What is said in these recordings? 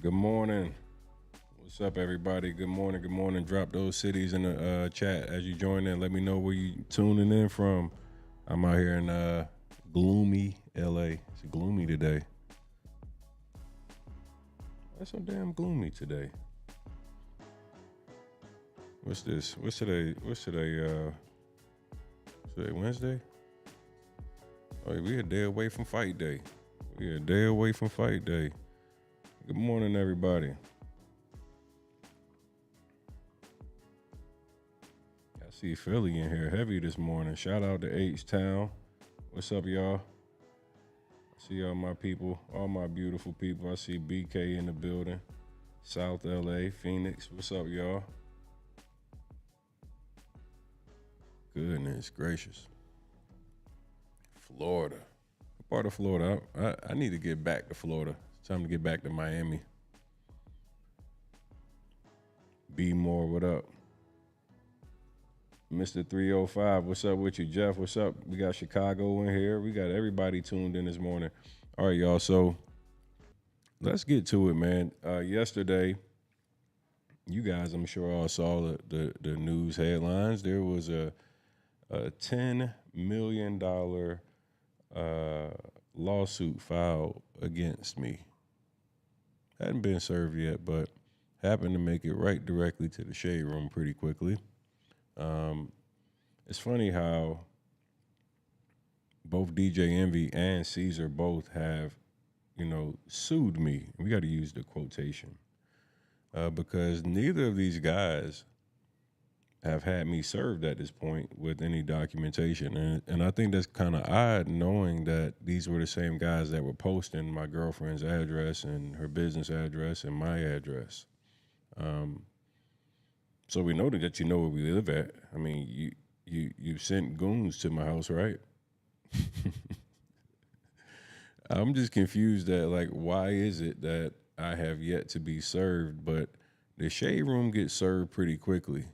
Good morning. What's up, everybody? Good morning. Good morning. Drop those cities in the chat as you join in. Let me know where you tuning in from. I'm out here in gloomy LA. It's gloomy today. Why so damn gloomy today? What's this? What's today? Today Wednesday? Oh, we a day away from fight day. Good morning, everybody. I see Philly in here heavy this morning. Shout out to H-Town. What's up, y'all? I see all my people, all my beautiful people. I see BK in the building. South LA, Phoenix. What's up, y'all? Goodness gracious. Florida. What part of Florida? I need to get back to Florida. It's time to get back to Miami. Be more, what up? Mr. 305, what's up with you? Jeff, what's up? We got Chicago in here. We got everybody tuned in this morning. All right, y'all, so let's get to it, man. Yesterday, you guys, I'm sure all saw the news headlines. There was a $10 million lawsuit filed against me. Hadn't been served yet, but happened to make it right directly to the shade room pretty quickly. It's funny how both DJ Envy and Cesar both have, sued me. We got to use the quotation because neither of these guys have had me served at this point with any documentation. And I think that's kind of odd knowing that these were the same guys that were posting my girlfriend's address and her business address and my address. So we know that you know where we live at. I mean, you sent goons to my house, right? I'm just confused that, like, why is it that I have yet to be served, but the shade room gets served pretty quickly?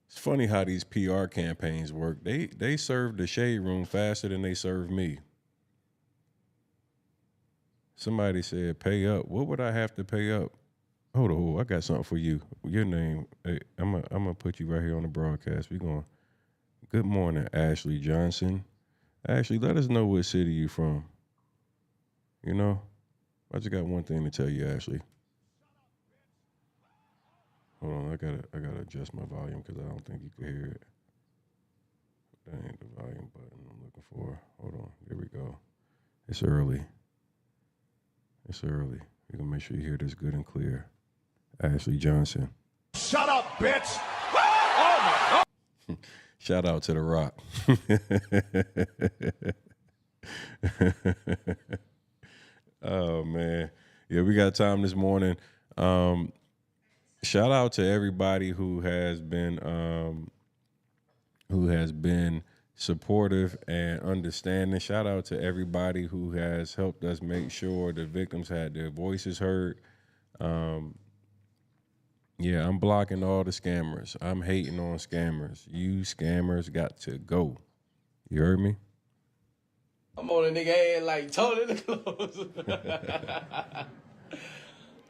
It's funny how these PR campaigns work. They serve the shade room faster than they serve me. Somebody said, pay up. What would I have to pay up? Hold on, I got something for you. Your name, hey, I'm gonna put you right here on the broadcast. We going. Good morning, Ashley Johnson. Ashley, let us know what city you from. I just got one thing to tell you, Ashley. Hold on, I gotta adjust my volume because I don't think you can hear it. That ain't the volume button I'm looking for. Hold on, here we go. It's early. We gonna make sure you hear this good and clear. Ashley Johnson. Shut up, bitch! Oh my God! Shout out to The Rock. Oh man, yeah, we got time this morning. Shout out to everybody who has been supportive and understanding. Shout out to everybody who has helped us make sure the victims had their voices heard. Yeah, I'm blocking all the scammers. I'm hating on scammers. You scammers got to go. You heard me? I'm on a nigga head like Tony the Closer.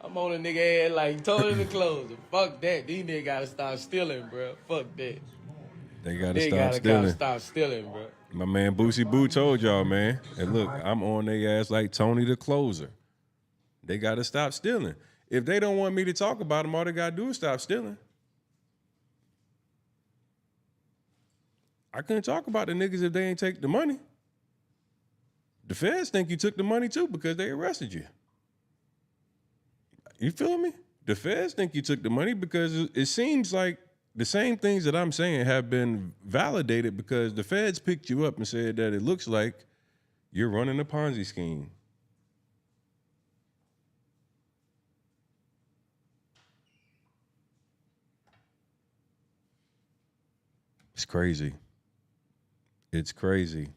I'm on a nigga head like Tony the Closer. Fuck that. These niggas gotta stop stealing, bro. Fuck that. They gotta They stop gotta stealing. stop stealing, bro. My man Boosie Boo told y'all, man. And look, I'm on their ass like Tony the Closer. They gotta stop stealing. If they don't want me to talk about them, all they gotta do is stop stealing. I couldn't talk about the niggas if they ain't take the money. The feds think you took the money too because they arrested you. You feel me? The feds think you took the money because it seems like the same things that I'm saying have been validated because the feds picked you up and said that it looks like you're running a Ponzi scheme. It's crazy. It's crazy.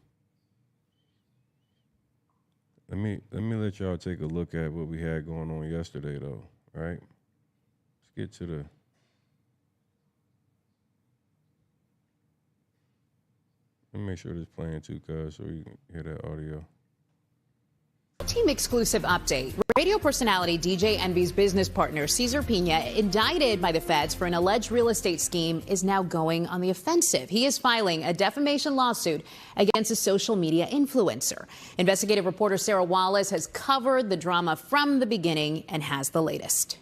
Let me let y'all take a look at what we had going on yesterday, though. Right? Let's get to the. Let me make sure this playing too, cuz, so you can hear that audio. team exclusive update. Radio personality DJ Envy's business partner, Cesar Pina, indicted by the feds for an alleged real estate scheme, is now going on the offensive. He is filing a defamation lawsuit against a social media influencer. Investigative reporter Sarah Wallace has covered the drama from the beginning and has the latest.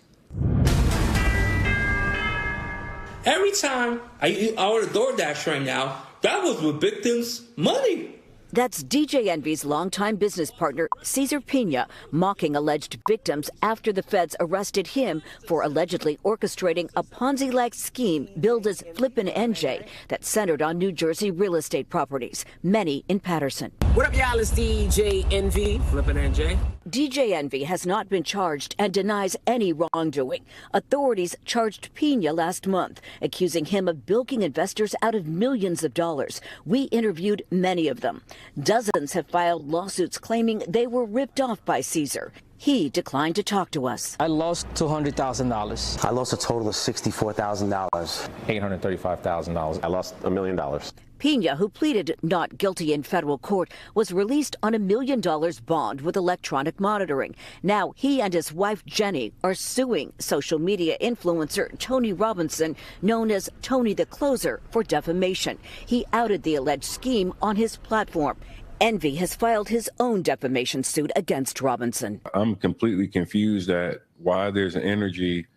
Every time I order DoorDash right now, that was with victims' money. That's DJ Envy's longtime business partner, Cesar Pina, mocking alleged victims after the feds arrested him for allegedly orchestrating a Ponzi-like scheme billed as Flippin' NJ that centered on New Jersey real estate properties, many in Patterson. What up, y'all? It's DJ Envy, Flippin' NJ. DJ Envy has not been charged and denies any wrongdoing. Authorities charged Pina last month, accusing him of bilking investors out of millions of dollars. We interviewed many of them. Dozens have filed lawsuits claiming they were ripped off by Cesar. He declined to talk to us. I lost $200,000. I lost a total of $64,000. $835,000. I lost $1 million. Pina, who pleaded not guilty in federal court, was released on $1 million bond with electronic monitoring. Now he and his wife Jenny are suing social media influencer Tony Robinson, known as Tony the Closer, for defamation. He outed the alleged scheme on his platform. Envy has filed his own defamation suit against Robinson. I'm completely confused at why there's an energy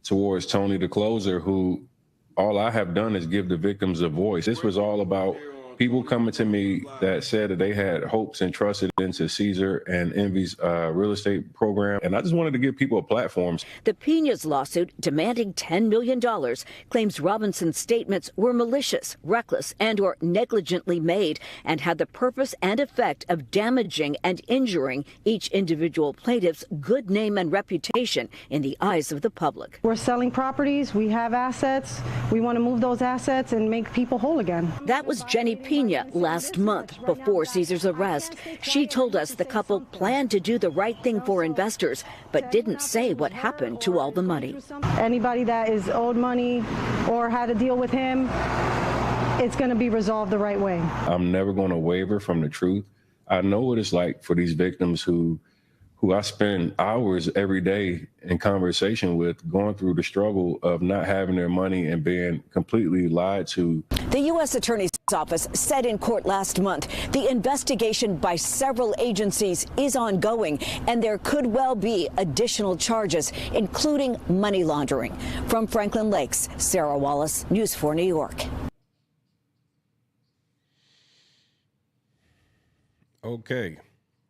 towards Tony the Closer, who all I have done is give the victims a voice. This was all about people coming to me that said that they had hopes and trusted into Cesar and Envy's real estate program. And I just wanted to give people a platform. The Pina's lawsuit, demanding $10 million, claims Robinson's statements were malicious, reckless, and or negligently made and had the purpose and effect of damaging and injuring each individual plaintiff's good name and reputation in the eyes of the public. We're selling properties. We have assets. We want to move those assets and make people whole again. That was Jenny Pina last month before Cesar's arrest. She told us the couple planned to do the right thing for investors, but didn't say what happened to all the money. Anybody that is owed money or had a deal with him, it's going to be resolved the right way. I'm never going to waver from the truth. I know what it's like for these victims who I spend hours every day in conversation with, going through the struggle of not having their money and being completely lied to. The U.S. Attorney's Office said in court last month the investigation by several agencies is ongoing and there could well be additional charges, including money laundering. From Franklin Lakes, Sarah Wallace, News 4 New York. Okay,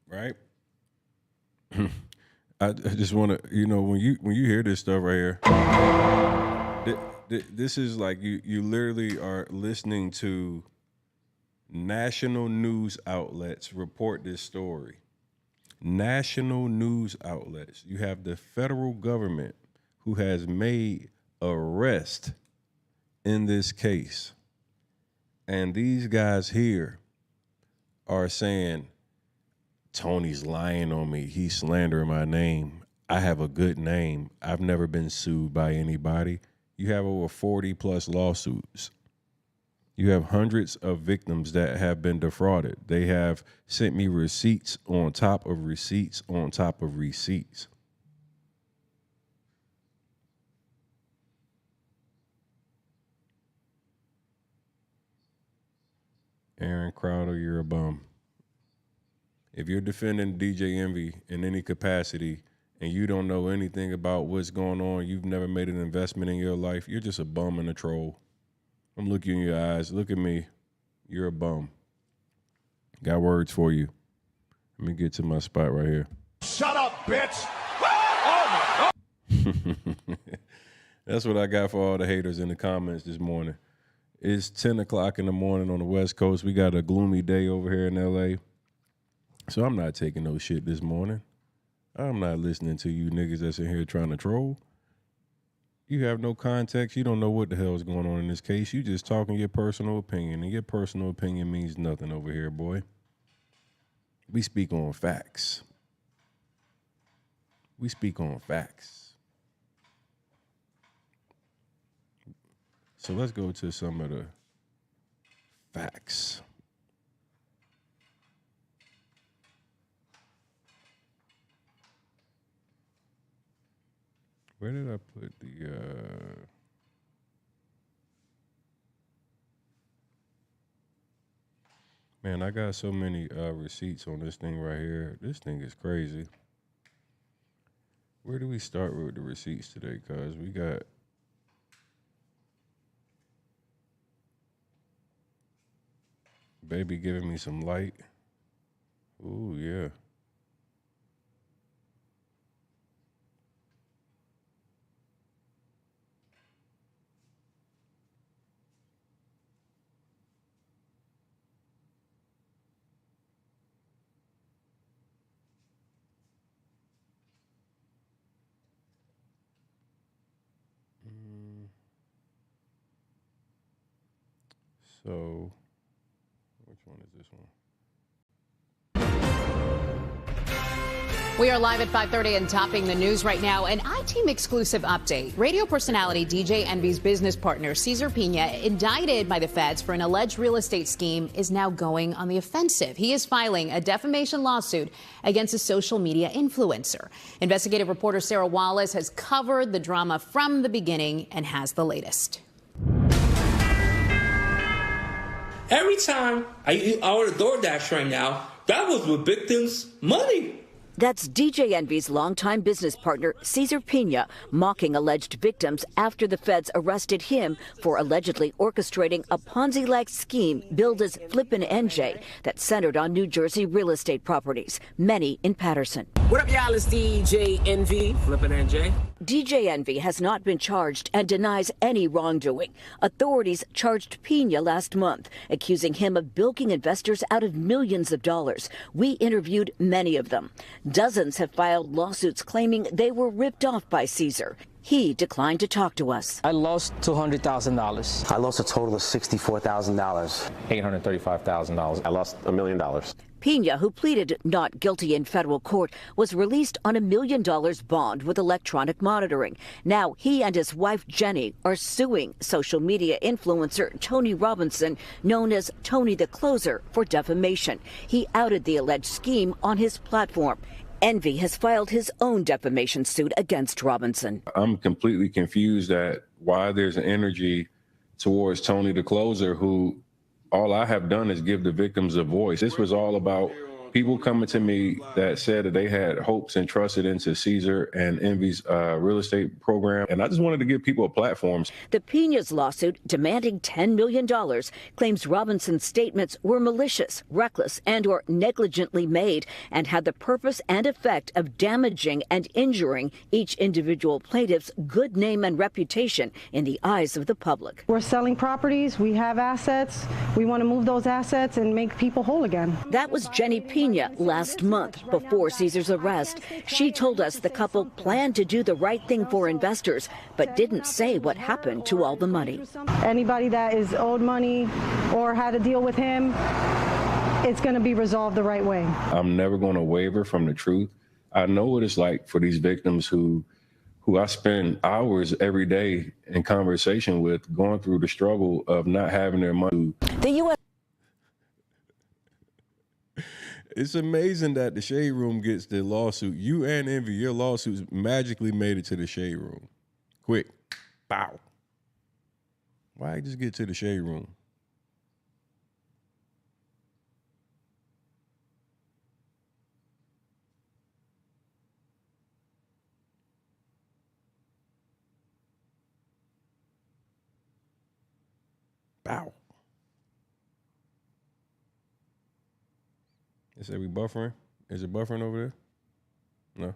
right? I just want to, when you hear this stuff right here, this is like you literally are listening to national news outlets report this story. National news outlets. You have the federal government who has made arrest in this case. And these guys here are saying, Tony's lying on me. He's slandering my name. I have a good name. I've never been sued by anybody. You have over 40 plus lawsuits. You have hundreds of victims that have been defrauded. They have sent me receipts on top of receipts on top of receipts. Aaron Crowder, you're a bum. If you're defending DJ Envy in any capacity and you don't know anything about what's going on, you've never made an investment in your life, you're just a bum and a troll. I'm looking in your eyes. Look at me. You're a bum. Got words for you. Let me get to my spot right here. Shut up, bitch! Oh my God! That's what I got for all the haters in the comments this morning. It's 10 o'clock in the morning on the West Coast. We got a gloomy day over here in LA. So I'm not taking no shit this morning. I'm not listening to you niggas that's in here trying to troll. You have no context. You don't know what the hell is going on in this case. You just talking your personal opinion, and your personal opinion means nothing over here, boy. We speak on facts. We speak on facts. So let's go to some of the facts. Where did I put the Man, I got so many receipts on this thing right here. This thing is crazy. Where do we start with the receipts today? Cause we got baby giving me some light. Ooh, yeah. So, which one is this one? We are live at 5:30 and topping the news right now. An I-Team exclusive update. Radio personality DJ Envy's business partner, Cesar Pina, indicted by the feds for an alleged real estate scheme, is now going on the offensive. He is filing a defamation lawsuit against a social media influencer. Investigative reporter Sarah Wallace has covered the drama from the beginning and has the latest. Every time I order DoorDash right now, that was with victims' money. That's DJ Envy's longtime business partner, Cesar Pina, mocking alleged victims after the feds arrested him for allegedly orchestrating a Ponzi-like scheme billed as Flippin' NJ that centered on New Jersey real estate properties, many in Paterson. What up, y'all? It's DJ Envy, Flippin' NJ. DJ Envy has not been charged and denies any wrongdoing. Authorities charged Pina last month, accusing him of bilking investors out of millions of dollars. We interviewed many of them. Dozens have filed lawsuits claiming they were ripped off by Cesar. He declined to talk to us. I lost $200,000. I lost a total of $64,000. $835,000. I lost $1 million. Pina, who pleaded not guilty in federal court, was released on $1 million bond with electronic monitoring. Now he and his wife Jenny are suing social media influencer Tony Robinson, known as Tony the Closer, for defamation. He outed the alleged scheme on his platform. Envy has filed his own defamation suit against Robinson. I'm completely confused at why there's an energy towards Tony the Closer, who all I have done is give the victims a voice. This was all about people coming to me that said that they had hopes and trusted into Cesar and Envy's real estate program. And I just wanted to give people a platform. The Pina's lawsuit, demanding $10 million, claims Robinson's statements were malicious, reckless, and or negligently made and had the purpose and effect of damaging and injuring each individual plaintiff's good name and reputation in the eyes of the public. We're selling properties. We have assets. We want to move those assets and make people whole again. That was Jenny Pina last month before Cesar's arrest. She told us the couple planned to do the right thing for investors, but didn't say what happened to all the money. Anybody that is owed money or had a deal with him, it's going to be resolved the right way. I'm never going to waver from the truth. I know what it's like for these victims who I spend hours every day in conversation with, going through the struggle of not having their money. The U.S. It's amazing that the Shade Room gets the lawsuit. You and Envy, your lawsuits magically made it to the Shade Room. Quick. Bow. Why just get to the Shade Room? Bow. They say we buffering. Is it buffering over there? No.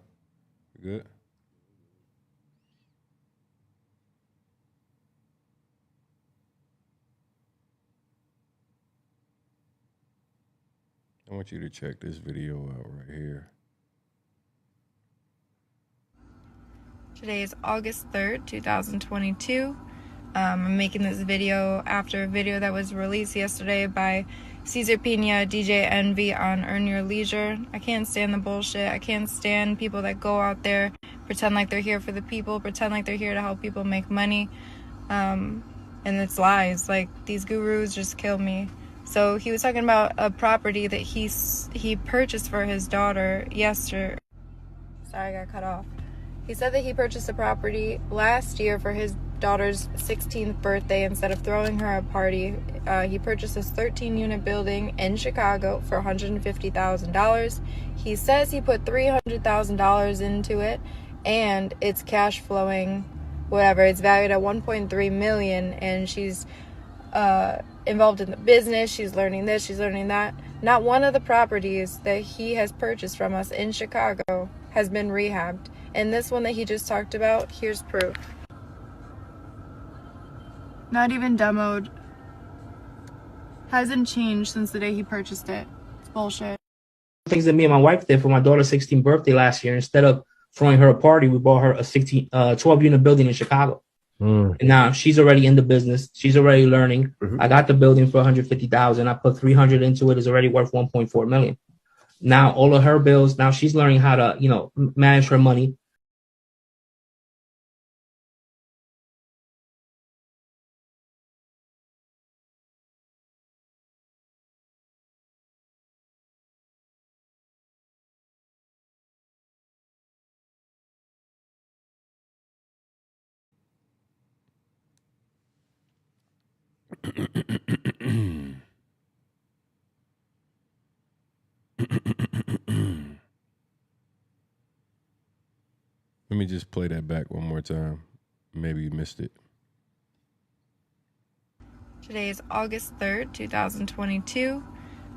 We good? I want you to check this video out right here. Today is August 3rd, 2022. I'm making this video after a video that was released yesterday by Cesar Pina, DJ Envy on Earn Your Leisure. I can't stand the bullshit. I can't stand people that go out there, pretend like they're here for the people, pretend like they're here to help people make money. And it's lies. Like, these gurus just kill me. So he was talking about a property that he purchased for his daughter yesterday. Sorry, I got cut off. He said that he purchased the property last year for his daughter's 16th birthday. Instead of throwing her a party, he purchased this 13-unit building in Chicago for $150,000. He says he put $300,000 into it, and it's cash flowing, whatever. It's valued at $1.3 million, and she's involved in the business. She's learning this, she's learning that. Not one of the properties that he has purchased from us in Chicago has been rehabbed. And this one that he just talked about, here's proof. Not even demoed. Hasn't changed since the day he purchased it. It's bullshit. Things that me and my wife did for my daughter's 16th birthday last year. Instead of throwing her a party, we bought her a 12-unit building in Chicago. And now she's already in the business. She's already learning. I got the building for $150,000. I put $300 into it. It's already worth $1.4 million. Now all of her bills. Now she's learning how to, manage her money. Let me just play that back one more time. Maybe you missed it. Today is August 3rd, 2022.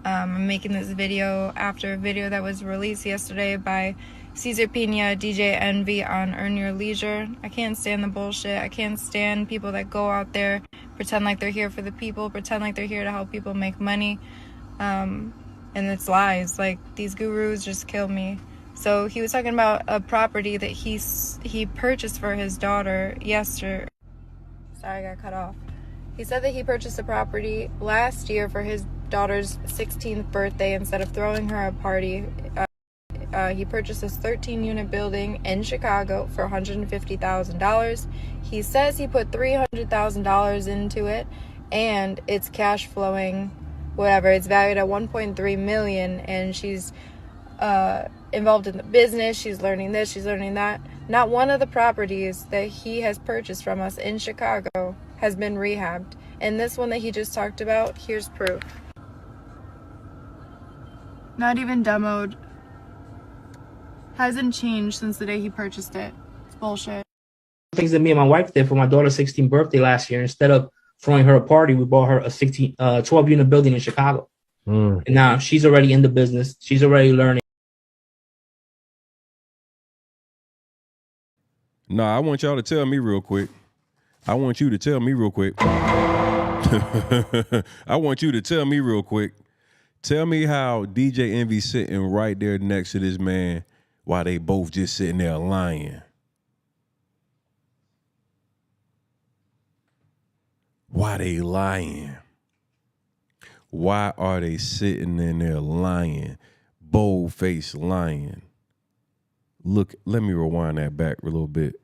I'm making this video after a video that was released yesterday by Cesar Pina, DJ Envy on Earn Your Leisure. I can't stand the bullshit. I can't stand people that go out there, pretend like they're here for the people, pretend like they're here to help people make money. And it's lies. Like, these gurus just kill me. So he was talking about a property that he purchased for his daughter yesterday. Sorry, I got cut off. He said that he purchased the property last year for his daughter's 16th birthday. Instead of throwing her a party, he purchased this 13-unit building in Chicago for $150,000. He says he put $300,000 into it, and it's cash flowing, whatever. It's valued at $1.3 million, and she's involved in the business. She's learning this, she's learning that. Not one of the properties that he has purchased from us in Chicago has been rehabbed. And this one that he just talked about, here's proof. Not even demoed. Hasn't changed since the day he purchased it. It's bullshit. Things that me and my wife did for my daughter's 16th birthday last year. Instead of throwing her a party, we bought her a 12-unit building in Chicago. And now she's already in the business. She's already learning. No, I want y'all to tell me real quick. I want you to tell me real quick. I want you to tell me real quick. Tell me how DJ Envy sitting right there next to this man while they both just sitting there lying. Why they lying? Why are they sitting in there lying? Bold-faced lying. Look, let me rewind that back a little bit.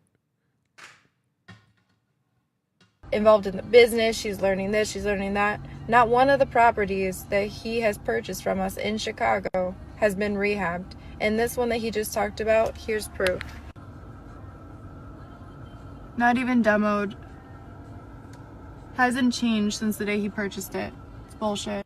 Involved in the business. She's learning this, she's learning that. Not one of the properties that he has purchased from us in Chicago has been rehabbed. And this one that he just talked about, here's proof. Not even demoed. Hasn't changed since the day he purchased it. It's bullshit.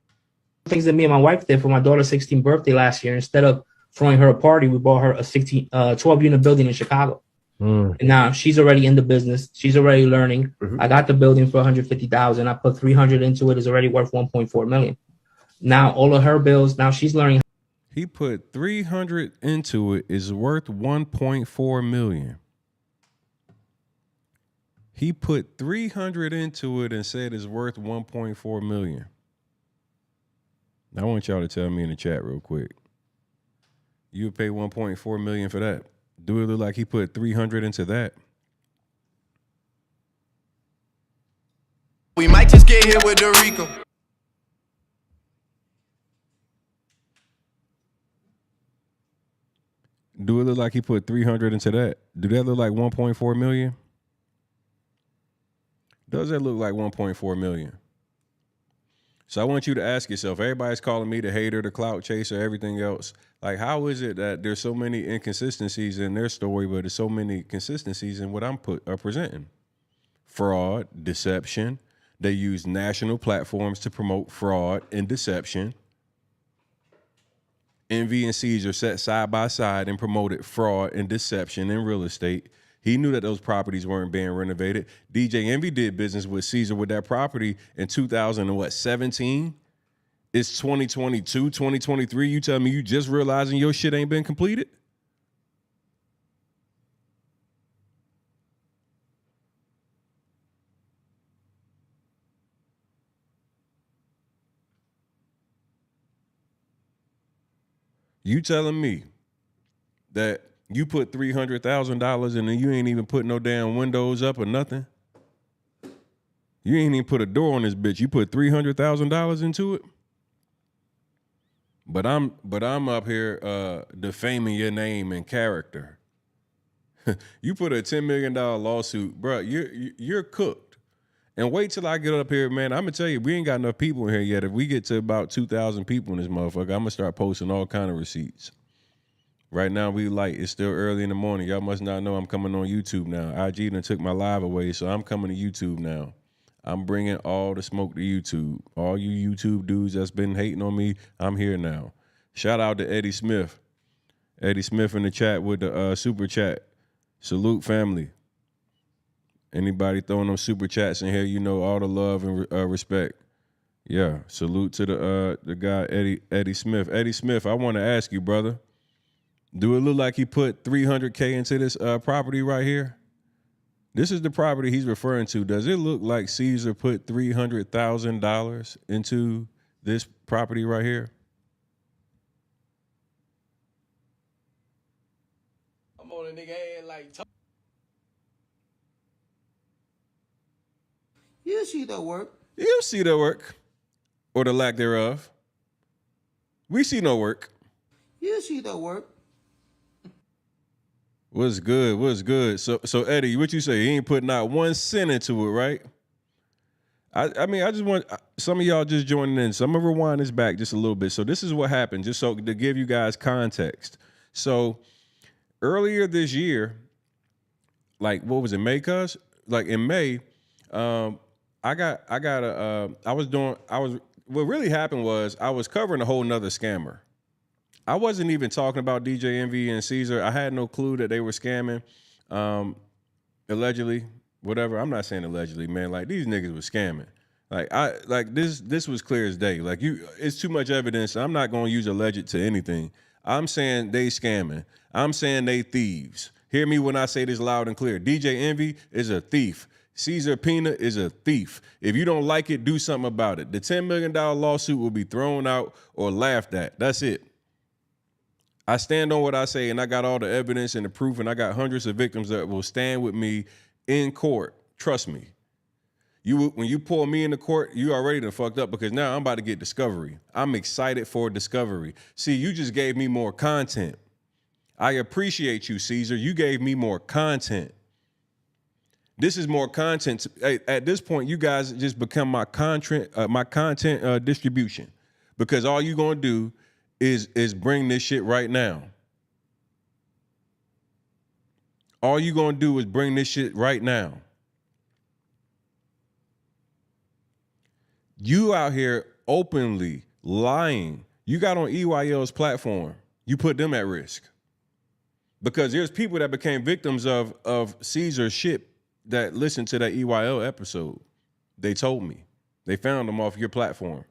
Things that me and my wife did for my daughter's 16th birthday last year. Instead of throwing her a party, we bought her a 12-unit building in Chicago. And now she's already in the business. She's already learning. I got the building for $150,000. I put $300 into it. It's already worth $1.4 million. Now all of her bills. Now she's learning. He put $300 into it. Is worth $1.4 million. He put $300 into it and said it's worth $1.4 million. Now I want y'all to tell me in the chat real quick. You would pay $1.4 million for that? Do it look like he put $300 into that? We might just get hit with the Rico. Do it look like he put $300 into that? Do that look like $1.4 million? Does that look like $1.4 million? So I want you to ask yourself, everybody's calling me the hater, the clout chaser, everything else. Like, how is it that there's so many inconsistencies in their story, but there's so many consistencies in what I'm presenting? Fraud, deception. They use national platforms to promote fraud and deception. Envy and Cesar sat side by side and promoted fraud and deception in real estate. He knew that those properties weren't being renovated. DJ Envy did business with Cesar with that property in 2017. It's 2022, 2023. You tell me you just realizing your shit ain't been completed? You telling me that you put $300,000 in and you ain't even put no damn windows up or nothing? You ain't even put a door on this bitch. You put $300,000 into it? But I'm up here defaming your name and character. You put a $10 million lawsuit, bro. You're cooked. And wait till I get up here, man. I'm gonna tell you, we ain't got enough people in here yet. If we get to about 2,000 people in this motherfucker, I'm gonna start posting all kind of receipts. Right now we light. It's still early in the morning. Y'all must not know I'm coming on YouTube now. IG done took my live away, so I'm coming to YouTube now. I'm bringing all the smoke to YouTube. All you YouTube dudes that's been hating on me, I'm here now. Shout out to Eddie Smith. Eddie Smith in the chat with the super chat. Salute, family. Anybody throwing them super chats in here, you know, all the love and respect. Yeah, salute to the guy Eddie Smith. Eddie Smith, I want to ask you, brother, do it look like he put $300K into this property right here? This is the property he's referring to. Does it look like Cesar put $300,000 into this property right here? I'm on a nigga head like. You see the work. You see the work. Or the lack thereof. We see no work. You see the work. What's good? What's good? So Eddie, what you say? He ain't putting out 1 cent into it, right? I mean, I just want some of y'all just joining in. So I'm gonna rewind this back just a little bit. So this is what happened, just so to give you guys context. So earlier this year, like what was it, May? Like in May, what really happened was I was covering a whole nother scammer. I wasn't even talking about DJ Envy and Cesar. I had no clue that they were scamming. Allegedly, whatever. I'm not saying allegedly, man. Like these niggas was scamming. This was clear as day. Like it's too much evidence. I'm not gonna use alleged to anything. I'm saying they scamming. I'm saying they thieves. Hear me when I say this loud and clear. DJ Envy is a thief. Cesar Pina is a thief. If you don't like it, do something about it. The $10 million lawsuit will be thrown out or laughed at. That's it. I stand on what I say, and I got all the evidence and the proof, and I got hundreds of victims that will stand with me in court. Trust me. When you pull me into court, you already done fucked up because now I'm about to get discovery. I'm excited for discovery. See, you just gave me more content. I appreciate you, Cesar. You gave me more content. This is more content. At this point, you guys just become my content distribution, because all you're gonna do is bring this shit right now. All you're gonna do is bring this shit right now. You out here openly lying. You got on EYL's platform. You put them at risk because there's people that became victims of Cesar's shit that listened to that EYL episode. They told me. They found them off your platform.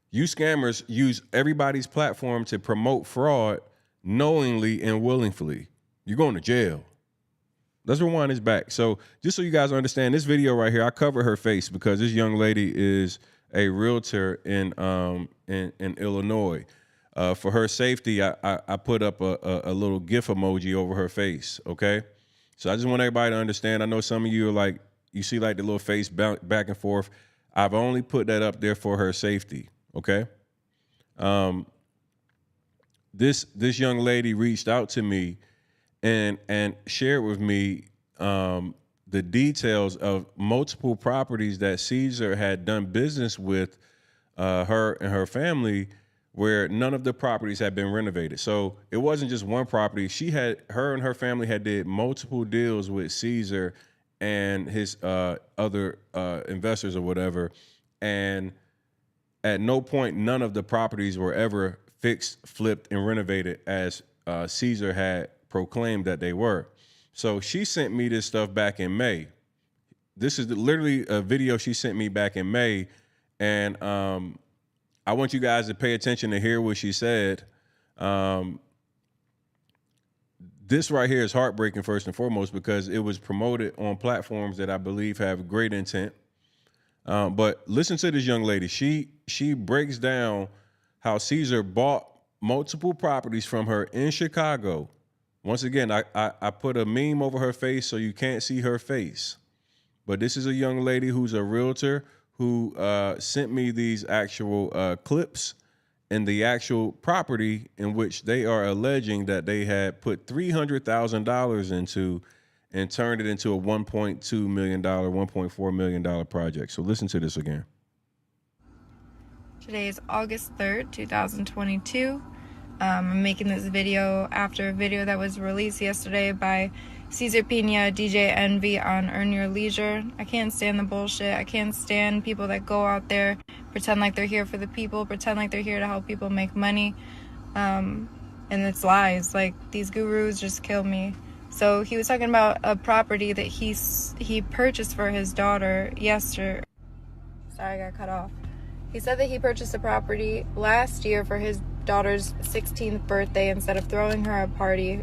You scammers use everybody's platform to promote fraud knowingly and willingly. You're going to jail. Let's rewind this back. So just so you guys understand, this video right here, I cover her face because this young lady is a realtor in Illinois. For her safety, I put up a little GIF emoji over her face, okay? So I just want everybody to understand. I know some of you are like, you see like the little face back and forth. I've only put that up there for her safety, okay? This young lady reached out to me and shared with me the details of multiple properties that Cesar had done business with her and her family, where none of the properties had been renovated. So it wasn't just one property. Her and her family had did multiple deals with Cesar and his other investors or whatever. And at no point, none of the properties were ever fixed, flipped, and renovated as Cesar had proclaimed that they were. So she sent me this stuff back in May. This is literally a video she sent me back in May. And I want you guys to pay attention to hear what she said. This right here is heartbreaking, first and foremost, because it was promoted on platforms that I believe have great intent. But listen to this young lady. She breaks down how Cesar bought multiple properties from her in Chicago. Once again, I put a meme over her face so you can't see her face. But this is a young lady who's a realtor who sent me these actual clips and the actual property in which they are alleging that they had put $300,000 into and turned it into a $1.2 million, $1.4 million project. So listen to this again. Today is August 3rd, 2022. I'm making this video after a video that was released yesterday by Cesar Pina, DJ Envy on Earn Your Leisure. I can't stand the bullshit. I can't stand people that go out there, pretend like they're here for the people, pretend like they're here to help people make money. And it's lies. Like, these gurus just kill me. So he was talking about a property that he purchased for his daughter yesterday. Sorry, I got cut off. He said that he purchased a property last year for his daughter's 16th birthday. Instead of throwing her a party,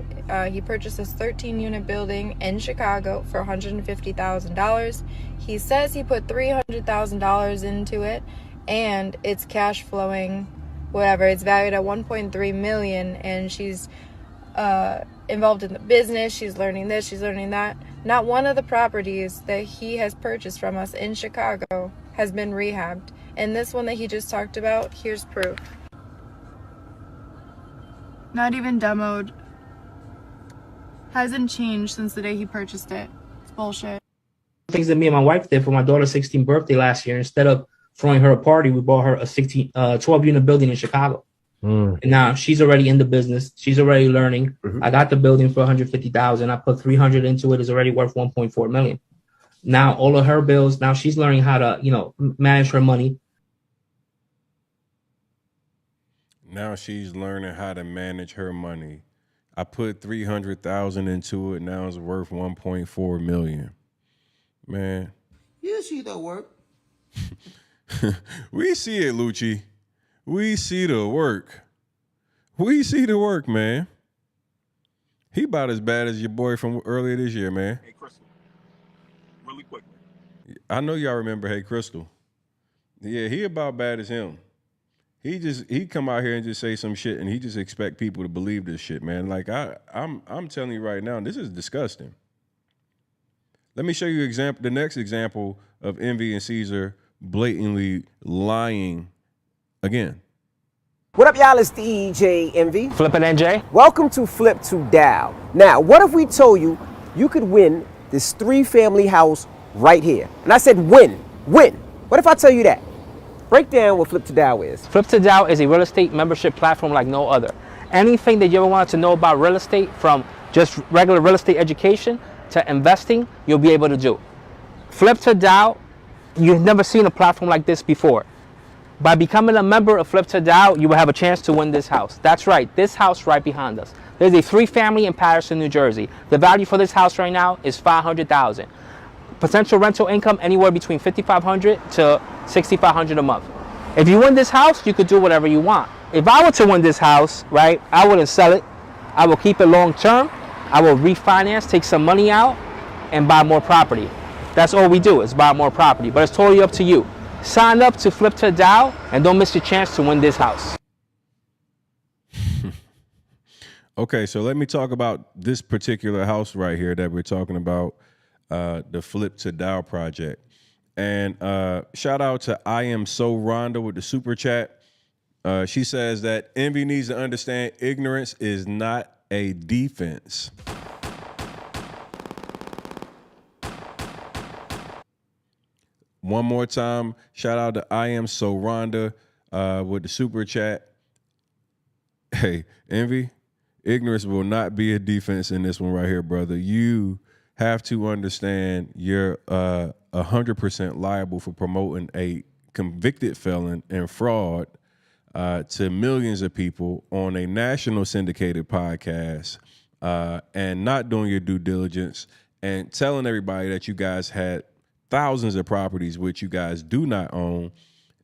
he purchased this 13-unit building in Chicago for $150,000. He says he put $300,000 into it, and it's cash flowing, whatever. It's valued at $1.3 million, and she's involved in the business. She's learning this, she's learning that. Not one of the properties that he has purchased from us in Chicago has been rehabbed. And this one that he just talked about, here's proof. Not even demoed. Hasn't changed since the day he purchased it. It's bullshit. Things that me and my wife did for my daughter's 16th birthday last year. Instead of throwing her a party, we bought her a 12-unit building in Chicago. And now she's already in the business. She's already learning. I got the building for $150,000. I put $300 into it. It's already worth $1.4 million. Now all of her bills. Now she's learning how to, manage her money. Now she's learning how to manage her money. I put $300,000 into it. Now it's worth $1.4 million. Man, You see the work. we see it, Lucci. We see the work. We see the work, man. He about as bad as your boy from earlier this year, man. Hey, Crystal. Really quickly. I know y'all remember Hey Crystal. Yeah, he about bad as him. He come out here and just say some shit, and he just expect people to believe this shit, man. Like I'm telling you right now, this is disgusting. Let me show you the next example of Envy and Cesar blatantly lying again. What up, y'all? It's DJ Envy. Flippin' NJ. Welcome to Flip to Dow. Now, what if we told you you could win this 3-family house right here? And I said win. What if I tell you that? Break down what Flip to Dow is. Flip to Dow is a real estate membership platform like no other. Anything that you ever wanted to know about real estate, from just regular real estate education to investing, you'll be able to do. Flip to Dow, you've never seen a platform like this before. By becoming a member of Flip to Dow, you will have a chance to win this house. That's right, this house right behind us. There's a 3-family in Patterson, New Jersey. The value for this house right now is $500,000. Potential rental income anywhere between $5,500 to $6,500 a month. If you win this house, you could do whatever you want. If I were to win this house, right, I wouldn't sell it. I will keep it long term. I will refinance, take some money out, and buy more property. That's all we do, is buy more property. But it's totally up to you. Sign up to Flip to Dow and don't miss your chance to win this house. Okay, so let me talk about this particular house right here that we're talking about, the Flip to Dow project. And shout out to I Am So Rhonda with the super chat. She says that Envy needs to understand ignorance is not a defense. One more time, shout out to I Am So Rhonda with the super chat. Hey, Envy, ignorance will not be a defense in this one right here, brother. You have to understand you're 100% liable for promoting a convicted felon and fraud to millions of people on a national syndicated podcast and not doing your due diligence and telling everybody that you guys had thousands of properties which you guys do not own.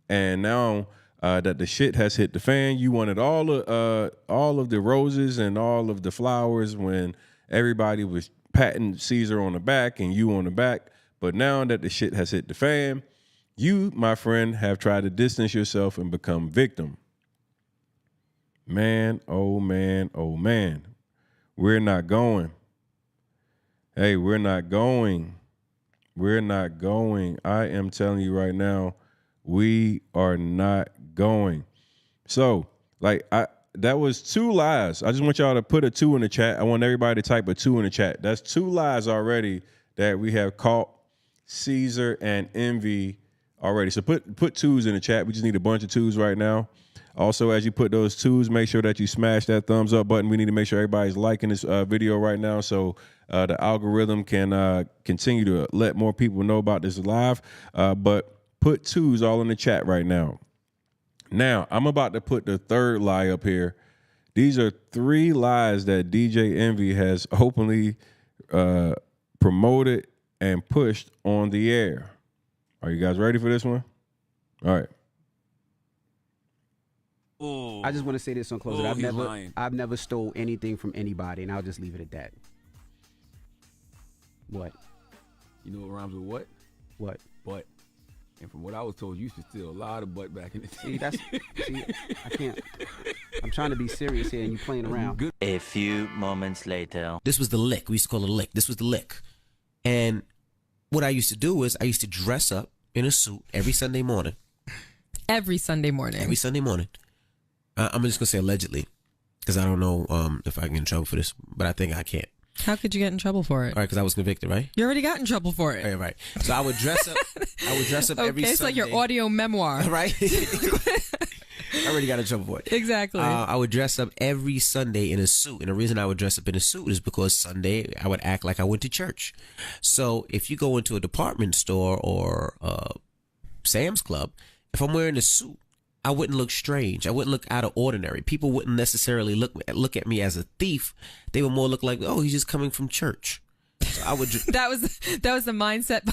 And now that the shit has hit the fan, you wanted all of the roses and all of the flowers when everybody was patting Cesar on the back and you on the back. But now that the shit has hit the fan, you, my friend, have tried to distance yourself and become victim. Man, oh man, oh man. We're not going. Hey, we're not going. We're not going. I am telling you right now, we are not going. So, that was 2 lies. I just want y'all to put a 2 in the chat. I want everybody to type a 2 in the chat. That's 2 lies already that we have caught Cesar and Envy already. So put 2s in the chat. We just need a bunch of 2s right now. Also, as you put those 2s, make sure that you smash that thumbs up button. We need to make sure everybody's liking this video right now so the algorithm can continue to let more people know about this live. But put 2s all in the chat right now. Now, I'm about to put the 3rd lie up here. These are 3 lies that DJ Envy has openly promoted and pushed on the air. Are you guys ready for this one? All right. I just want to say this on closing. I've never stole anything from anybody, and I'll just leave it at that. What? You know what rhymes with what? What? Butt. And from what I was told, you used to steal a lot of butt back in the day. See, I can't. I'm trying to be serious here, and you playing around. A few moments later. This was the lick. We used to call it a lick. This was the lick. And what I used to do is I used to dress up in a suit every Sunday morning. Every Sunday morning. Every Sunday morning. I'm just going to say allegedly, because I don't know if I can get in trouble for this, but I think I can't. How could you get in trouble for it? All right, because I was convicted, right? You already got in trouble for it. Right. So I would dress up. Every Sunday. Okay, it's like your audio memoir. Right? I already got in trouble for it. Exactly. I would dress up every Sunday in a suit. And the reason I would dress up in a suit is because Sunday I would act like I went to church. So if you go into a department store or Sam's Club, if I'm wearing a suit, I wouldn't look strange. I wouldn't look out of ordinary. People wouldn't necessarily look at me as a thief. They would more look like, oh, he's just coming from church. So I would. that was the mindset.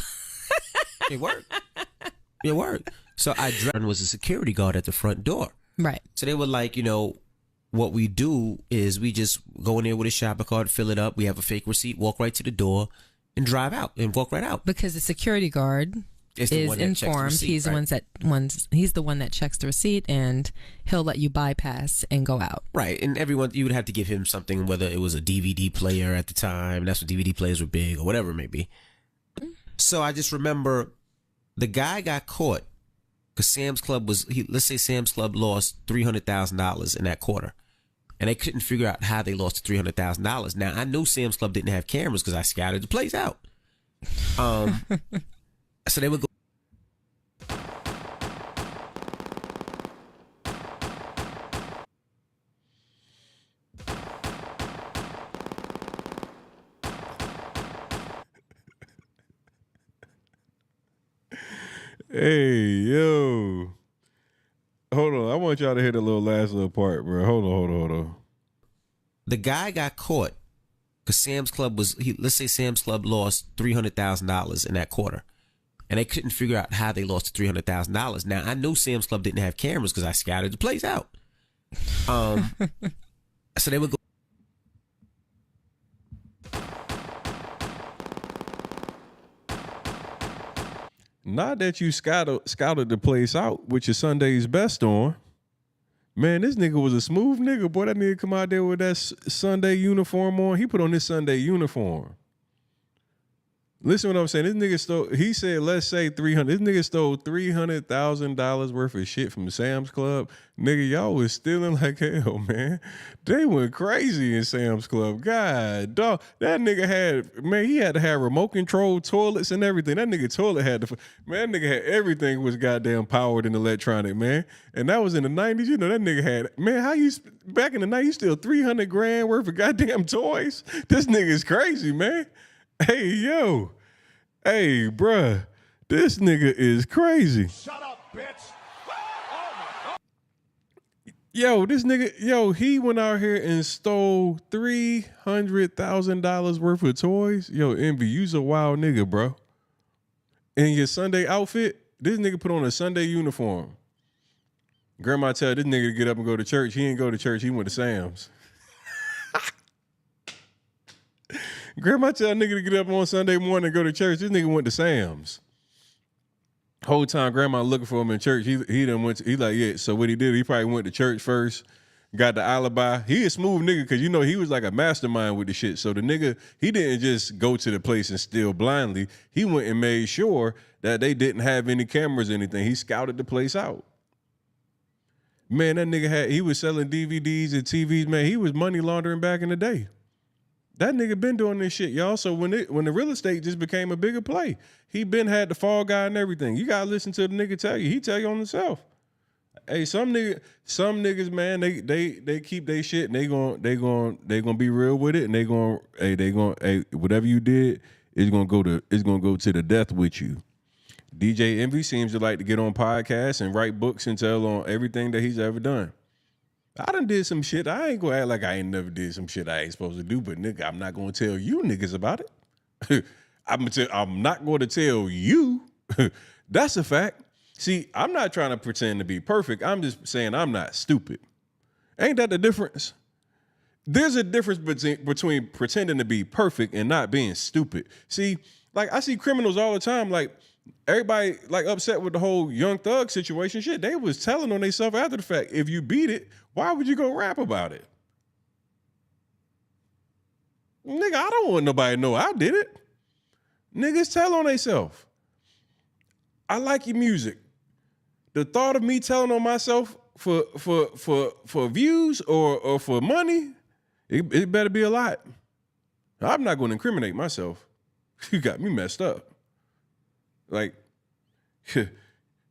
It worked. It worked. So I was a security guard at the front door. Right. So they were like, what we do is we just go in there with a shopping cart, fill it up. We have a fake receipt, walk right to the door, and drive out and walk right out. Because the security guard is informed. He's the one that checks the receipt, and he'll let you bypass and go out. Right. And you would have to give him something, whether it was a DVD player at the time. That's when DVD players were big, or whatever it may be. So I just remember the guy got caught because Sam's Club let's say Sam's Club lost $300,000 in that quarter, and they couldn't figure out how they lost $300,000. Now I knew Sam's Club didn't have cameras because I scouted the place out. So they would go. Hey, yo. Hold on. I want y'all to hear the last little part, bro. Hold on. The guy got caught because Sam's Club let's say Sam's Club lost $300,000 in that quarter, and they couldn't figure out how they lost $300,000. Now I knew Sam's Club didn't have cameras because I scouted the place out. So they would go. Not that you scouted the place out with your Sunday's best on. Man, this nigga was a smooth nigga. Boy, that nigga come out there with that Sunday uniform on. He put on his Sunday uniform. Listen what I'm saying. This nigga stole, he said, let's say 300. This nigga stole $300,000 worth of shit from Sam's Club. Nigga, y'all was stealing like hell, man. They went crazy in Sam's Club. God, dog. That nigga had, man, he had to have remote control toilets and everything. That nigga toilet had to, man, that nigga had everything was goddamn powered and electronic, man. And that was in the 90s. You know, that nigga had, man, how you, back in the 90s, you steal 300 grand worth of goddamn toys? This nigga's crazy, man. Hey, yo. Hey, bruh. This nigga is crazy. Shut up, bitch. Yo, this nigga, yo, he went out here and stole $300,000 worth of toys. Yo, Envy, you's a wild nigga, bro. In your Sunday outfit, this nigga put on a Sunday uniform. Grandma tell this nigga to get up and go to church. He ain't go to church. He went to Sam's. Grandma tell a nigga to get up on Sunday morning and go to church. This nigga went to Sam's. Whole time grandma looking for him in church. He done went to, he like, yeah. So what he did, he probably went to church first, got the alibi. He a smooth nigga because, you know, he was like a mastermind with the shit. So the nigga, he didn't just go to the place and steal blindly. He went and made sure that they didn't have any cameras or anything. He scouted the place out. Man, that nigga he was selling DVDs and TVs, man. He was money laundering back in the day. That nigga been doing this shit, y'all. So when the real estate just became a bigger play, he been had the fall guy and everything. You gotta listen to the nigga tell you. He tell you on himself. Hey, some niggas, man, they keep their shit and they gonna be real with it, and they gonna whatever you did is gonna go to the death with you. DJ Envy seems to like to get on podcasts and write books and tell on everything that he's ever done. I done did some shit. I ain't gonna act like I ain't never did some shit I ain't supposed to do, but nigga, I'm not gonna tell you niggas about it. I'm not gonna tell you. That's a fact. See, I'm not trying to pretend to be perfect. I'm just saying I'm not stupid. Ain't that the difference? There's a difference between pretending to be perfect and not being stupid. See, like I see criminals all the time, like everybody like upset with the whole Young Thug situation. Shit, they was telling on themselves after the fact. If you beat it, why would you go rap about it? Nigga, I don't want nobody to know I did it. Niggas tell on themselves. I like your music. The thought of me telling on myself for views or for money, it better be a lot. I'm not going to incriminate myself. You got me messed up. Like,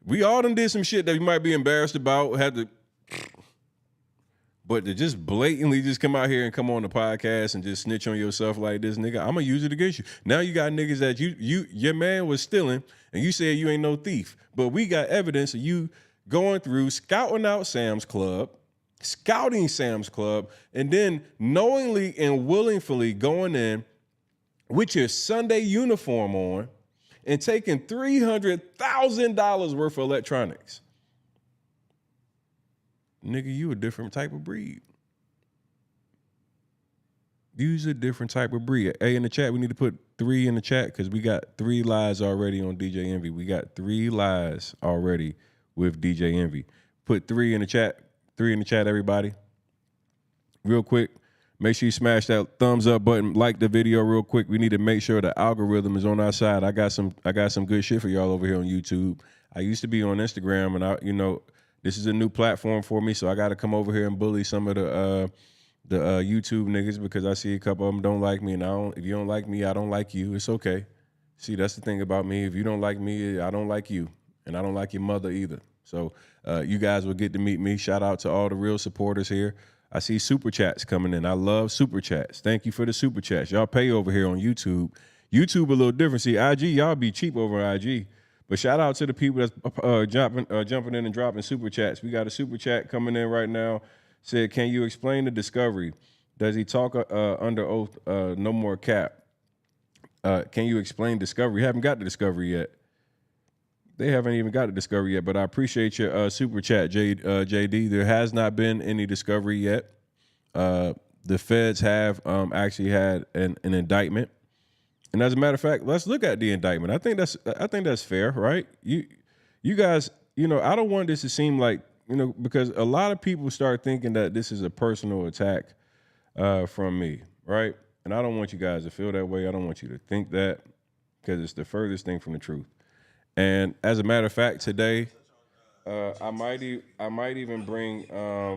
we all done did some shit that we might be embarrassed about, but to just blatantly just come out here and come on the podcast and just snitch on yourself like this, nigga, I'm gonna use it against you. Now you got niggas that your man was stealing and you said you ain't no thief, but we got evidence of you going through, scouting Sam's Club, and then knowingly and willingly going in with your Sunday uniform on and taking $300,000 worth of electronics. Nigga, you a different type of breed. You's a different type of breed. Hey, in the chat, we need to put 3 in the chat because we got 3 lies already on DJ Envy. We got 3 lies already with DJ Envy. Put 3 in the chat. 3 in the chat, everybody. Real quick. Make sure you smash that thumbs up button, like the video real quick. We need to make sure the algorithm is on our side. I got some good shit for y'all over here on YouTube. I used to be on Instagram, and this is a new platform for me, so I got to come over here and bully some of the YouTube niggas because I see a couple of them don't like me, and if you don't like me, I don't like you. It's okay. See, that's the thing about me. If you don't like me, I don't like you, and I don't like your mother either. So you guys will get to meet me. Shout out to all the real supporters here. I see super chats coming in. I love super chats. Thank you for the super chats. Y'all pay over here on YouTube. YouTube a little different. See, IG, y'all be cheap over on IG. But shout out to the people that's jumping in and dropping super chats. We got a super chat coming in right now. Said, can you explain the discovery? Does he talk under oath? No more cap. Can you explain discovery? Haven't got the discovery yet. They haven't even got a discovery yet, but I appreciate your super chat, JD. There has not been any discovery yet. The feds have actually had an indictment. And as a matter of fact, let's look at the indictment. I think that's fair, right? You guys, I don't want this to seem like, because a lot of people start thinking that this is a personal attack from me, right? And I don't want you guys to feel that way. I don't want you to think that. because it's the furthest thing from the truth. And as a matter of fact, today, I might even bring a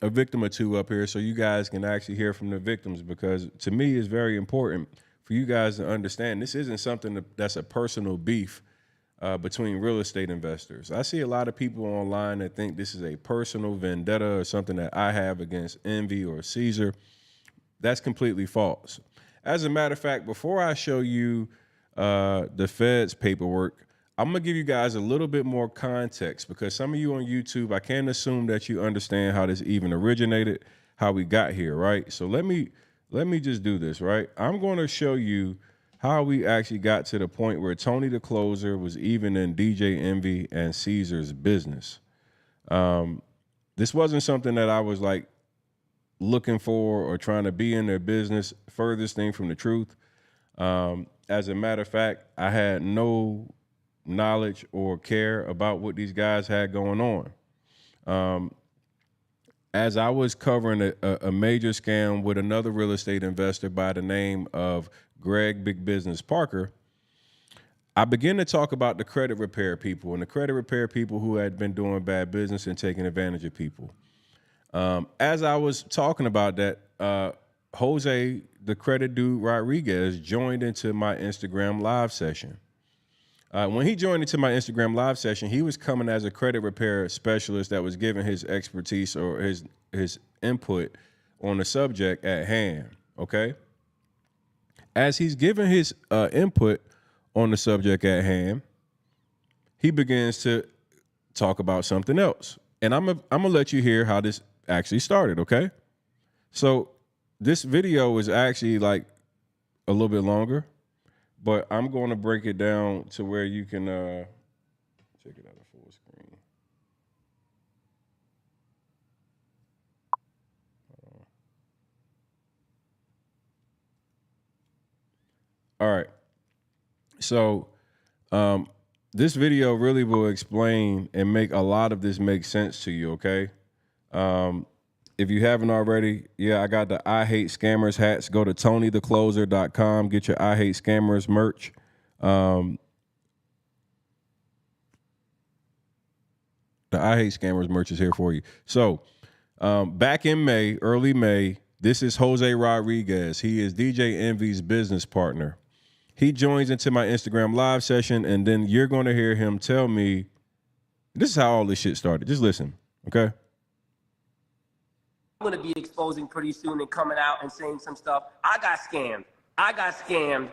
victim or two up here so you guys can actually hear from the victims, because to me it's very important for you guys to understand this isn't something that's a personal beef between real estate investors. I see a lot of people online that think this is a personal vendetta or something that I have against Envy or Cesar. That's completely false. As a matter of fact, before I show you the Fed's paperwork, I'm going to give you guys a little bit more context, because some of you on YouTube, I can't assume that you understand how this even originated, how we got here, right? So let me just do this, right? I'm going to show you how we actually got to the point where Tony the Closer was even in DJ Envy and Cesar's business. This wasn't something that I was like looking for or trying to be in their business. Furthest thing from the truth. As a matter of fact, I had no knowledge or care about what these guys had going on. As I was covering a major scam with another real estate investor by the name of Greg Big Business Parker, I began to talk about the credit repair people and the credit repair people who had been doing bad business and taking advantage of people. As I was talking about that, Jose, the credit dude Rodriguez, joined into my Instagram live session. When he joined into my Instagram live session, he was coming as a credit repair specialist that was giving his expertise or his input on the subject at hand, okay? As he's giving his input on the subject at hand, he begins to talk about something else. And I'm gonna let you hear how this actually started, okay? So this video is actually like a little bit longer, but I'm going to break it down to where you can check it out at full screen. All right. So this video really will explain and make a lot of this make sense to you, okay? If you haven't already, I got the I Hate Scammers hats. Go to TonyTheCloser.com. Get your I Hate Scammers merch. The I Hate Scammers merch is here for you. So back in May, early May, this is Jose Rodriguez. He is DJ Envy's business partner. He joins into my Instagram live session, and then you're going to hear him tell me, this is how all this shit started. Just listen, okay? I'm going to be exposing pretty soon and coming out and saying some stuff. I got scammed. I got scammed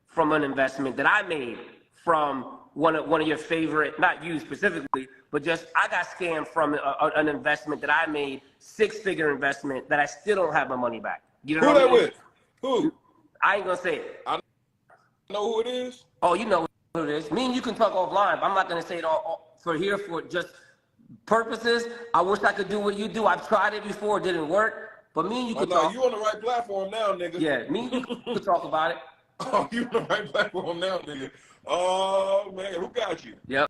from an investment that I made from one of your favorite, not you specifically, but just I got scammed from an investment that I made, 6-figure investment that I still don't have my money back. You know who what that I mean? with? Who? I ain't going to say it. I know who it is. Oh, you know who it is. Me and you can talk offline, but I'm not going to say it all for here for just purposes. I wish I could do what you do. I've tried it before, it didn't work. But me and you can talk. You on the right platform now, nigga. Yeah, me and you can talk about it. Oh, you on the right platform now, nigga. Oh, man, who got you? Yep.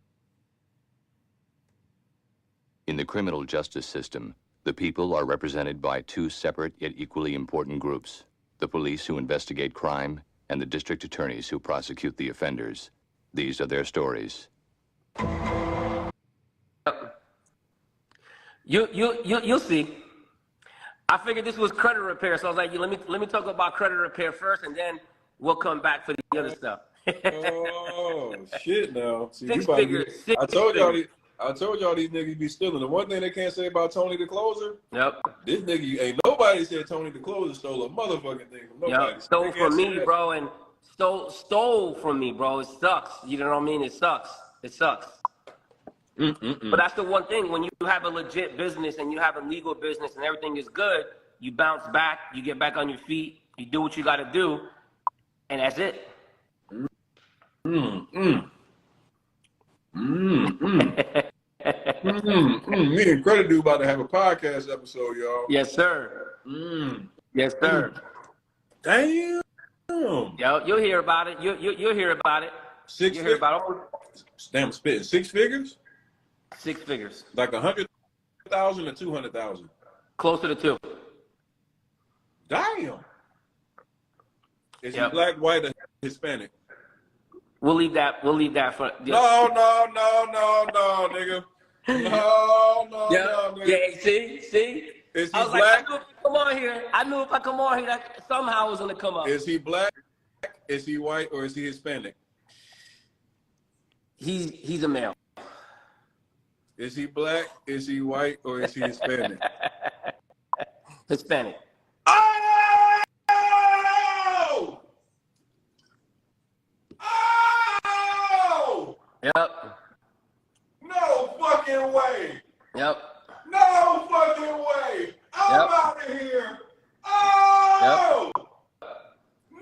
In the criminal justice system, the people are represented by two separate yet equally important groups: the police who investigate crime and the district attorneys who prosecute the offenders. These are their stories. You'll see. I figured this was credit repair, so I was like, let me talk about credit repair first, and then we'll come back for the other stuff. Oh shit! Now, see, Six figures. I told y'all these niggas be stealing. The one thing they can't say about Tony the Closer, yep, this nigga ain't nobody said Tony the Closer stole a motherfucking thing from nobody. Yep, stole from me, bro, and stole from me, bro. It sucks. You know what I mean? It sucks. It sucks. But that's the one thing, when you have a legit business and you have a legal business and everything is good, you bounce back, you get back on your feet, you do what you got to do, and that's it. Me and Credit Dude about to have a podcast episode, y'all. Yes, sir. Yes, sir. Damn. Yo, you'll hear about it. You'll hear about it. You'll hear about it. Damn, spitting 6 figures? 6 figures. Like 100,000 or 200,000? Closer to 2. Damn. Is he black, white, or Hispanic? We'll leave that for. No, nigga. No, nigga. Yeah, see? Is he I was black? like, I knew if I come on here, that somehow it was gonna come up. Is he black? Is he white, or is he Hispanic? He's a male. Is he black? Is he white, or is he Hispanic? Hispanic. Oh! Oh! Yep. No fucking way. Yep. No fucking way. I'm out of here. Oh! Yep.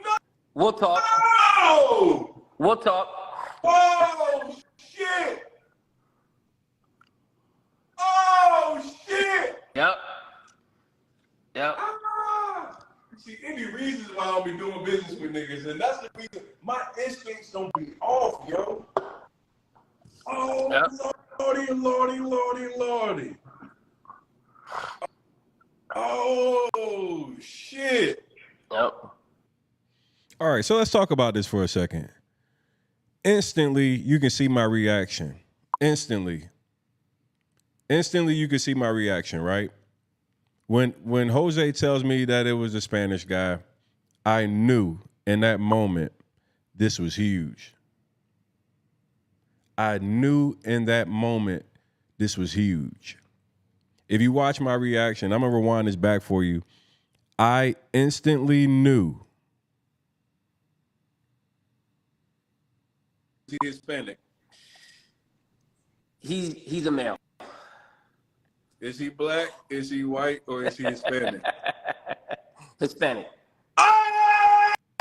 No. We'll talk. Oh! We'll talk. Oh, shit. Oh, shit. Yep. Yep. See, any reasons why I don't be doing business with niggas, and that's the reason my instincts don't be off, yo. Oh, yep. Lordy. Oh, shit. Yep. All right, so let's talk about this for a second. Instantly, you can see my reaction. Instantly, you can see my reaction, right? When Jose tells me that it was a Spanish guy, I knew in that moment this was huge. I knew in that moment this was huge. If you watch my reaction, I'm going to rewind this back for you. I instantly knew. Is he Hispanic? He's a male. Is he black? Is he white? Or is he Hispanic? Hispanic. Oh!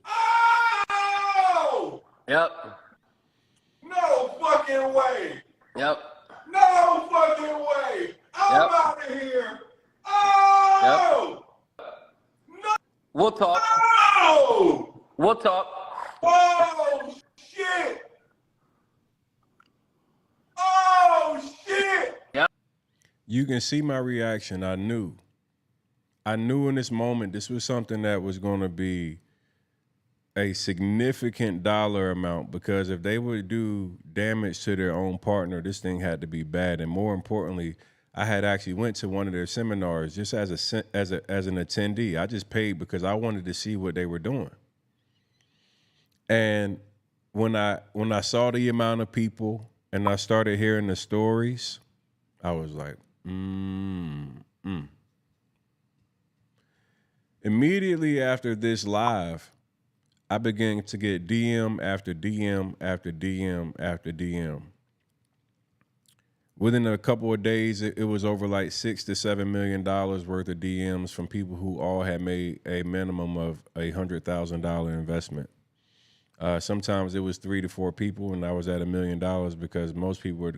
Oh! Yep. No fucking way. Yep. No fucking way. I'm out of here. Oh! Yep. No. We'll talk. Oh! We'll talk. Oh, shit. Oh, shit. Yep. You can see my reaction. I knew in this moment this was something that was going to be a significant dollar amount, because if they would do damage to their own partner, this thing had to be bad. And more importantly, I had actually went to one of their seminars just as an attendee. I just paid because I wanted to see what they were doing. And when I saw the amount of people and I started hearing the stories, I was like, Immediately after this live, I began to get DM after DM after DM after DM. Within a couple of days, it was over like $6 to $7 million worth of DMs from people who all had made a minimum of $100,000 investment. Sometimes it was 3 to 4 people, and I was at $1 million because most people were,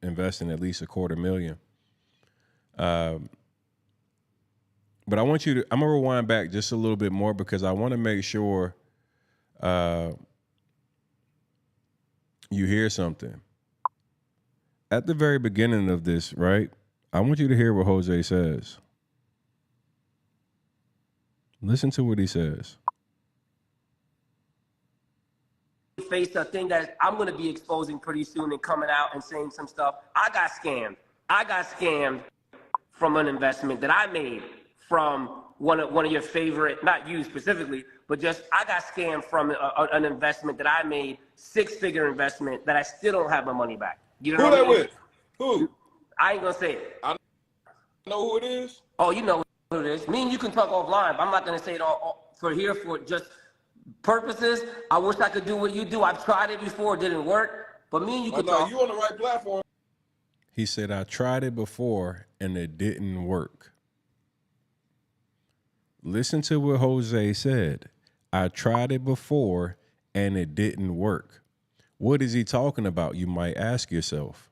investing at least $250,000. But I'm gonna rewind back just a little bit more because I want to make sure you hear something. At the very beginning of this, right? I want you to hear what Jose says. Listen to what he says. Face a thing that I'm going to be exposing pretty soon and coming out and saying some stuff. I got scammed from an investment that I made from one of your favorite, not you specifically, but just I got scammed from an investment that I made, 6-figure investment that I still don't have my money back. You know who that with? Who? I ain't gonna say it. I know who it is. Oh, you know who it is. Me and you can talk offline, but I'm not gonna say it all for here for just purposes. I wish I could do what you do. I've tried it before, it didn't work. But me and you can talk. You on the right platform. He said, I tried it before and it didn't work. Listen to what Jose said. I tried it before and it didn't work. What is he talking about? You might ask yourself.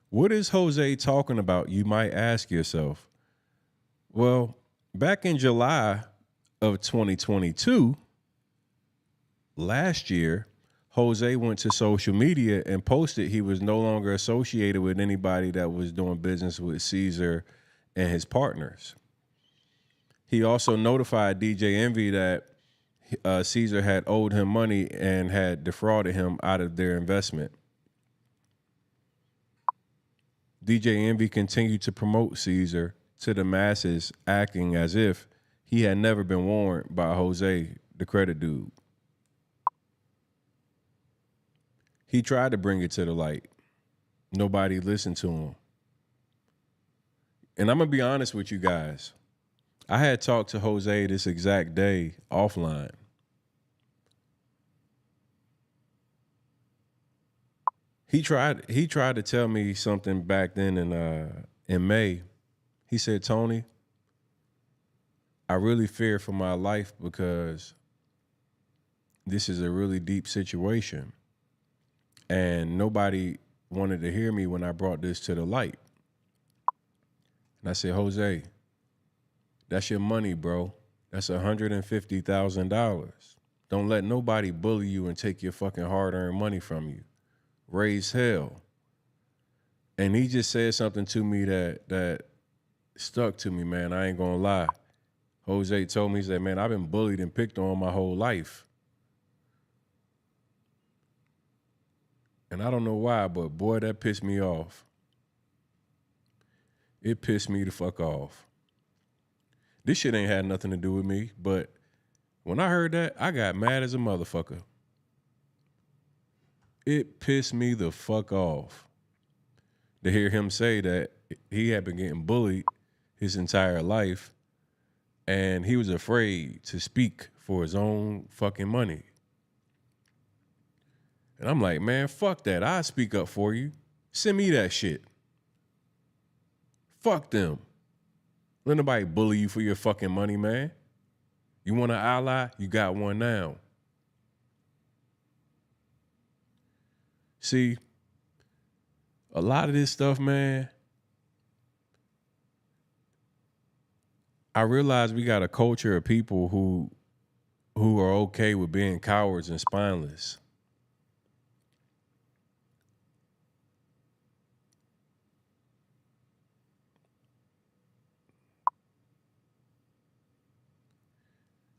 What is Jose talking about? You might ask yourself. Well, back in July of 2022, last year, Jose went to social media and posted he was no longer associated with anybody that was doing business with Cesar and his partners. He also notified DJ Envy that Cesar had owed him money and had defrauded him out of their investment. DJ Envy continued to promote Cesar to the masses, acting as if he had never been warned by Jose, the credit dude. He tried to bring it to the light. Nobody listened to him. And I'm going to be honest with you guys. I had talked to Jose this exact day offline. He tried to tell me something back then in May. He said, Tony, I really fear for my life because this is a really deep situation. And nobody wanted to hear me when I brought this to the light. And I said, Jose, that's your money, bro. That's $150,000. Don't let nobody bully you and take your fucking hard-earned money from you. Raise hell. And he just said something to me that stuck to me, man. I ain't gonna lie. Jose told me, he said, man, I've been bullied and picked on my whole life. And I don't know why, but boy, that pissed me off. It pissed me the fuck off. This shit ain't had nothing to do with me, but when I heard that, I got mad as a motherfucker. It pissed me the fuck off to hear him say that he had been getting bullied his entire life and he was afraid to speak for his own fucking money. And I'm like, man, fuck that. I'll speak up for you. Send me that shit. Fuck them. Let nobody bully you for your fucking money, man. You want an ally? You got one now. See, a lot of this stuff, man, I realize we got a culture of people who are okay with being cowards and spineless.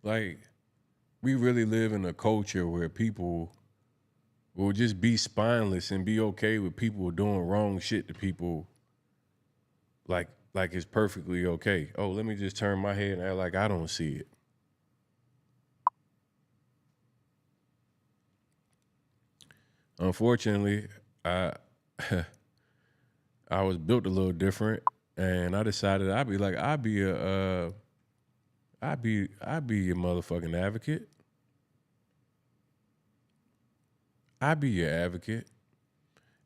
Like, we really live in a culture where people will just be spineless and be okay with people doing wrong shit to people like it's perfectly okay. Oh, let me just turn my head and act like I don't see it. Unfortunately, I was built a little different, and I decided I'd be a motherfucking advocate. I'd be your advocate.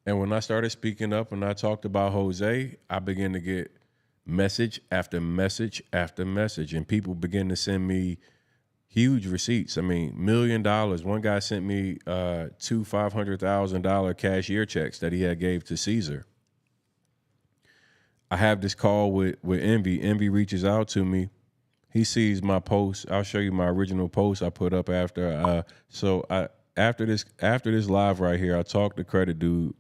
And when I started speaking up and I talked about Jose, I began to get message after message after message. And people began to send me huge receipts. I mean, $1 million. One guy sent me 2 $500,000 cashier checks that he had gave to Cesar. I have this call with Envy. Envy reaches out to me. He sees my post. I'll show you my original post I put up after. After this live right here, I talked to Credit Dude.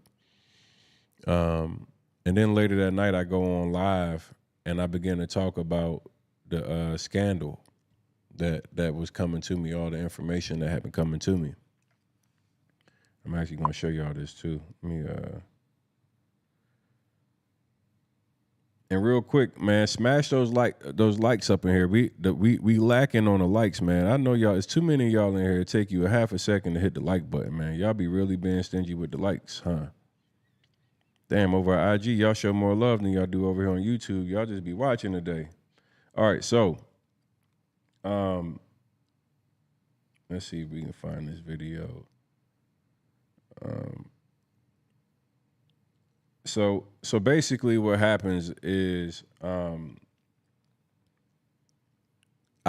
And then later that night, I go on live and I begin to talk about the scandal that was coming to me, all the information that had been coming to me. I'm actually going to show you all this too. Let me, and real quick, man, smash those likes up in here. We lacking on the likes, man. I know y'all. It's too many of y'all in here. It take you a half a second to hit the like button, man. Y'all be really being stingy with the likes, huh? Damn, over at IG, y'all show more love than y'all do over here on YouTube. Y'all just be watching today. All right, so let's see if we can find this video. So basically what happens is I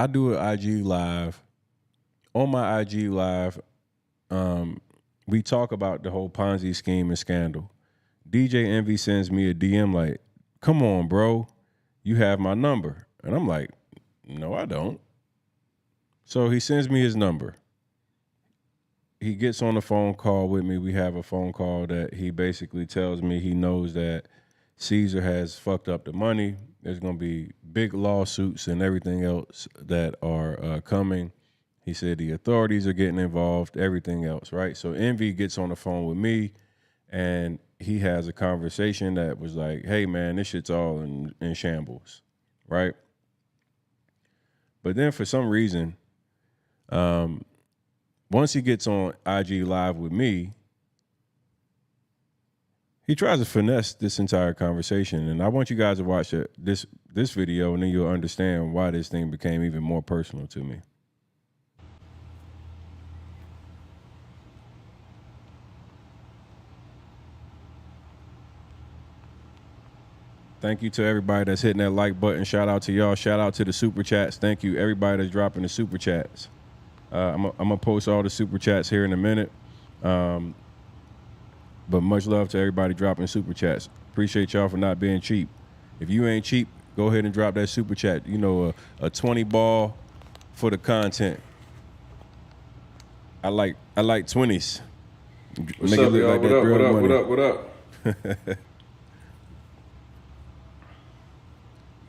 do an IG live. On my IG live, we talk about the whole Ponzi scheme and scandal. DJ Envy sends me a DM like, come on, bro, you have my number. And I'm like, no, I don't. So he sends me his number. He gets on a phone call with me. We have a phone call that he basically tells me he knows that Cesar has fucked up the money. There's going to be big lawsuits and everything else that are coming. He said the authorities are getting involved, everything else, right? So Envy gets on the phone with me, and he has a conversation that was like, hey, man, this shit's all in shambles, right? But then for some reason, once he gets on IG Live with me, he tries to finesse this entire conversation. And I want you guys to watch this video, and then you'll understand why this thing became even more personal to me. Thank you to everybody that's hitting that like button. Shout out to y'all. Shout out to the super chats. Thank you, everybody that's dropping the super chats. I'm gonna post all the super chats here in a minute. But much love to everybody dropping super chats. Appreciate y'all for not being cheap. If you ain't cheap, go ahead and drop that super chat. You know, a 20 ball for the content. I like 20s. What's up, y'all? What up?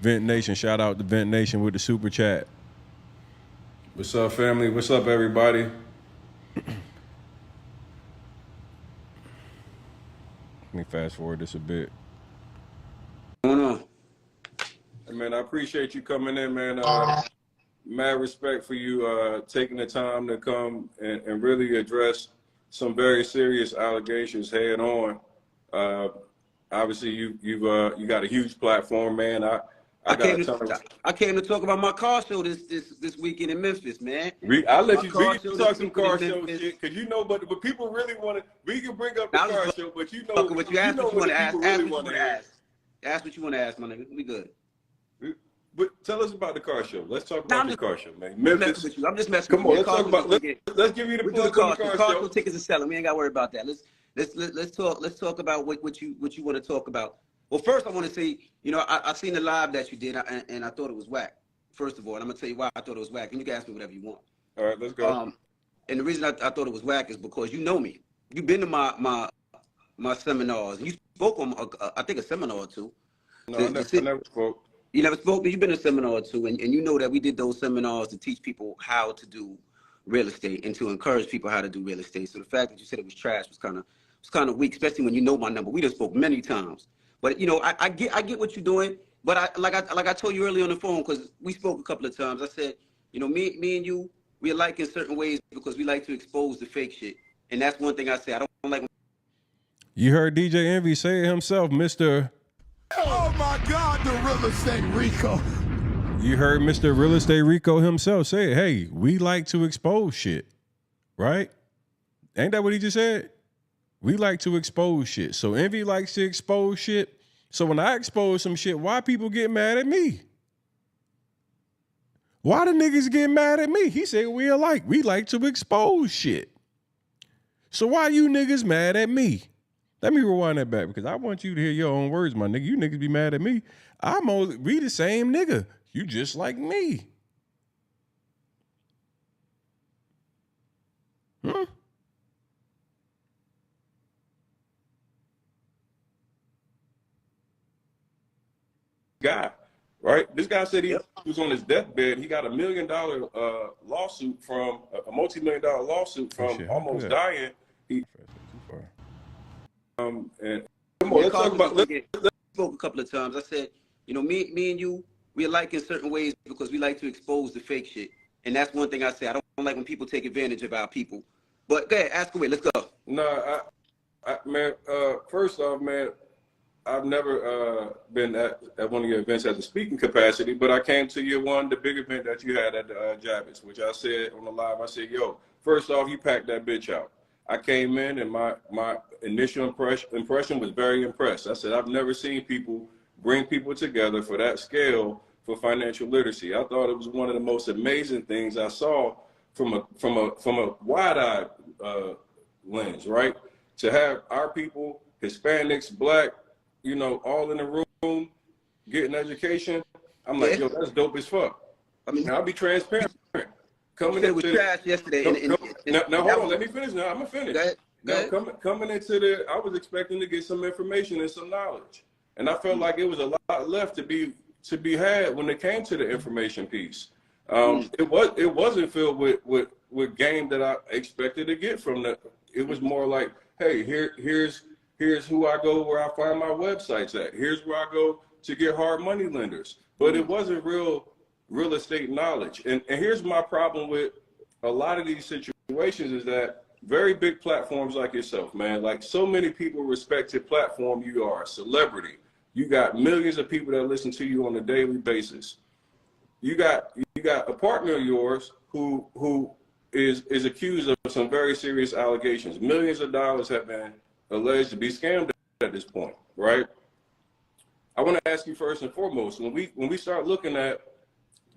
Vent Nation, shout out to Vent Nation with the super chat. What's up, family? What's up, everybody? Let me fast forward this a bit. What's going on? Hey, man, I appreciate you coming in, man. Mad respect for you taking the time to come and really address some very serious allegations head on. Obviously, you got a huge platform, man. I came to talk about my car show this weekend in Memphis, man. I'll let you talk some car show shit, because you know, but people really want to. We can bring up the car show, but you know what you ask, what you want to ask. Ask what you want to ask. Ask what you want to ask, my nigga. We good. But tell us about the car show. Let's talk about the car show, man. Memphis. I'm just messing with you. Come on, let's talk about. Let's give you the plug on the car show. Car tickets are selling. We ain't got to worry about that. Let's talk about what you want to talk about. Well, first I want to say, you know, I seen the live that you did, and I thought it was whack. First of all, and I'm gonna tell you why I thought it was whack, and you can ask me whatever you want. All right, let's go. And the reason I thought it was whack is because you know me. You've been to my seminars. You spoke on I think a seminar or two. No, I never spoke. You never spoke, but you've been to a seminar or two, and you know that we did those seminars to teach people how to do real estate and to encourage people how to do real estate. So the fact that you said it was trash was kind of weak, especially when you know my number. We just spoke many times. But you know, I get what you're doing. But like I told you earlier on the phone, because we spoke a couple of times. I said, you know, me and you, we alike in certain ways because we like to expose the fake shit. And that's one thing I say. I don't like. You heard DJ Envy say it himself, Mr. Oh my God, the real estate Rico. You heard Mr. Real Estate Rico himself say it. Hey, we like to expose shit, right? Ain't that what he just said? We like to expose shit. So Envy likes to expose shit. So when I expose some shit, why people get mad at me? Why the niggas get mad at me? He said we alike. We like to expose shit. So why you niggas mad at me? Let me rewind that back because I want you to hear your own words, my nigga. You niggas be mad at me. We the same nigga. You just like me. Guy, right? This guy said he was on his deathbed. He got $1 million lawsuit from a multi-million-dollar lawsuit from almost dying. And come on, let's talk about. Let's spoke a couple of times. I said, you know, me and you, we alike in certain ways because we like to expose the fake shit. And that's one thing I say. I don't like when people take advantage of our people. But go ahead, ask away. Let's go. No, man. First off, man, I've never been at one of your events as a speaking capacity, but I came to the big event that you had at the Javits, which I said on the live. I said, yo, first off, you packed that bitch out. I came in and my initial impression was very impressed. I said, I've never seen people bring people together for that scale for financial literacy. I thought it was one of the most amazing things I saw from a wide-eyed lens, right? To have our people, Hispanics, Black, you know, all in the room, getting education. I'm like, yo, that's dope as fuck. I mean, I'll be transparent. Coming into trash yesterday. Now hold on, let me finish. I'm gonna finish. Coming into I was expecting to get some information and some knowledge. And I felt like it was a lot left to be had when it came to the information piece. It wasn't filled with game that I expected to get from the. It was more like, hey, here's who I go where I find my websites at. Here's where I go to get hard money lenders. But it wasn't real estate knowledge. And here's my problem with a lot of these situations is that very big platforms like yourself, man, like so many people respect your platform. You are a celebrity. You got millions of people that listen to you on a daily basis. You got a partner of yours who is accused of some very serious allegations. Millions of dollars have been alleged to be scammed at this point, right? I want to ask you first and foremost, when we start looking at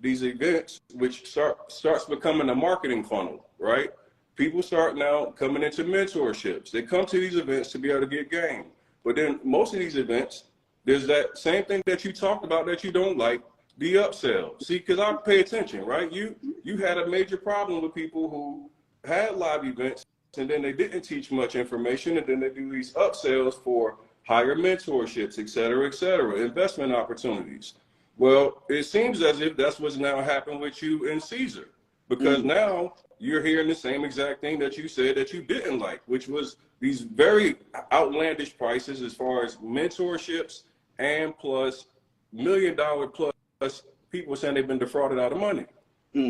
these events, which starts becoming a marketing funnel, right? People start now coming into mentorships. They come to these events to be able to get game. But then most of these events, there's that same thing that you talked about that you don't like, the upsell. See, because I pay attention, right? You had a major problem with people who had live events and then they didn't teach much information, and then they do these upsells for higher mentorships, et cetera, investment opportunities. Well, it seems as if that's what's now happened with you and Cesar, because now you're hearing the same exact thing that you said that you didn't like, which was these very outlandish prices as far as mentorships and plus $1 million plus people saying they've been defrauded out of money.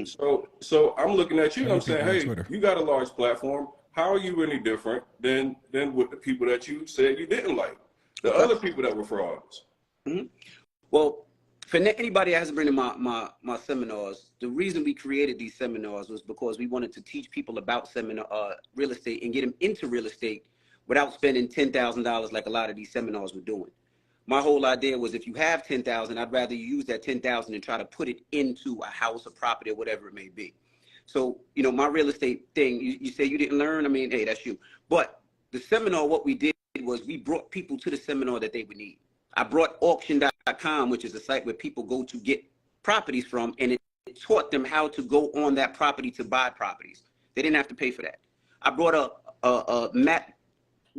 So I'm looking at you and I'm saying, hey, you got a large platform. How are you any different than with the people that you said you didn't like, the other people that were frauds? Well, for anybody that hasn't been to my seminars, the reason we created these seminars was because we wanted to teach people about real estate and get them into real estate without spending $10,000 like a lot of these seminars were doing. My whole idea was if you have $10,000, I'd rather you use that $10,000 and try to put it into a house, a property, or whatever it may be. So, you know, my real estate thing, you say you didn't learn. I mean, hey, that's you. But the seminar, what we did was we brought people to the seminar that they would need. I brought auction.com, which is a site where people go to get properties from, and it taught them how to go on that property to buy properties. They didn't have to pay for that. I brought Matt,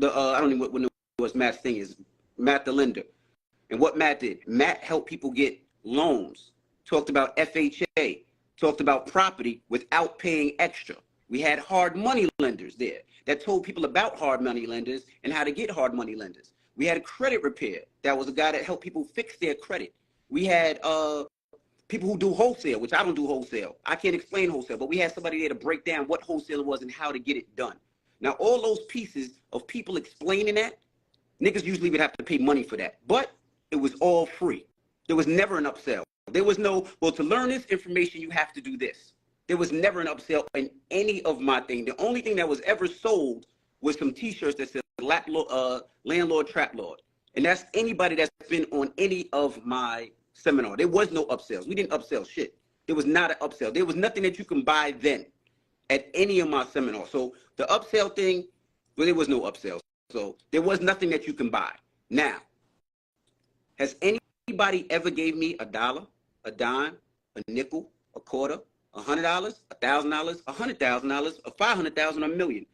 I don't know what was Matt's thing is, Matt the lender. And what Matt did, Matt helped people get loans, talked about FHA, talked about property without paying extra. We had hard money lenders there that told people about hard money lenders and how to get hard money lenders. We had a credit repair. That was a guy that helped people fix their credit. We had people who do wholesale, which I don't do wholesale. I can't explain wholesale, but we had somebody there to break down what wholesale was and how to get it done. Now, all those pieces of people explaining that, niggas usually would have to pay money for that. But it was all free. There was never an upsell. There was no, well, to learn this information, you have to do this. There was never an upsell in any of my thing. The only thing that was ever sold was some T-shirts that said landlord, trap lord. And that's anybody that's been on any of my seminar. There was no upsells. We didn't upsell shit. There was not an upsell. There was nothing that you can buy then at any of my seminars. So the upsell thing, well, there was no upsell. So there was nothing that you can buy. Now, has anybody ever gave me $1, a dime, a nickel, a quarter, $100, $1,000, $100,000, or $500,000, or $1 million?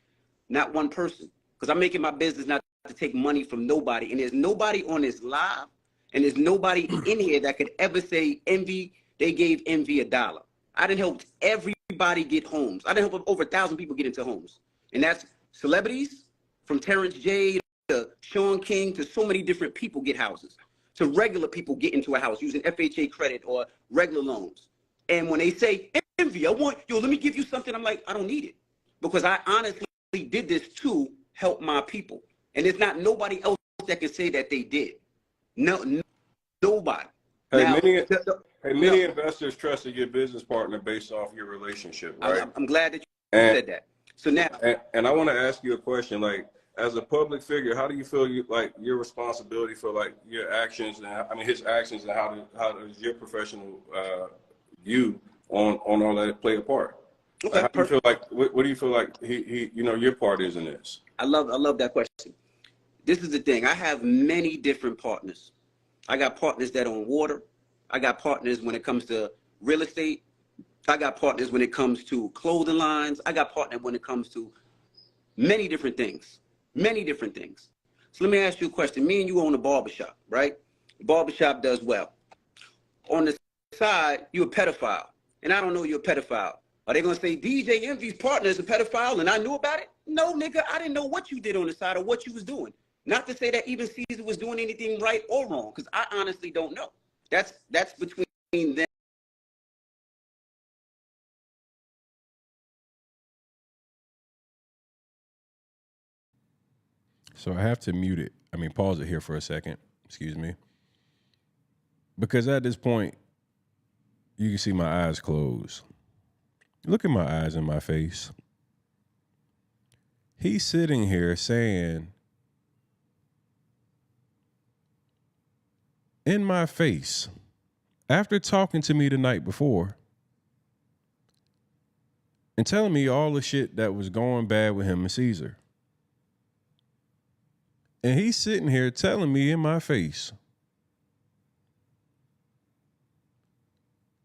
Not one person. Because I'm making my business not to take money from nobody. And there's nobody on this live, and there's nobody in here that could ever say Envy, they gave Envy $1. I done helped everybody get homes. I done helped over 1,000 people get into homes. And that's celebrities, from Terrence J to Sean King to so many different people get houses, to regular people get into a house using FHA credit or regular loans. And when they say, Envy, let me give you something, I'm like, I don't need it. Because I honestly did this to help my people. And there's not nobody else that can say that they did. No, nobody. Hey, now, many investors trusted your business partner based off your relationship, right? I'm glad that you said that. So now, and I want to ask you a question. Like, as a public figure, how do you feel your responsibility for your actions and his actions, and how does your professional view on all that play a part? Okay, how do you feel what do you feel like he your part is in this? I love that question. This is the thing. I have many different partners. I got partners that own water. I got partners when it comes to real estate. I got partners when it comes to clothing lines. I got partners when it comes to many different things. Many different things. So let me ask you a question. Me and you own a barbershop, right? Barbershop does well. On the side, you're a pedophile, and I don't know you're a pedophile. Are they gonna say DJ Envy's partner is a pedophile and I knew about it? No, nigga, I didn't know what you did on the side or what you was doing. Not to say that even Cesar was doing anything right or wrong, because I honestly don't know. That's between them. So I have to mute it. I mean, pause it here for a second. Excuse me. Because at this point, you can see my eyes closed. Look at my eyes and my face. He's sitting here saying, in my face, after talking to me the night before, and telling me all the shit that was going bad with him and Cesar. And he's sitting here telling me in my face,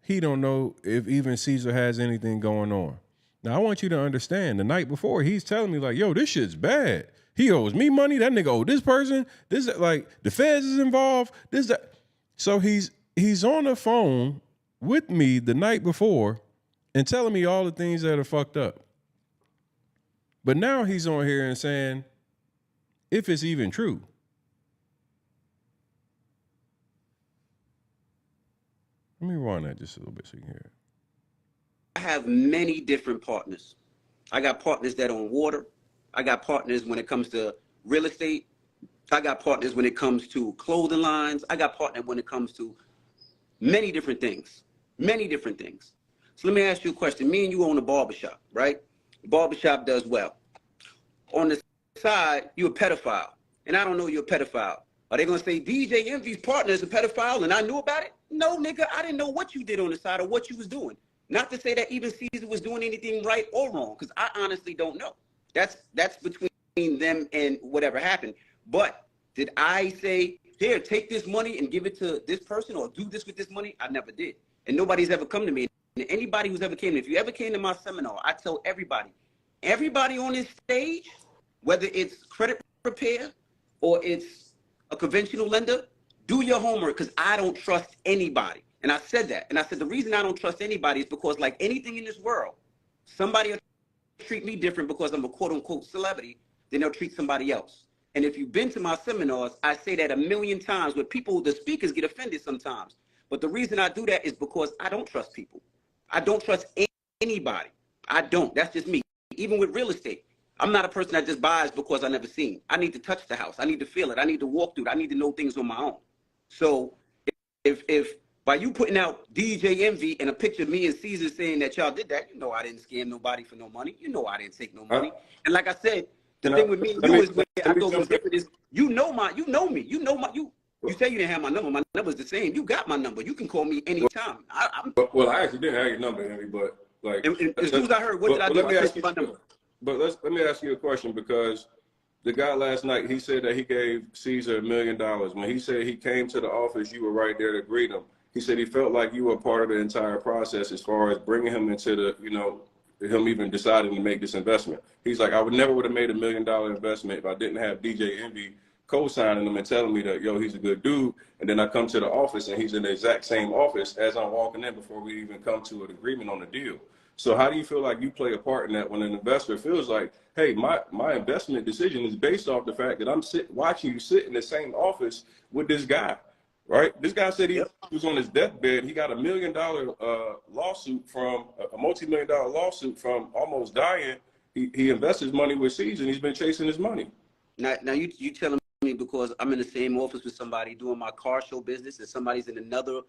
he don't know if even Cesar has anything going on. Now, I want you to understand, the night before, he's telling me like, yo, this shit's bad. He owes me money. That nigga owed this person. This, like, the feds is involved. This, that. So he's on the phone with me the night before and telling me all the things that are fucked up. But now he's on here and saying, if it's even true. Let me rewind that just a little bit so you can hear it. I have many different partners. I got partners that own water. I got partners when it comes to real estate. I got partners when it comes to clothing lines. I got partners when it comes to many different things. Many different things. So let me ask you a question. Me and you own a barbershop, right? The barbershop does well. On the side, you're a pedophile, and I don't know you're a pedophile. Are they gonna say DJ Envy's partner is a pedophile and I knew about it? No, nigga, I didn't know what you did on the side or what you was doing. Not to say that even Cesar was doing anything right or wrong, because I honestly don't know. That's between them and whatever happened. But did I say, here, take this money and give it to this person or do this with this money? I never did. And nobody's ever come to me. And anybody who's ever came, if you ever came to my seminar, I tell everybody on this stage, whether it's credit repair or it's a conventional lender, do your homework, because I don't trust anybody. And I said that. And I said the reason I don't trust anybody is because, like anything in this world, somebody will treat me different because I'm a quote-unquote celebrity than they'll treat somebody else. And if you've been to my seminars, I say that a million times where people, the speakers get offended sometimes. But the reason I do that is because I don't trust people. I don't trust anybody. I don't. That's just me. Even with real estate, I'm not a person that just buys because I never seen. I need to touch the house. I need to feel it. I need to walk through it. I need to know things on my own. So if by you putting out DJ Envy and a picture of me and Cesar saying that y'all did that, you know I didn't scam nobody for no money. You know I didn't take no money. And like I said, the thing with me and you is where I go from different is you know me. You say you didn't have my number. My number's the same. You got my number. You can call me anytime. Well, I actually didn't have your number, Henry, but like as soon as I heard, what did I do? I my number. But let me ask you a question, because the guy last night, he said that he gave Cesar $1 million. When he said he came to the office, you were right there to greet him. He said he felt like you were part of the entire process as far as bringing him into the, him even deciding to make this investment. He's like, I would never have made $1 million investment if I didn't have DJ Envy co-signing him and telling me that, yo, he's a good dude. And then I come to the office and he's in the exact same office as I'm walking in before we even come to an agreement on the deal. So how do you feel like you play a part in that when an investor feels like, hey, my investment decision is based off the fact that I'm watching you sit in the same office with this guy, right? This guy said he was on his deathbed. He got $1 million lawsuit from a multi-million-dollar lawsuit from almost dying. He invests his money with Cesar and he's been chasing his money. Now you telling me because I'm in the same office with somebody doing my car show business and somebody's in another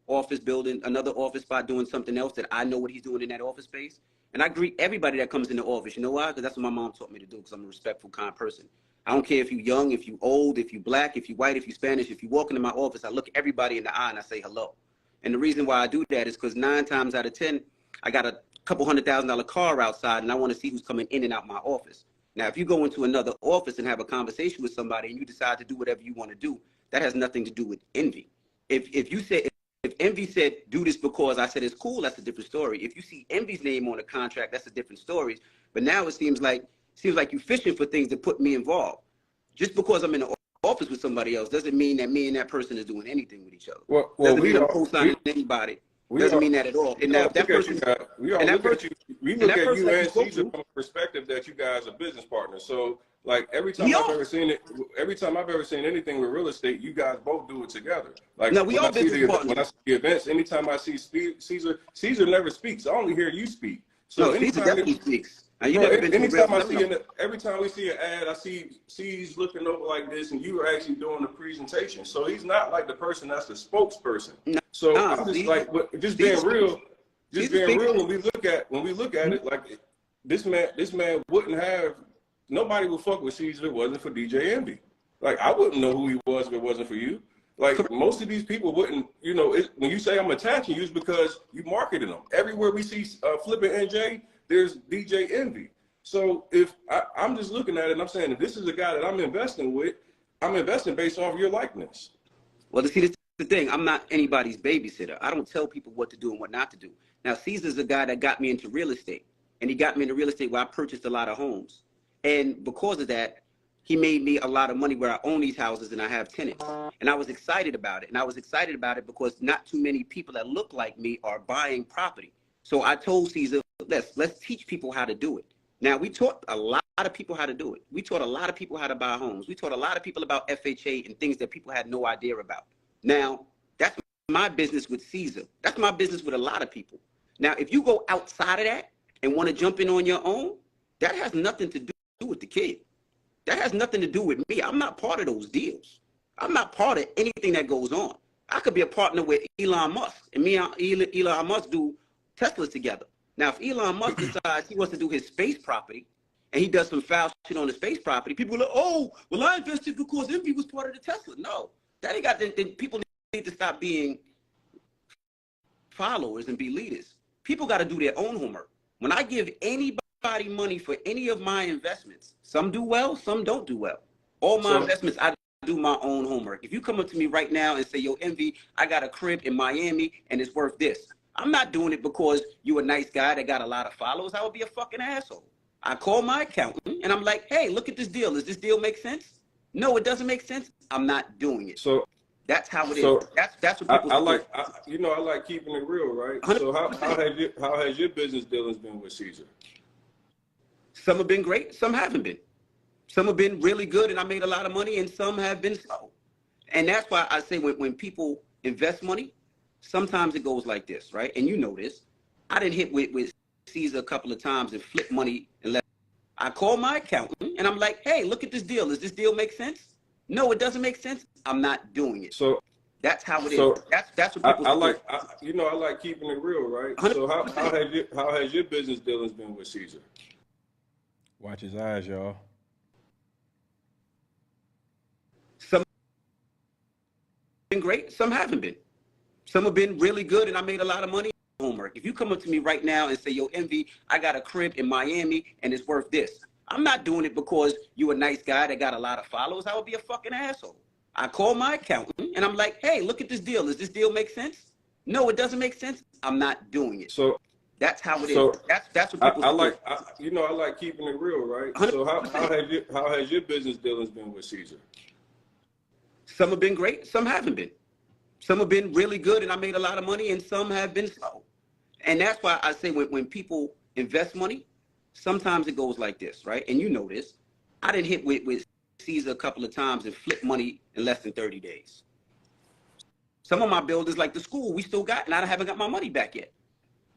office building, another office spot doing something else that I know what he's doing in that office space. And I greet everybody that comes in the office. You know why? Because that's what my mom taught me to do, because I'm a respectful, kind person. I don't care if you're young, if you're old, if you're black, if you're white, if you're Spanish. If you walk into my office, I look everybody in the eye and I say hello. And the reason why I do that is because 9 times out of 10, I got a couple $100,000 car outside and I want to see who's coming in and out my office. Now, if you go into another office and have a conversation with somebody and you decide to do whatever you want to do, that has nothing to do with envy. If Envy said, do this because I said it's cool, that's a different story. If you see Envy's name on a contract, that's a different story. But now it seems like you're fishing for things to put me involved. Just because I'm in the office with somebody else doesn't mean that me and that person is doing anything with each other. Well, doesn't we mean I'm are co-signing anybody. Doesn't mean that at all. And now, if that person, we all look at you. We look at you and Cesar from a perspective that you guys are business partners. So, like every time I've ever seen anything with real estate, you guys both do it together. Like no, we all business partners. When I see the events, anytime I see Cesar never speaks. I only hear you speak. So no, Cesar definitely speaks. Bro, every time we see an ad, I see C's looking over like this, and you are actually doing the presentation. So he's not like the person that's the spokesperson. So I'm just like, just being real. When we look at it, like this man wouldn't have. Nobody would fuck with Cesar if it wasn't for DJ Envy. Like I wouldn't know who he was if it wasn't for you. Like most of these people wouldn't, when you say I'm attaching you, it's because you marketed them. Everywhere we see Flippin' NJ, there's DJ Envy. So if I'm just looking at it and I'm saying, if this is a guy that I'm investing with, I'm investing based off your likeness. Well, see, this is the thing. I'm not anybody's babysitter. I don't tell people what to do and what not to do. Now, Cesar's a guy that got me into real estate. And he got me into real estate where I purchased a lot of homes. And because of that, he made me a lot of money where I own these houses and I have tenants. And I was excited about it. And I was excited about it because not too many people that look like me are buying property. So I told Cesar, let's teach people how to do it. Now, we taught a lot of people how to do it. We taught a lot of people how to buy homes. We taught a lot of people about FHA and things that people had no idea about. Now, that's my business with Cesar. That's my business with a lot of people. Now, if you go outside of that and want to jump in on your own, that has nothing to do with the kid. That has nothing to do with me. I'm not part of those deals. I'm not part of anything that goes on. I could be a partner with Elon Musk, and me and Elon Musk do Teslas together. Now, if Elon Musk decides he wants to do his space property, and he does some foul shit on the space property, people are like, oh, well, I invested because Envy was part of the Tesla. No, that ain't got. Then people need to stop being followers and be leaders. People got to do their own homework. When I give anybody money for any of my investments, some do well, some don't do well. All my investments, I do my own homework. If you come up to me right now and say, yo, Envy, I got a crib in Miami and it's worth this. I'm not doing it because you a nice guy that got a lot of followers. I would be a fucking asshole. I call my accountant and I'm like, hey, look at this deal. Does this deal make sense? No, it doesn't make sense. I'm not doing it. So that's how it is. That's what people I like keeping it real, right? 100%. So how has your business dealings been with Cesar? Some have been great, some haven't been. Some have been really good and I made a lot of money, and some have been slow. And that's why I say when people invest money, sometimes it goes like this, right? And you know this. I didn't hit with Cesar a couple of times and flip money and let. I call my accountant and I'm like, hey, look at this deal. Does this deal make sense? No, it doesn't make sense. I'm not doing it. So that's how it is. That's what people I like keeping it real, right? 100%. So how has your business dealings been with Cesar? Watch his eyes, y'all. Some have been great, some haven't been. Some have been really good and I made a lot of money. Homework. If you come up to me right now and say, yo, Envy, I got a crib in Miami and it's worth this. I'm not doing it because you a nice guy that got a lot of followers. I would be a fucking asshole. I call my accountant and I'm like, hey, look at this deal. Does this deal make sense? No, it doesn't make sense. I'm not doing it. So that's how it is. That's what people I like keeping it real, right? 100%. So how has your business dealings been with Cesar? Some have been great, some haven't been. Some have been really good and I made a lot of money, and some have been slow. And that's why I say when people invest money, sometimes it goes like this, right? And you know this. I didn't hit with Cesar a couple of times and flip money in less than 30 days. Some of my builders, like the school, we still got, and I haven't got my money back yet.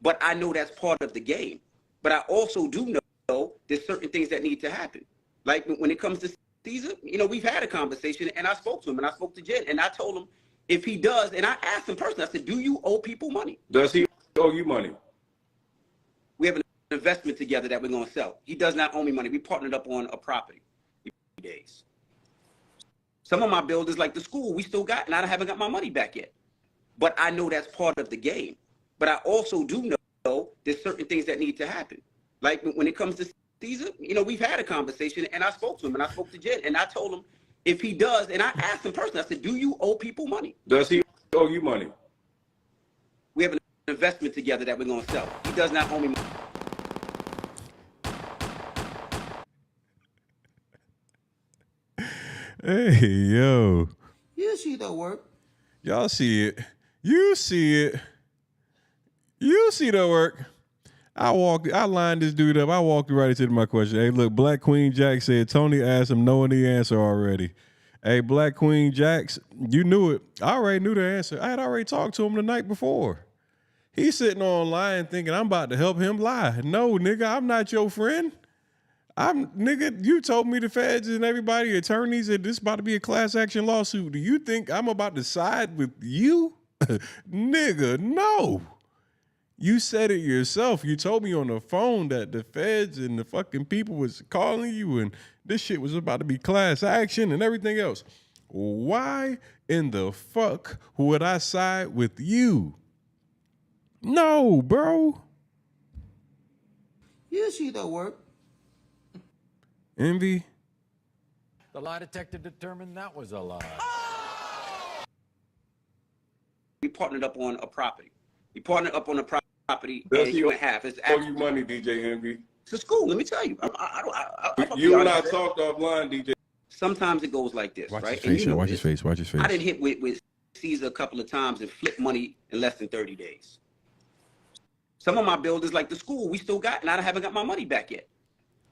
But I know that's part of the game. But I also do know there's certain things that need to happen. Like when it comes to Cesar, we've had a conversation, and I spoke to him, and I spoke to Jen, and I told him if he does, and I asked him personally, I said, do you owe people money? Does he owe you money? We have an investment together that we're going to sell. He does not owe me money. We partnered up on a property. Days. Some of my builders, like the school, we still got, and I haven't got my money back yet. But I know that's part of the game. But I also do know there's certain things that need to happen. Like when it comes to Cesar, we've had a conversation, and I spoke to him, and I spoke to Jen, and I told him if he does, and I asked him personally, I said, do you owe people money? Does he owe you money? We have an investment together that we're going to sell. He does not owe me money. Hey, yo. You see the work. Y'all see it. You see it. You see the work. I lined this dude up. I walked right into my question. Hey, look, Black Queen Jack said Tony asked him knowing the answer already. Hey, Black Queen Jax, you knew it. I already knew the answer. I had already talked to him the night before. He's sitting online thinking I'm about to help him lie. No, nigga, I'm not your friend. Nigga, you told me the feds and everybody, attorneys, that this is about to be a class action lawsuit. Do you think I'm about to side with you? Nigga, no. You said it yourself. You told me on the phone that the feds and the fucking people was calling you and this shit was about to be class action and everything else. Why in the fuck would I side with you? No, bro. You see the work. Envy. The lie detector determined that was a lie. We partnered up on a property. We partnered up on a property Does a he year and a half. It's owe you money, DJ Envy? It's a school. Let me tell you. You and I talked offline, DJ. Sometimes it goes like this, Watch right? his face, And you know watch his face, watch his face. I didn't hit with Cesar a couple of times and flip money in less than 30 days. Some of my builders, like the school, we still got, and I haven't got my money back yet.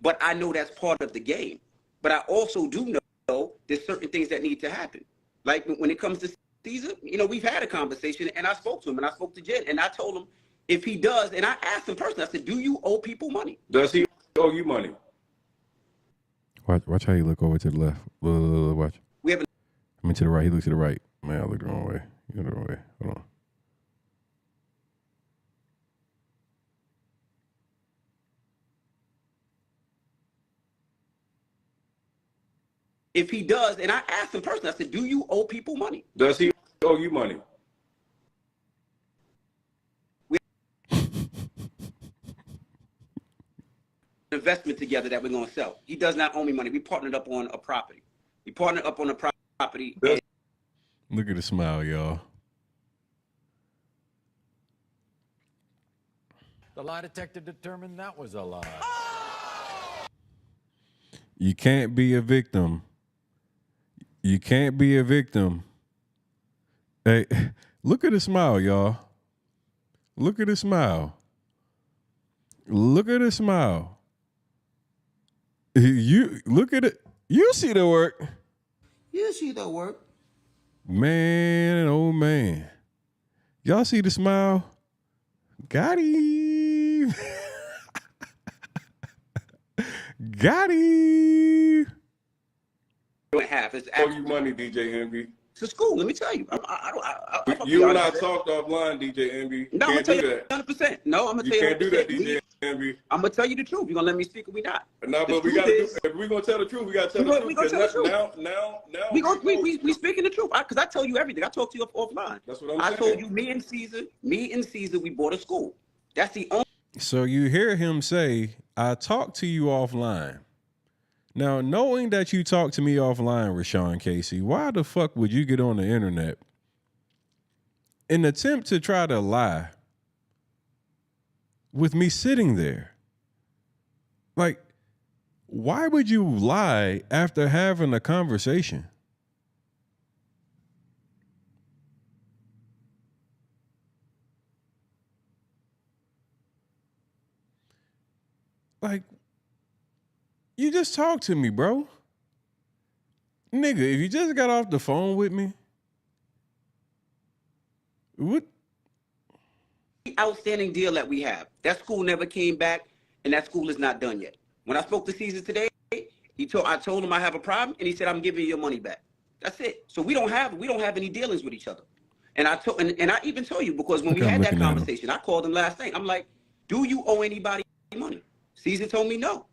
But I know that's part of the game. But I also do know there's certain things that need to happen. Like when it comes to Cesar, you know, we've had a conversation, and I spoke to him, and I spoke to Jen, and I told him if he does, and I asked him personally, I said, do you owe people money? Does he owe you money? Watch how you look over to the left. Look, watch. We have I mean to the right. He looks to the right. Man, I looked the wrong way. You look the wrong way. Hold on. If he does, and I asked him personally, I said, do you owe people money? Does he owe you money? Investment together that we're going to sell. He does not owe me money. We partnered up on a property. We partnered up on a property. Look at the smile, y'all. The lie detector determined that was a lie. You can't be a victim. You can't be a victim. Hey, look at the smile, y'all. Look at the smile. Look at the smile. You look at it. You see the work. You see the work. Man, oh man. Y'all see the smile? Got him. Got him. Half. It's owe you money, DJ Envy. It's a school. Let me tell you. You and I talked offline, DJ Envy. No, I'm can't gonna do tell you that. 100%. No, I'm gonna You tell you. can't do that, DJ Envy. I'm gonna tell you the truth. You're gonna let me speak or we not? No, but we gotta do. If we're gonna tell the truth, we gotta tell the truth. We gonna tell the truth. Now. We speaking the truth. Cause I tell you everything. I talk to you offline. That's what I'm I saying. told you, me and Cesar, we bought a school. That's the only. So you hear him say, I talked to you offline. Now, knowing that you talked to me offline, Rashawn Casey, why the fuck would you get on the internet in an attempt to try to lie with me sitting there? Like, why would you lie after having a conversation? Like, you just talked to me, bro. Nigga, if you just got off the phone with me, what? Outstanding deal that we have. That school never came back, and that school is not done yet. When I spoke to Cesar today, I told him I have a problem, and he said, I'm giving you your money back. That's it. So we don't have any dealings with each other. And I even told you, because when we had that conversation, I called him last night. I'm like, do you owe anybody money? Cesar told me no.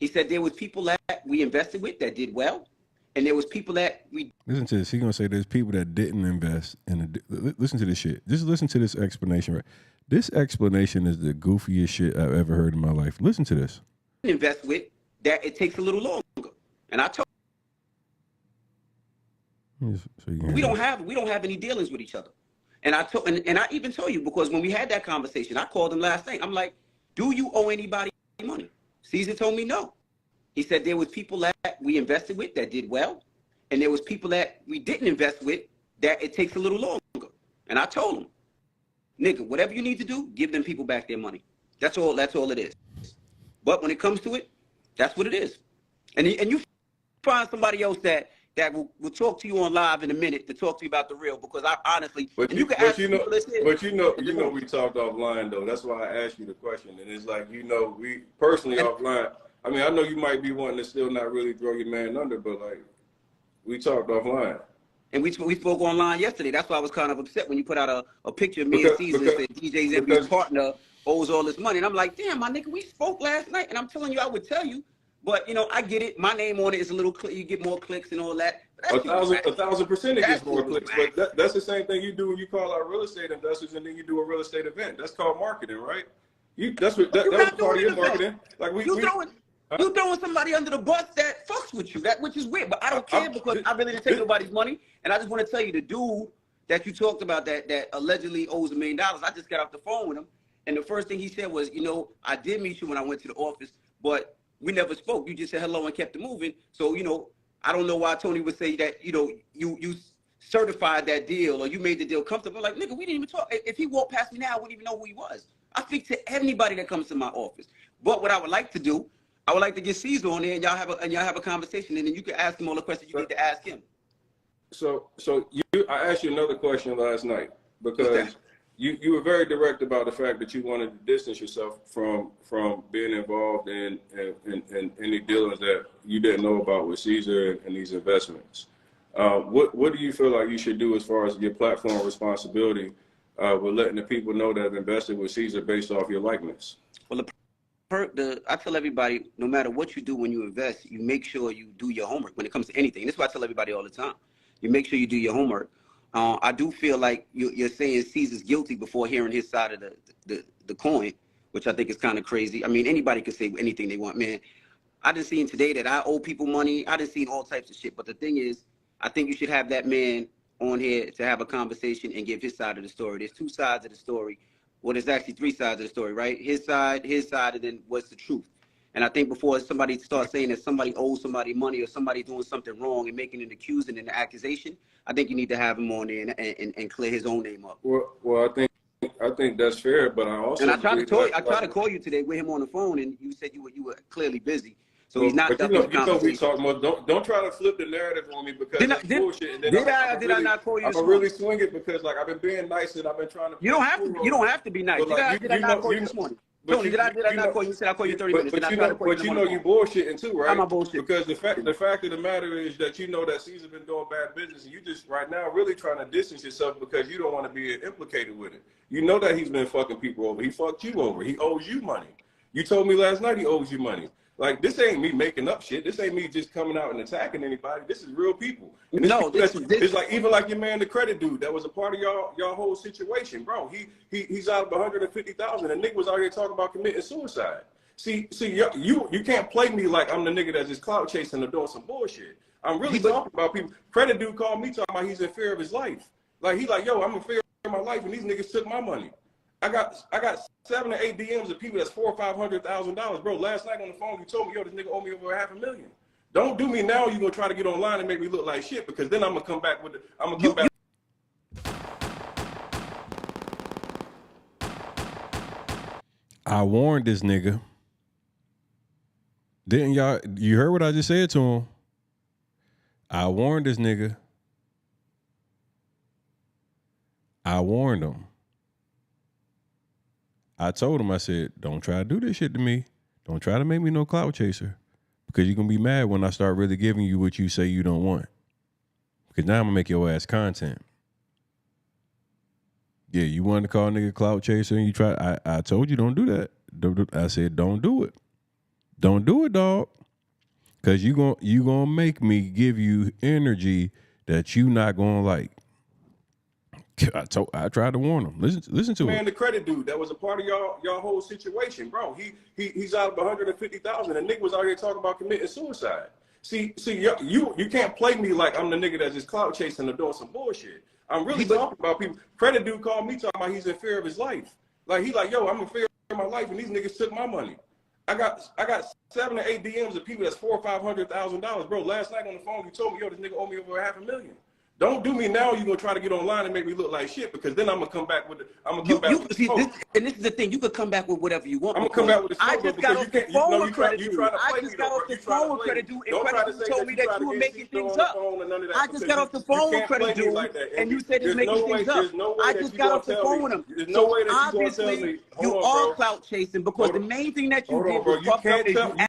He said there was people that we invested with that did well, and there was people that we... Listen to this. He's going to say there's people that didn't invest in listen to this shit. Just listen to this explanation, right? This explanation is the goofiest shit I've ever heard in my life. Listen to this. Invest with, that it takes a little longer. And I told... We don't have any dealings with each other. And I even told you, because when we had that conversation, I called him last night. I'm like, do you owe anybody money? Cesar told me no. He said there was people that we invested with that did well, and there was people that we didn't invest with that it takes a little longer. And I told them, nigga, whatever you need to do, give them people back their money. That's all it is. But when it comes to it, that's what it is. And you find somebody else that will talk to you on live in a minute to talk to you about the real, because I honestly, but you can ask people this here. But you know, we talked offline though. That's why I asked you the question. And it's like, we personally offline. I mean, I know you might be wanting to still not really throw your man under, but like, we talked offline. And we spoke online yesterday. That's why I was kind of upset when you put out a picture of me and Cesar and said DJ's Envy's partner owes all this money. And I'm like, damn, my nigga, we spoke last night. And I'm telling you, I would tell you. But, I get it. My name on it is a little, you get more clicks and all that. 1,000% it gets more clicks. But that's the same thing you do when you call out real estate investors and then you do a real estate event. That's called marketing, right? That was part of your marketing. Like you throwing somebody under the bus that fucks with you, which is weird. But I don't care because I really didn't take nobody's money. And I just want to tell you, the dude that you talked about that allegedly owes $1 million, I just got off the phone with him. And the first thing he said was, I did meet you when I went to the office, but we never spoke. You just said hello and kept it moving. So, I don't know why Tony would say that, you certified that deal or you made the deal comfortable. Like, nigga, we didn't even talk. If he walked past me now, I wouldn't even know who he was. I speak to anybody that comes to my office. But what I would like to do, I would like to get Cesar on there and y'all have a conversation, and then you can ask him all the questions you need to ask him. So I asked you another question last night because you were very direct about the fact that you wanted to distance yourself from being involved in any dealings that you didn't know about with Cesar and these investments. What do you feel like you should do as far as your platform responsibility with letting the people know that have invested with Cesar based off your likeness? Well, I tell everybody, no matter what you do when you invest, you make sure you do your homework when it comes to anything. This is what I tell everybody all the time. You make sure you do your homework. I do feel like you're saying Cesar's guilty before hearing his side of the coin, which I think is kind of crazy. I mean, anybody can say anything they want, man. I just seen today that I owe people money. I just seen all types of shit. But the thing is, I think you should have that man on here to have a conversation and give his side of the story. There's two sides of the story. Well, there's actually three sides of the story, right? His side, and then what's the truth. And I think before somebody starts saying that somebody owes somebody money or somebody doing something wrong and making an accusation and an accusation, I think you need to have him on there and clear his own name up. Well, I think that's fair, but I also I tried to call you today with him on the phone, and you said you were clearly busy. So he's not. But we talk about. Don't try to flip the narrative on me because that's bullshit. And then did I not call you? I'm gonna really swing it because like I've been being nice and I've been trying to. You don't have to be nice. Did I not call you this morning? Tony, did I not call you? You said I call you 30 minutes. But you know you bullshitting too, right? I'm not bullshit. Because the fact of the matter is that you know that Cesar been doing bad business, and you just right now really trying to distance yourself because you don't want to be implicated with it. You know that he's been fucking people over. He fucked you over. He owes you money. You told me last night he owes you money. Like, this ain't me making up shit. This ain't me just coming out and attacking anybody. This is real people. And it's like even like your man, the credit dude, that was a part of y'all whole situation, bro. He's out of 150,000. And nigga was out here talking about committing suicide. See, you can't play me like I'm the nigga that's just clout chasing or doing some bullshit. I'm really talking about people. Credit dude called me talking about he's in fear of his life. Like he like, yo, I'm in fear of my life, and these niggas took my money. I got 7 or 8 DMs of people that's $400,000 or $500,000, bro. Last night on the phone, you told me, yo, this nigga owe me over $500,000. Don't do me now. You're gonna try to get online and make me look like shit because then I'm gonna come back with I warned this nigga. Didn't y'all? You heard what I just said to him? I warned this nigga. I warned him. I told him, I said, don't try to do this shit to me. Don't try to make me no clout chaser because you're going to be mad when I start really giving you what you say you don't want. Because now I'm going to make your ass content. Yeah, you wanted to call a nigga clout chaser and you try. I told you don't do that. I said, don't do it. Don't do it, dog. Because you gonna make me give you energy that you not going to like. I tried to warn him. Listen to it. Man, the credit dude that was a part of y'all whole situation, bro. He's out of 150,000, and nigga was out here talking about committing suicide. See, you can't play me like I'm the nigga that's just clout chasing or doing some bullshit. I'm really talking about people. Credit dude called me talking about he's in fear of his life. Like he like, yo, I'm in fear of my life, and these niggas took my money. I got 7 or 8 DMs of people that's $400,000 or $500,000, bro. Last night on the phone, you told me, yo, this nigga owe me over $500,000. Don't do me now. You're gonna try to get online and make me look like shit, because then I'm gonna come back with the smoke. And this is the thing. You could come back with whatever you want. I'm gonna come back with the smoke. I just got off the phone with Credit Dude. I just got off the phone with Credit Dude, and Credit Dude told me that you were making things up. I just got off the phone with Credit Dude, and you said he's making things up. I just got off the phone with him. So obviously, you are clout chasing, because the main thing that you did was fuck up is you.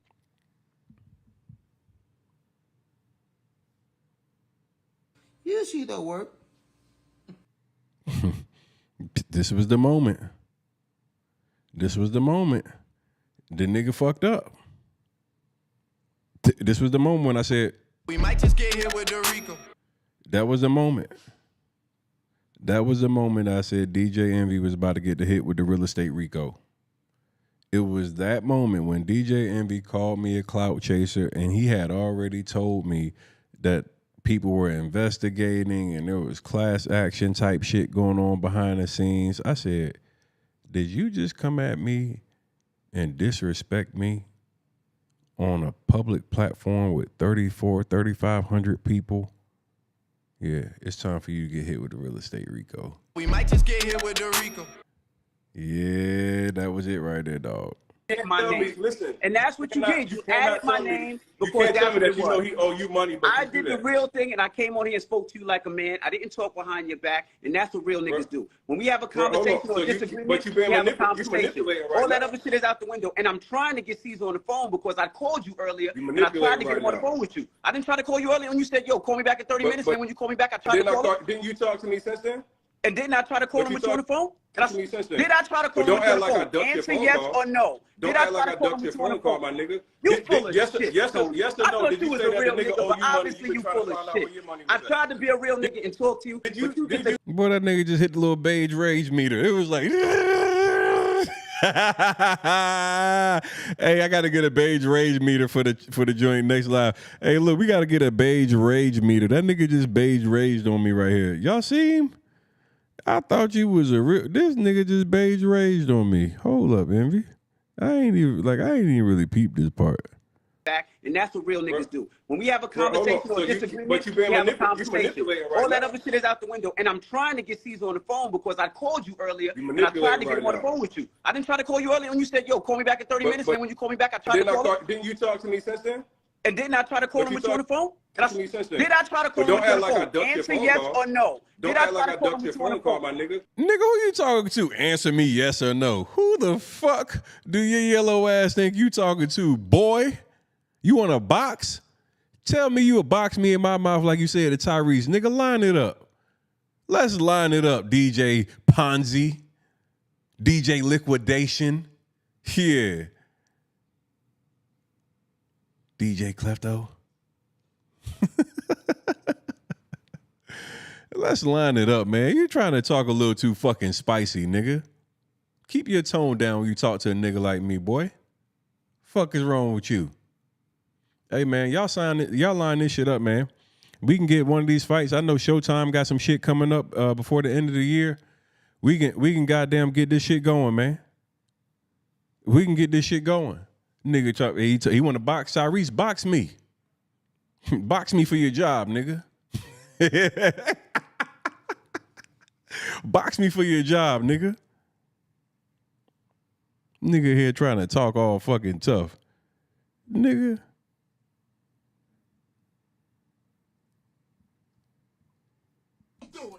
You see the work. This was the moment. This was the moment. The nigga fucked up. This was the moment when I said, we might just get here with the Rico. That was the moment. That was the moment I said DJ Envy was about to get the hit with the real estate Rico. It was that moment when DJ Envy called me a clout chaser, and he had already told me that people were investigating and there was class action type shit going on behind the scenes. I said, did you just come at me and disrespect me on a public platform with 3,500 people? Yeah, it's time for you to get hit with the real estate Rico. We might just get here with the Rico. Yeah, that was it right there, dog. My name. Listen, and that's what you did. You added my name because that's what it was. You know he owe you money, but I did the real thing, and I came on here and spoke to you like a man. I didn't talk behind your back, and that's what real niggas do. When we have a conversation or disagreement, we have a conversation. All that other shit is out the window. And I'm trying to get Cesar on the phone because I called you earlier, and I tried to get him on the phone with you. I didn't try to call you earlier, and you said, yo, call me back in 30 minutes. And when you call me back, I tried to call him. Didn't you talk to me since then? And didn't I try to call him with you on the phone? Did I try to call him with you on the phone? Answer yes or no. Don't act like I ducked your phone call, my nigga. You full of shit. Yes or no? Did you say that the nigga owe you money? Obviously, you full of shit. I tried to be a real nigga and talk to you. Boy, that nigga just hit the little beige rage meter. It was like, hey, I gotta get a beige rage meter for the joint next live. Hey, look, we gotta get a beige rage meter. That nigga just beige raged on me right here. Y'all see him? I thought you was a real. This nigga just beige raged on me. Hold up, Envy. I ain't even really peeped this part. And that's what real niggas do. When we have a conversation or disagreement, we have a conversation. All that other shit is out the window. And I'm trying to get Cesar on the phone because I called you earlier, and I tried to get him on the phone with you. I didn't try to call you earlier, and you said, yo, call me back in 30 minutes. And when you call me back, I tried to call him. Didn't you talk to me since then? And didn't I try to call him with you on the phone? Did I try to call him with you on the phone? Answer yes or no. Don't act like I ducked your phone call, my nigga. Nigga, who you talking to? Answer me yes or no. Who the fuck do your yellow ass think you talking to, boy? You want a box? Tell me you a box me in my mouth like you said to Tyrese. Nigga, line it up. Let's line it up, DJ Ponzi. DJ Liquidation. Yeah. DJ Klepto. Let's line it up, man. You're trying to talk a little too fucking spicy, nigga. Keep your tone down when you talk to a nigga like me, boy. Fuck is wrong with you? Hey, man, y'all line this shit up, man. We can get one of these fights. I know Showtime got some shit coming up before the end of the year. We can goddamn get this shit going, man. We can get this shit going. Nigga, he want to box Tyrese. Box me. Box me for your job, nigga. Box me for your job, nigga. Nigga here trying to talk all fucking tough. Nigga.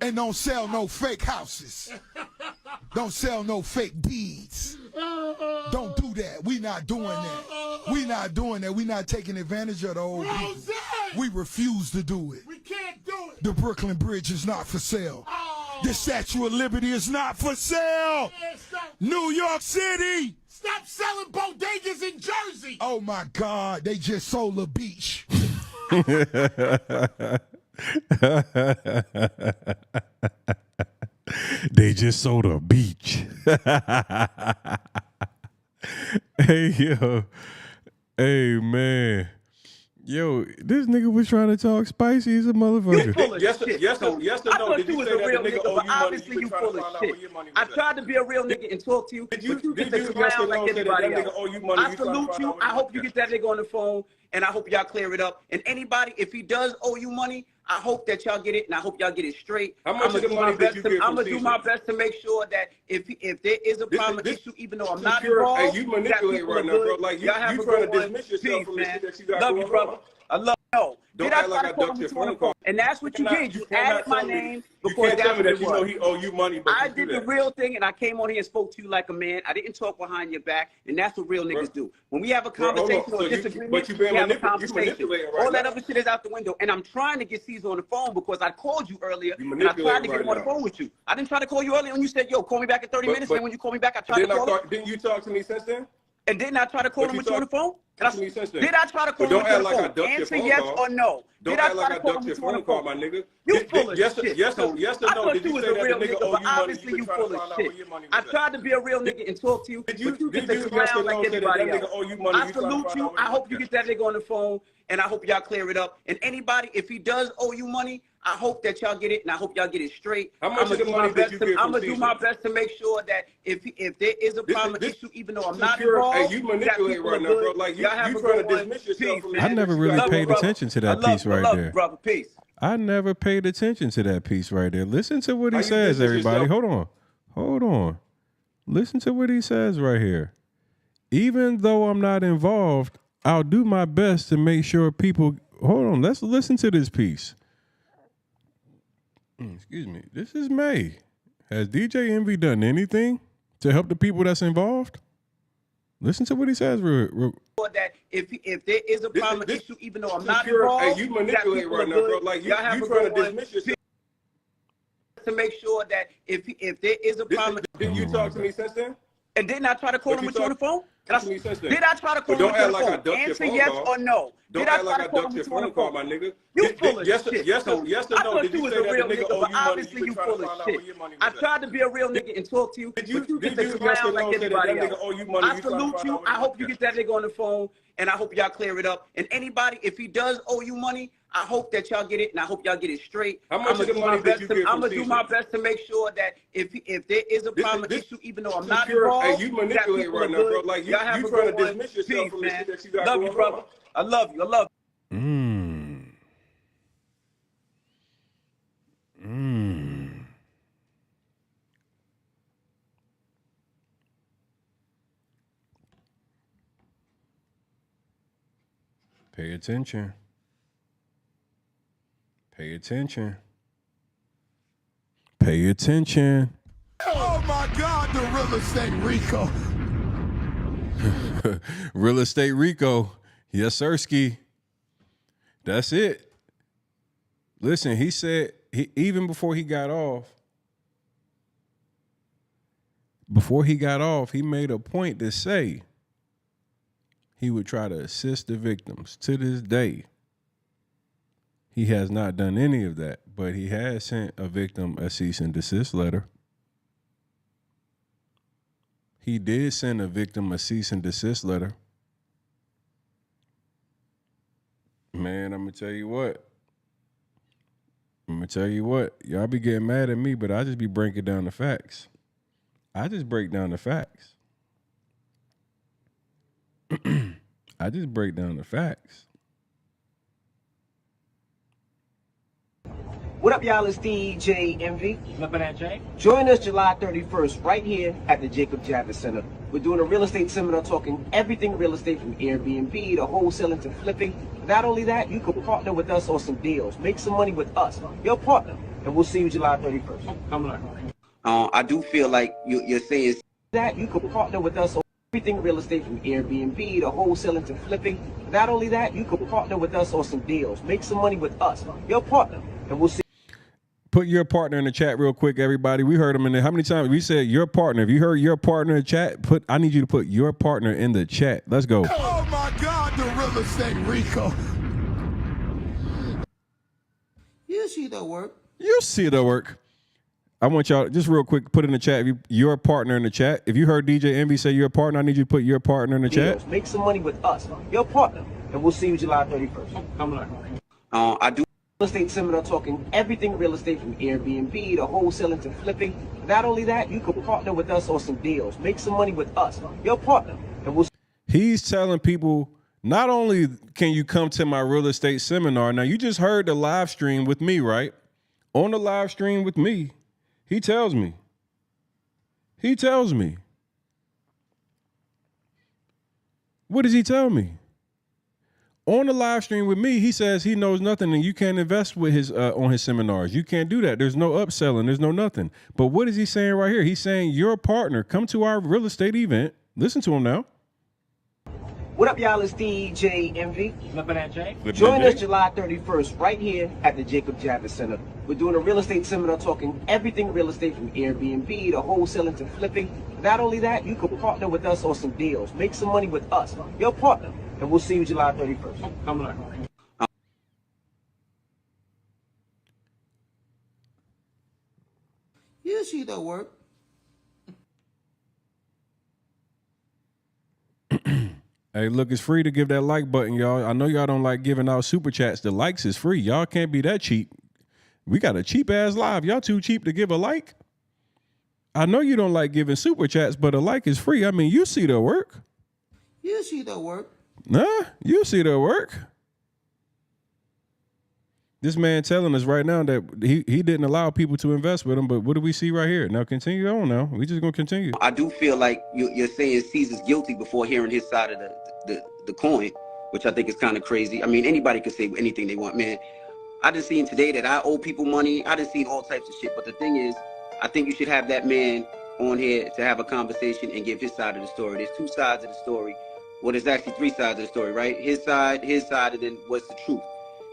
And don't sell no fake houses. Don't sell no fake deeds. Don't do that. We not doing that. We not doing that. We not taking advantage of the old people. We refuse to do it. We can't do it. The Brooklyn Bridge is not for sale. The Statue of Liberty is not for sale. New York City. Stop selling bodegas in Jersey. Oh my God, they just sold a beach. They just sold a beach. Hey, yo. Hey, man. Yo, this nigga was trying to talk spicy as a motherfucker. Yes or no? Did you was say a that real the nigga nigga, owe but you money? obviously you trying full to of find out shit. where your money I was tried to be a real nigga and talk to you, Did you but you did just you a yes clown or no like say that everybody nigga else. owe you money? I You trying to salute find you. out where I your hope money you get that nigga on the phone, and I hope y'all clear it up. And anybody, if he does owe you money, I hope that y'all get it, and I hope y'all get it straight. How much of the money did you get I'm from gonna do my Cesar? best to make sure that if there is a problem, an issue, even though I'm This is not pure. Hey, involved, you that manipulate people right are now, bro. good. Like Y'all have you a trying good to one. dismiss yourself Peace, from the man. shit that you got Love going you, brother. on. I love you. No. Don't Did I act try like to I call ducked him your with you on the phone phone? call. And that's what you did. You cannot added my tell me- name You because can't that's tell me what that it you was. know he owe you money, but I you do did the that. real thing, and I came on here and spoke to you like a man. I didn't talk behind your back, and that's what real niggas do. When we have a Bro, hold on. conversation or So you- disagreement, but you being we have a you conversation. manipulating right All that now. other shit is out the window. And I'm trying to get Cesar on the phone because I called you earlier, You and I tried to manipulating get right him on the now. phone with you. I didn't try to call you earlier when you said, yo, call me back in 30 minutes. And then when you call me back, I tried to call him. Didn't you talk to me since then? And didn't I try to call him with you on the phone? To me since then. Did I try to call But him with you on the don't act like I phone? ducked your Answer phone yes call. or no. Don't Did I act try like to I call him ducked your with you on the phone call, phone? my nigga. You full of Yes shit, Tony. or I no? thought Did you you was say a that real the nigga nigga, owe but you money? obviously you trying to full of find out shit. where your money I was at? tried to be a real nigga and talk to you, but you just a clown like everybody else. I salute you. I hope you get that nigga on the phone, and I hope y'all clear it up. And anybody, if he does owe you money, I hope that y'all get it, and I hope y'all get it straight. How much of the money did you get I'm from gonna do my Cesar? best to make sure that if there is a problem, an issue, even though I'm not Hey, involved, you that manipulate people right are now, bro. good. Like Y'all have you a trying good to one. dismiss yourself Peace, from the I man. shit never that you really got paid going on. attention to I that love piece you. I right love you, there. brother. Peace. I never paid attention to that piece right there. Listen to what How he you says, dismiss everybody. yourself? Hold on. Listen to what he says right here. Even though I'm not involved, I'll do my best to make sure people. Hold on. Let's listen to this piece. Excuse me. This is May. Has DJ Envy done anything to help the people that's involved? Listen to what he says. That if there is a problem, an issue, even though I'm not involved, Hey, you manipulate right now, bro. Like you have a trying good to one. dismiss yourself. To make sure that if there is a problem, Didn't you talk to me since then? and didn't I try to call him with you on the phone? To me since then. Did I try to call But him with you on don't the act like I phone? ducked your Answer phone yes call. or no. Don't Did I act try like to I call him ducked your with you on the phone call, phone? my nigga. You full of shit. Yes or I no? thought Did you you was say a that real the nigga nigga, owe but you money? obviously you trying full to of find out shit. where your money I was at? tried to be a real nigga and talk to you, but you just a yes clown or like no say that everybody nigga else. owe you money? I salute you. I hope you get that nigga on the phone, and I hope y'all clear it up. And anybody, if he does owe you money, I hope that y'all get it, and I hope y'all get it straight. How much of the money did you get I'm from gonna do Cesar? my best to make sure that if there is a problem, an issue, even though I'm not Hey, involved, you that manipulate people right are now, bro. good. Like Y'all have you a trying good to one. dismiss yourself Peace, from the man. shit that you got Love going you, brother. on. I love you. I love you. Pay attention. Pay attention. Pay attention. Oh my God, the real estate Rico. Real estate Rico. Yes, sirski. That's it. Listen, he said, even before he got off, he made a point to say he would try to assist the victims. To this day, he has not done any of that, but he has sent a victim a cease and desist letter. He did send a victim a cease and desist letter. Man, I'm going to tell you what. Y'all be getting mad at me, but I just be breaking down the facts. I just break down the facts. What up, y'all? It's DJ Envy. Flipping at Jay. Join us July 31st right here at the Jacob Javits Center. We're doing a real estate seminar talking everything real estate from Airbnb to wholesaling to flipping. Not only that, you can partner with us on some deals. Make some money with us, your partner. And we'll see you July 31st. Come on. I do feel like you're saying That you can partner with us on everything real estate from Airbnb to wholesaling to flipping. Not only that, you can partner with us on some deals. Make some money with us, your partner. And we'll see. Put your partner in the chat real quick, everybody. We heard him in there. How many times we said your partner? If you heard your partner in the chat, I need you to put your partner in the chat. Let's go. Oh my God, the real estate Rico. You see the work. You see the work. I want y'all just real quick, put in the chat your partner in the chat. If you heard DJ Envy say your partner, I need you to put your partner in the chat. Make some money with us, your partner. and we'll see you July 31st. Come on. I do real estate seminar talking everything real estate from Airbnb to wholesaling to flipping. Not only that, you can partner with us on some deals. Make some money with us, your partner. And we'll. He's telling people, not only can you come to my real estate seminar, now you just heard the live stream with me, right? On the live stream with me, he tells me. What does he tell me? On the live stream with me, he says he knows nothing and you can't invest with his on his seminars. You can't do that. There's no upselling. There's no nothing. But what is he saying right here? He's saying you're a partner. Come to our real estate event. Listen to him now. What up, y'all? It's DJ Envy. Join us July 31st right here at the Jacob Javits Center. We're doing a real estate seminar talking everything real estate from Airbnb to wholesaling to flipping. Not only that, you can partner with us on some deals. Make some money with us, your partner. And we'll see you July 31st. Come on. You see that work? Hey, look, it's free to give that like button, y'all. I know y'all don't like giving out super chats. The likes is free. Y'all can't be that cheap. We got a cheap ass live. Y'all too cheap to give a like. I know you don't like giving super chats, but a like is free. I mean, you see the work. You see that work? Nah, you see the work. This man telling us right now that he didn't allow people to invest with him, but what do we see right here? Now continue on now. We just gonna continue. I do feel like you're saying Cesar's guilty before hearing his side of the coin, which I think is kind of crazy. I mean, anybody can say anything they want, man. I just seen today that I owe people money. I just seen all types of shit. But the thing is, I think you should have that man on here to have a conversation and give his side of the story. There's two sides of the story. Well, there's actually three sides of the story, right? His side, and then what's the truth.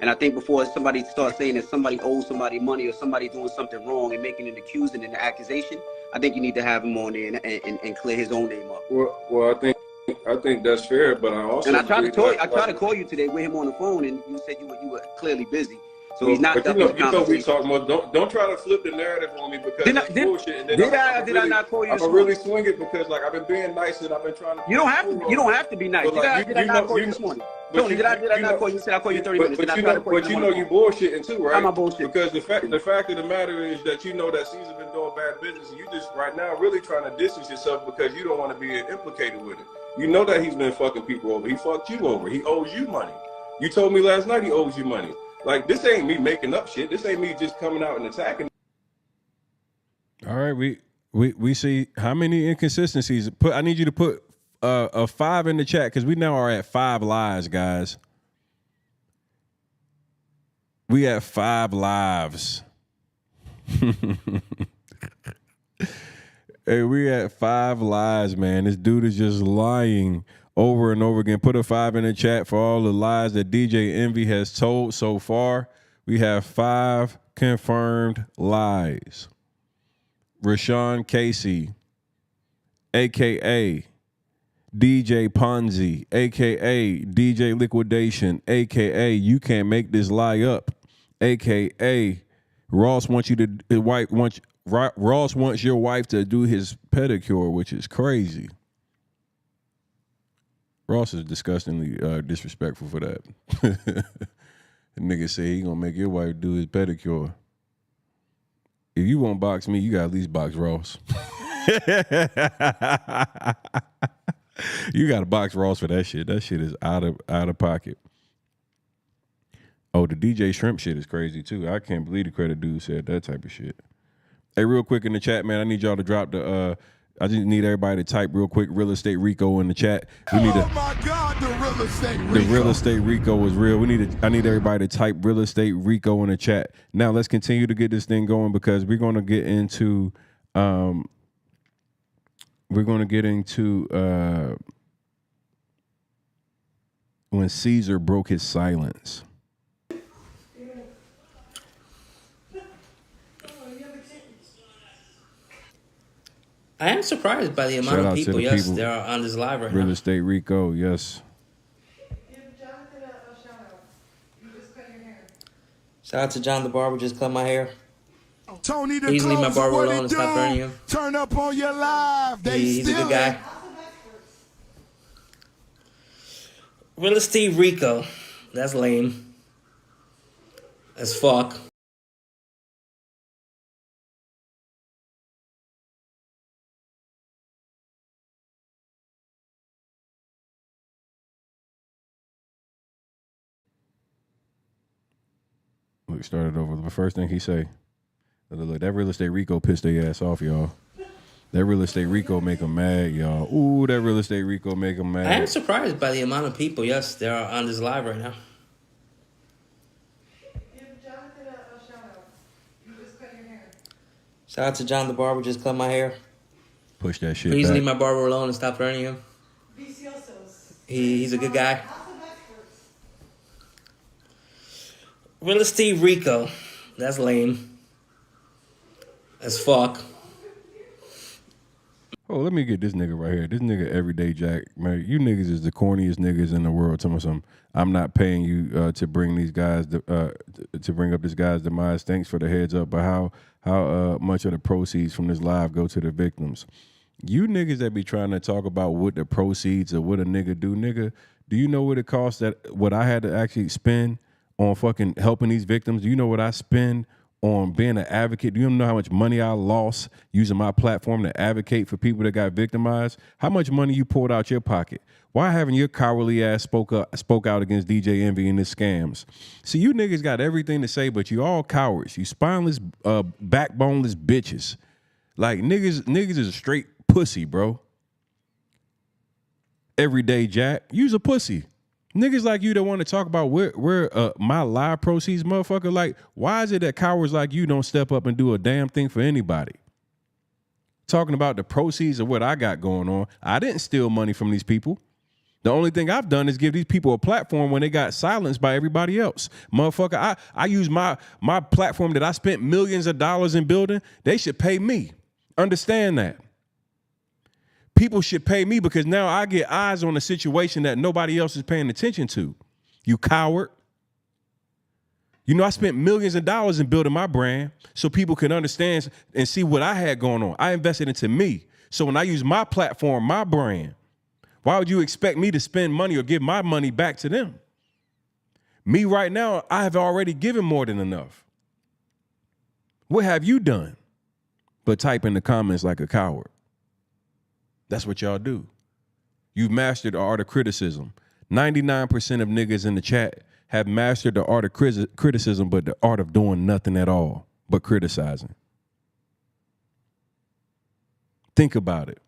And I think before somebody starts saying that somebody owes somebody money or somebody doing something wrong and making an accusation and an accusation, I think you need to have him on there and clear his own name up. Well, I think that's fair, but I also I tried to call you today with him on the phone, and you said you were clearly busy. So he's not. But you know we talking about. Don't try to flip the narrative on me because that's bullshit. And then did I not call you? I'm really swing it because like I've been being nice and I've been trying to. You don't have to be nice. Did I not call you this morning? Tony, did I not call you? Said I call you 30 minutes. But you know you bullshitting too, right? I'm a bullshit. Because the fact of the matter is that you know that Cesar been doing bad business, and you just right now really trying to distance yourself because you don't want to be implicated with it. You know that he's been fucking people over. He fucked you over. He owes you money. You told me last night he owes you money. Like, this ain't me making up shit. This ain't me just coming out and attacking. All right, we see how many inconsistencies. I need you to put a 5 in the chat because we now are at 5 lives, guys. We at 5 lives. Hey, we at 5 lies, man. This dude is just lying over and over again. Put a 5 in the chat for all the lies that DJ Envy has told so far. We have 5 confirmed lies. Rashawn Casey, a.k.a. DJ Ponzi, a.k.a. DJ Liquidation, a.k.a. You Can't Make This Lie Up, a.k.a. Ross wants your wife to do his pedicure, which is crazy. Ross is disgustingly disrespectful for that. The nigga say he gonna make your wife do his pedicure. If you won't box me, you gotta at least box Ross. You gotta box Ross for that shit. That shit is out of pocket. Oh, the DJ Shrimp shit is crazy too. I can't believe the credit dude said that type of shit. Hey, real quick in the chat, man, I need y'all to drop the I just need everybody to type real quick Real Estate Rico in the chat. We need my God, the Real Estate Rico. The Real Estate Rico is real. I need everybody to type Real Estate Rico in the chat. Now let's continue to get this thing going because we're gonna get into when Cesar broke his silence. I am surprised by the amount of people, yes, that are on this live right now. Real Estate Rico, yes. Shout out to John the barber, just cut my hair. Tony the Please leave my barber what alone and stop burning him. Turn up on your live. He's a good guy. Real estate Rico. That's lame. As fuck. Look, started over. The first thing he say, look, that real estate Rico pissed their ass off, y'all. That real estate Rico make them mad, y'all. Ooh, that real estate Rico make them mad. I am surprised by the amount of people, yes, there are on this live right now. Shout out to John the barber, just cut my hair. Push that shit Please back. leave my barber alone and stop threatening him. He's a good guy. Real estate Rico. That's lame. As fuck. Oh, let me get this nigga right here. This nigga Everyday Jack. Man, you niggas is the corniest niggas in the world. Tell me something. I'm not paying you to bring these guys to bring up this guy's demise. Thanks for the heads up. But how much of the proceeds from this live go to the victims? You niggas that be trying to talk about what the proceeds or what a nigga do, nigga, do you know what it costs what I had to actually spend on fucking helping these victims? Do you know what I spend on being an advocate? Do you know how much money I lost using my platform to advocate for people that got victimized? How much money you pulled out your pocket? Why haven't your cowardly ass spoke out against DJ Envy and his scams? See, you niggas got everything to say, but you all cowards. You spineless, backboneless bitches. Like niggas is a straight pussy, bro. Everyday Jack, you's a pussy. Niggas like you that want to talk about where my live proceeds, motherfucker. Like, why is it that cowards like you don't step up and do a damn thing for anybody? Talking about the proceeds of what I got going on. I didn't steal money from these people. The only thing I've done is give these people a platform when they got silenced by everybody else. Motherfucker, I use my platform that I spent millions of dollars in building. They should pay me. Understand that. People should pay me because now I get eyes on a situation that nobody else is paying attention to. You coward. You know, I spent millions of dollars in building my brand so people can understand and see what I had going on. I invested into me. So when I use my platform, my brand, why would you expect me to spend money or give my money back to them? Me right now, I have already given more than enough. What have you done? But type in the comments like a coward. That's what y'all do. You've mastered the art of criticism. 99% of niggas in the chat have mastered the art of criticism, but the art of doing nothing at all but criticizing. Think about it.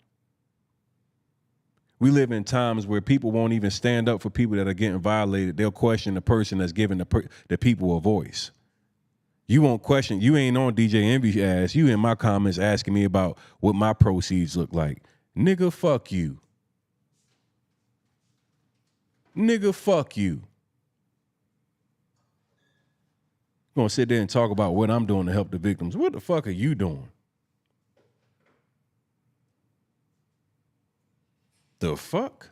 We live in times where people won't even stand up for people that are getting violated. They'll question the person that's giving the people a voice. You won't question. You ain't on DJ Envy's ass. You in my comments asking me about what my proceeds look like. Nigga, fuck you. Nigga, fuck you. Gonna sit there and talk about what I'm doing to help the victims. What the fuck are you doing? The fuck?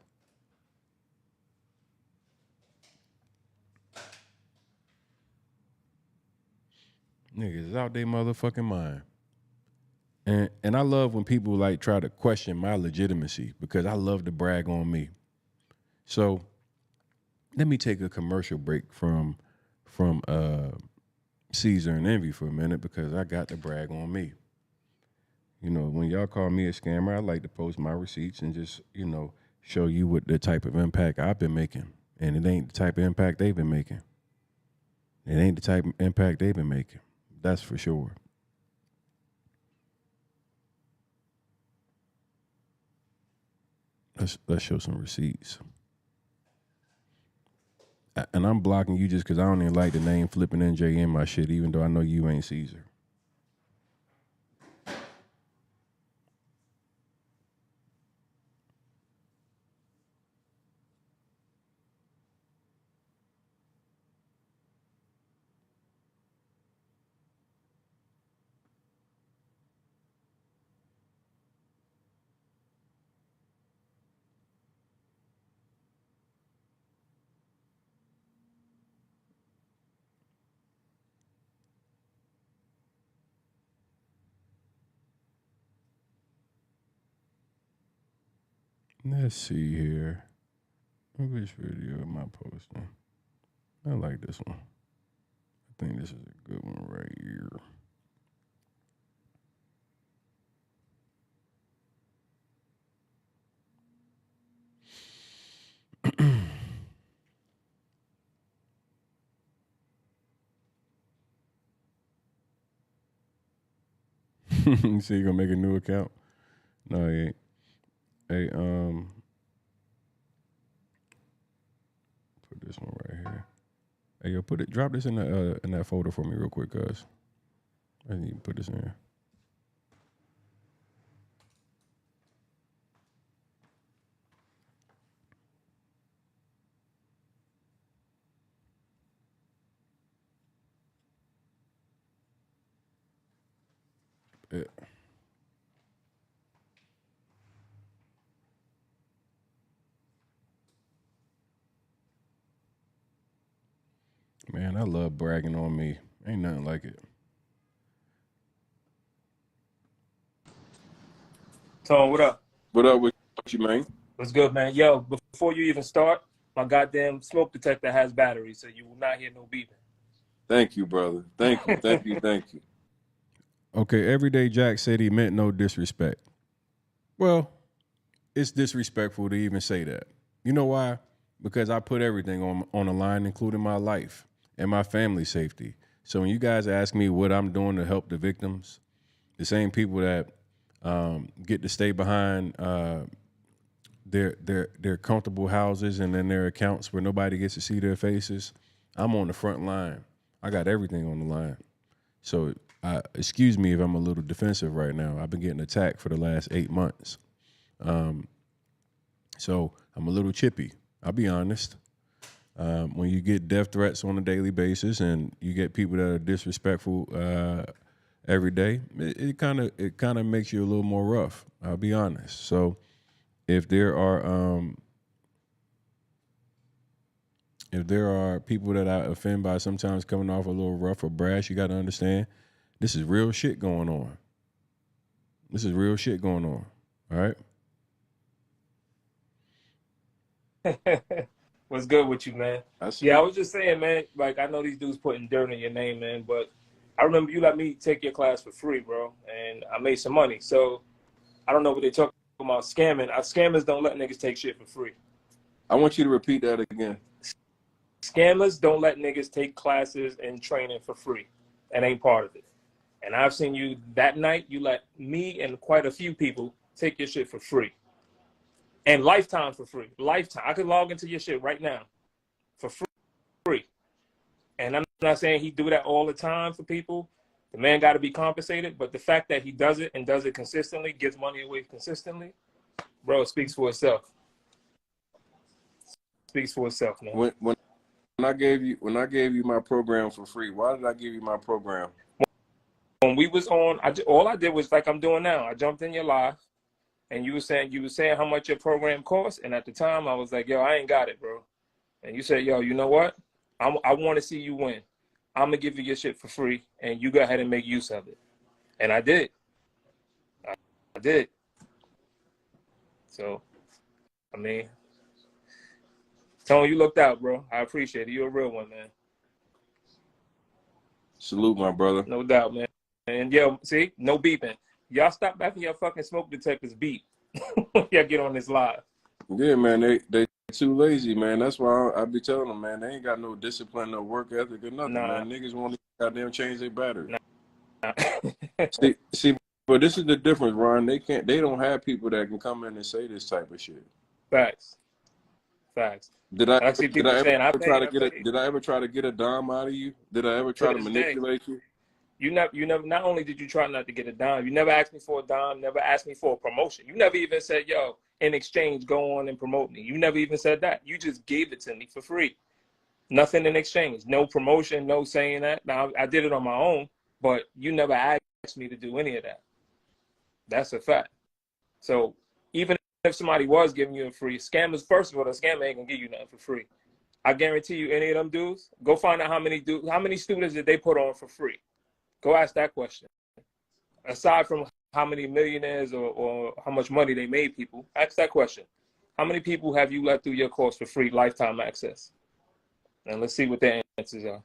Niggas is out their motherfucking mind. And I love when people like try to question my legitimacy because I love to brag on me. So let me take a commercial break from Cesar and Envy for a minute because I got to brag on me. You know, when y'all call me a scammer, I like to post my receipts and just, you know, show you what the type of impact I've been making. And it ain't the type of impact they've been making. It ain't the type of impact they've been making. That's for sure. Let's show some receipts. And I'm blocking you just because I don't even like the name Flipping NJ in my shit, even though I know you ain't Cesar. Let's see here. Which video am I posting? I like this one. I think this is a good one right here. So you gonna make a new account? No, he ain't. Hey, put this one right here. Hey, yo, drop this in that folder for me real quick, cuz. I need to put this in here. Yeah. Man, I love bragging on me. Ain't nothing like it. Tone, what up? What up with you, man? What's good, man? Yo, before you even start, my goddamn smoke detector has batteries, so you will not hear no beeping. Thank you, brother. Thank you, thank you, thank you. Okay, Everyday Jack said he meant no disrespect. Well, it's disrespectful to even say that. You know why? Because I put everything on the line, including my life and my family's safety. So when you guys ask me what I'm doing to help the victims, the same people that get to stay behind their comfortable houses and in their accounts where nobody gets to see their faces, I'm on the front line. I got everything on the line. So excuse me if I'm a little defensive right now. I've been getting attacked for the last 8 months. So I'm a little chippy. I'll be honest. When you get death threats on a daily basis and you get people that are disrespectful every day, it kind of makes you a little more rough. I'll be honest. So if there are people that I offend by sometimes coming off a little rough or brash, you got to understand this is real shit going on. This is real shit going on. All right. What's good with you, man? I was just saying, man, like, I know these dudes putting dirt in your name, man, but I remember you let me take your class for free, bro, and I made some money. So I don't know what they talking about scamming. Scammers don't let niggas take shit for free. I want you to repeat that again. Scammers don't let niggas take classes and training for free. That ain't part of it. And I've seen you that night, you let me and quite a few people take your shit for free. And lifetime for free. Lifetime. I could log into your shit right now for free. And I'm not saying he do that all the time for people. The man got to be compensated. But the fact that he does it and does it consistently, gives money away consistently, bro, it speaks for itself. Speaks for itself, man. When I gave you my program for free, why did I give you my program? When we was on, all I did was like I'm doing now. I jumped in your live. And you were saying how much your program costs, and at the time I was like, yo, I ain't got it, bro. And you said, yo, you know what? I want to see you win. I'm gonna give you your shit for free, and you go ahead and make use of it. And I did. I did. So, I mean, Tony, you looked out, bro. I appreciate it. You're a real one, man. Salute, my brother. No doubt, man. And yo, see, no beeping. Y'all stop backing your fucking smoke detectors beep. Y'all get on this live. Yeah, man, they too lazy, man. That's why I be telling them, man, they ain't got no discipline, no work ethic or nothing, man. Niggas want to goddamn change their battery. See, but this is the difference, Ron. They don't have people that can come in and say this type of shit. Facts. Did I ever try to get a dime out of you? Did I ever try to manipulate you? You never. Not only did you try not to get a dime, you never asked me for a dime. Never asked me for a promotion. You never even said, "Yo, in exchange, go on and promote me." You never even said that. You just gave it to me for free. Nothing in exchange. No promotion. No saying that. Now I did it on my own, but you never asked me to do any of that. That's a fact. So even if somebody was giving you a free, scammers, first of all, the scammer ain't gonna give you nothing for free. I guarantee you, any of them dudes, go find out how many students did they put on for free. Go ask that question. Aside from how many millionaires or how much money they made people, ask that question. how many people have you let through your course for free lifetime access? And let's see what their answers are.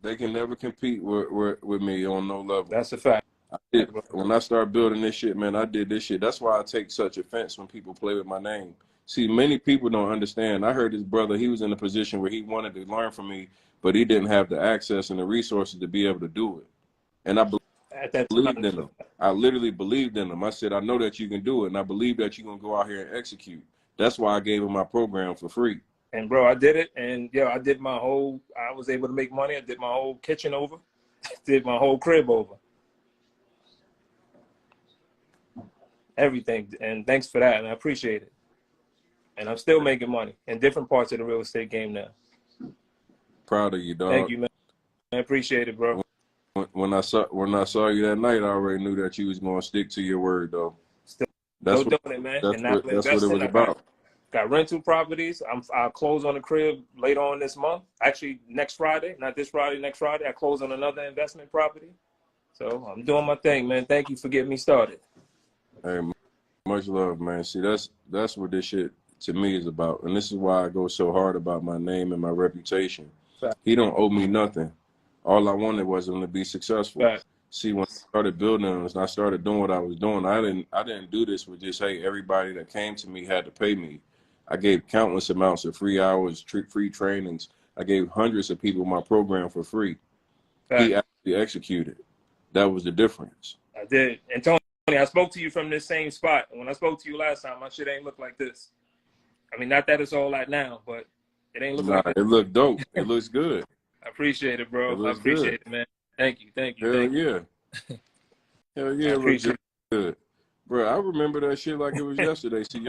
They can never compete with me on no level. That's a fact. When I started building this shit, man, I did this shit. That's why I take such offense when people play with my name. See, many people don't understand. I heard his brother, he was in a position where he wanted to learn from me, but he didn't have the access and the resources to be able to do it. And I believed in him. I literally believed in him. I said, I know that you can do it, and I believe that you're going to go out here and execute. That's why I gave him my program for free. And bro, I did it, and I did I was able to make money. I did my whole kitchen over, did my whole crib over. Everything, and thanks for that, and I appreciate it. And I'm still making money in different parts of the real estate game now. Proud of you, dog. Thank you, man. I appreciate it, bro. When I saw you that night, I already knew that you was gonna stick to your word, though. That's doing it, man. That's what it was about. Got rental properties. I'll close on the crib later on this month. Actually, next Friday, not this Friday, next Friday, I close on another investment property. So I'm doing my thing, man. Thank you for getting me started. Hey, much love, man. See, that's what this shit to me is about, and this is why I go so hard about my name and my reputation. He don't owe me nothing. All I wanted was him to be successful. See, when I started building this and I started doing what I was doing, I didn't do this with just, hey, everybody that came to me had to pay me. I gave countless amounts of free hours, free trainings. I gave hundreds of people my program for free. He actually executed. That was the difference. I did. And Tony, I spoke to you from this same spot. When I spoke to you last time, my shit ain't look like this. I mean, not that it's all like now, but it ain't look like it looked dope. It looks good. I appreciate it, bro. I appreciate it, man. Thank you. Hell yeah. Hell yeah, it looks good. Bro, I remember that shit like it was yesterday. See,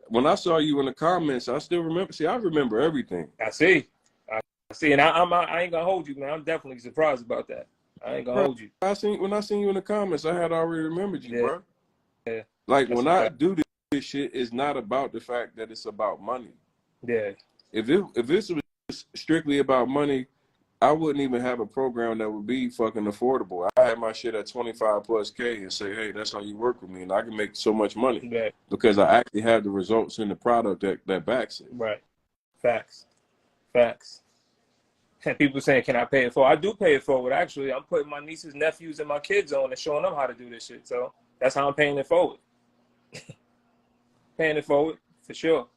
when I saw you in the comments, I still remember. See, I remember everything. I see. And I ain't gonna hold you, man. I'm definitely surprised about that. I ain't gonna hold you. When I seen you in the comments, I had already remembered you, bro. Yeah. Like when I do this shit, it's not about the fact that it's about money. Yeah. If this was strictly about money, I wouldn't even have a program that would be fucking affordable. I had my shit at 25+K and say, hey, that's how you work with me, and I can make so much money because I actually have the results in the product that backs it. Right. Facts. And people saying, can I pay it forward? I do pay it forward, actually. I'm putting my nieces, nephews, and my kids on and showing them how to do this shit. So that's how I'm paying it forward. Paying it forward, for sure.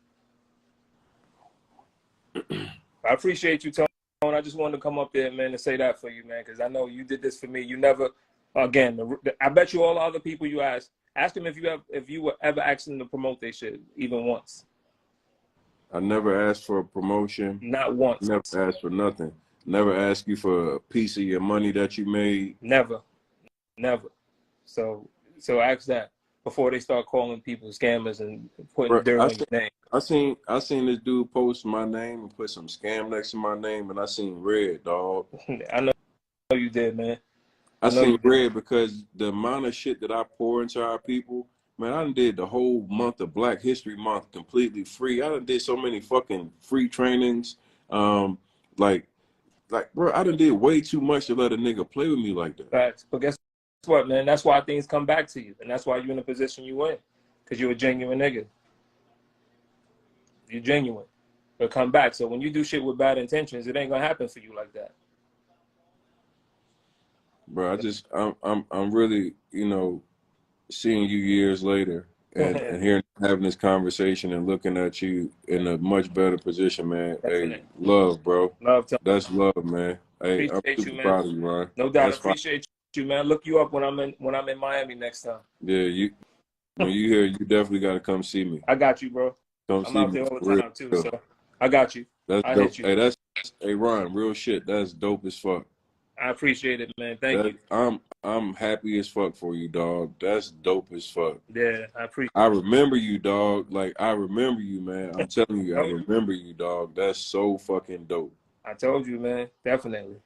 I appreciate you, Tony. I just wanted to come up there, man, and say that for you, man, because I know you did this for me. You never, again, I bet you all the other people you ask them if you were ever asking them to promote their shit, even once. I never asked for a promotion. Not once. Never asked for nothing. Never asked you for a piece of your money that you made. Never. So ask that before they start calling people scammers and putting dirt on your name. I seen this dude post my name and put some scam next to my name, and I seen red, dog. I know you did, man. I seen red because the amount of shit that I pour into our people, man, I done did the whole month of Black History Month completely free. I done did so many fucking free trainings. Like, bro, I done did way too much to let a nigga play with me like that. Facts. But guess what, man? That's why things come back to you. And that's why you're in the position you in. Because you're a genuine nigga. You're genuine. It'll come back. So when you do shit with bad intentions, it ain't going to happen for you like that. Bro, I'm really, seeing you years later and hearing, having this conversation and looking at you in a much better position, man. Hey, love, bro. That's love, man. Hey, I'm super proud of you, man. No doubt. I appreciate you, man. Look you up when I'm in Miami next time. Yeah, when you here, you definitely got to come see me. I got you, bro. I'm out there all the time too, so I got you. That's dope. Hey, Ron, real shit. That's dope as fuck. I appreciate it, man. Thank you. I'm happy as fuck for you, dog. That's dope as fuck. Yeah, I appreciate it. I remember you, dog. Like, I remember you, man. I'm telling you, I remember you, dog. That's so fucking dope. I told you, man. Definitely.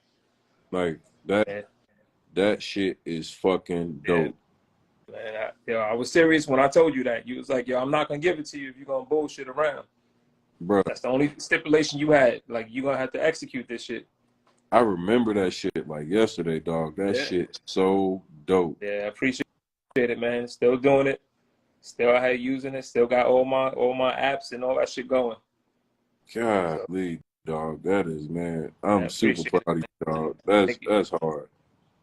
Like, that shit is fucking dope. Man, I was serious when I told you that. You was like, I'm not going to give it to you if you're going to bullshit around. Bro. That's the only stipulation you had. Like, you're going to have to execute this shit. I remember that shit like yesterday, dog. That shit's so dope. Yeah, I appreciate it, man. Still doing it. Still out here using it. Still got all my apps and all that shit going. Golly, dog. That is, man. I'm Man, super appreciate proud of it. you, dog. Thank you. That's hard.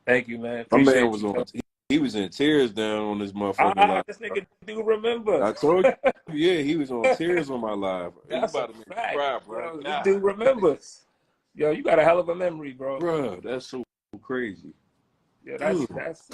Thank you, man. My man Appreciate was you. on. He was in tears down on this motherfucking live. This nigga do remember. I told you, yeah, he was on tears on my live. That's you about a to make me fact. cry, bro. Yo, this dude remembers. Yo, you got a hell of a memory, bro. Bro, that's so crazy. Yeah, Dude. that's.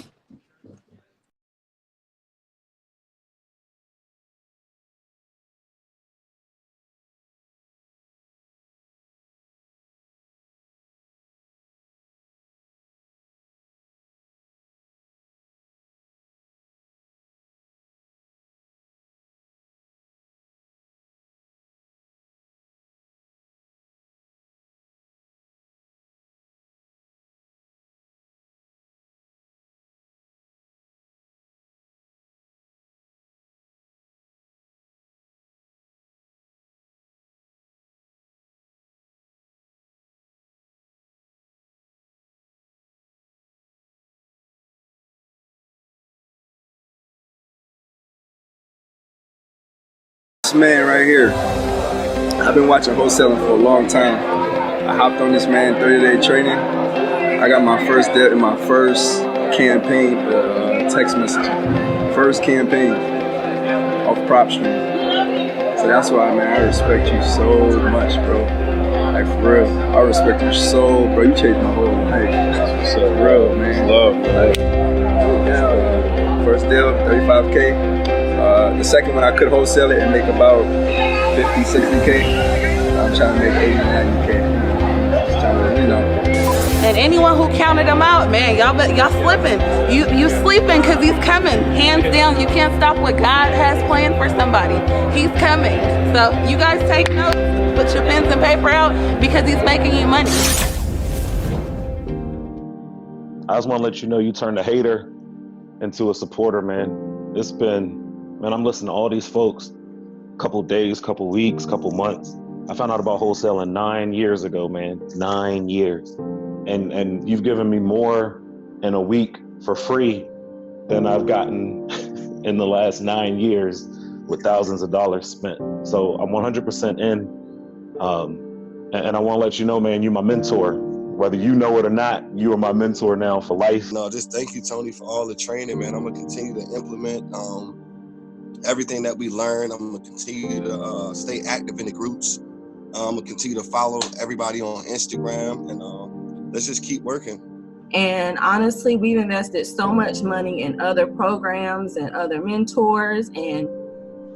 This man right here, I've been watching wholesaling for a long time. I hopped on this man 30-day training. I got my first deal in my first campaign, text messaging. First campaign off PropStream. So that's why, man, I respect you so much, bro. Like, for real. I respect you so, bro. You changed my whole life. So real, man. Love, like, yeah. First deal, 35K. The second one I could wholesale it and make about 50, 60K. I'm trying to make 80, 90K. Just trying to, you know. And anyone who counted him out, man, y'all slipping. You sleeping because he's coming. Hands down, you can't stop what God has planned for somebody. He's coming. So you guys take notes, put your pens and paper out because he's making you money. I just want to let you know you turned a hater into a supporter, man. It's been, man, I'm listening to all these folks, couple days, couple weeks, couple months. I found out about wholesaling 9 years ago, man, 9 years. And you've given me more in a week for free than I've gotten in the last 9 years with thousands of dollars spent. So I'm 100% in. And I want to let you know, man, you're my mentor. Whether you know it or not, you are my mentor now for life. No, just thank you, Tony, for all the training, man. I'm going to continue to implement everything that we learn. I'm going to continue to stay active in the groups. I'm going to continue to follow everybody on Instagram, and let's just keep working. And honestly, we've invested so much money in other programs and other mentors, and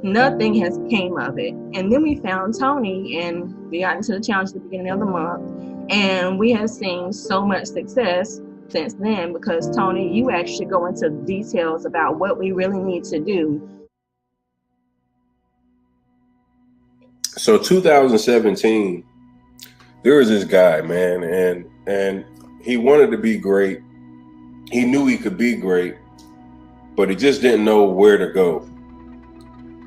nothing has came of it. And then we found Tony, and we got into the challenge at the beginning of the month. And we have seen so much success since then because, Tony, you actually go into details about what we really need to do. So 2017, there was this guy, man, and he wanted to be great. He knew he could be great, but he just didn't know where to go.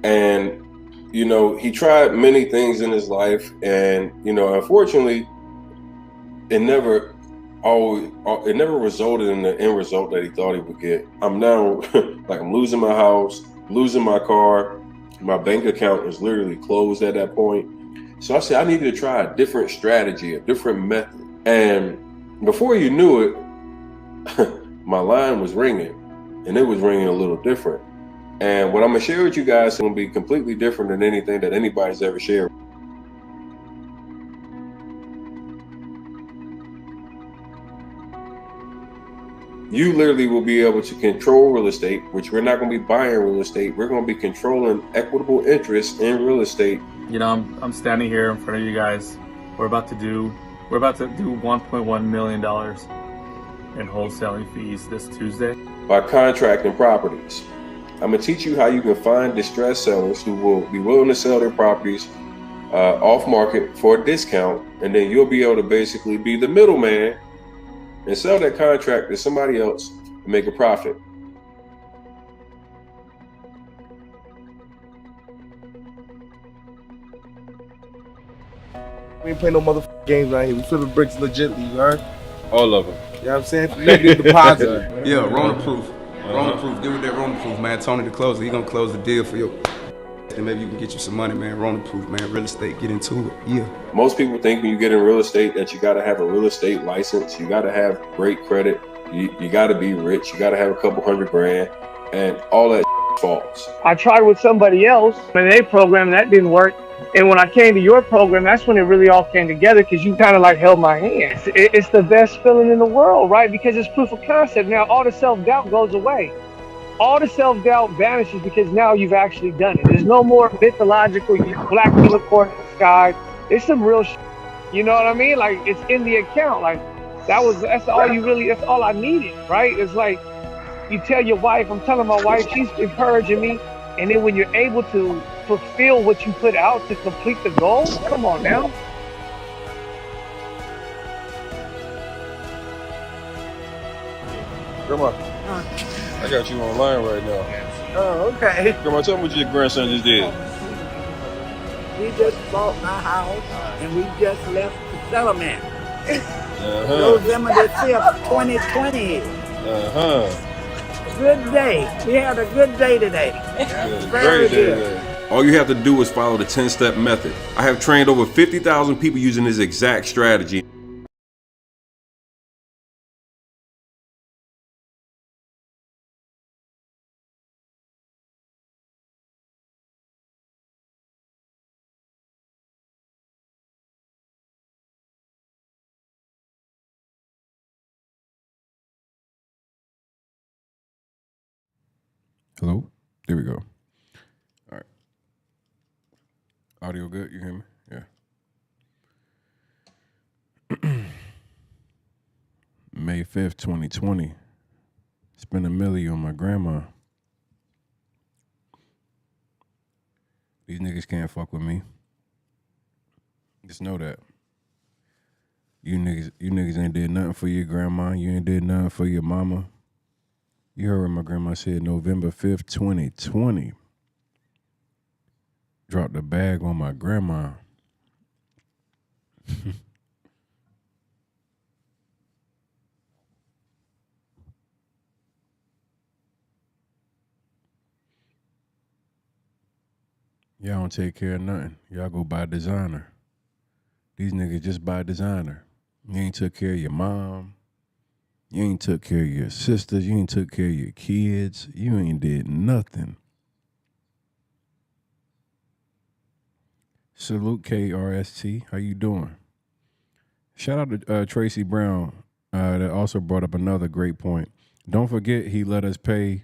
And, you know, he tried many things in his life, and, you know, unfortunately, it never resulted in the end result that he thought he would get. I'm now like, I'm losing my house, losing my car. My bank account is literally closed at that point. So I said I needed to try a different strategy, a different method. And before you knew it, my line was ringing, and it was ringing a little different. And what I'm gonna share with you guys is gonna be completely different than anything that anybody's ever shared. You literally will be able to control real estate, which we're not going to be buying real estate. We're going to be controlling equitable interest in real estate. You know, I'm standing here in front of you guys. We're about to do $1.1 million in wholesaling fees this Tuesday. By contracting properties. I'm going to teach you how you can find distressed sellers who will be willing to sell their properties off market for a discount. And then you'll be able to basically be the middleman and sell that contract to somebody else and make a profit. We ain't playing no motherfucking games right here. We flipping bricks legitly, you heard? All of them. You know what I'm saying? Negative deposit. Yeah, Rona proof. Roman proof, get with that Roman proof, man. Tony the closer, he gonna close the deal for you. Then maybe you can get you some money, man. Roman proof, man. Real estate, get into it. Yeah. Most people think when you get in real estate that you got to have a real estate license. You got to have great credit. You got to be rich. You got to have a couple $100,000, and all that false. I tried with somebody else in a program that didn't work. And when I came to your program, that's when it really all came together, because you kind of like held my hand. It's the best feeling in the world, right? Because it's proof of concept. Now all the self-doubt goes away. All the self-doubt vanishes because now you've actually done it. There's no more mythological black unicorn in the sky. It's some real shit. You know what I mean? Like, it's in the account. Like, that's all I needed, right? It's like, you tell your wife, I'm telling my wife, she's encouraging me. And then when you're able to fulfill what you put out to complete the goal, come on now. Grandma, I got you online right now. Oh, okay. Grandma, tell me what your grandson just did. We just bought my house and we just left the settlement. November the 5th, 2020. Good day. We had a good day today. Very good. All you have to do is follow the 10-step method. I have trained over 50,000 people using this exact strategy. Hello? There we go. All right. Audio good? You hear me? Yeah. May 5th, 2020. Spent $1 million on my grandma. These niggas can't fuck with me. Just know that. You niggas ain't did nothing for your grandma. You ain't did nothing for your mama. You heard what my grandma said, November 5th, 2020. Dropped the bag on my grandma. Y'all don't take care of nothing. Y'all go buy designer. These niggas just buy designer. You ain't took care of your mom. You ain't took care of your sisters. You ain't took care of your kids. You ain't did nothing. Salute KRST. How you doing? Shout out to Tracy Brown. That also brought up another great point. Don't forget he let us pay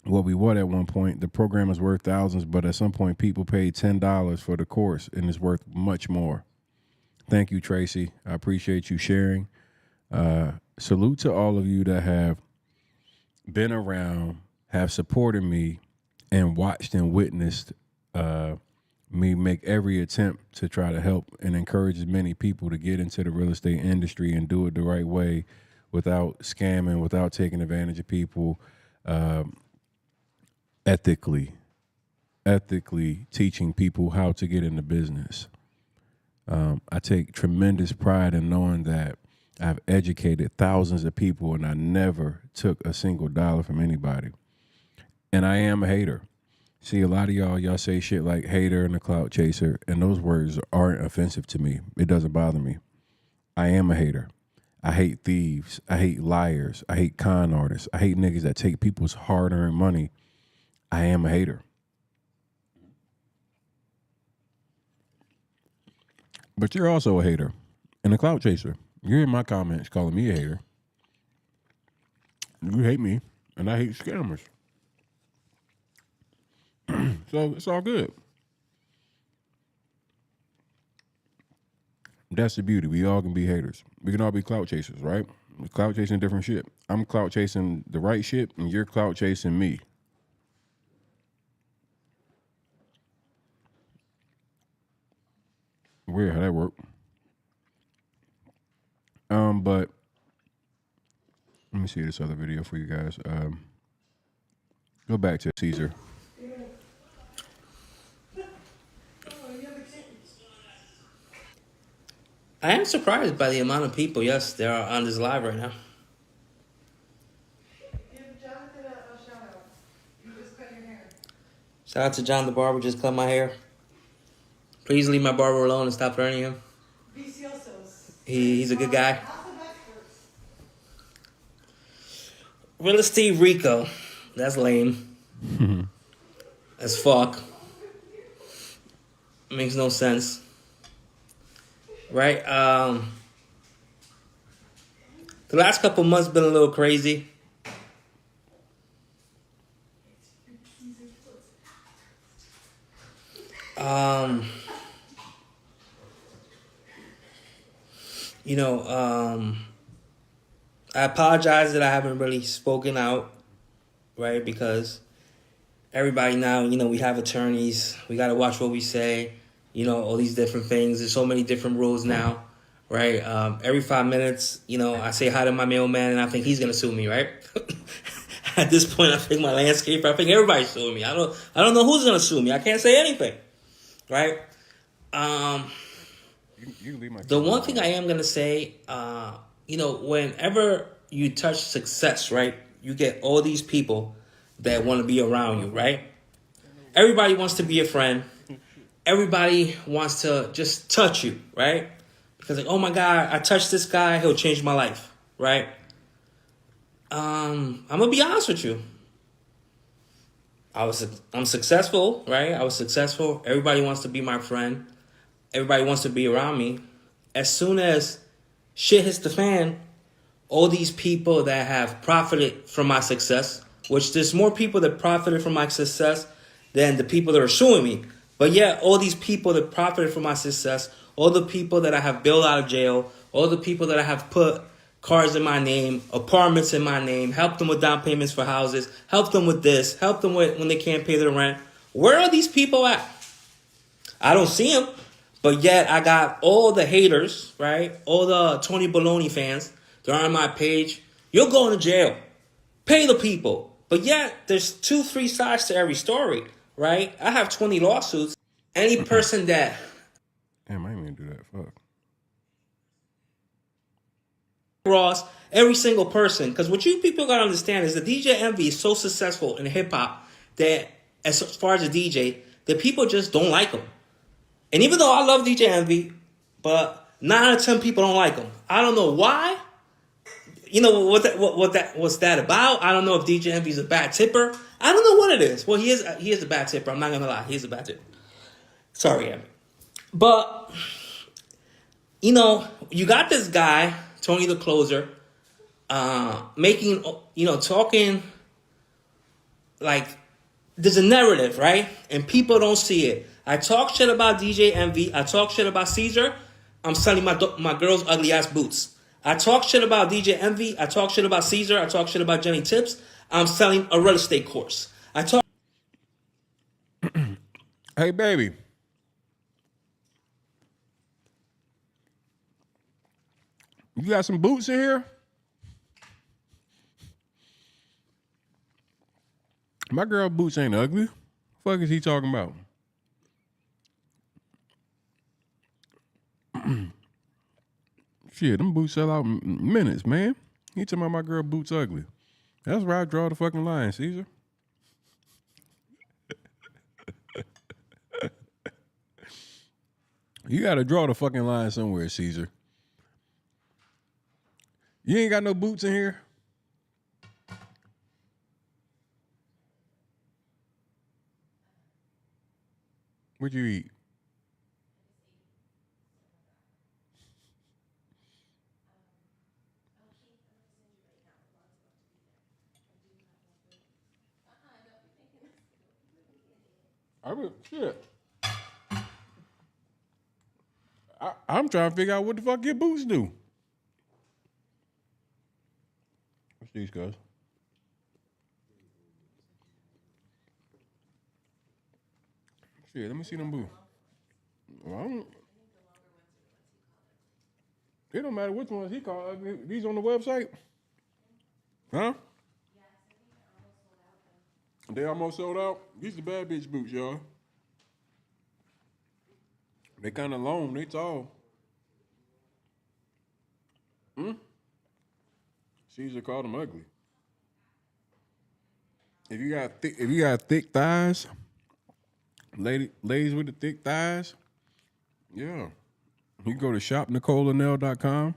what we want at one point. The program is worth thousands, but at some point people paid $10 for the course and it's worth much more. Thank you, Tracy. I appreciate you sharing. Salute to all of you that have been around, have supported me, and watched and witnessed me make every attempt to try to help and encourage as many people to get into the real estate industry and do it the right way without scamming, without taking advantage of people, ethically teaching people how to get into business. I take tremendous pride in knowing that I've educated thousands of people and I never took a single dollar from anybody. And I am a hater. See, a lot of y'all say shit like hater and a clout chaser, and those words aren't offensive to me. It doesn't bother me. I am a hater. I hate thieves. I hate liars. I hate con artists. I hate niggas that take people's hard-earned money. I am a hater. But you're also a hater and a clout chaser. You're in my comments calling me a hater. You hate me, and I hate scammers. So it's all good. That's the beauty. We all can be haters. We can all be clout chasers, right? We're clout chasing different shit. I'm clout chasing the right shit, and you're clout chasing me. Weird how that worked. But let me see this other video for you guys. Go back to Cesar. I am surprised by the amount of people, yes, there are on this live right now. Shout out to John the barber, just cut my hair. Please leave my barber alone and stop threatening him. He's a good guy. Real estate Rico. That's lame. As fuck. Makes no sense. Right? The last couple months been a little crazy. I apologize that I haven't really spoken out, right? Because everybody now, we have attorneys. We got to watch what we say, all these different things. There's so many different rules now, right? Every 5 minutes, I say hi to my mailman and I think he's going to sue me, right? At this point, I think my landscaper, I think everybody's suing me. I don't know who's going to sue me. I can't say anything, right? The one thing I am going to say, whenever you touch success, right, you get all these people that want to be around you, right? Everybody wants to be a friend. Everybody wants to just touch you, right? Because oh my God, I touched this guy, he'll change my life, right? I'm going to be honest with you. I'm successful, right? I was successful. Everybody wants to be my friend. Everybody wants to be around me. As soon as shit hits the fan, all these people that have profited from my success, which there's more people that profited from my success than the people that are suing me. But yeah, all these people that profited from my success, all the people that I have bailed out of jail, all the people that I have put cars in my name, apartments in my name, helped them with down payments for houses, helped them with this, helped them with when they can't pay their rent. Where are these people at? I don't see them. But yet I got all the haters, right? All the Tony Baloney fans. They're on my page. You're going to jail. Pay the people. But yet there's 2-3 sides to every story, right? I have 20 lawsuits. Any person that... Damn, I didn't even do that. Fuck. Ross, every single person. Because what you people got to understand is that DJ Envy is so successful in hip-hop that as far as a DJ, that people just don't like him. And even though I love DJ Envy, but 9 out of 10 people don't like him. I don't know why. What's that about? I don't know if DJ Envy's a bad tipper. I don't know what it is. Well, he is a bad tipper. I'm not gonna lie, he is a bad tipper. Sorry, Envy. But you got this guy, Tony the Closer, making talking like there's a narrative, right? And people don't see it. I talk shit about DJ Envy. I talk shit about Cesar. I'm selling my girl's ugly ass boots. I talk shit about DJ Envy. I talk shit about Cesar. I talk shit about Jenny Tips. I'm selling a real estate course. I talk. Hey, baby. You got some boots in here? My girl boots ain't ugly. What the fuck is he talking about? Shit, them boots sell out in minutes, man. He talking about my girl boots ugly. That's where I draw the fucking line, Cesar. You gotta draw the fucking line somewhere, Cesar. You ain't got no boots in here? What'd you eat? Shit. I'm trying to figure out what the fuck your boots do. What's these guys? Shit, let me see them boots. It don't matter which ones he called. These on the website? Huh? They almost sold out. These the bad bitch boots, y'all. They kind of long. They tall. Cesar called them ugly. If you got thick thighs, ladies with the thick thighs. Yeah. You can go to shopnicholenell.com.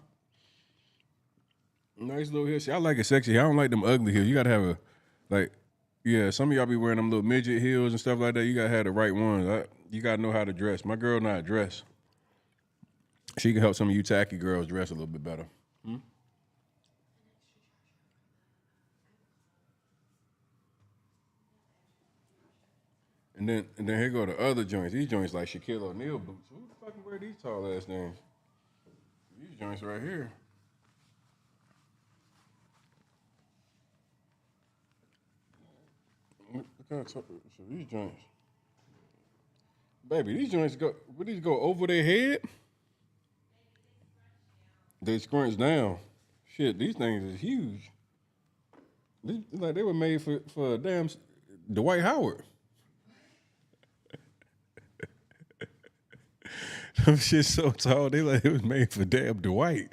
Nice little heel. See, I like it sexy. I don't like them ugly heels. You gotta have some of y'all be wearing them little midget heels and stuff like that. You gotta have the right ones. You gotta know how to dress. My girl not dress. She can help some of you tacky girls dress a little bit better. And then here go the other joints. These joints like Shaquille O'Neal boots. Who the fucking wear these tall ass things? These joints right here. Look how so these joints. Baby, these joints go over their head? They scrunch down. Shit, these things is huge. Like they were made for damn Dwight Howard. Them shit so tall, they like it was made for damn Dwight.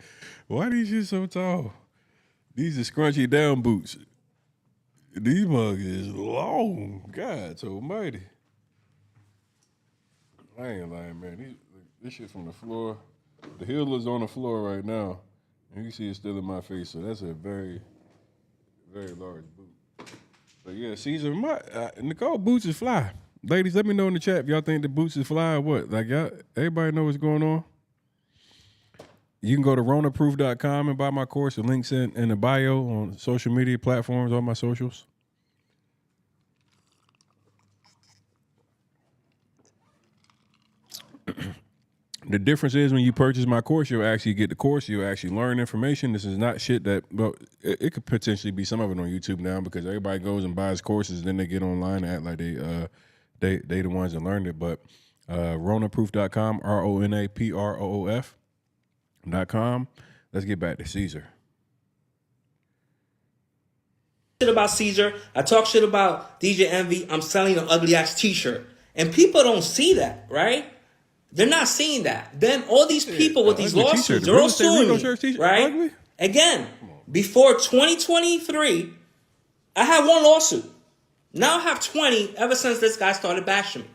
Why these shit so tall? These are scrunchy down boots. These mugs is long. God almighty. I ain't lying, man. This shit from the floor. The heel is on the floor right now. And you can see it's still in my face. So that's a very, very large boot. But yeah, Cesar, Nichole, boots is fly. Ladies, let me know in the chat if y'all think the boots is fly or what. Like, everybody know what's going on? You can go to ronaproof.com and buy my course. The link's in the bio on social media platforms, all my socials. The difference is when you purchase my course, you'll actually get the course. You'll actually learn information. This is not shit that, well, it could potentially be some of it on YouTube now because everybody goes and buys courses, then they get online and act like they the ones that learned it. But ronaproof.com, RONAPROOF.com. Let's get back to Cesar. Shit about Cesar. I talk shit about DJ Envy. I'm selling an ugly ass t-shirt. And people don't see that, right? They're not seeing that. Then all these people with these lawsuits, they're all suing me, right? Ugly? Again, before 2023, I had one lawsuit. Now I have 20 ever since this guy started bashing me.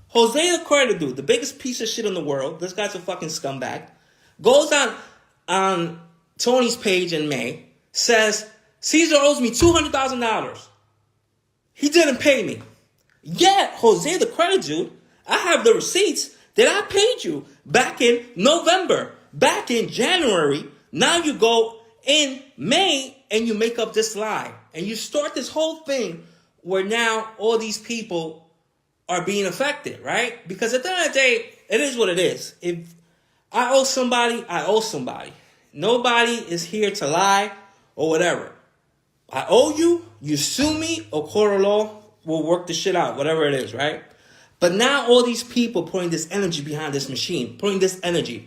Jose the credit dude, the biggest piece of shit in the world, this guy's a fucking scumbag, goes on Tony's page in May, says, Cesar owes me $200,000. He didn't pay me. Yet, Jose the credit dude, I have the receipts that I paid you back in November, back in January. Now you go in May and you make up this lie. And you start this whole thing where now all these people are being affected, right? Because at the end of the day, it is what it is. If I owe somebody, I owe somebody. Nobody is here to lie or whatever. I owe you, you sue me, or court of law will work the shit out, whatever it is, right? But now all these people putting this energy behind this machine, putting this energy.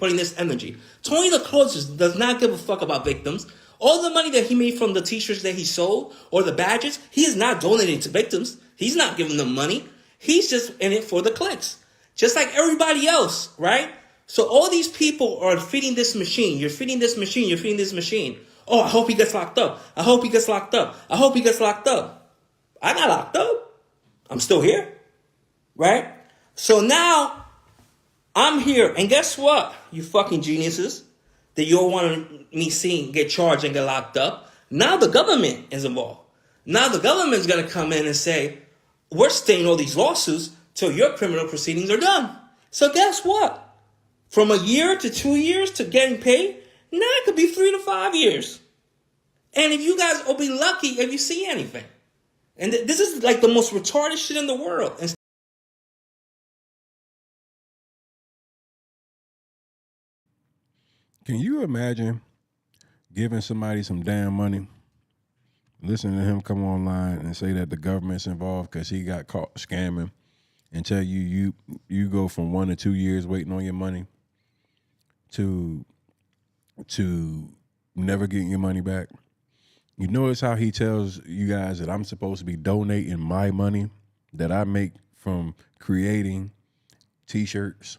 Tony the closest does not give a fuck about victims. All the money that he made from the t-shirts that he sold or the badges, he is not donating to victims. He's not giving them money. He's just in it for the clicks. Just like everybody else, right? So all these people are feeding this machine. You're feeding this machine. You're feeding this machine. Oh, I hope he gets locked up. I hope he gets locked up. I hope he gets locked up. I got locked up. I'm still here. Right? So now I'm here. And guess what? You fucking geniuses that you all want me seeing get charged and get locked up. Now the government is involved. Now the government's going to come in and say, we're staying all these lawsuits till your criminal proceedings are done. So guess what? From a year to 2 years to getting paid, now it could be 3 to 5 years. And if you guys will be lucky if you see anything. And this is like the most retarded shit in the world. And Can you imagine giving somebody some damn money, listening to him come online and say that the government's involved because he got caught scamming, and tell you go from 1 to 2 years waiting on your money to never getting your money back? You notice how he tells you guys that I'm supposed to be donating my money that I make from creating t-shirts.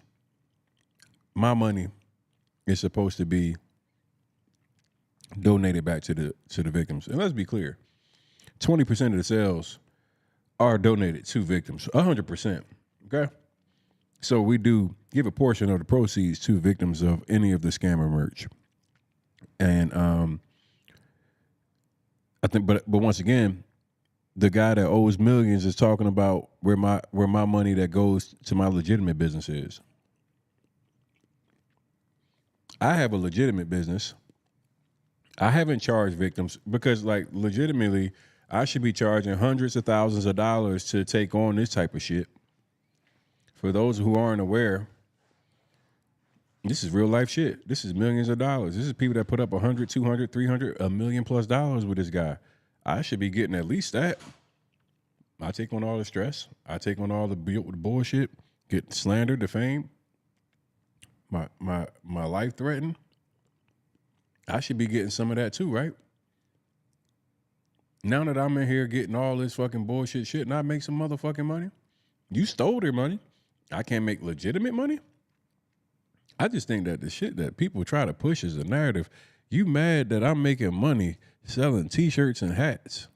My money is supposed to be donated back to the victims. And let's be clear, 20% of the sales are donated to victims, 100%. Okay? So we do give a portion of the proceeds to victims of any of the scammer merch. And I think, but once again, the guy that owes millions is talking about where my money that goes to my legitimate business is. I have a legitimate business. I haven't charged victims because, like, legitimately, I should be charging hundreds of thousands of dollars to take on this type of shit. For those who aren't aware, this is real life shit. This is millions of dollars. This is people that put up 100, 200, 300, $1 million plus with this guy. I should be getting at least that. I take on all the stress. I take on all the bullshit, get slandered, defamed, my life threatened. I should be getting some of that too, right? Now that I'm in here getting all this fucking bullshit shit and I make some motherfucking money, you stole their money. I can't make legitimate money. I just think that the shit that people try to push is a narrative. You mad that I'm making money selling T-shirts and hats.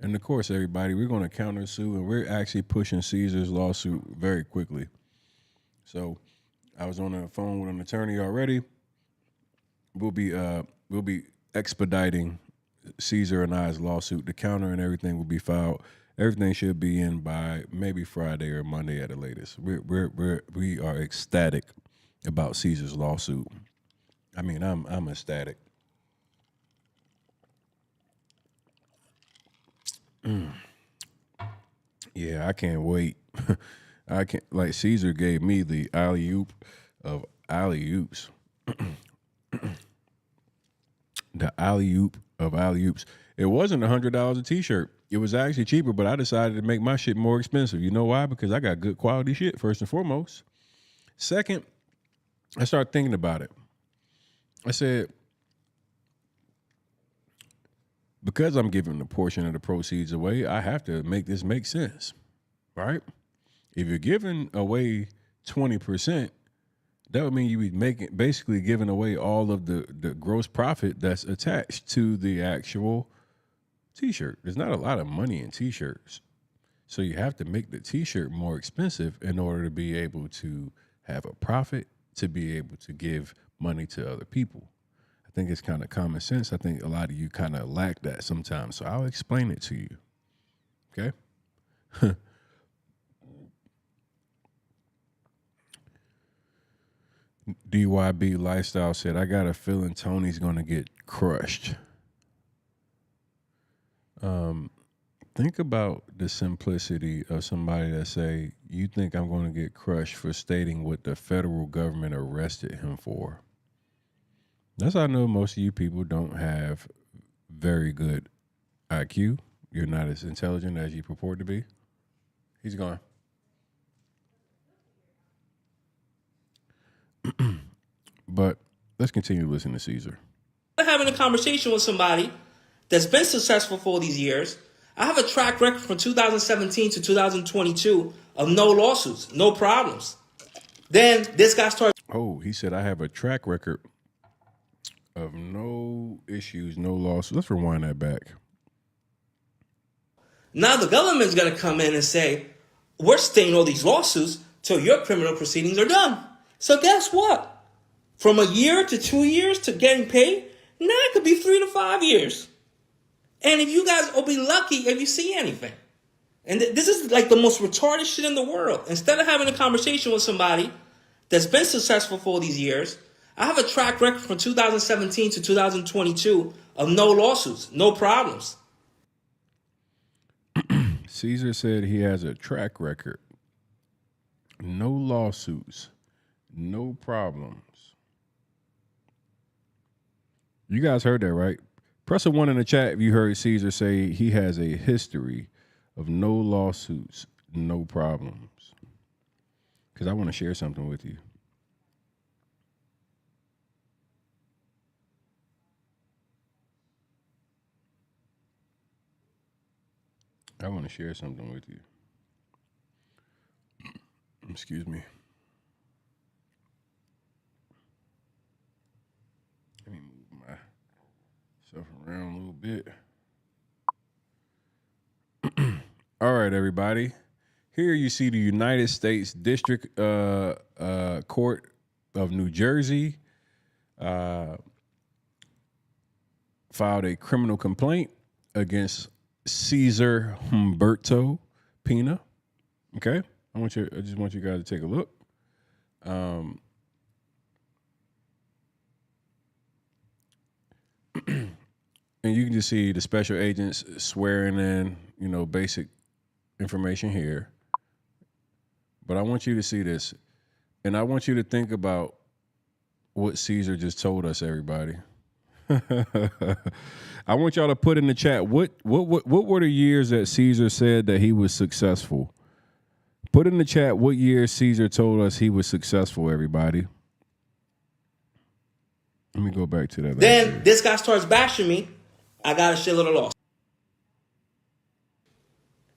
And of course, everybody, we're going to countersue, and we're actually pushing Cesar's lawsuit very quickly. So I was on the phone with an attorney already. We'll be expediting Cesar and I's lawsuit. The counter and everything will be filed. Everything should be in by maybe Friday or Monday at the latest. We are ecstatic about Cesar's lawsuit. I mean, I'm ecstatic. Yeah, I can't wait. I can't, like, Cesar gave me the alley-oop of alley-oops. The alley-oop of alley-oops. It wasn't $100 a t-shirt. It was actually cheaper, but I decided to make my shit more expensive. You know why? Because I got good quality shit, first and foremost. Second, I started thinking about it. I said, because I'm giving a portion of the proceeds away, I have to make this make sense, right? If you're giving away 20%, that would mean you be basically giving away all of the gross profit that's attached to the actual t-shirt. There's not a lot of money in t-shirts. So you have to make the t-shirt more expensive in order to be able to have a profit, to be able to give money to other people. I think it's kind of common sense. I think a lot of you kind of lack that sometimes. So I'll explain it to you. Okay? DYB Lifestyle said, I got a feeling Tony's going to get crushed. Think about the simplicity of somebody that say, you think I'm going to get crushed for stating what the federal government arrested him for. That's how I know most of you people don't have very good IQ. You're not as intelligent as you purport to be. He's gone. But let's continue to listen to Cesar. Having a conversation with somebody that's been successful for all these years. I have a track record from 2017 to 2022 of no lawsuits, no problems. Then this guy started. Oh, he said, I have a track record of no issues, no lawsuits. Let's rewind that back. Now the government's going to come in and say, we're staying all these lawsuits till your criminal proceedings are done. So guess what? From a year to 2 years to getting paid, now it could be 3 to 5 years. And if you guys will be lucky if you see anything. And this is like the most retarded shit in the world. Instead of having a conversation with somebody that's been successful for all these years, I have a track record from 2017 to 2022 of no lawsuits, no problems. Cesar said he has a track record. No lawsuits, no problems. You guys heard that, right? Press a 1 in the chat if you heard Cesar say he has a history of no lawsuits, no problems. Because I want to share something with you. I want to share something with you. Excuse me. Let me move myself around a little bit. All right, everybody. Here you see the United States District Court of New Jersey filed a criminal complaint against Cesar Pina. Okay, I just want you guys to take a look. And you can just see the special agents swearing in, basic information here. But I want you to see this, and I want you to think about what Cesar just told us, everybody. I want y'all to put in the chat what were the years that Cesar said that he was successful. Put in the chat what year Cesar told us he was successful, everybody. Let me go back to that. Then this guy starts bashing me. I got a shitload of loss.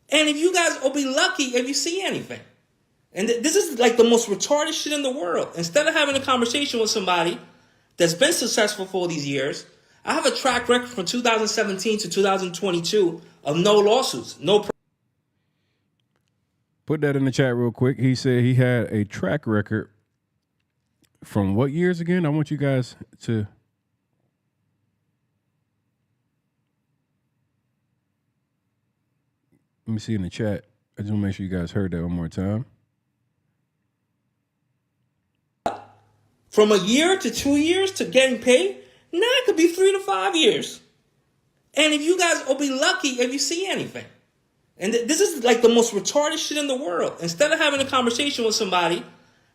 And if you guys will be lucky if you see anything. And this is like the most retarded shit in the world. Instead of having a conversation with somebody that's been successful for all these years, I have a track record from 2017 to 2022 of no lawsuits, no. Put that in the chat real quick. He said he had a track record from what years again? I want you guys to. Let me see in the chat. I just want to make sure you guys heard that one more time. From a year to 2 years to getting paid, now it could be 3 to 5 years. And if you guys will be lucky if you see anything. And this is like the most retarded shit in the world. Instead of having a conversation with somebody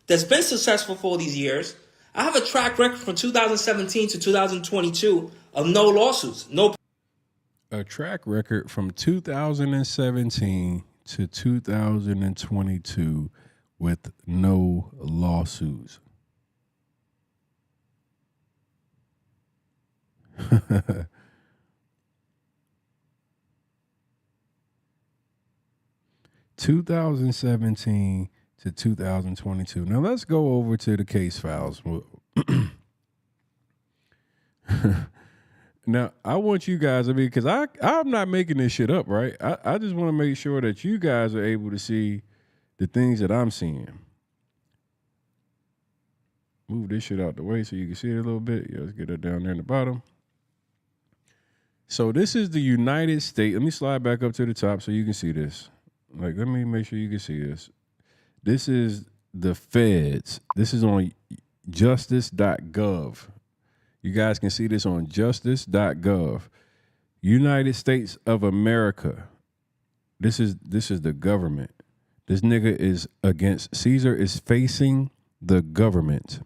that's been successful for all these years, I have a track record from 2017 to 2022 of no lawsuits, no. A track record from 2017 to 2022 with no lawsuits. 2017 to 2022. Now let's go over to the case files. Now I want you guys, because I'm not making this shit up, right? I just want to make sure that you guys are able to see the things that I'm seeing. Move this shit out the way so you can see it a little bit. Yeah, let's get it down there in the bottom. So this is the United States. Let me slide back up to the top so you can see this. Like, let me make sure you can see this. This is the feds. This is on justice.gov. You guys can see this on justice.gov. United States of America. This is the government. This nigga is against, Cesar is facing the government.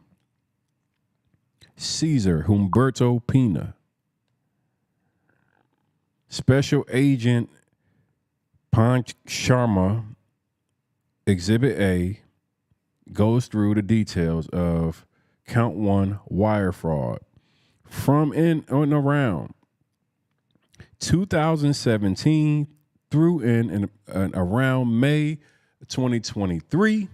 Cesar Humberto Pina. Special Agent Panch Sharma, Exhibit A, goes through the details of count 1 wire fraud from in and around 2017 through in around May 2023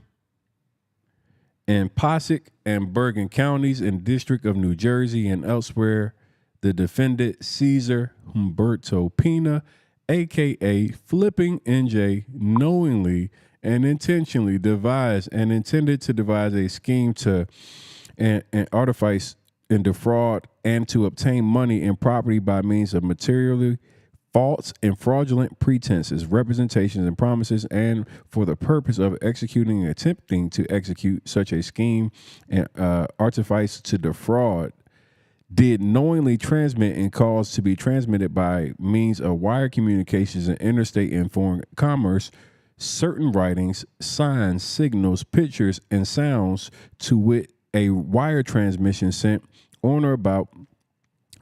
in Passaic and Bergen counties and District of New Jersey and elsewhere. The defendant, Cesar Humberto Pina, a.k.a. Flipping NJ, knowingly and intentionally devised and intended to devise a scheme to and artifice and defraud and to obtain money and property by means of materially false and fraudulent pretenses, representations, and promises, and for the purpose of executing and attempting to execute such a scheme and artifice to defraud, did knowingly transmit and cause to be transmitted by means of wire communications and interstate and foreign commerce certain writings, signs, signals, pictures, and sounds, to wit, a wire transmission sent on or about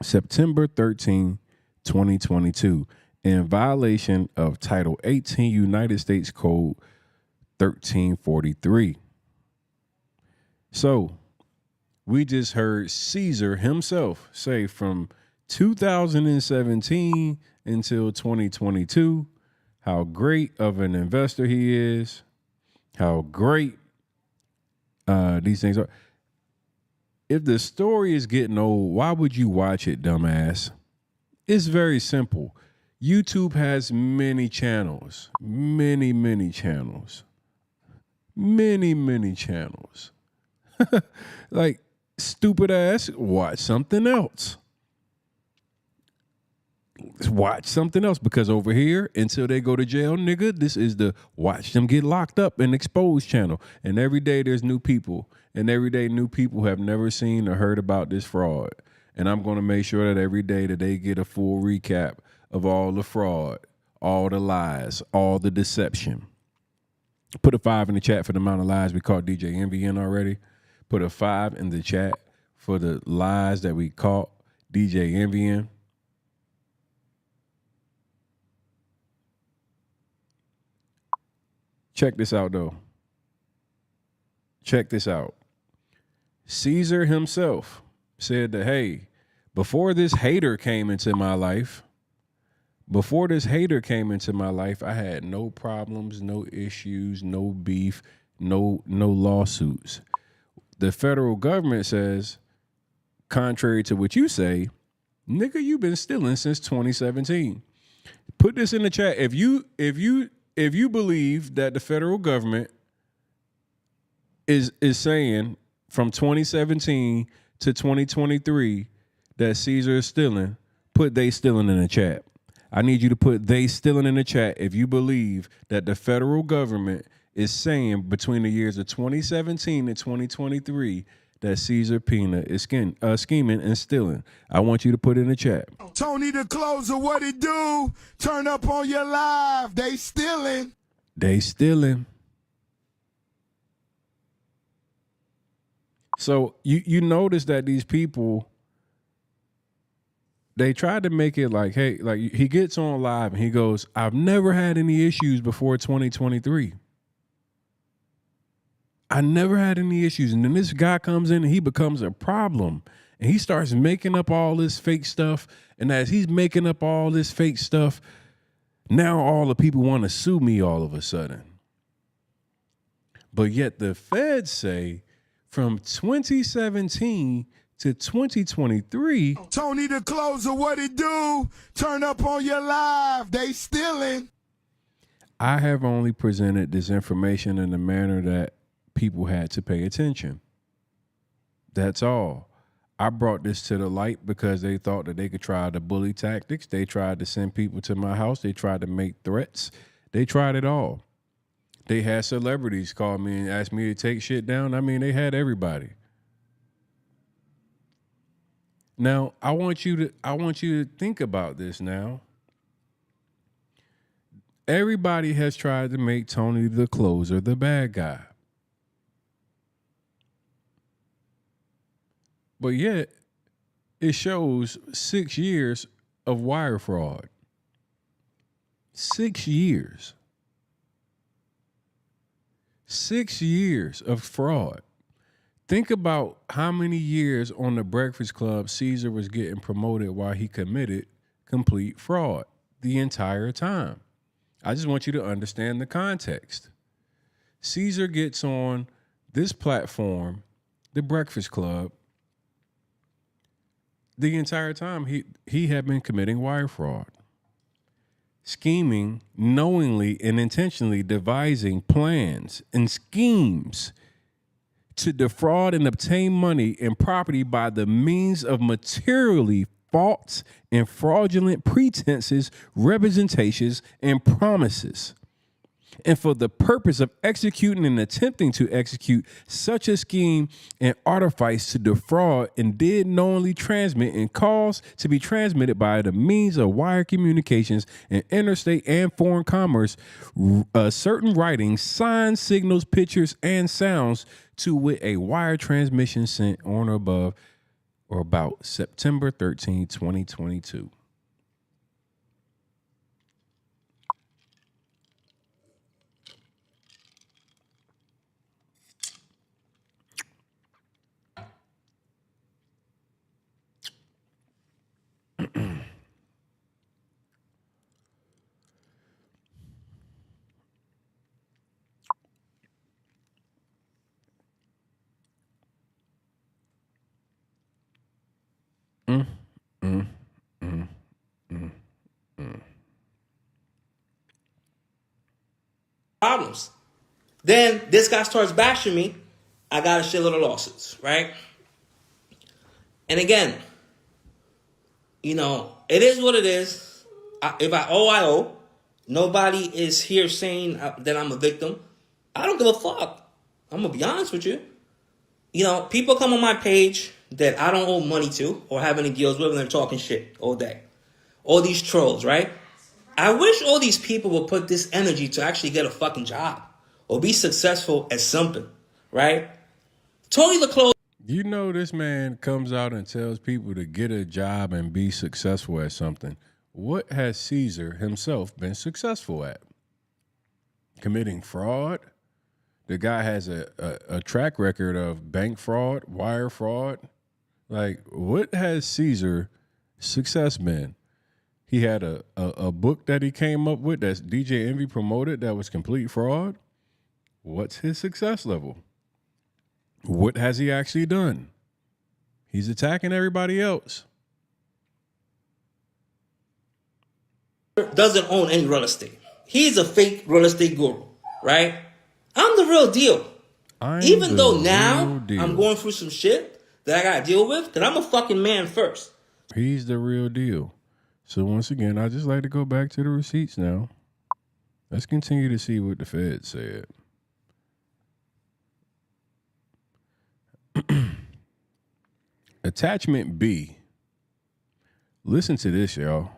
September 13, 2022, in violation of Title 18 United States Code 1343. So, we just heard Cesar himself say from 2017 until 2022 how great of an investor he is, how great these things are. If the story is getting old, why would you watch it, dumbass? It's very simple. YouTube has many channels, many channels, many channels. Like, stupid ass, watch something else. Watch something else, because over here, until they go to jail, nigga, this is the watch them get locked up and exposed channel. And every day there's new people, and every day new people have never seen or heard about this fraud. And I'm going to make sure that every day that they get a full recap of all the fraud, all the lies, all the deception. Put a 5 in the chat for the amount of lies we caught DJ Envy in already. Put a 5 in the chat for the lies that we caught DJ Envy in. Check this out, though. Check this out. Cesar himself said that, hey, before this hater came into my life, I had no problems, no issues, no beef, no lawsuits. The federal government says, contrary to what you say, nigga, you've been stealing since 2017. Put this in the chat. If you believe that the federal government is saying from 2017 to 2023 that Cesar is stealing, put they stealing in the chat. I need you to put they stealing in the chat if you believe that the federal government is saying between the years of 2017 and 2023 that Cesar Pina is scheming and stealing. I want you to put it in the chat. Tony the closer, what it do? Turn up on your live. They stealing. They stealing. So you notice that these people, they tried to make it like, hey, like he gets on live and he goes, I've never had any issues before 2023. I never had any issues. And then this guy comes in and he becomes a problem. And he starts making up all this fake stuff. And as he's making up all this fake stuff, now all the people want to sue me all of a sudden. But yet the feds say from 2017 to 2023. Tony the closer, what it do? Turn up on your live. They stealing. I have only presented this information in a manner that people had to pay attention. That's all. I brought this to the light because they thought that they could try the bully tactics. They tried to send people to my house. They tried to make threats. They tried it all. They had celebrities call me and ask me to take shit down. I mean, they had everybody. Now, I want you to think about this now. Everybody has tried to make Tony the closer the bad guy. But yet, it shows 6 years of wire fraud. 6 years. 6 years of fraud. Think about how many years on the Breakfast Club Cesar was getting promoted while he committed complete fraud the entire time. I just want you to understand the context. Cesar gets on this platform, the Breakfast Club. The entire time he had been committing wire fraud, scheming, knowingly and intentionally devising plans and schemes to defraud and obtain money and property by the means of materially false and fraudulent pretenses, representations, and promises. And for the purpose of executing and attempting to execute such a scheme and artifice to defraud, and did knowingly transmit and cause to be transmitted by the means of wire communications and interstate and foreign commerce, certain writings, signs, signals, pictures, and sounds to wit a wire transmission sent on or above or about September 13, 2022. problems. Then this guy starts bashing me. I got a shitload of lawsuits, right? And again, you know, it is what it is. If I owe, I owe. Nobody is here saying that I'm a victim. I don't give a fuck. I'm going to be honest with you. You know, people come on my page that I don't owe money to or have any deals with, and they're talking shit all day. All these trolls, right? I wish all these people would put this energy to actually get a fucking job or be successful at something, right? Tony the Close. You know, this man comes out and tells people to get a job and be successful at something. What has Cesar himself been successful at? Committing fraud? The guy has a track record of bank fraud, wire fraud. Like, what has Cesar success been? He had a book that he came up with that DJ Envy promoted that was complete fraud. What's his success level? What has he actually done? He's attacking everybody else. Doesn't own any real estate. He's a fake real estate guru, right? I'm the real deal. Even though now I'm going through some shit that I gotta deal with, because I'm a fucking man first. He's the real deal. So once again, I just like to go back to the receipts now. Let's continue to see what the Fed said. Attachment B. Listen to this, y'all.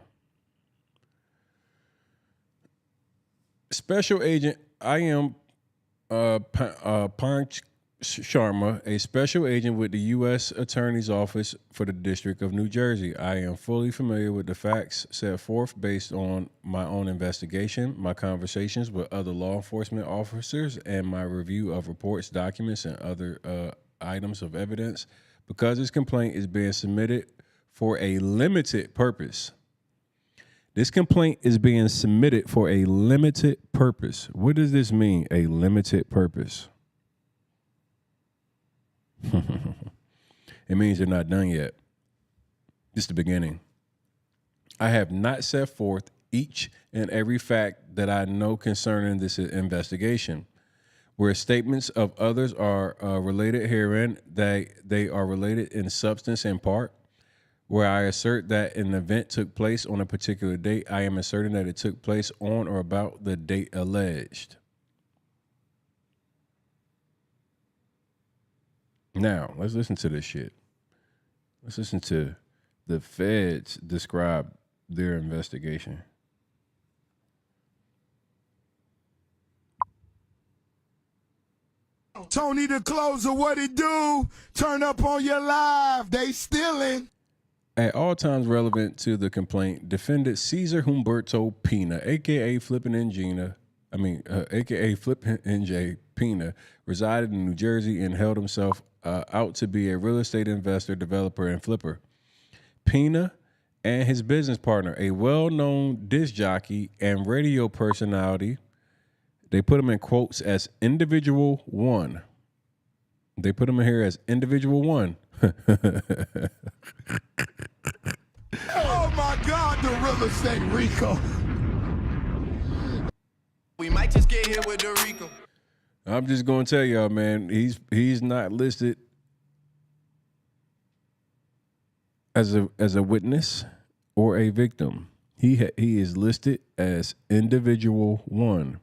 Special Agent, I am Panch Sharma, a special agent with the U.S. Attorney's Office for the District of New Jersey. I am fully familiar with the facts set forth based on my own investigation, my conversations with other law enforcement officers, and my review of reports, documents, and other items of evidence. Because this complaint is being submitted for a limited purpose. This complaint is being submitted for a limited purpose. What does this mean, a limited purpose? It means they're not done yet. It's the beginning. I have not set forth each and every fact that I know concerning this investigation. Where statements of others are related herein, they are related in substance and part. Where I assert that an event took place on a particular date, I am asserting that it took place on or about the date alleged. Now, let's listen to this shit. Let's listen to the feds describe their investigation. Tony the Closer, what it do? Turn up on your live. They stealing. At all times relevant to the complaint, defendant Cesar Humberto Pina, a.k.a. Flippin' NJ Pina, resided in New Jersey and held himself out to be a real estate investor, developer, and flipper. Pina and his business partner, a well-known disc jockey and radio personality, they put him in quotes as individual one. They put him in here as individual one. Oh my God, the real estate Rico. We might just get hit with the Rico. I'm just gonna tell y'all, man, he's not listed as a witness or a victim. He is listed as individual one.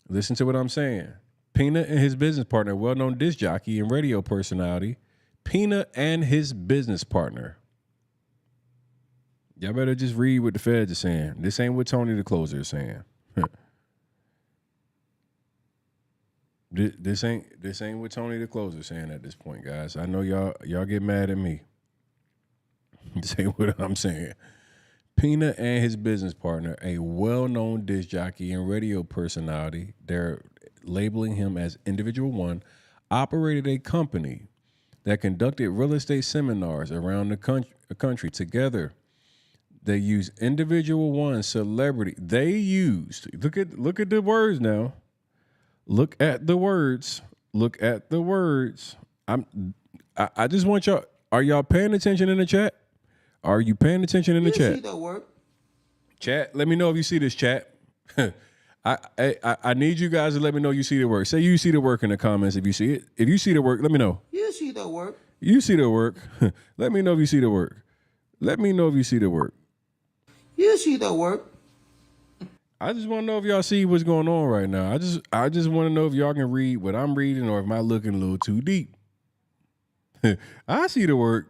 Listen to what I'm saying. Pina and his business partner, well-known disc jockey and radio personality. Pina and his business partner. Y'all better just read what the feds are saying. This ain't what Tony the Closer is saying. This ain't what Tony the Closer is saying at this point, guys. I know y'all get mad at me. This ain't what I'm saying. Pina and his business partner, a well-known disc jockey and radio personality, they're labeling him as individual one, operated a company that conducted real estate seminars around the country. Together, they used individual one celebrity. They used, look at the words now. Look at the words. Look at the words. I just want y'all, are y'all paying attention in the chat? Are you paying attention in the chat? See that work? Chat, let me know if you see this, chat. I need you guys to let me know you see the work. Say you see the work in the comments if you see it. If you see the work, let me know. You see the work. You see the work. Let me know if you see the work. Let me know if you see the work. You see the work. I just want to know if y'all see what's going on right now. I just want to know if y'all can read what I'm reading or if I'm looking a little too deep. I see the work.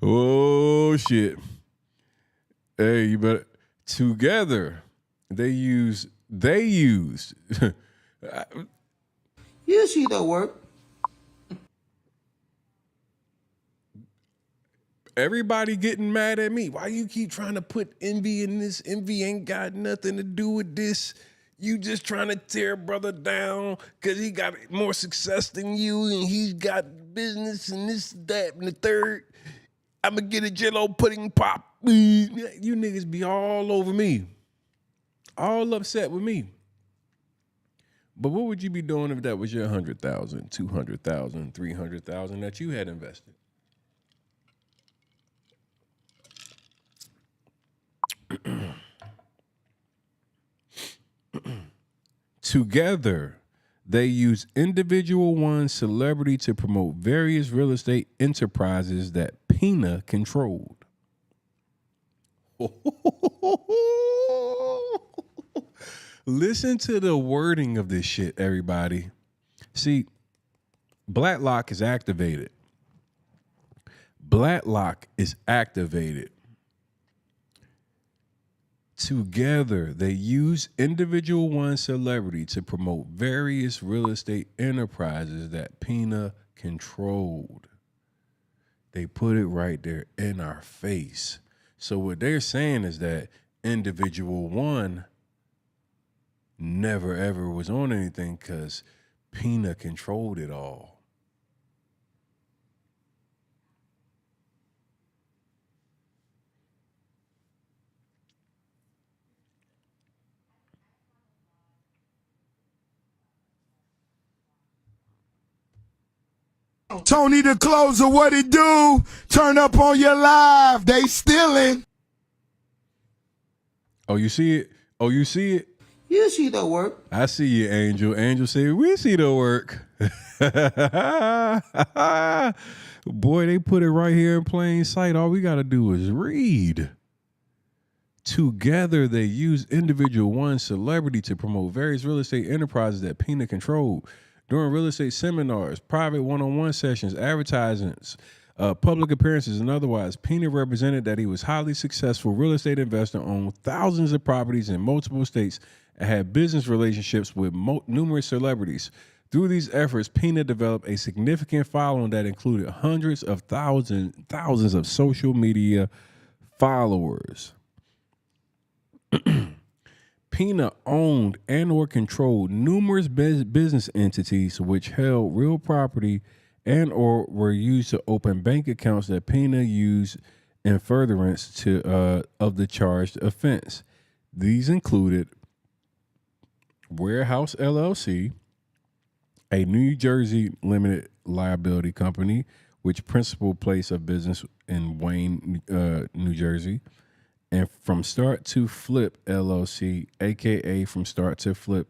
Oh shit. Hey, you better together they used You see the work. Everybody getting mad at me. Why you keep trying to put envy in this? Envy ain't got nothing to do with this. You just trying to tear brother down because he got more success than you and he's got business and this, that, and the third. I'm going to get a jello pudding pop. You niggas be all over me. All upset with me. But what would you be doing if that was your 100,000, 200,000, 300,000 that you had invested? Together, they use individual one celebrity to promote various real estate enterprises that Pina controlled. Listen to the wording of this shit, everybody. See, Blacklock is activated. Blacklock is activated. Together, they use individual one celebrity to promote various real estate enterprises that Pina controlled. They put it right there in our face. So what they're saying is that individual one never ever was on anything because Pina controlled it all. Tony the closer, what it do? Turn up on your live. They stealing. Oh, you see it? Oh, you see it? You see the work. I see you, Angel. Angel said, we see the work. Boy, they put it right here in plain sight. All we got to do is read. Together, they use individual one celebrity to promote various real estate enterprises that Pina controlled. During real estate seminars, private one-on-one sessions, advertisements, public appearances, and otherwise, Pina represented that he was a highly successful real estate investor, owned thousands of properties in multiple states, and had business relationships with numerous celebrities. Through these efforts, Pina developed a significant following that included hundreds of thousands of social media followers. Pina owned and or controlled numerous business entities which held real property and or were used to open bank accounts that Pina used in furtherance of the charged offense. These included Warehouse LLC, a New Jersey limited liability company, which principal place of business in Wayne, New Jersey, and From Start to Flip LLC, aka From Start to Flip,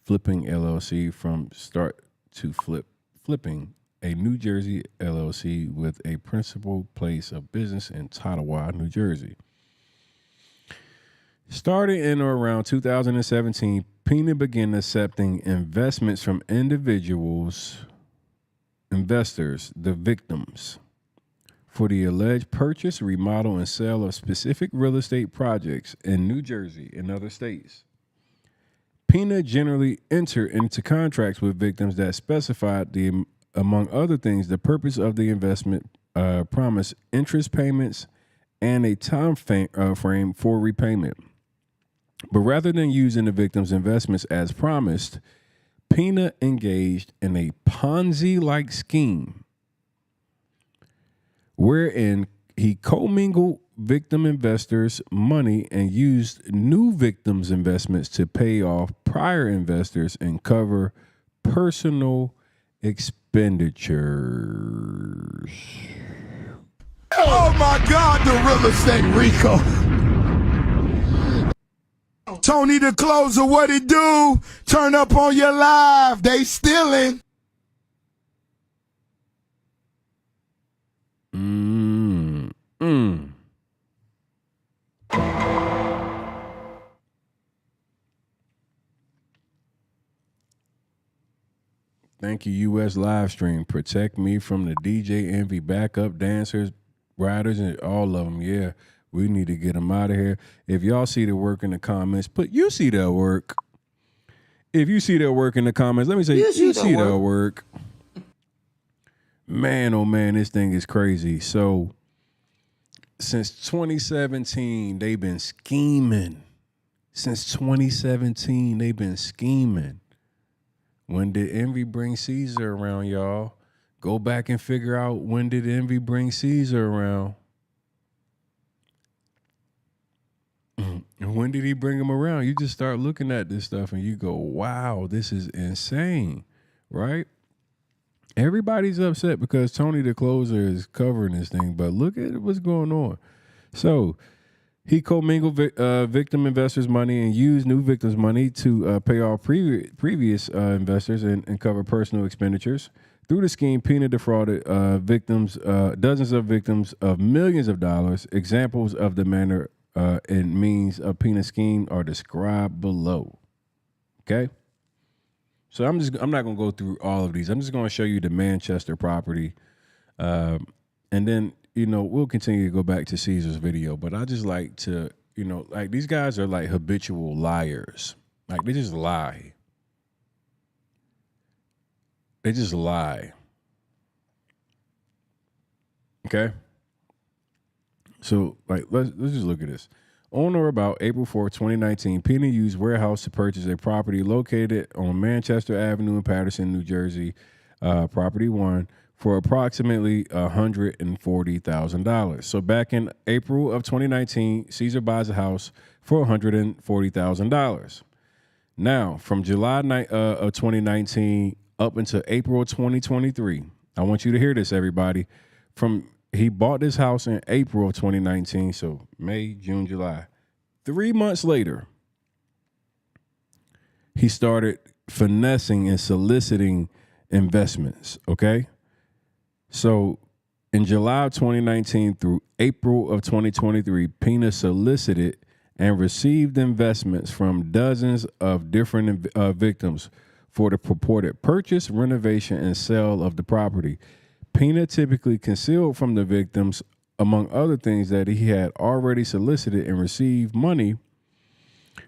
Flipping LLC, From Start to Flip, Flipping, a New Jersey LLC with a principal place of business in Ottawa, New Jersey. Starting in or around 2017, Pina began accepting investments from investors, the victims, for the alleged purchase, remodel, and sale of specific real estate projects in New Jersey and other states. Pina generally entered into contracts with victims that specified, among other things, the purpose of the investment, promised interest payments, and a time frame for repayment. But rather than using the victim's investments as promised, Pina engaged in a Ponzi-like scheme wherein he commingled victim investors' money and used new victims' investments to pay off prior investors and cover personal expenditures. Oh my God, the real estate Rico. Tony the closer, what it do? Turn up on your live, they stealing. Thank you, U.S. Livestream. Protect me from the DJ envy, backup dancers, riders, and all of them. Yeah, we need to get them out of here. If y'all see the work in the comments, you see that work. If you see that work in the comments, let me say, you see that work. Man, oh man, this thing is crazy. So, since 2017, they've been scheming. Since 2017, they've been scheming. When did envy bring Cesar around, y'all? Go back and figure out when did envy bring Cesar around. And when did he bring him around? You just start looking at this stuff and you go, wow, this is insane, right? Everybody's upset because Tony the closer is covering this thing, but look at what's going on. So he commingled victim investors' money and used new victims' money to pay off previous investors and cover personal expenditures. Through the scheme, Pina defrauded dozens of victims of millions of dollars. Examples of the manner and means of Pina's scheme are described below. Okay? So I'm not going to go through all of these. I'm just going to show you the Manchester property. And then, we'll continue to go back to Cesar's video. But I just like to, like these guys are like habitual liars. Like they just lie. They just lie. Okay? So, like, let's just look at this. On or about April 4, 2019, Pina used warehouse to purchase a property located on Manchester Avenue in Patterson, New Jersey, property 1, for approximately $140,000. So back in April of 2019, Cesar buys a house for $140,000. Now, from July of 2019 up until April of 2023, I want you to hear this, everybody. He bought this house in April of 2019, so May, June, July. 3 months later, he started finessing and soliciting investments, okay? So in July of 2019 through April of 2023, Pina solicited and received investments from dozens of different victims for the purported purchase, renovation, and sale of the property. Pina typically concealed from the victims, among other things, that he had already solicited and received money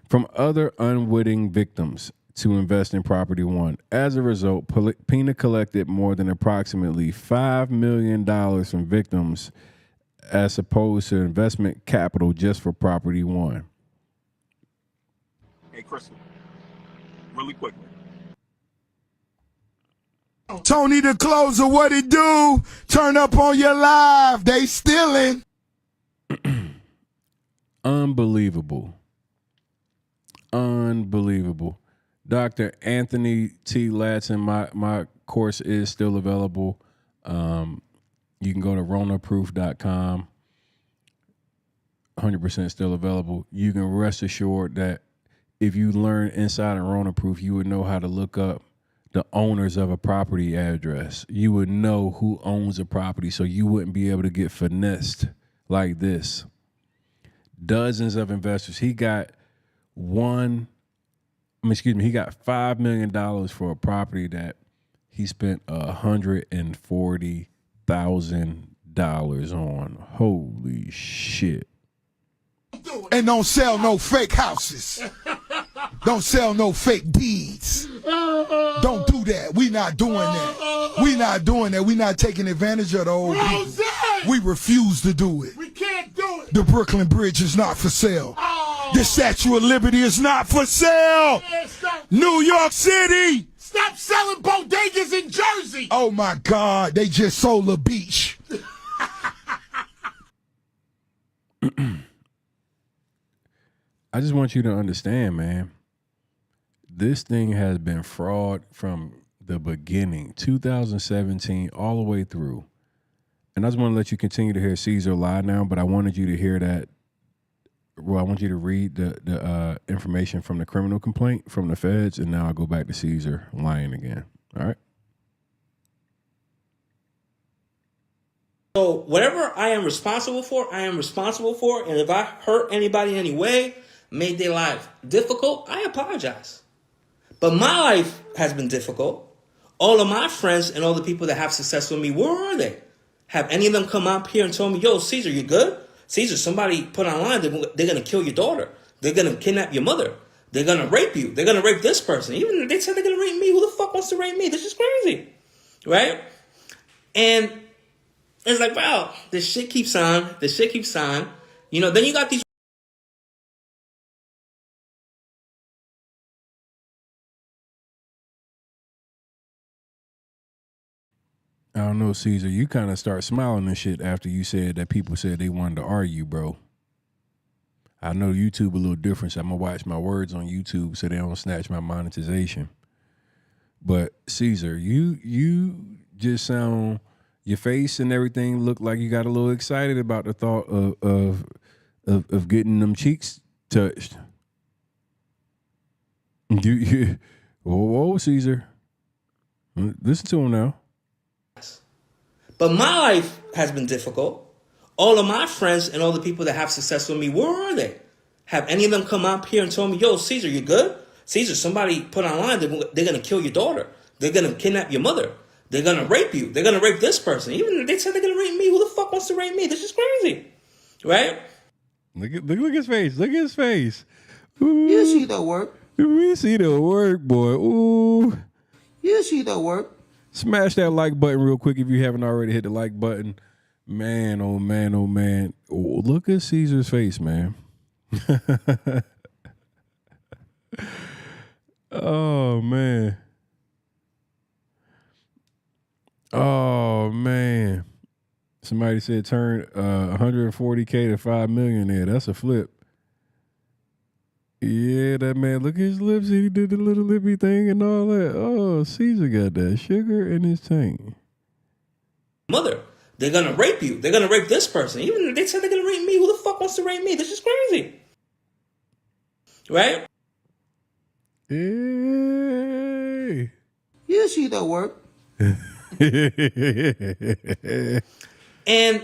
from other unwitting victims to invest in property 1. As a result, Pina collected more than approximately $5 million from victims as opposed to investment capital just for property 1. Hey, Crystal, really quickly. Tony the closer, what it do? Turn up on your live, they stealing. Unbelievable. Unbelievable. Dr. Anthony T. Latson, my course is still available. You can go to ronaproof.com. 100% still available. You can rest assured that if you learn inside of Rona Proof, you would know how to look up the owners of a property address. You would know who owns a property, so you wouldn't be able to get finessed like this. Dozens of investors. He got $5 million for a property that he spent $140,000 on. Holy shit. And don't sell no fake houses. Don't sell no fake deeds. Don't do that. We not doing that. We not doing that. We not taking advantage of the old people. We refuse to do it. We can't do it. The Brooklyn Bridge is not for sale. The Statue of Liberty is not for sale. New York City. Stop selling bodegas in Jersey. Oh my God, they just sold a beach. I just want you to understand, man. This thing has been fraud from the beginning, 2017, all the way through. And I just want to let you continue to hear Cesar lie now, but I wanted you to hear that. Well, I want you to read the information from the criminal complaint from the feds, and now I'll go back to Cesar lying again. All right? So whatever I am responsible for, I am responsible for. And if I hurt anybody in any way, made their life difficult, I apologize. But my life has been difficult. All of my friends and all the people that have success with me, where are they? Have any of them come up here and told me, yo, Cesar, you good? Cesar, somebody put online, they're going to kill your daughter. They're going to kidnap your mother. They're going to rape you. They're going to rape this person. Even if they said they're going to rape me, who the fuck wants to rape me? This is crazy. Right? And it's like, wow, this shit keeps on. This shit keeps on. You know, then you got these. I don't know, Cesar. You kind of start smiling and shit after you said that people said they wanted to argue, bro. I know YouTube a little different, so I'm going to watch my words on YouTube so they don't snatch my monetization. But, Cesar, you just sound, your face and everything look like you got a little excited about the thought of getting them cheeks touched. Whoa, Cesar. Listen to him now. But my life has been difficult. All of my friends and all the people that have success with me, where are they? Have any of them come up here and told me, yo, Cesar, you good? Cesar, somebody put online, they're going to kill your daughter. They're going to kidnap your mother. They're going to rape you. They're going to rape this person. Even if they said they're going to rape me, who the fuck wants to rape me? This is crazy. Right? Look at his face. Look at his face. Ooh. You see the work. We see the work, boy. Ooh. You see the work. Smash that like button real quick if you haven't already hit the like button. Man, oh man, oh man. Oh, look at Cesar's face, man. Oh, man. Oh, man. Somebody said turn 140K to 5 million there. That's a flip. Yeah, that man, look at his lips. He did the little lippy thing and all that. Oh, Cesar got that sugar in his tank. Mother, they're going to rape you. They're going to rape this person. Even if they said they're going to rape me, who the fuck wants to rape me? This is crazy. Right? Hey. You see the work. And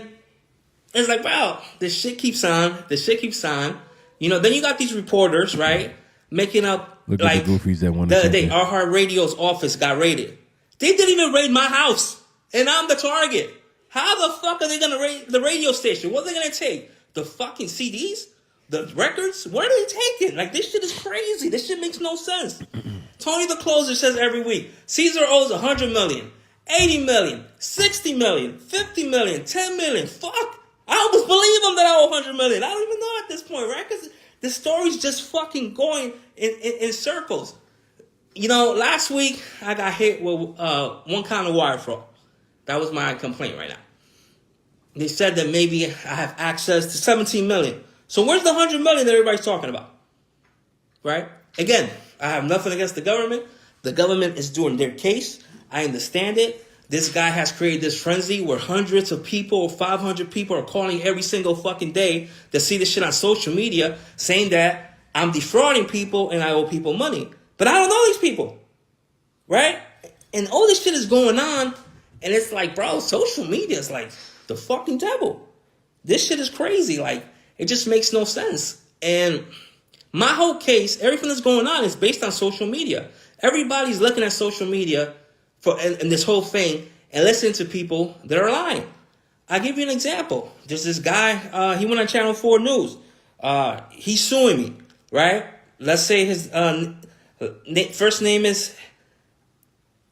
it's like, wow, this shit keeps on. This shit keeps on. You know, then you got these reporters, right, making up, look like, at the goofies that want the other day, our Heart Radio's office got raided. They didn't even raid my house, and I'm the target. How the fuck are they going to raid the radio station? What are they going to take? The fucking CDs? The records? What are they taking? Like, this shit is crazy. This shit makes no sense. Tony the Closer says every week, Cesar owes 100 million, 80 million, 60 million, 50 million, 10 million. Fuck. I almost believe him that I owe 100 million. I don't even know at this point, right? Because the story's just fucking going in circles. You know, last week I got hit with one kind of wire fraud. That was my complaint right now. They said that maybe I have access to 17 million. So where's the 100 million that everybody's talking about? Right? Again, I have nothing against the government. The government is doing their case. I understand it. This guy has created this frenzy where hundreds of people or 500 people are calling every single fucking day to see this shit on social media saying that I'm defrauding people and I owe people money. But I don't know these people. Right? And all this shit is going on. And it's like, bro, social media is like the fucking devil. This shit is crazy. Like, it just makes no sense. And my whole case, everything that's going on is based on social media. Everybody's looking at social media and this whole thing and listening to people that are lying. I'll give you an example. There's this guy, he went on Channel 4 News. He's suing me, right? Let's say his first name is,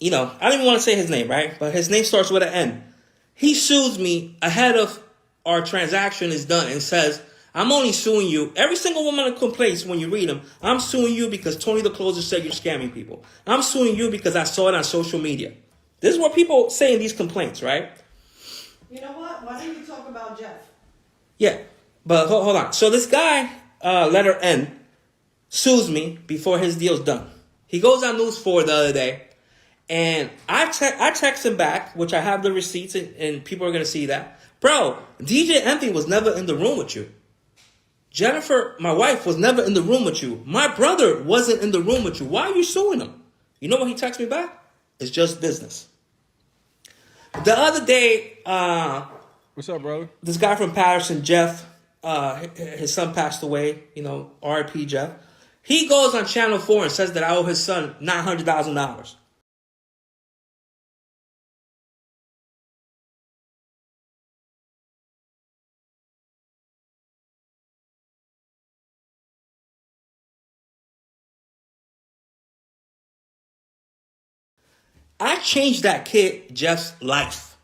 I don't even want to say his name, right? But his name starts with an N. He sues me ahead of our transaction is done and says, I'm only suing you. Every single woman that complains when you read them, I'm suing you because Tony the Closer said you're scamming people. I'm suing you because I saw it on social media. This is what people say in these complaints, right? You know what? Why don't you talk about Jeff? Yeah, but hold on. So this guy, letter N, sues me before his deal's done. He goes on News 4 the other day, And I text him back, which I have the receipts, and people are going to see that. Bro, DJ Envy was never in the room with you. Jennifer, my wife, was never in the room with you. My brother wasn't in the room with you. Why are you suing him? You know what he texted me back? It's just business. The other day, what's up, brother? This guy from Patterson, Jeff, his son passed away. R.I.P. Jeff. He goes on Channel 4 and says that I owe his son $900,000. I changed that kid, Jeff's life.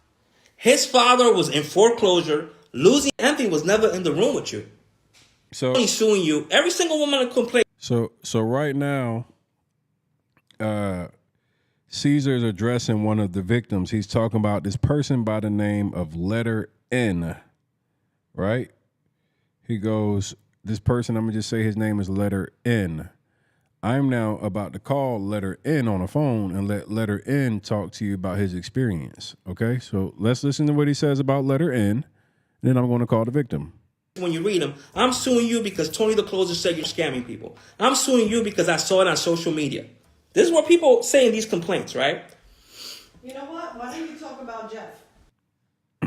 His father was in foreclosure. Losing Anthony was never in the room with you. So he's suing you. Every single woman that complains. So right now, Cesar's addressing one of the victims. He's talking about this person by the name of Letter N, right? He goes, this person, I'm going to just say his name is Letter N. I'm now about to call Letter N on the phone and let Letter N talk to you about his experience, okay? So let's listen to what he says about Letter N, and then I'm going to call the victim. When you read them, I'm suing you because Tony the Closer said you're scamming people. I'm suing you because I saw it on social media. This is what people say in these complaints, right? You know what? Why don't you talk about Jeff?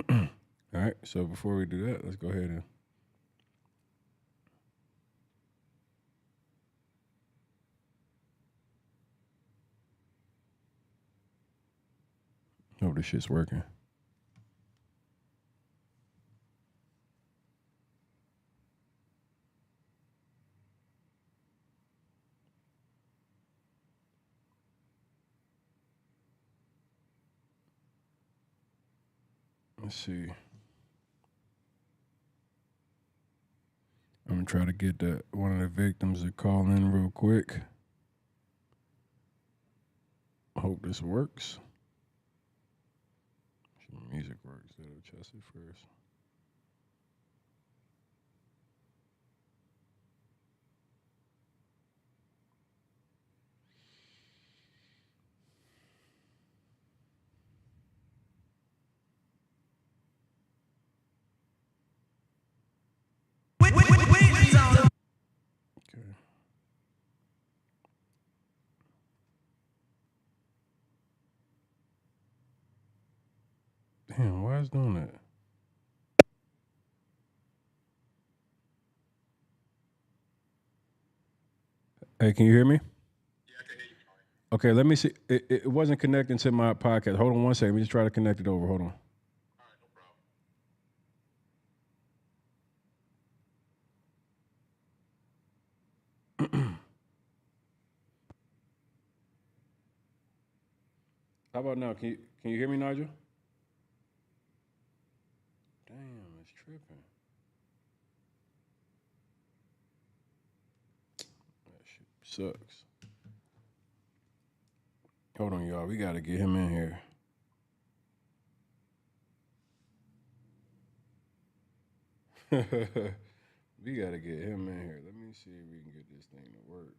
All right, so before we do that, let's go ahead and... Oh, this shit's working. Let's see. I'm gonna try to get one of the victims to call in real quick. I hope this works. Music works. That'll test it first. Okay. Damn, why is it doing that? Hey, can you hear me? Yeah, I can hear you. Okay, let me see. It wasn't connecting to my podcast. Hold on one second. Let me just try to connect it over. Hold on. How about now? Can you hear me, Nigel? Damn, it's tripping. That shit sucks. Hold on, y'all. We gotta get him in here. We gotta get him in here. Let me see if we can get this thing to work.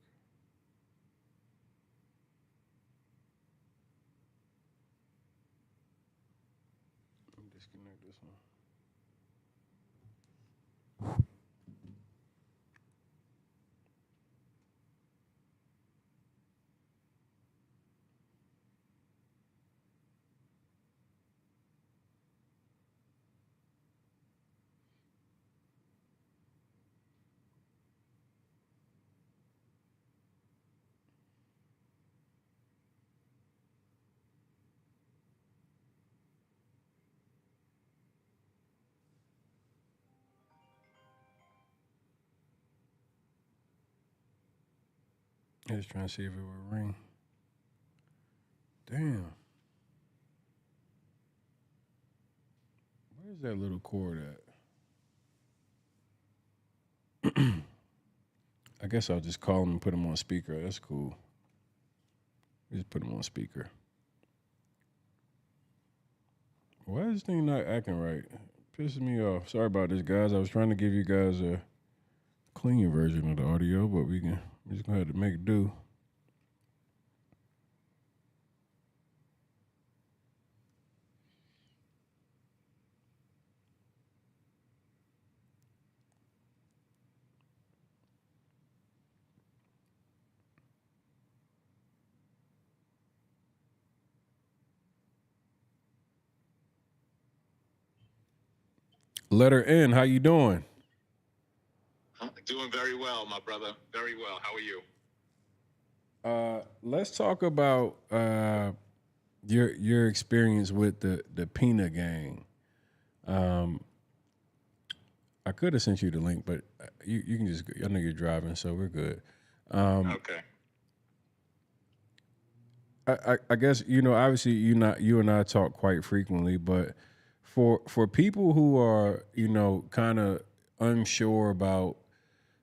Let me disconnect this one. Just trying to see if it would ring. Damn. Where's that little cord at? I guess I'll just call him and put him on speaker. That's cool. Just put him on speaker. Why is this thing not acting right? Pisses me off. Sorry about this, guys. I was trying to give you guys a clean version of the audio, but we're just gonna have to make do. Letter N, how you doing? Doing very well, my brother. Very well. How are you? Let's talk about your experience with the Pina gang. I could have sent you the link, but you can just. I know you're driving, so we're good. Okay. I guess obviously you and I talk quite frequently, but for people who are kind of unsure about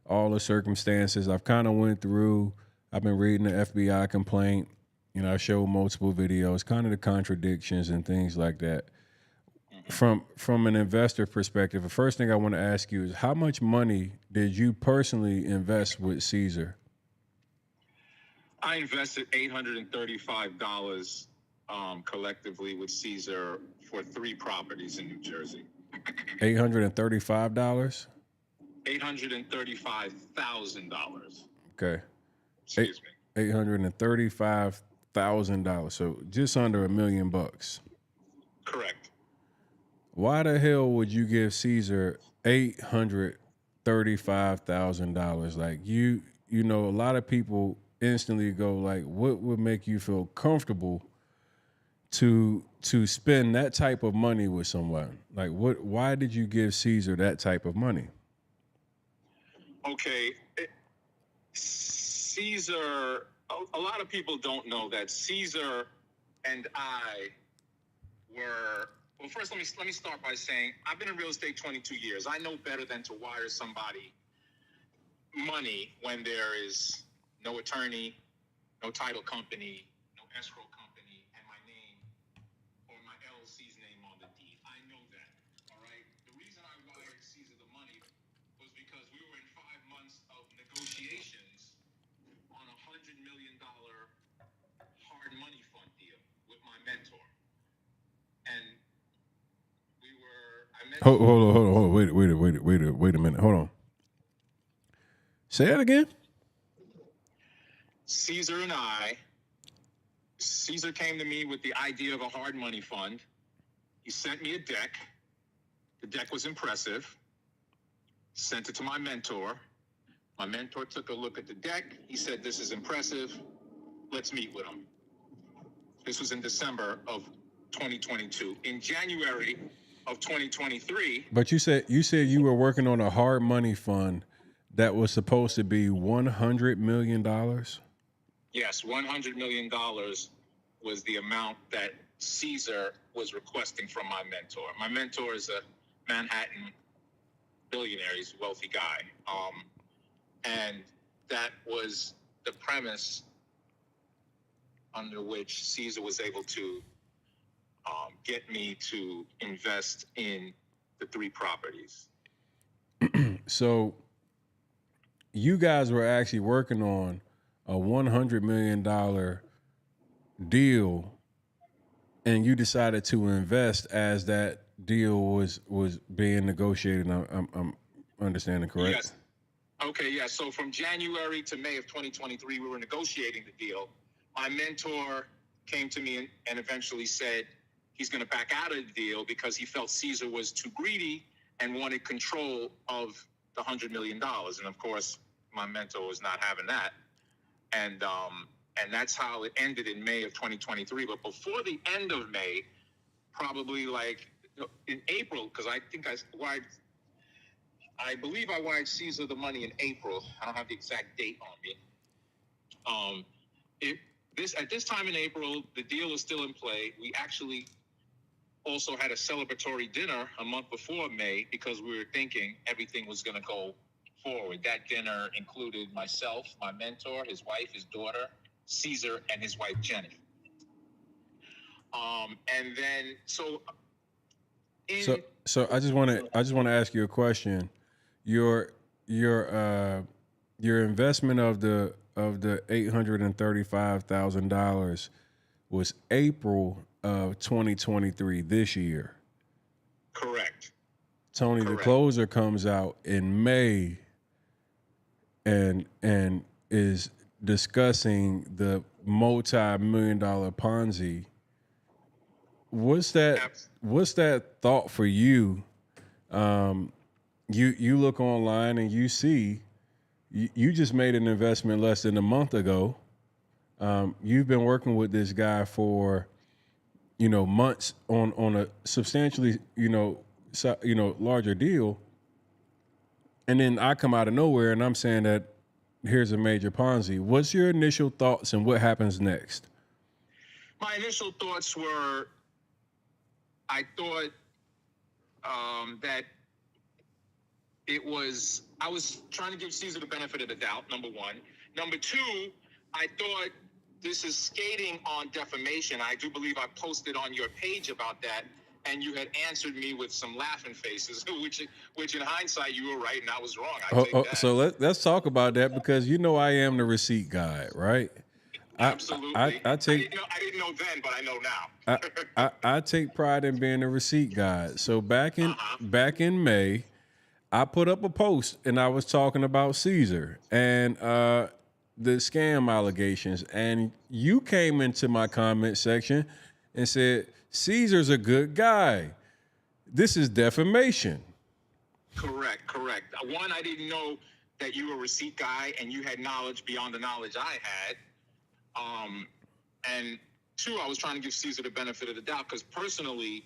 all the circumstances, I've kind of went through. I've been reading the FBI complaint. I showed multiple videos, kind of the contradictions and things like that. From an investor perspective, the first thing I want to ask you is how much money did you personally invest with Cesar? I invested $835 collectively with Cesar for 3 properties in New Jersey. $835? $835,000. Okay. Excuse me. $835,000. So just under $1 million. Correct. Why the hell would you give Cesar $835,000? Like a lot of people instantly go like, what would make you feel comfortable to spend that type of money with someone? Like why did you give Cesar that type of money? Okay. Cesar, a lot of people don't know that Cesar and I were, well, first let me start by saying I've been in real estate 22 years. I know better than to wire somebody money when there is no attorney, no title company, no escrow company, and my name or my LLC's name on the deed. I know that, all right? The reason I wired Cesar the money was because we were in 5 months of negotiations on a $100 million hard money fund deal with my mentor. And we were, Hold on. Wait a minute. Hold on. Say that again. Cesar came to me with the idea of a hard money fund. He sent me a deck. The deck was impressive. Sent it to my mentor. My mentor took a look at the deck. He said, this is impressive. Let's meet with him. This was in December of 2022. In January of 2023. But you said you were working on a hard money fund that was supposed to be $100 million? Yes, $100 million was the amount that Cesar was requesting from my mentor. My mentor is a Manhattan billionaire. He's a wealthy guy. And that was the premise under which Cesar was able to get me to invest in the 3 properties. So you guys were actually working on a $100 million deal, and you decided to invest as that deal was being negotiated. I'm understanding correct? Yes. Okay, yeah. So from January to May of 2023, we were negotiating the deal. My mentor came to me and eventually said he's going to back out of the deal because he felt Cesar was too greedy and wanted control of the $100 million. And of course, my mentor was not having that. And that's how it ended in May of 2023. But before the end of May, probably like in April, because I think I believe I wired Cesar the money in April. I don't have the exact date on me. At this time in April, the deal is still in play. We actually also had a celebratory dinner a month before May because we were thinking everything was going to go forward. That dinner included myself, my mentor, his wife, his daughter, Cesar, and his wife, Jenny. And then so I just want to ask you a question. Your investment of the $835,000 was April of 2023 this year. Correct. Tony, the closer comes out in May and is discussing the multi-million-dollar Ponzi. What's that thought for you You look online and you see you just made an investment less than a month ago. You've been working with this guy for months on a substantially larger deal, and then I come out of nowhere and I'm saying that here's a major Ponzi. What's your initial thoughts and what happens next? My initial thoughts were, I thought that I was trying to give Cesar the benefit of the doubt, number one. Number two, I thought this is skating on defamation. I do believe I posted on your page about that, and you had answered me with some laughing faces, which in hindsight you were right and I was wrong. I take that. So let's talk about that, because I am the receipt guy, right? Absolutely. I take. I didn't know then, but I know now. I take pride in being a receipt guy. So back in May, I put up a post and I was talking about Cesar and the scam allegations, and you came into my comment section and said Cesar's a good guy. This is defamation. Correct. One, I didn't know that you were a receipt guy and you had knowledge beyond the knowledge I had. And two, I was trying to give Cesar the benefit of the doubt because personally,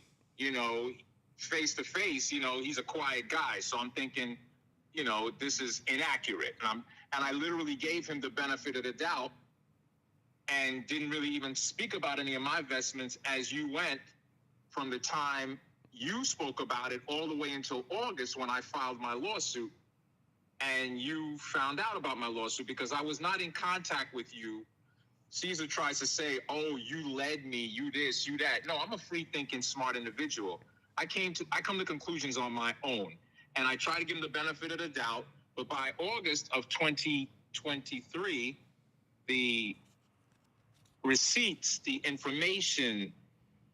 face to face, he's a quiet guy. So I'm thinking, this is inaccurate. And I literally gave him the benefit of the doubt and didn't really even speak about any of my investments as you went from the time you spoke about it all the way until August when I filed my lawsuit. And you found out about my lawsuit because I was not in contact with you. Cesar tries to say, oh, you led me, you this, you that. No, I'm a free-thinking, smart individual. I come to conclusions on my own, and I try to give him the benefit of the doubt. But by August of 2023, the receipts, the information,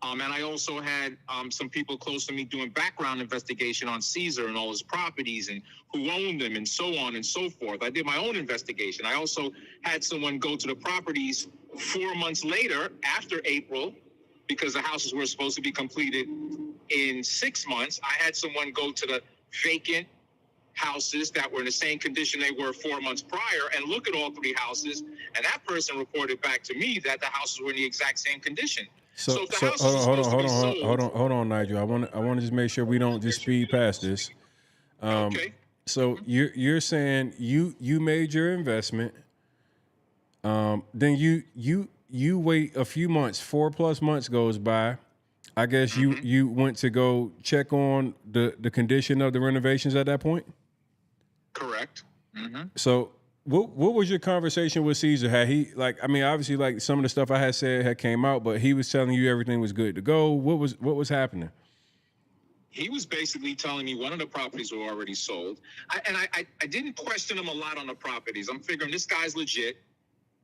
and I also had some people close to me doing background investigation on Cesar and all his properties and who owned them and so on and so forth. I did my own investigation. I also had someone go to the properties 4 months later, after April, because the houses were supposed to be completed in 6 months. I had someone go to the vacant houses that were in the same condition they were 4 months prior and look at all three houses. And that person reported back to me that the houses were in the exact same condition. So if the houses hold on, Nigel. I want to just make sure we don't just speed past this. Okay. So you're saying you made your investment. Then you wait a few months, 4+ months goes by. I guess you went to go check on the condition of the renovations at that point? Correct. So what was your conversation with Cesar? Had he obviously some of the stuff I had said had came out, but he was telling you everything was good to go. What was happening? He was basically telling me one of the properties were already sold. I didn't question him a lot on the properties. I'm figuring this guy's legit.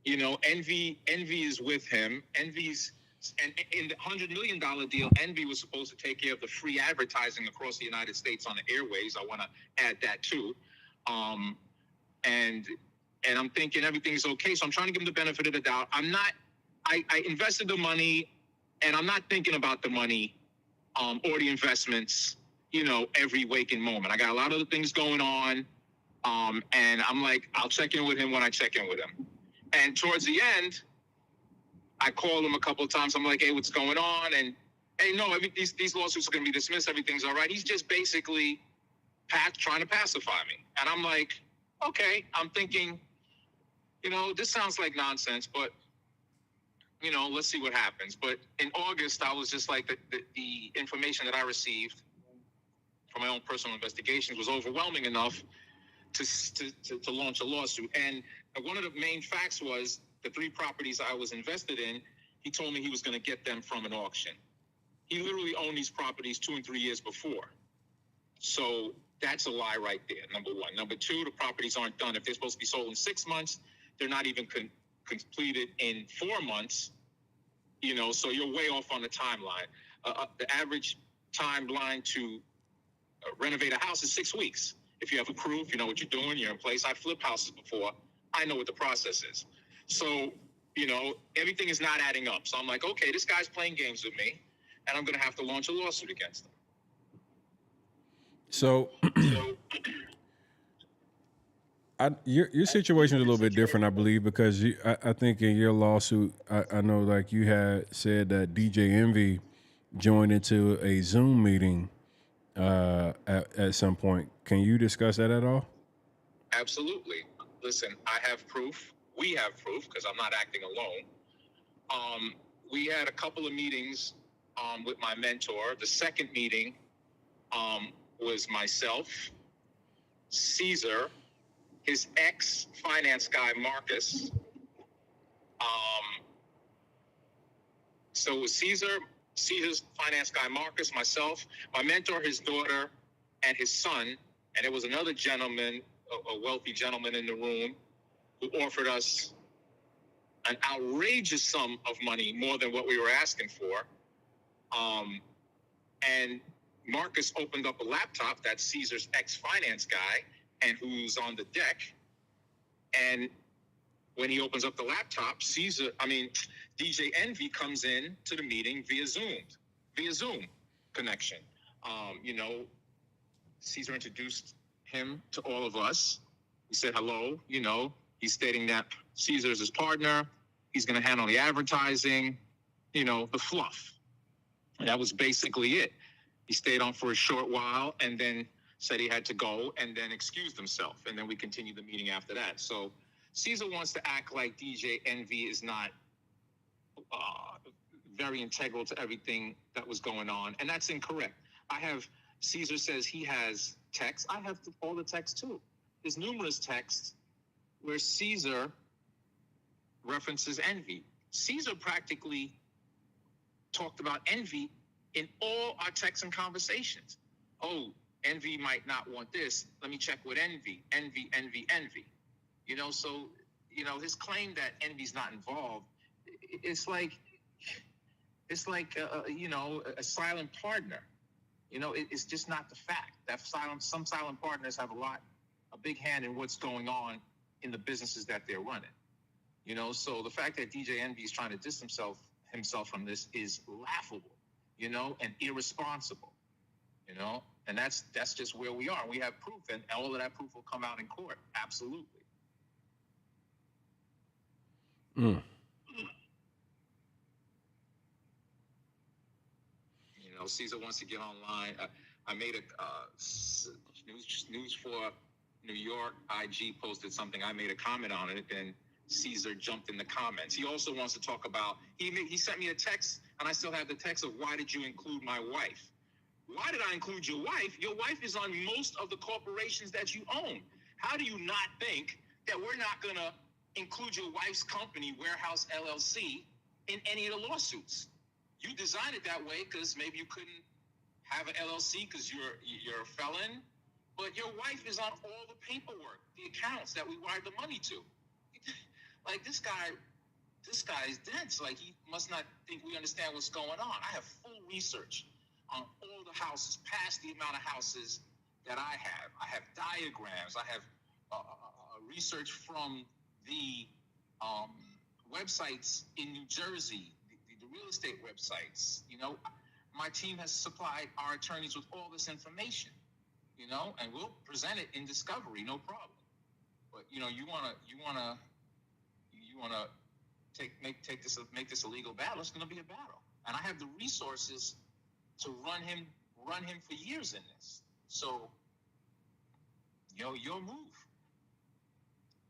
Envy is with him. And in the $100 million deal, Envy was supposed to take care of the free advertising across the United States on the airways. I want to add that too. And I'm thinking everything's okay. So I'm trying to give him the benefit of the doubt. I invested the money and I'm not thinking about the money or the investments, every waking moment. I got a lot of other things going on. And I'm like, I'll check in with him when I check in with him. And towards the end, I called him a couple of times. I'm like, hey, what's going on? And hey, no, these lawsuits are going to be dismissed. Everything's all right. He's just basically trying to pacify me. And I'm like, okay. I'm thinking, this sounds like nonsense, but, let's see what happens. But in August, I was just like, the information that I received from my own personal investigations was overwhelming enough to launch a lawsuit. And one of the main facts was the 3 properties I was invested in, he told me he was going to get them from an auction. He literally owned these properties 2 and 3 years before. So that's a lie right there, number one. Number two, the properties aren't done. If they're supposed to be sold in 6 months, they're not even completed in 4 months. So you're way off on the timeline. The average timeline to renovate a house is 6 weeks. If you have a crew, if you know what you're doing, you're in place. I flipped houses before. I know what the process is. So, everything is not adding up. So I'm like, okay, this guy's playing games with me, and I'm going to have to launch a lawsuit against him. So, your situation is a little bit different, I believe, because I think in your lawsuit, I know like you had said that DJ Envy joined into a Zoom meeting at some point. Can you discuss that at all? Absolutely. Listen, I have proof. We have proof because I'm not acting alone. We had a couple of meetings with my mentor. The second meeting was myself, Cesar, his ex-finance guy, Marcus. So it was Caesar's finance guy, Marcus, myself, my mentor, his daughter, and his son. And there was another gentleman, a wealthy gentleman in the room, who offered us an outrageous sum of money, more than what we were asking for. And Marcus opened up a laptop, that's Caesar's ex-finance guy, and who's on the deck. And when he opens up the laptop, DJ Envy comes in to the meeting via Zoom connection. Cesar introduced him to all of us. He said hello, he's stating that Cesar's his partner. He's going to handle the advertising, the fluff. And that was basically it. He stayed on for a short while and then said he had to go and then excused himself. And then we continued the meeting after that. So Cesar wants to act like DJ Envy is not very integral to everything that was going on. And that's incorrect. Cesar says he has texts. I have all the texts too. There's numerous texts where Cesar references Envy. Cesar practically talked about Envy in all our texts and conversations. Oh, Envy might not want this. Let me check with Envy. Envy. So, his claim that Envy's not involved, it's like a silent partner. It's just not the fact that some silent partners have a big hand in what's going on in the businesses that they're running. So the fact that DJ Envy is trying to distance himself from this is laughable, and irresponsible, and that's just where we are. We have proof, and all of that proof will come out in court. Absolutely. Cesar wants to get online. I made a news for New York. IG posted something. I made a comment on it, and Cesar jumped in the comments. He also wants to talk about. He sent me a text, and I still have the text of why did you include my wife? Why did I include your wife? Your wife is on most of the corporations that you own. How do you not think that we're not going to include your wife's company, Warehouse LLC, in any of the lawsuits? You designed it that way because maybe you couldn't have an LLC because you're a felon, but your wife is on all the paperwork, the accounts that we wired the money to. Like this guy is dense. Like he must not think we understand what's going on. I have full research on all the houses, past the amount of houses that I have. I have diagrams. I have research from the websites in New Jersey, the real estate websites. My team has supplied our attorneys with all this information, and we'll present it in discovery, no problem. But you wanna make this a legal battle. It's gonna be a battle, and I have the resources to run him for years in this. So, your move.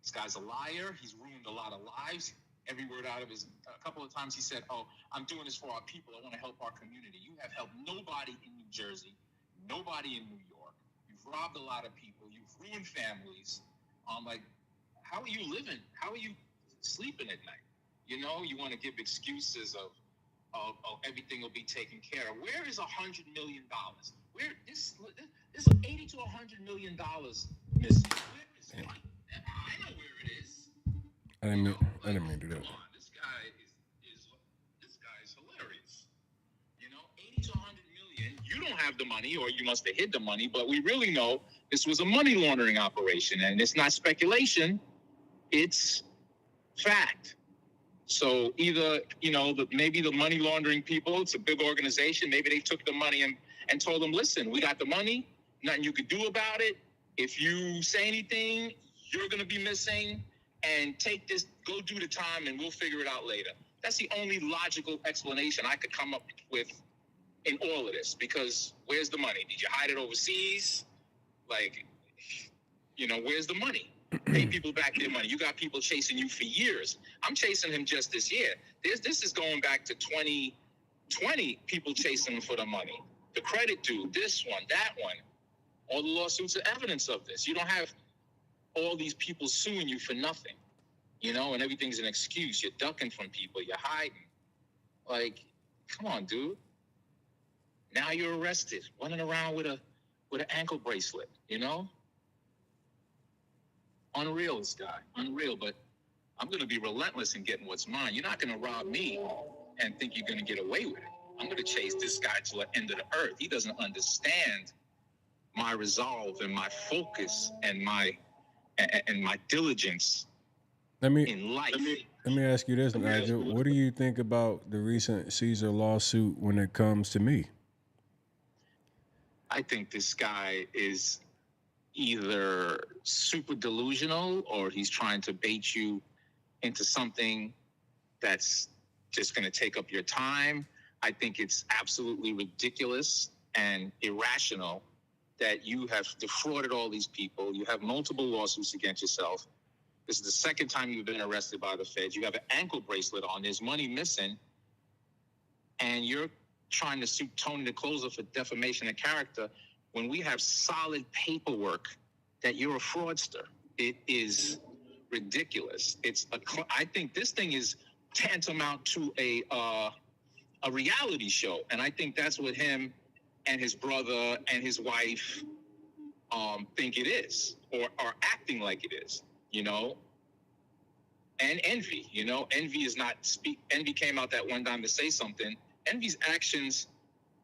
This guy's a liar. He's ruined a lot of lives. Every word out of his. A couple of times he said, "Oh, I'm doing this for our people. I want to help our community." You have helped nobody in New Jersey, nobody in New York. You've robbed a lot of people. You've ruined families. How are you living? How are you sleeping at night? You want to give excuses of everything will be taken care of. Where is $100 million? Where this is $80 to $100 million missing? Where is it? I know where it is. I didn't mean to do that. Come on, this guy is hilarious. 80 to 100 million. You don't have the money, or you must have hid the money, but we really know this was a money laundering operation, and it's not speculation, it's fact. So either, maybe the money laundering people, it's a big organization, maybe they took the money and told them, listen, we got the money, nothing you could do about it. If you say anything, you're going to be missing, and go do the time, and we'll figure it out later. That's the only logical explanation I could come up with in all of this, because where's the money? Did you hide it overseas? Like, where's the money? Pay people back their money. You got people chasing you for years. I'm chasing him just this year. This is going back to 2020, people chasing him for the money. The credit dude, this one, that one. All the lawsuits are evidence of this. You don't have all these people suing you for nothing, and everything's an excuse. You're ducking from people. You're hiding. Like, come on, dude. Now you're arrested, running around with an ankle bracelet, Unreal, this guy. Unreal, but I'm going to be relentless in getting what's mine. You're not going to rob me and think you're going to get away with it. I'm going to chase this guy to the end of the earth. He doesn't understand my resolve and my focus and my diligence in life. Let me ask you this, Nigel. What do you think about the recent Cesar lawsuit when it comes to me? I think this guy is either super delusional or he's trying to bait you into something that's just going to take up your time. I think it's absolutely ridiculous and irrational that you have defrauded all these people. You have multiple lawsuits against yourself. This is the second time you've been arrested by the feds. You have an ankle bracelet on. There's money missing. And you're trying to sue Tony the Closer for defamation of character when we have solid paperwork that you're a fraudster. It is ridiculous. I think this thing is tantamount to a reality show. And I think that's what him and his brother and his wife think it is, or are acting like it is, and envy, envy is not envy came out that one time to say something. Envy's actions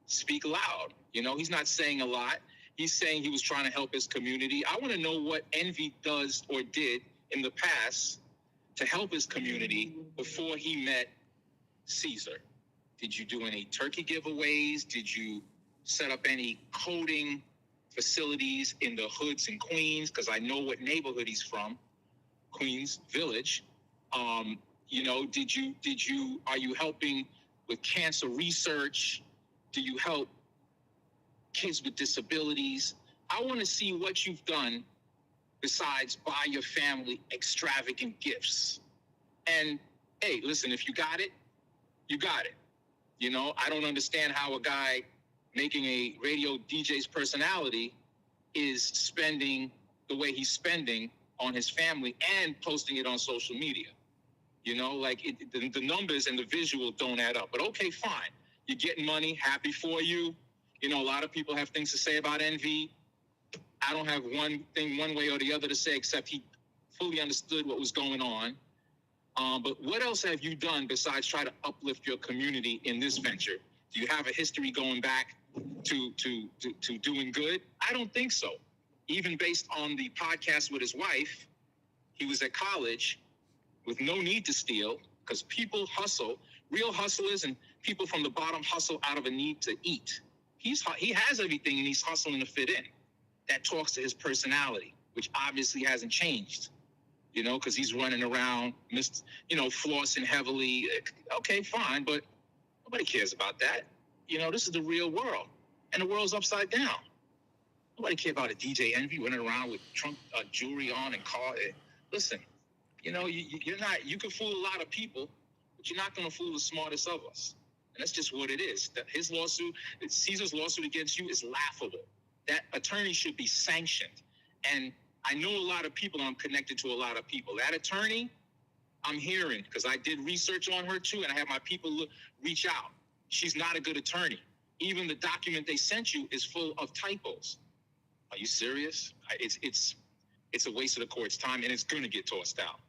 speak loud. He's not saying a lot. He's saying he was trying to help his community. I want to know what envy does or did in the past to help his community before he met Cesar. Did you do any turkey giveaways? Did you set up any coding facilities in the hoods in Queens? Because I know what neighborhood he's from, Queens Village. Are you helping with cancer research? Do you help kids with disabilities? I want to see what you've done besides buy your family extravagant gifts. And hey, listen, if you got it, you got it. I don't understand how a guy making a radio DJ's personality is spending the way he's spending on his family and posting it on social media. The numbers and the visual don't add up. But okay, fine. You're getting money, happy for you. A lot of people have things to say about envy. I don't have one thing one way or the other to say, except he fully understood what was going on. But what else have you done besides try to uplift your community in this venture? Do you have a history going back to doing good? I don't think so. Even based on the podcast with his wife, he was at college with no need to steal, because people hustle. Real hustlers and people from the bottom hustle out of a need to eat. He has everything and he's hustling to fit in. That talks to his personality, which obviously hasn't changed, because he's running around, flossing heavily. Okay, fine, but nobody cares about that. This is the real world, and the world's upside down. Nobody cares about a DJ Envy running around with trunk jewelry on and car. Listen, you're not. You can fool a lot of people, but you're not going to fool the smartest of us. And that's just what it is. His lawsuit, Cesar's lawsuit against you, is laughable. That attorney should be sanctioned. And I know a lot of people, and I'm connected to a lot of people. That attorney, I'm hearing, because I did research on her too, and I have my people reach out. She's not a good attorney. Even the document they sent you is full of typos. Are you serious? It's a waste of the court's time, and it's going to get tossed out,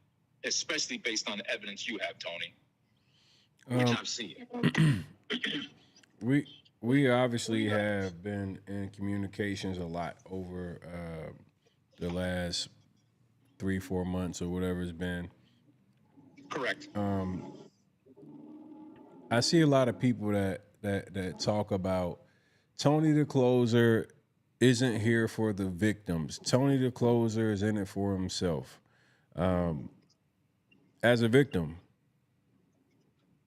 especially based on the evidence you have, Tony, which I've seen. We obviously have been in communications a lot over the last 3-4 months or whatever it's been. Correct. I see a lot of people that talk about Tony the Closer isn't here for the victims. Tony the Closer is in it for himself. As a victim,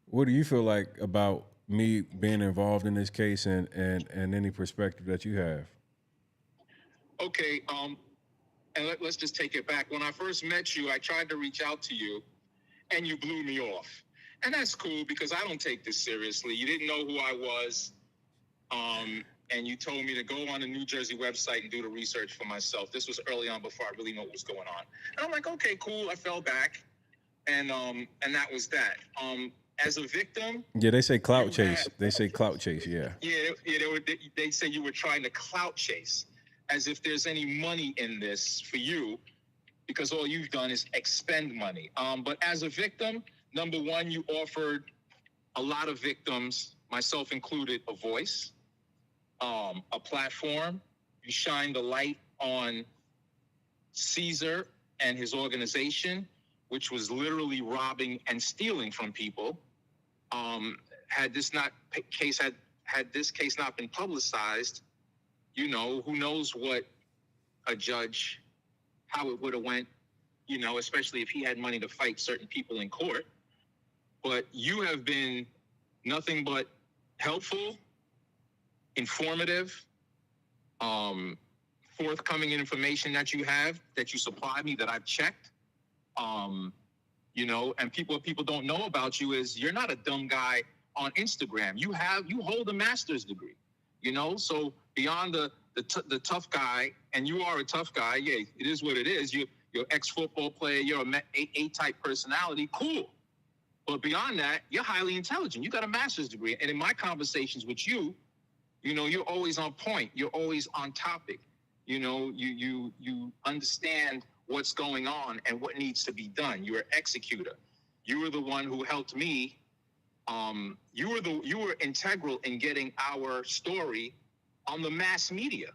what do you feel like about me being involved in this case and any perspective that you have? Okay, and let's just take it back. When I first met you, I tried to reach out to you, and you blew me off. And that's cool because I don't take this seriously. You didn't know who I was, and you told me to go on the New Jersey website and do the research for myself. This was early on before I really knew what was going on. And I'm like, okay, cool. I fell back, and that was that. As a victim, Yeah, they say clout chase. They say clout chase. Yeah. They say you were trying to clout chase, as if there's any money in this for you, because all you've done is expend money. But as a victim, number one, you offered a lot of victims, myself included, a voice, a platform. You shined a light on Cesar and his organization, which was literally robbing and stealing from people. Had this case not been publicized, you know, who knows what a judge, how it would have went, you know, especially if he had money to fight certain people in court. But you have been nothing but helpful, informative, forthcoming information that you have, that you supply me, that I've checked. You know, and what people don't know about you is you're not a dumb guy on Instagram. You hold a master's degree, you know? So beyond the tough guy, and you are a tough guy, yeah, it is what it is. You're ex-football player, you're A-type personality, cool. But beyond that, you're highly intelligent. You got a master's degree. And in my conversations with you, you know, you're always on point. You're always on topic. You know, you understand what's going on and what needs to be done. You're an executor. You were the one who helped me. You were integral in getting our story on the mass media.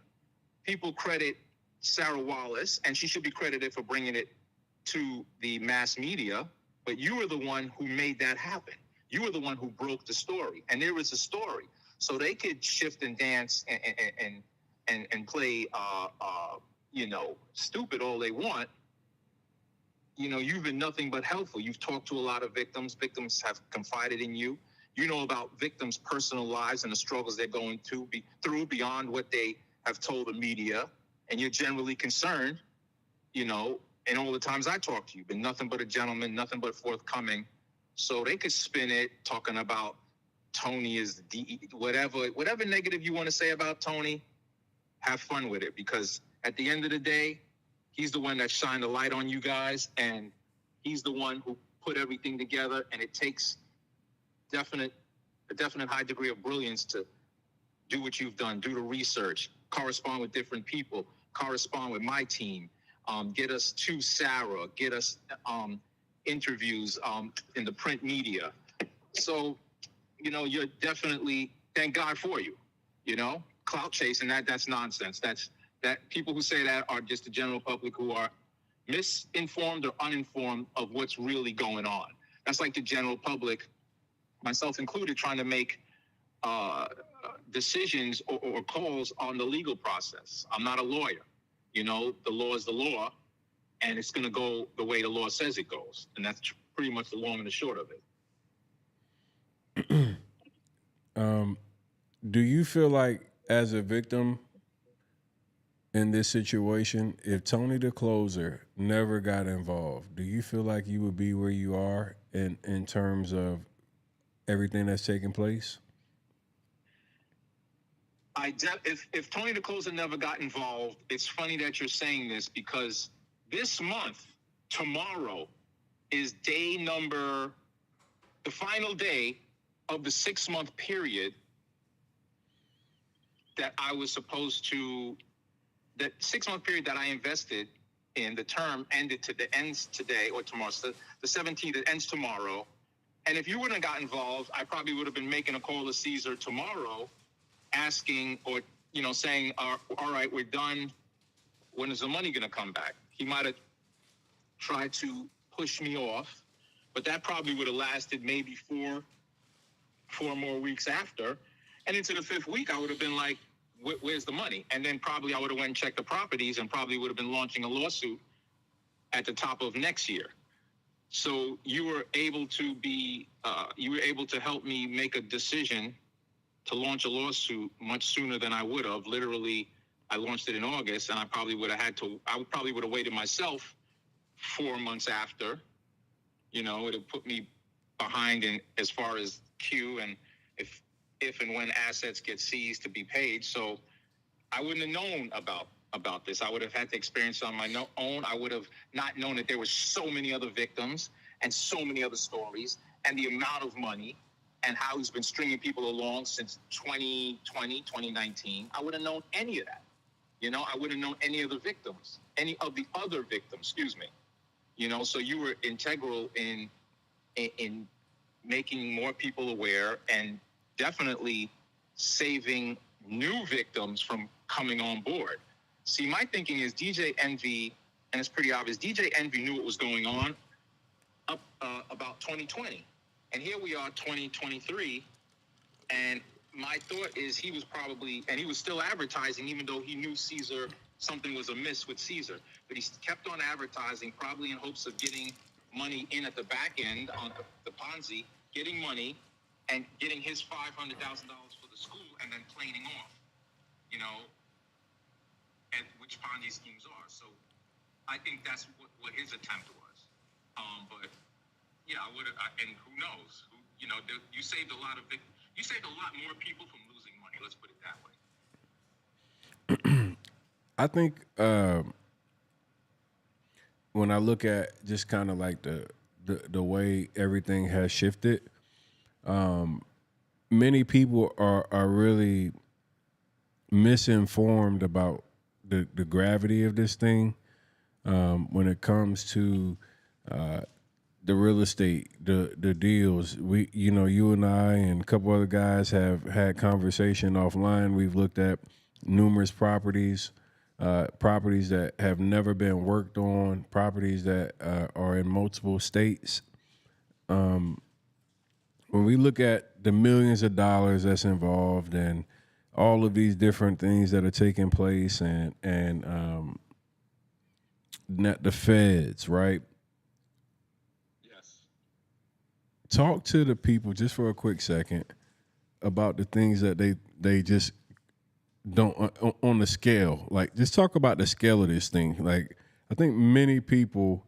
People credit Sarah Wallace, and she should be credited for bringing it to the mass media, but you were the one who made that happen. You were the one who broke the story, and there was a story. So they could shift and dance and play, you know, stupid all they want. You know, you've been nothing but helpful. You've talked to a lot of victims. Victims have confided in you. You know about victims' personal lives and the struggles they're going through beyond what they have told the media. And you're generally concerned, you know, and all the times I talk to you, you've been nothing but a gentleman, nothing but forthcoming. So they could spin it talking about Tony is whatever negative you want to say about Tony, have fun with it, because at the end of the day, he's the one that shined the light on you guys, and he's the one who put everything together, and it takes a definite high degree of brilliance to do what you've done, do the research, correspond with different people, correspond with my team, get us to Sarah, get us interviews in the print media. So, you know, you're definitely, thank God for you, you know? Clout chasing, that's nonsense. That people who say that are just the general public who are misinformed or uninformed of what's really going on. That's like the general public, myself included, trying to make decisions or calls on the legal process. I'm not a lawyer. You know, the law is the law, and it's going to go the way the law says it goes. And that's pretty much the long and the short of it. Do you feel like, as a victim in this situation, if Tony the Closer never got involved, do you feel like you would be where you are in terms of everything that's taking place? If Tony the Closer never got involved, it's funny that you're saying this, because this month, tomorrow, is the final day of the 6-month period that I was supposed to, that 6-month period that I invested in. The term ends today or tomorrow. So the 17th, it ends tomorrow. And if you wouldn't have got involved, I probably would have been making a call to Cesar tomorrow, asking, or, you know, saying, all right, we're done. When is the money going to come back? He might have tried to push me off, but that probably would have lasted maybe four more weeks after. And into the 5th week, I would have been like, where's the money? And then probably I would have went and checked the properties and probably would have been launching a lawsuit at the top of next year. So you were able to help me make a decision to launch a lawsuit much sooner than I would have. Literally, I launched it in August, and I probably would have waited myself 4 months after. You know, it would put me behind in as far as queue and if and when assets get seized to be paid. So I wouldn't have known about this. I would have had to experience it on my own. I would have not known that there were so many other victims and so many other stories and the amount of money and how he's been stringing people along since 2020, 2019. I wouldn't have known any of that. You know, I wouldn't have known any of the victims, any of the other victims, excuse me. You know, so you were integral in making more people aware and definitely saving new victims from coming on board. See, my thinking is DJ Envy, and it's pretty obvious, DJ Envy knew what was going on up about 2020. And here we are, 2023, and my thought is he was probably, and he was still advertising even though he knew Cesar, something was amiss with Cesar. But he kept on advertising, probably in hopes of getting money in at the back end on the Ponzi, getting money and getting his $500,000 for the school and then planing off, you know, and which Ponzi schemes are. So I think that's what his attempt was. But yeah, I would have, and who knows? You know, you saved a lot more people from losing money. Let's put it that way. I think when I look at just kind of like the way everything has shifted, many people are really misinformed about the gravity of this thing when it comes to the real estate, the deals. We, you know, you and I and a couple other guys have had conversation offline. We've looked at numerous properties that have never been worked on, properties that are in multiple states. When we look at the millions of dollars that's involved and all of these different things that are taking place and the feds, right? Yes. Talk to the people just for a quick second about the things that they just don't on the scale. Like, just talk about the scale of this thing. Like, I think many people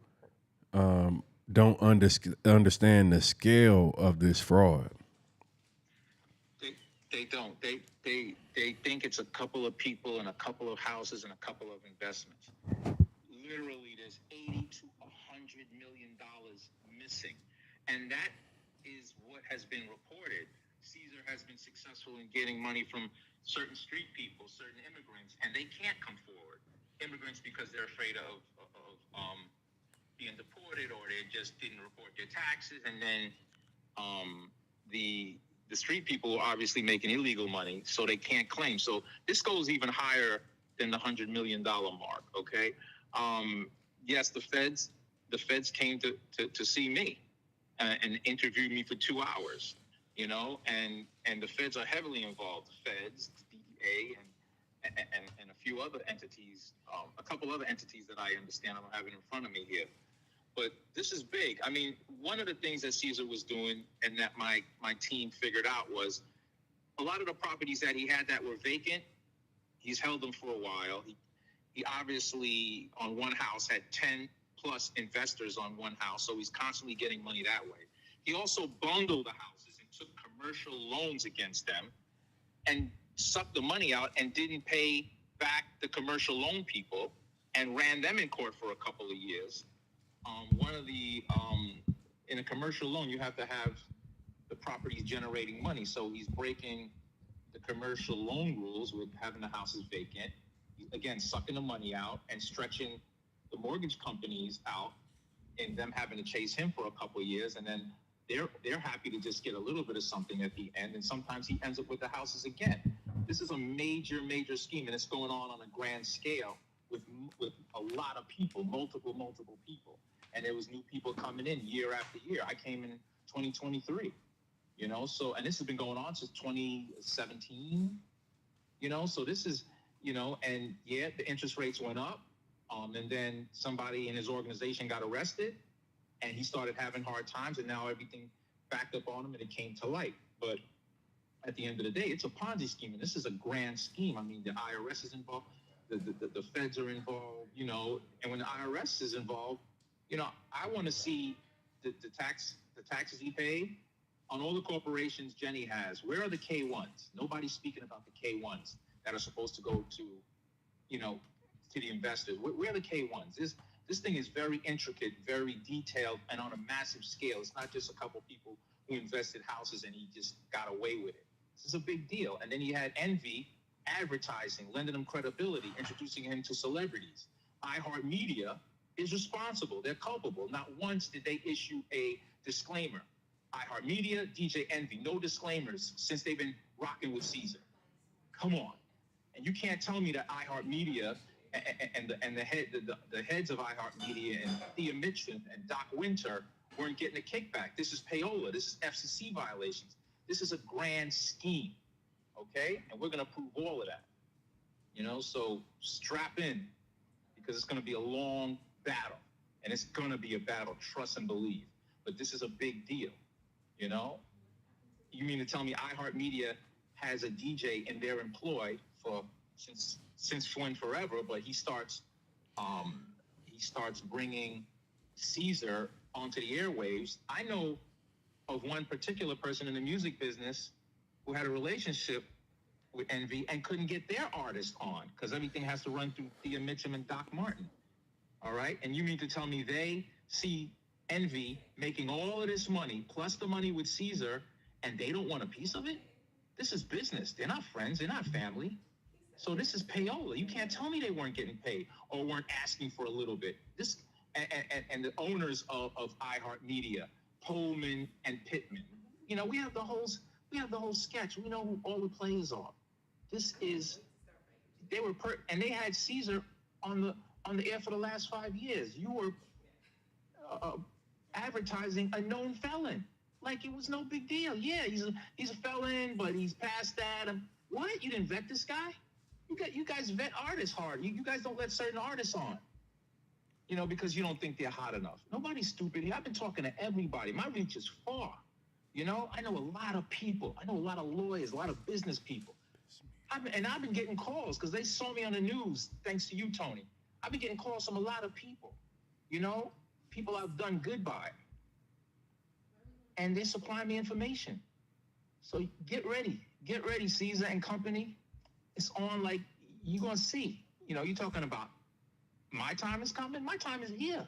don't understand the scale of this fraud. They don't. They think it's a couple of people and a couple of houses and a couple of investments. Literally, there's $80 to $100 million missing, and that is what has been reported. Cesar has been successful in getting money from certain street people, certain immigrants, and they can't come forward. Immigrants because they're afraid of being deported, or they just didn't report their taxes, and then the street people are obviously making illegal money, so they can't claim. So this goes even higher than the $100 million mark. Okay. Yes, the feds came to see me and interviewed me for 2 hours. You know, and the feds are heavily involved. The feds, the DEA, and a few other entities, a couple other entities that I understand. I don't have it in front of me here. But this is big. I mean, one of the things that Cesar was doing and that my team figured out was a lot of the properties that he had that were vacant, he's held them for a while. He obviously, on one house, had 10 plus investors on one house, so he's constantly getting money that way. He also bundled the houses and took commercial loans against them and sucked the money out and didn't pay back the commercial loan people and ran them in court for a couple of years. In a commercial loan, you have to have the properties generating money. So he's breaking the commercial loan rules with having the houses vacant. Again, sucking the money out and stretching the mortgage companies out and them having to chase him for a couple of years. And then they're happy to just get a little bit of something at the end. And sometimes he ends up with the houses again. This is a major, major scheme. And it's going on a grand scale with a lot of people, multiple people. And there was new people coming in year after year. I came in 2023, you know, so, and this has been going on since 2017, So this is, and yeah, the interest rates went up. And then somebody in his organization got arrested and he started having hard times, and now everything backed up on him and it came to light. But at the end of the day, it's a Ponzi scheme, and this is a grand scheme. I mean, the IRS is involved, the feds are involved, and when the IRS is involved, I want to see the taxes he paid on all the corporations Jenny has. Where are the K1s? Nobody's speaking about the K1s that are supposed to go to, to the investors. Where are the K1s? This thing is very intricate, very detailed, and on a massive scale. It's not just a couple people who invested houses and he just got away with it. This is a big deal. And then he had Envy advertising, lending him credibility, introducing him to celebrities. iHeartMedia is responsible. They're culpable. Not once did they issue a disclaimer. iHeartMedia, DJ Envy, no disclaimers since they've been rocking with Cesar. Come on. And you can't tell me that iHeartMedia and the heads of iHeartMedia and Thea Mitchell and Doc Winter weren't getting a kickback. This is payola. This is FCC violations. This is a grand scheme, okay? And we're going to prove all of that, So strap in, because it's going to be a long battle, and it's going to be a battle, trust and believe. But this is a big deal, You mean to tell me iHeartMedia has a DJ in their employ for since when forever, but he starts bringing Cesar onto the airwaves. I know of one particular person in the music business who had a relationship with Envy and couldn't get their artist on because everything has to run through Thea Mitchell and Doc Martin. All right, and you mean to tell me they see Envy making all of this money plus the money with Cesar, and they don't want a piece of it? This is business. They're not friends. They're not family. So this is payola. You can't tell me they weren't getting paid or weren't asking for a little bit. This and the owners of iHeartMedia, Pullman and Pittman. We have the whole sketch. We know who all the players are. And they had Cesar on the air for the last 5 years. You were advertising a known felon like it was no big deal. Yeah, he's a felon, but he's past that. What? You didn't vet this guy? You guys vet artists hard. You guys don't let certain artists on, because you don't think they're hot enough. Nobody's stupid here. I've been talking to everybody. My reach is far. I know a lot of people. I know a lot of lawyers, a lot of business people. I've been getting calls because they saw me on the news, thanks to you, Tony. I've been getting calls from a lot of people, people I've done good by. And they supply me information. So get ready, Cesar and company. It's on like you're going to see. You're talking about my time is coming. My time is here.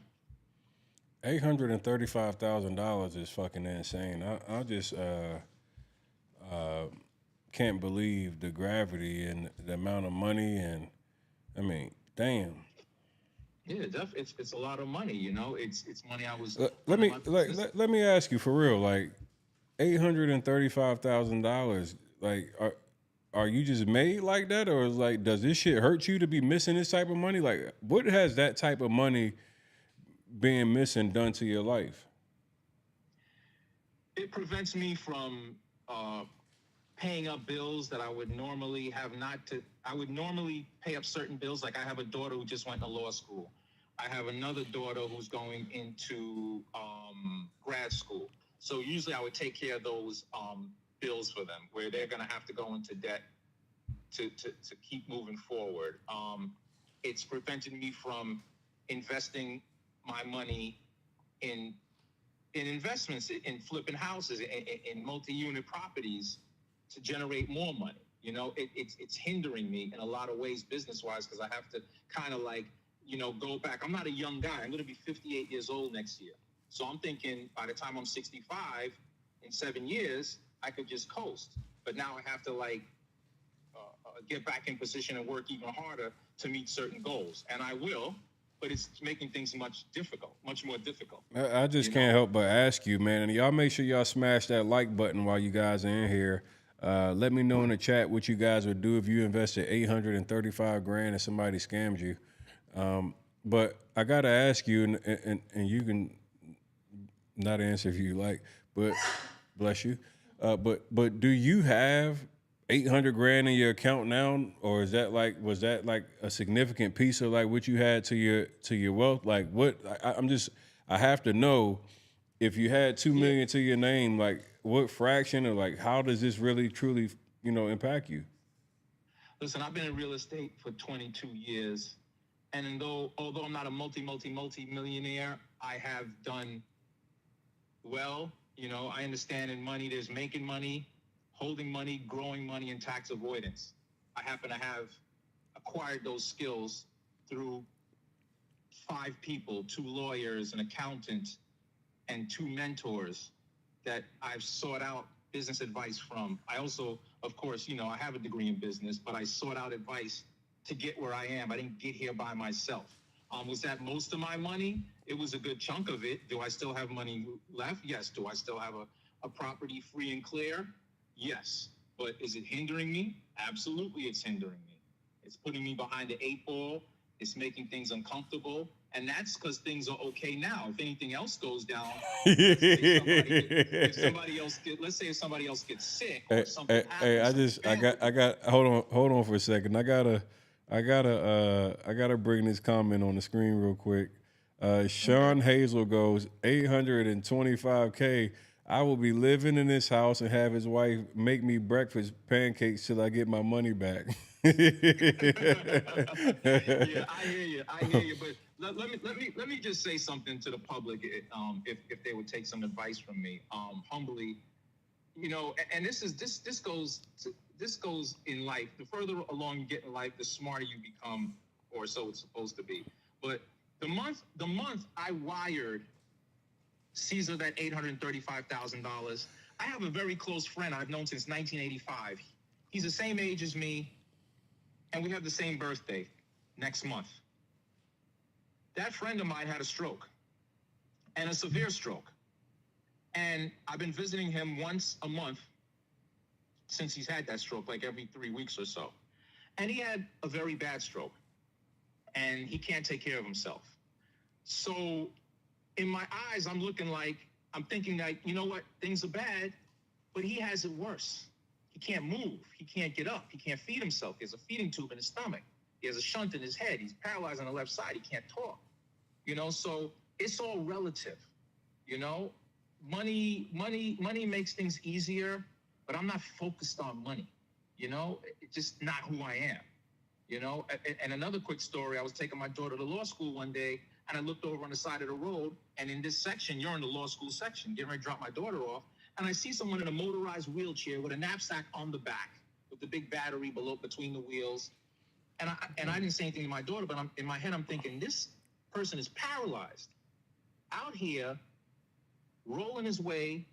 $835,000 is fucking insane. I just can't believe the gravity and the amount of money, and I mean, damn. Yeah, it's a lot of money. It's money I was. Let me ask you for real, like $835,000. Like, are you just made like that, or is like, does this shit hurt you to be missing this type of money? Like, what has that type of money being missing done to your life? It prevents me from paying up bills that I would normally have not to. I would normally pay up certain bills. Like I have a daughter who just went to law school. I have another daughter who's going into grad school. So usually I would take care of those bills for them, where they're going to have to go into debt to keep moving forward. It's prevented me from investing my money in investments, in flipping houses, in multi-unit properties to generate more money. It's hindering me in a lot of ways business-wise, because I have to kind of like, go back. I'm not a young guy. I'm going to be 58 years old next year. So I'm thinking by the time I'm 65, in 7 years, I could just coast. But now I have to like get back in position and work even harder to meet certain goals. And I will, but it's making things much more difficult. I just can't help but ask you, man, and y'all make sure y'all smash that like button while you guys are in here. Let me know in the chat what you guys would do if you invested $835,000 and somebody scammed you. But I gotta ask you, and you can not answer if you like, but bless you. But do you have 800 grand in your account now, or is that like, was that like a significant piece of like what you had to your wealth? Like what, I have to know if you had 2 million to your name, like what fraction or like, how does this really truly, impact you? Listen, I've been in real estate for 22 years. And although I'm not a multi-millionaire, I have done well. I understand in money, there's making money, holding money, growing money, and tax avoidance. I happen to have acquired those skills through 5 people, 2 lawyers, an accountant, and 2 mentors that I've sought out business advice from. I also, of course, I have a degree in business, but I sought out advice to get where I am. I didn't get here by myself. Was that most of my money? It was a good chunk of it. Do I still have money left? Yes. Do I still have a property free and clear? Yes. But is it hindering me? Absolutely, it's hindering me. It's putting me behind the 8 ball. It's making things uncomfortable. And that's because things are okay now. If anything else goes down, let's say if somebody else gets sick or something happens. Hold on for a second. I gotta bring this comment on the screen real quick. Sean Hazel goes, 825K. I will be living in this house and have his wife make me breakfast pancakes till I get my money back. Yeah, I hear you. But let me just say something to the public. If they would take some advice from me, humbly, and this goes in life. The further along you get in life, the smarter you become, or so it's supposed to be. But the month I wired Cesar that $835,000, I have a very close friend I've known since 1985. He's the same age as me, and we have the same birthday next month. That friend of mine had a stroke, and a severe stroke. And I've been visiting him once a month since he's had that stroke, like every 3 weeks or so. And he had a very bad stroke, and he can't take care of himself. So in my eyes, I'm thinking like, you know what, things are bad, but he has it worse. He can't move. He can't get up. He can't feed himself. He has a feeding tube in his stomach. He has a shunt in his head. He's paralyzed on the left side. He can't talk. So it's all relative. Money makes things easier, but I'm not focused on money. It's just not who I am. And another quick story, I was taking my daughter to law school one day, and I looked over on the side of the road, and in this section, you're in the law school section, getting ready to drop my daughter off, and I see someone in a motorized wheelchair with a knapsack on the back, with the big battery between the wheels. And I didn't say anything to my daughter, but in my head, I'm thinking, this person is paralyzed out here, rolling his way,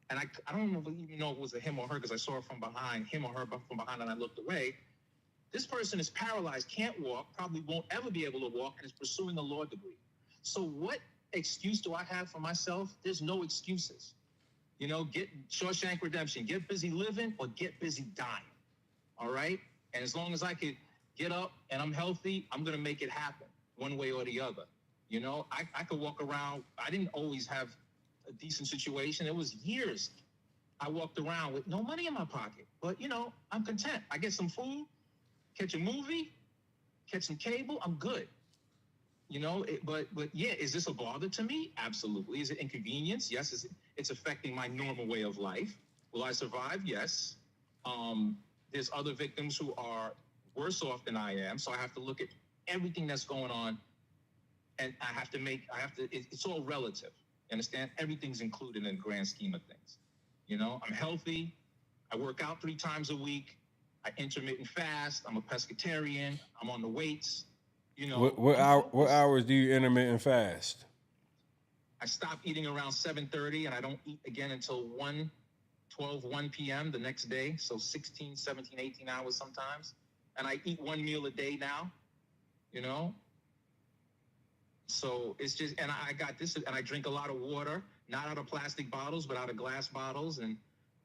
and I don't even know if it was a him or her, because I saw it from behind, him or her from behind, and I looked away. This person is paralyzed, can't walk, probably won't ever be able to walk, and is pursuing a law degree. So what excuse do I have for myself? There's no excuses. Get Shawshank Redemption, get busy living or get busy dying, all right? And as long as I could get up and I'm healthy, I'm going to make it happen one way or the other. I could walk around. I didn't always have a decent situation. It was years I walked around with no money in my pocket. But, I'm content. I get some food, catch a movie, catch some cable, I'm good. But yeah, is this a bother to me? Absolutely. Is it inconvenience? Yes. It's affecting my normal way of life. Will I survive? Yes. There's other victims who are worse off than I am, so I have to look at everything that's going on, and it's all relative. You understand? Everything's included in the grand scheme of things. I'm healthy. I work out 3 times a week. I intermittent fast. I'm a pescatarian. I'm on the weights. What hours do you intermittent fast? I stop eating around 7:30, and I don't eat again until 1 p.m. the next day. So 16, 17, 18 hours sometimes. And I eat 1 meal a day now, So it's just, and I got this, and I drink a lot of water, not out of plastic bottles, but out of glass bottles, and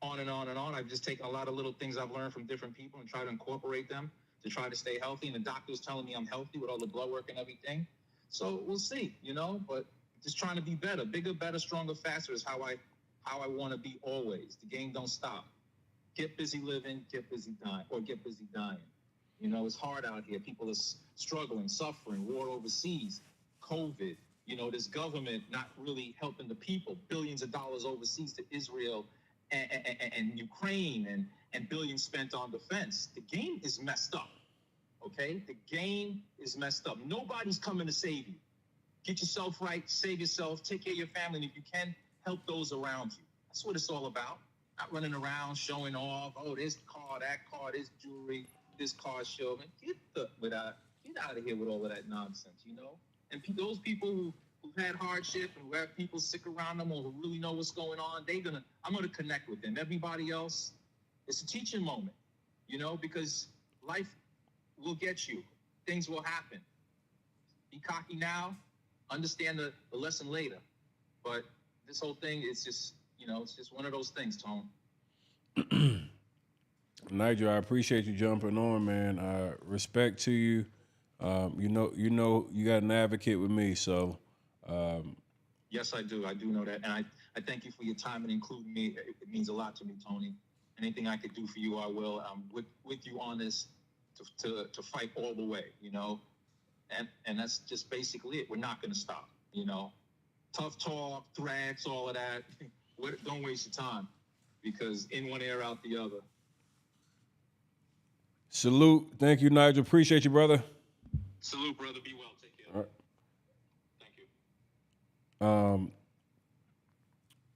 on and on and on. I've just taken a lot of little things I've learned from different people and try to incorporate them to try to stay healthy. And the doctor's telling me I'm healthy with all the blood work and everything. So we'll see, but just trying to be better, bigger, better, stronger, faster is how I want to be always. The game don't stop. Get busy living, get busy dying, or get busy dying. You know, it's hard out here. People are struggling, suffering, war overseas, COVID. You know, this government not really helping the people. Billions of dollars overseas to Israel and Ukraine, and billions spent on defense. The game is messed up, okay? The game is messed up. Nobody's coming to save you. Get yourself right, save yourself, take care of your family, and if you can, help those around you. That's what it's all about. Not running around showing off, oh, this car, that car, this jewelry, this car show. Get out of here with all of that nonsense, you know? And those people who've had hardship and who have people sick around them or who really know what's going on, I'm gonna connect with them. Everybody else, it's a teaching moment, you know, because life will get you. Things will happen. Be cocky now, understand the lesson later. But this whole thing is just, you know, it's just one of those things, Tone. Nigel, I appreciate you jumping on, man. Respect to you. You know, you got an advocate with me, so. Yes, I do. I do know that, and I thank you for your time and including me. It means a lot to me, Tony. Anything I could do for you, I will. I'm with you on this to fight all the way, you know. And that's just basically it. We're not going to stop, you know. Tough talk, threats, all of that. Don't waste your time, because in one ear, out the other. Salute. Thank you, Nigel. Appreciate you, brother. Salute, brother. Be well. Take care. All right. Thank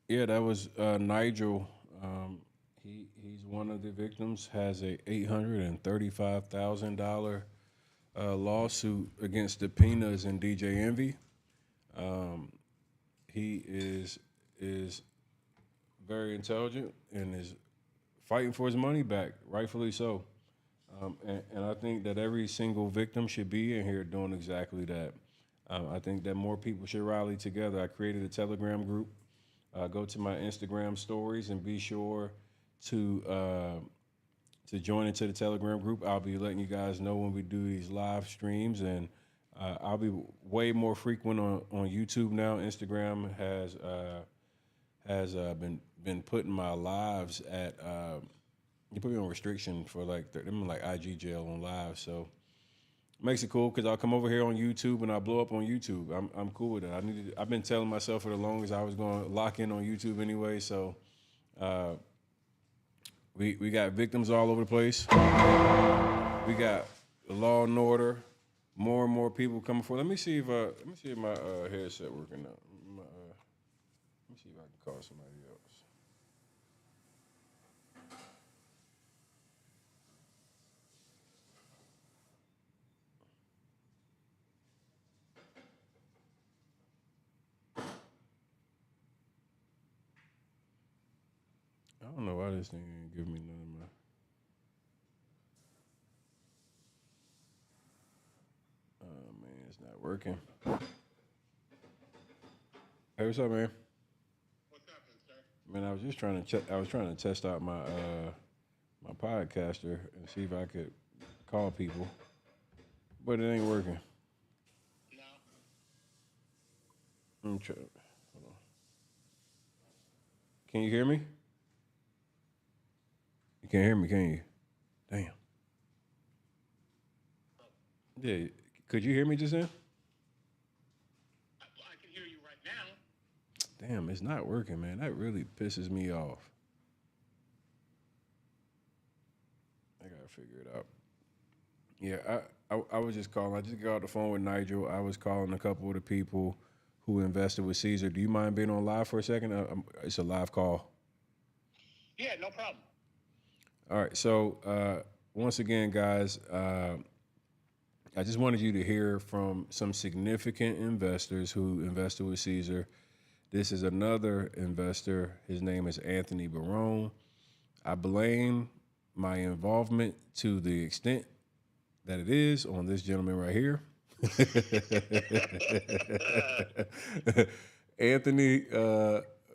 you. Yeah, that was Nigel. He's one of the victims. Has a $835,000 lawsuit against the Pinas and DJ Envy. He is very intelligent and is fighting for his money back, rightfully so. And I think that every single victim should be in here doing exactly that. I think that more people should rally together. I created a Telegram group. Go to my Instagram stories and be sure to join into the Telegram group. I'll be letting you guys know when we do these live streams, and I'll be way more frequent on YouTube now. Instagram has been putting my lives at you put me on restriction for like them like IG jail on live, so makes it cool because I'll come over here on YouTube and I'll blow up on YouTube. I'm cool with it. I've been telling myself for the longest I was going to lock in on YouTube anyway. So we got victims all over the place. We got law and order. More and more people coming forward. Let me see if my headset working now. Let me see if I can call somebody else. I don't know why this thing ain't giving me none of my. Oh man, it's not working. Hey, what's up, man? What's happening, sir? Man, I was just trying to check. I was trying to test out my my podcaster and see if I could call people, but it ain't working. No. I'm trying. Hold on. Can you hear me? You can't hear me, can you? Damn. Yeah. Could you hear me just then? I can hear you right now. Damn, it's not working, man. That really pisses me off. I gotta figure it out. Yeah, I was just calling. I just got off the phone with Nigel. I was calling a couple of the people who invested with Cesar. Do you mind being on live for a second? It's a live call. Yeah, no problem. All right. So once again, guys, I just wanted you to hear from some significant investors who invested with Cesar. This is another investor. His name is Anthony Barone. I blame my involvement to the extent that it is on this gentleman right here. Anthony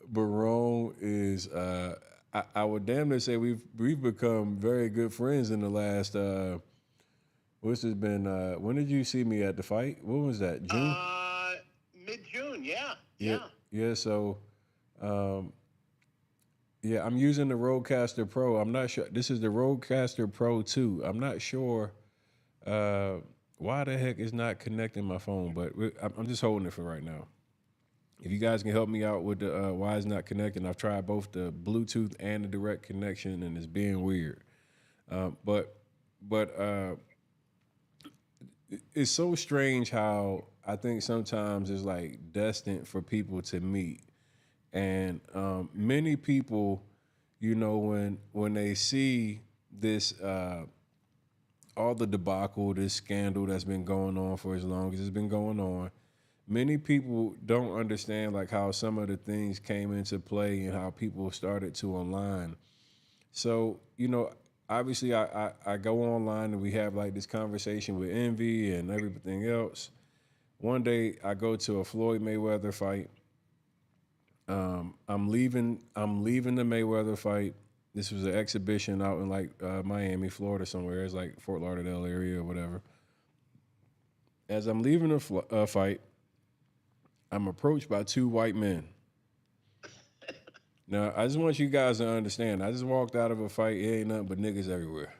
Barone is, I would damn near say we've become very good friends in the last, what's this been, when did you see me at the fight? What was that, June? Mid-June, yeah. Yeah, so Yeah, I'm using the Rodecaster Pro. I'm not sure. This is the Rodecaster Pro 2. I'm not sure why the heck is not connecting my phone, but I'm just holding it for right now. If you guys can help me out with the why it's not connecting, I've tried both the Bluetooth and the direct connection, and it's being weird. But it's so strange how I think sometimes it's like destined for people to meet, and many people, you know, when they see this all the debacle, this scandal that's been going on for as long as it's been going on, many people don't understand like how some of the things came into play and how people started to align. So, you know, obviously I go online and we have like this conversation with Envy and everything else. One day I go to a Floyd Mayweather fight. I'm leaving the Mayweather fight. This was an exhibition out in like Miami, Florida somewhere. It's like Fort Lauderdale area or whatever. As I'm leaving the fight, I'm approached by two white men. Now, I just want you guys to understand. I just walked out of a fight. It ain't nothing but niggas everywhere.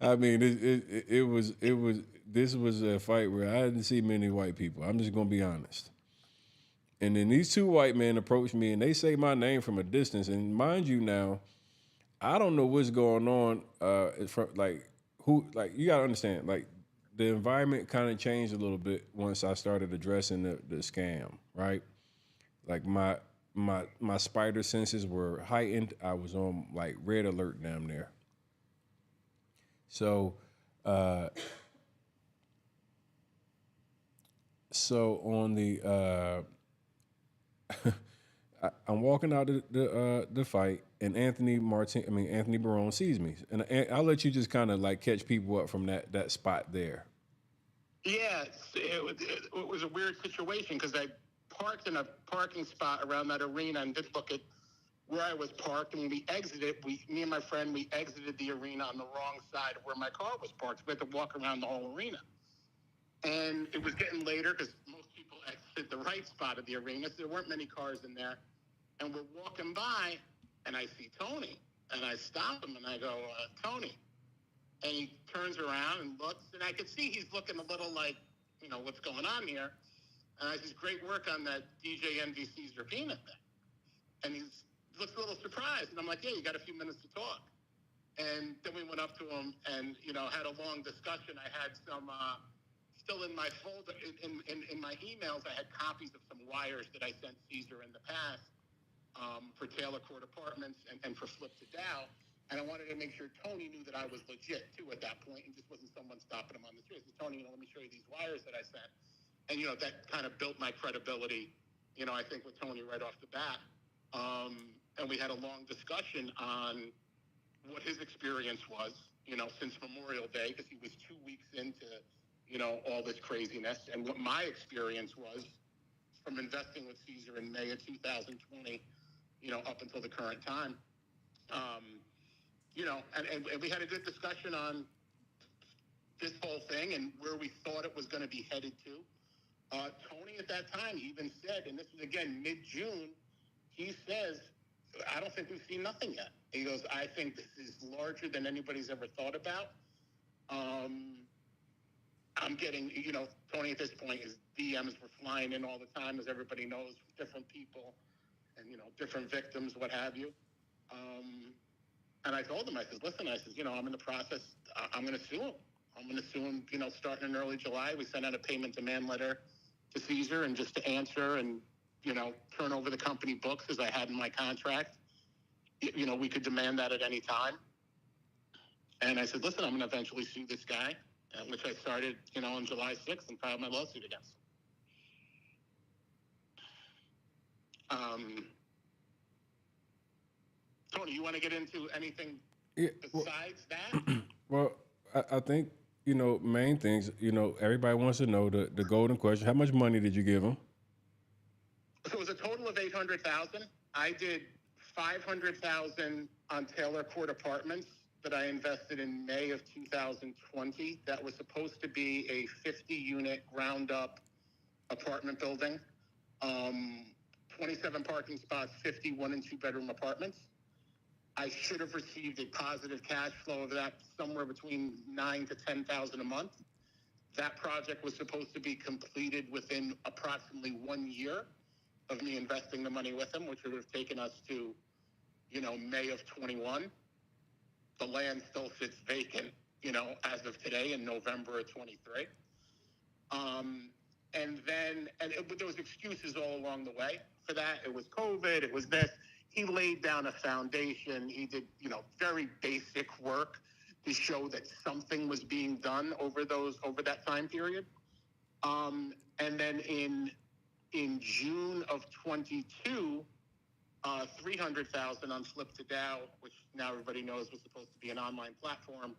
I mean, it was. This was a fight where I didn't see many white people. I'm just gonna be honest. And then these two white men approached me, and they say my name from a distance. And mind you, now I don't know what's going on. From like who, like you gotta understand, like the environment kind of changed a little bit once I started addressing the scam, right? Like my spider senses were heightened. I was on like red alert damn near. So so on the I'm walking out the fight, and Anthony Barone sees me, and I'll let you just kind of like catch people up from that spot there. Yeah, it was a weird situation because I parked in a parking spot around that arena and didn't look at where I was parked. And when we exited, me and my friend, we exited the arena on the wrong side of where my car was parked. So we had to walk around the whole arena. And it was getting later because most people exit the right spot of the arena, so there weren't many cars in there. And we're walking by, and I see Tony, and I stop him, and I go, Tony. And he turns around and looks, and I could see he's looking a little like, you know, what's going on here. And I says, great work on that DJ MD Cesar Pina thing. And he looks a little surprised. And I'm like, yeah, you got a few minutes to talk. And then we went up to him and, you know, had a long discussion. I had some, still in my folder, in my emails, I had copies of some wires that I sent Cesar in the past for Taylor Court Apartments and for Flip to Dow. And I wanted to make sure Tony knew that I was legit, too, at that point, and just wasn't someone stopping him on the street. I said, Tony, you know, let me show you these wires that I sent. And, you know, that kind of built my credibility, you know, I think with Tony right off the bat. And we had a long discussion on what his experience was, you know, since Memorial Day, because he was 2 weeks into, you know, all this craziness, and what my experience was from investing with Cesar in May of 2020, you know, up until the current time. You know, and we had a good discussion on this whole thing and where we thought it was going to be headed to. Tony at that time even said, and this was again mid-June, he says, I don't think we've seen nothing yet. He goes, I think this is larger than anybody's ever thought about. I'm getting, you know, Tony at this point, his DMs were flying in all the time, as everybody knows, from different people and, you know, different victims, what have you. And I told him, I said, listen, I said, you know, I'm in the process, I'm going to sue him. I'm going to sue him, you know, starting in early July. We sent out a payment demand letter to Cesar and just to answer and, you know, turn over the company books as I had in my contract. You know, we could demand that at any time. And I said, listen, I'm going to eventually sue this guy, which I started, you know, on July 6th and filed my lawsuit against him. Tony, you want to get into anything besides that? Well, I think, you know, main things, you know, everybody wants to know the golden question. How much money did you give them? So it was a total of $800,000. I did $500,000 on Taylor Court Apartments that I invested in May of 2020. That was supposed to be a 50-unit ground-up apartment building. 27 parking spots, 50 1- and 2-bedroom apartments. I should have received a positive cash flow of that somewhere between $9,000 to $10,000 a month. That project was supposed to be completed within approximately 1 year of me investing the money with him, which would have taken us to, May of 21. The land still sits vacant, as of today in November of 23. But there was excuses all along the way for that. It was COVID. It was this. He laid down a foundation. He did, very basic work to show that something was being done over that time period. And then in June of 22, $300,000 on Flip to Dow, which now everybody knows was supposed to be an online platform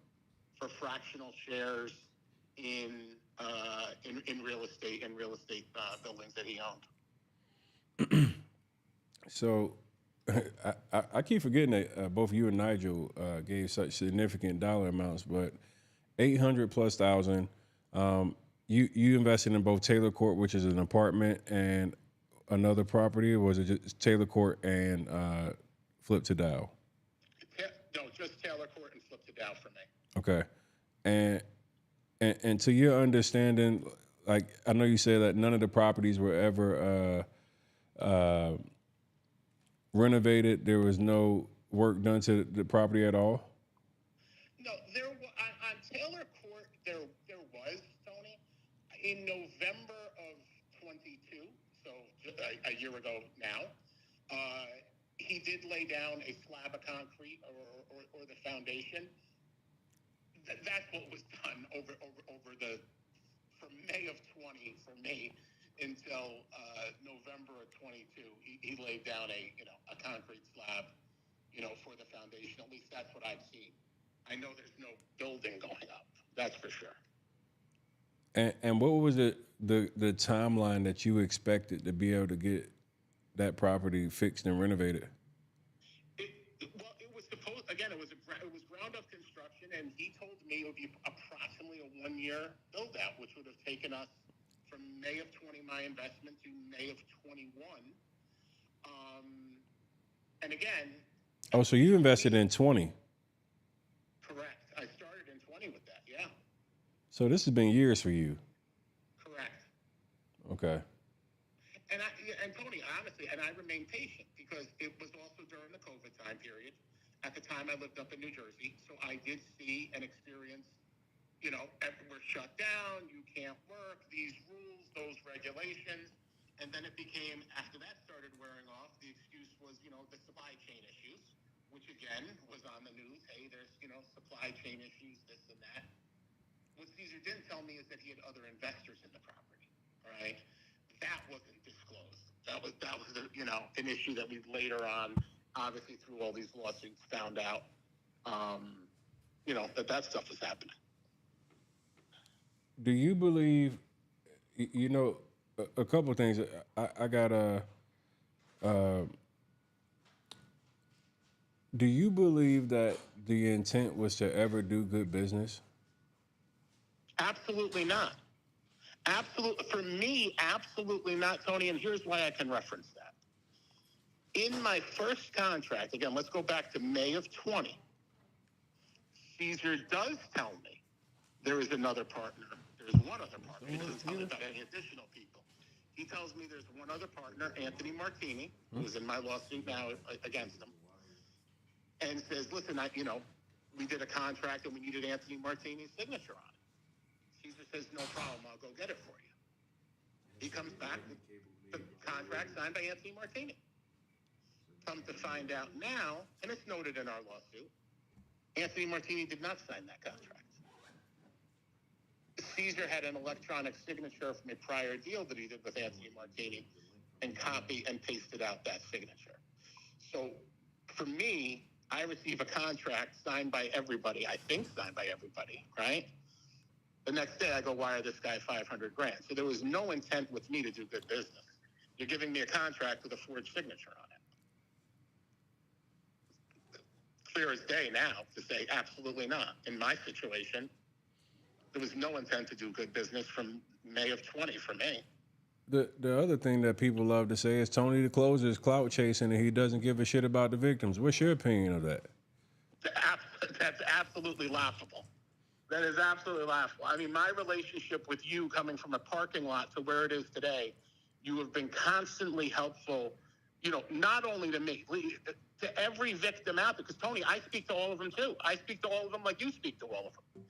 for fractional shares in real estate buildings that he owned. So I keep forgetting that both you and Nigel gave such significant dollar amounts, but $800,000+. You invested in both Taylor Court, which is an apartment, and another property, or was it just Taylor Court and Flip to Dow? No, just Taylor Court and Flip to Dow for me. Okay, and to your understanding, like I know you said that none of the properties were ever renovated. There was no work done to the property at all. No, on Taylor Court there was, Tony, in November of 22, so a year ago now. He did lay down a slab of concrete or the foundation. That's what was done over from May of 20 for me until November of 22. He laid down a concrete slab, for the foundation. At least that's what I've seen. I know there's no building going up. That's for sure. And what was the timeline that you expected to be able to get that property fixed and renovated? It was supposed, again, it was ground up construction, and he told me it would be approximately a 1-year build out, which would have taken us from May of 20, my investment, to May of 21. And again. Oh, so you invested in 20? Correct. I started in 20 with that, yeah. So this has been years for you. Correct. Okay. And Tony, honestly, and I remain patient because it was also during the COVID time period. At the time, I lived up in New Jersey, so I did see and experience, we're shut down, you can't work, these rules, those regulations. And then it became, after that started wearing off, the excuse was, the supply chain issues, which again was on the news. Hey, there's, supply chain issues, this and that. What Cesar didn't tell me is that he had other investors in the property, right? That wasn't disclosed. That was an issue that we later on, obviously through all these lawsuits, found out, that stuff was happening. Do you believe, a couple of things. I got do you believe that the intent was to ever do good business? Absolutely not. Absolutely. For me, absolutely not, Tony, and here's why I can reference that. In my first contract, again, let's go back to May of 20, Cesar does tell me there is another partner. There's one other partner. He doesn't tell me about any additional people. He tells me there's one other partner, Anthony Martini, who's in my lawsuit now against him, and says, listen, we did a contract and we needed Anthony Martini's signature on it. Cesar says, no problem, I'll go get it for you. He comes back with the contract signed by Anthony Martini. Come to find out now, and it's noted in our lawsuit, Anthony Martini did not sign that contract. Cesar had an electronic signature from a prior deal that he did with Anthony Martini and copy and pasted out that signature. So for me, I receive a contract signed by everybody, I think signed by everybody, right? The next day I go wire this guy $500,000. So there was no intent with me to do good business. You're giving me a contract with a forged signature on it. Clear as day now to say absolutely not. In my situation, there was no intent to do good business from May of 20 for me. the other thing that people love to say is Tony the closer is clout chasing and he doesn't give a shit about the victims. What's your opinion of that? That's absolutely laughable. That is absolutely laughable. I mean, my relationship with you coming from a parking lot to where it is today, you have been constantly helpful, not only to me, to every victim out there. Because, Tony, I speak to all of them, too. I speak to all of them like you speak to all of them.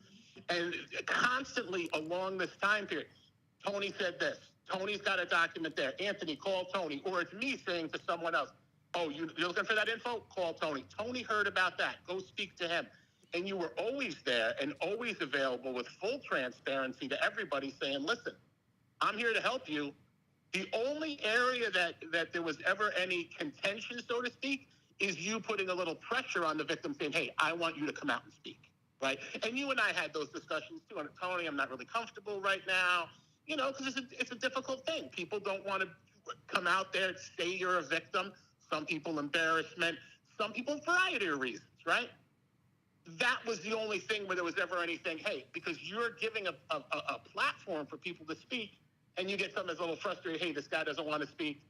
And constantly along this time period, Tony said this. Tony's got a document there. Anthony, call Tony. Or it's me saying to someone else, oh, you're looking for that info? Call Tony. Tony heard about that. Go speak to him. And you were always there and always available with full transparency to everybody saying, listen, I'm here to help you. The only area that there was ever any contention, so to speak, is you putting a little pressure on the victim saying, hey, I want you to come out and speak, right? And you and I had those discussions too. And Tony, I'm not really comfortable right now, because it's a difficult thing. People don't want to come out there and say you're a victim. Some people embarrassment. Some people a variety of reasons, right? That was the only thing where there was ever anything, hey, because you're giving a platform for people to speak, and you get something that's a little frustrated, hey, this guy doesn't want to speak.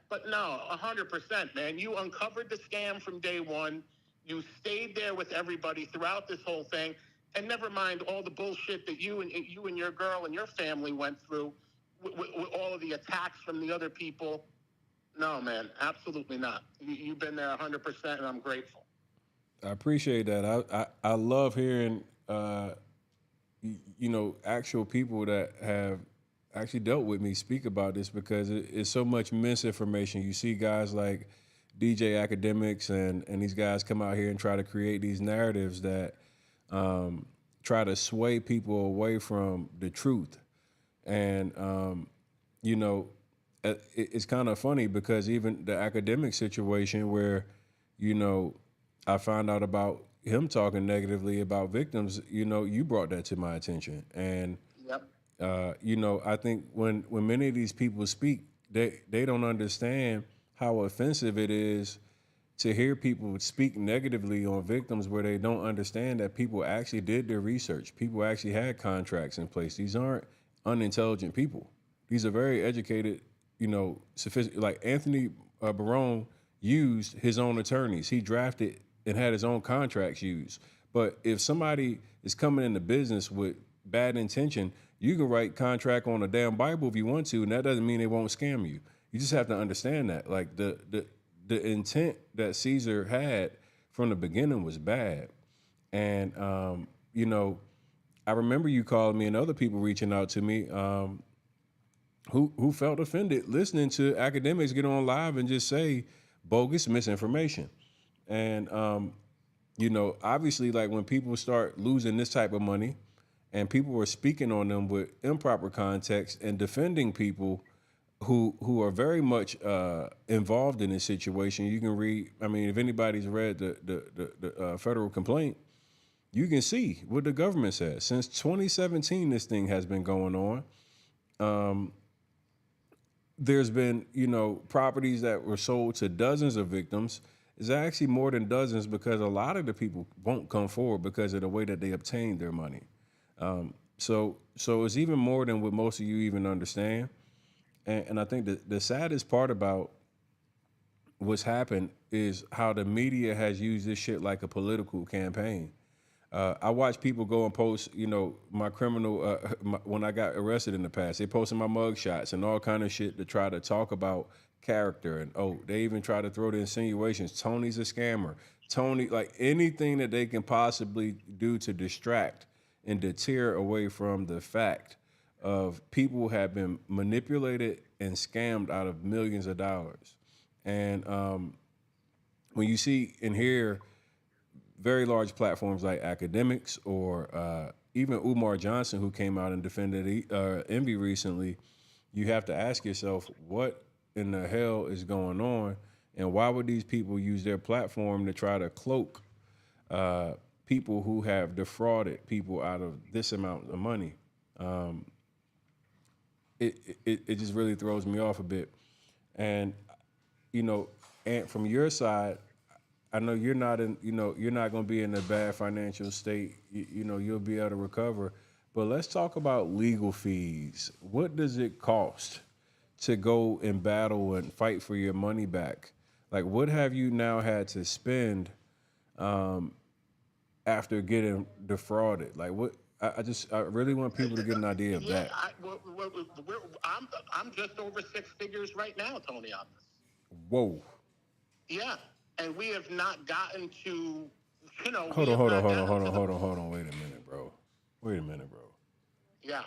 But no, 100%, man. You uncovered the scam from day one. You stayed there with everybody throughout this whole thing. And never mind all the bullshit that you and your girl and your family went through with all of the attacks from the other people. No, man, absolutely not. You've been there 100%, and I'm grateful. I appreciate that. I love hearing, actual people that have actually dealt with me speak about this because it's so much misinformation. You see guys like DJ Academics and these guys come out here and try to create these narratives that try to sway people away from the truth. And, it's kind of funny because even the academic situation where, I found out about him talking negatively about victims, you brought that to my attention. And, yep. I think when many of these people speak, they don't understand how offensive it is to hear people speak negatively on victims where they don't understand that people actually did their research. People actually had contracts in place. These aren't unintelligent people. These are very educated, sophisticated. Like Anthony Barone used his own attorneys. He drafted and had his own contracts used. But if somebody is coming into business with bad intention, you can write contract on a damn Bible if you want to, and that doesn't mean they won't scam you. You just have to understand that. Like the intent that Cesar had from the beginning was bad. And I remember you calling me and other people reaching out to me who felt offended listening to academics get on live and just say bogus misinformation. And, obviously, like when people start losing this type of money and people were speaking on them with improper context and defending people who are very much involved in this situation, you can read, if anybody's read the federal complaint, you can see what the government says. Since 2017, this thing has been going on. There's been, properties that were sold to dozens of victims. It's actually more than dozens because a lot of the people won't come forward because of the way that they obtained their money. So it's even more than what most of you even understand. And I think the saddest part about what's happened is how the media has used this shit like a political campaign. I watch people go and post, my criminal, when I got arrested in the past, they posted my mug shots and all kind of shit to try to talk about character. And, they even try to throw the insinuations. Tony's a scammer. Tony, like anything that they can possibly do to distract and deter away from the fact of people have been manipulated and scammed out of millions of dollars. And when you see and hear very large platforms like academics or even Umar Johnson, who came out and defended Envy recently, you have to ask yourself, what in the hell is going on? And why would these people use their platform to try to cloak people who have defrauded people out of this amount of money? It just really throws me off a bit. And, and from your side, I know you're not in, you're not going to be in a bad financial state. You'll be able to recover. But let's talk about legal fees. What does it cost to go and battle and fight for your money back? Like, what have you now had to spend after getting defrauded? Like, what? I really want people to get an idea of that. I'm just over 6 figures right now, Tony, on this. Whoa. Yeah, and we have not gotten to, Hold on. Wait a minute, bro. Yeah.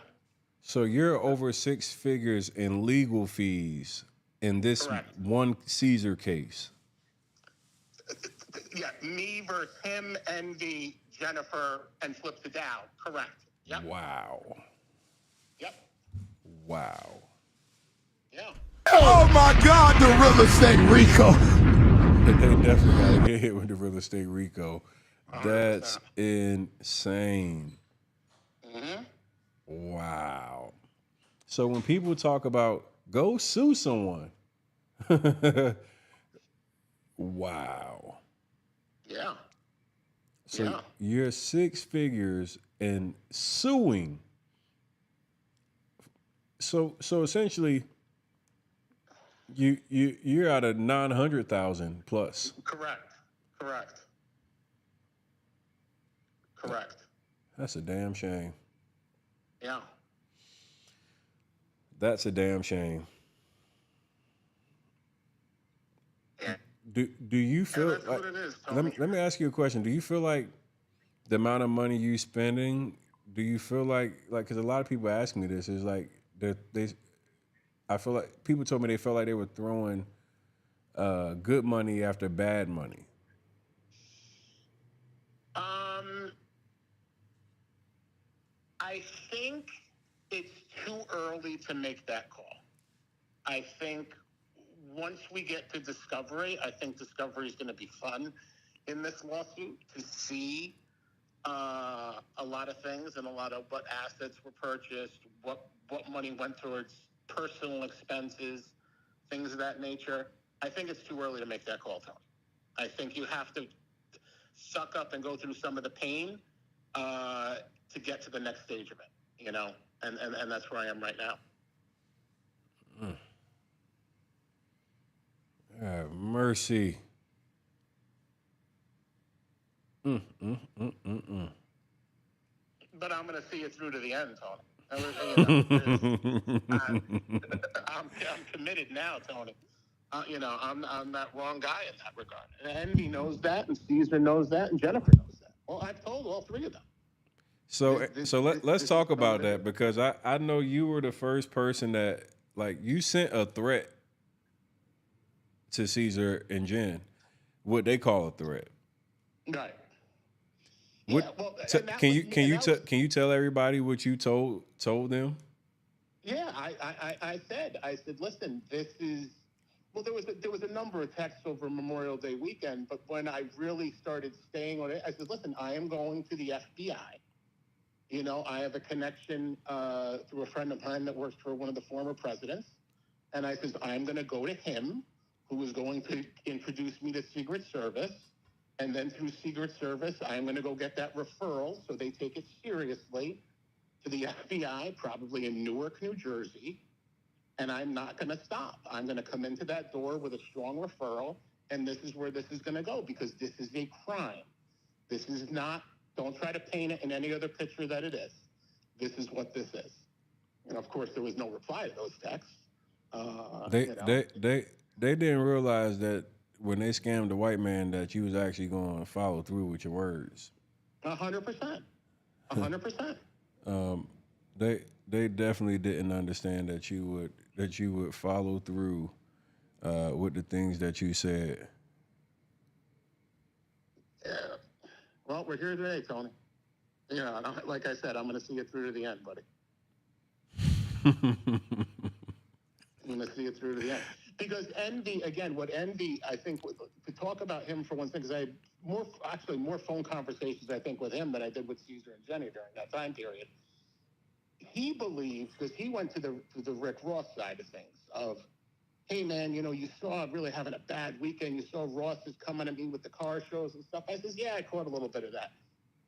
So you're over 6 figures in legal fees in this one Cesar case. Yeah, me versus him, Envy, Jennifer, and Flips it down. Correct. Yep. Wow. Yep. Wow. Yeah. Oh my God, the real estate Rico. They definitely got to get hit with the real estate Rico. That's insane. Mm-hmm. Wow. So when people talk about go sue someone, wow. Yeah. So you're 6 figures and suing. So essentially, you're out of 900,000 plus. Correct. That's a damn shame. Yeah. That's a damn shame. Do you feel that's like, what it is, Tony. let me ask you a question. Do you feel like the amount of money you spending, do you feel like because a lot of people ask me this, is like I feel like people told me they felt like they were throwing good money after bad money. I think it's too early to make that call. I think once we get to discovery, I think discovery is going to be fun in this lawsuit to see a lot of things and a lot of what assets were purchased, what money went towards personal expenses, things of that nature. I think it's too early to make that call, Tony. I think you have to suck up and go through some of the pain to get to the next stage of it, you know, and that's where I am right now. Have mercy. But I'm going to see it through to the end, Tony. I'm committed now, Tony. I'm that wrong guy in that regard. And Envy knows that, and Cesar knows that, and Jennifer knows that. Well, I've told all three of them. So let's talk about that, because I know you were the first person that, like, you sent a threat to Cesar and Jen, what they call a threat. Right. Can you tell everybody what you told them? Yeah, I said, listen, this is. Well, there was a number of texts over Memorial Day weekend, but when I really started staying on it, I said, listen, I am going to the FBI. You know, I have a connection through a friend of mine that works for one of the former presidents. And I said, I'm going to go to him, who is going to introduce me to Secret Service. And then through Secret Service, I'm going to go get that referral so they take it seriously to the FBI, probably in Newark, New Jersey. And I'm not going to stop. I'm going to come into that door with a strong referral. And this is where this is going to go, because this is a crime. This is not. Don't try to paint it in any other picture that it is. This is what this is. And of course, there was no reply to those texts. They didn't realize that when they scammed the white man that you was actually going to follow through with your words. 100%. 100%. They definitely didn't understand that you would follow through with the things that you said. Yeah. Well, we're here today, Tony. You know, like I said, I'm going to see it through to the end, buddy. I'm going to see it through to the end. Because Envy, again, I think, to talk about him for one thing, because I had more phone conversations, I think, with him than I did with Cesar and Jenny during that time period. He believes, because he went to the Rick Ross side of things, of, hey, man, you know, you saw really having a bad weekend. You saw Ross is coming at me with the car shows and stuff. I says, yeah, I caught a little bit of that.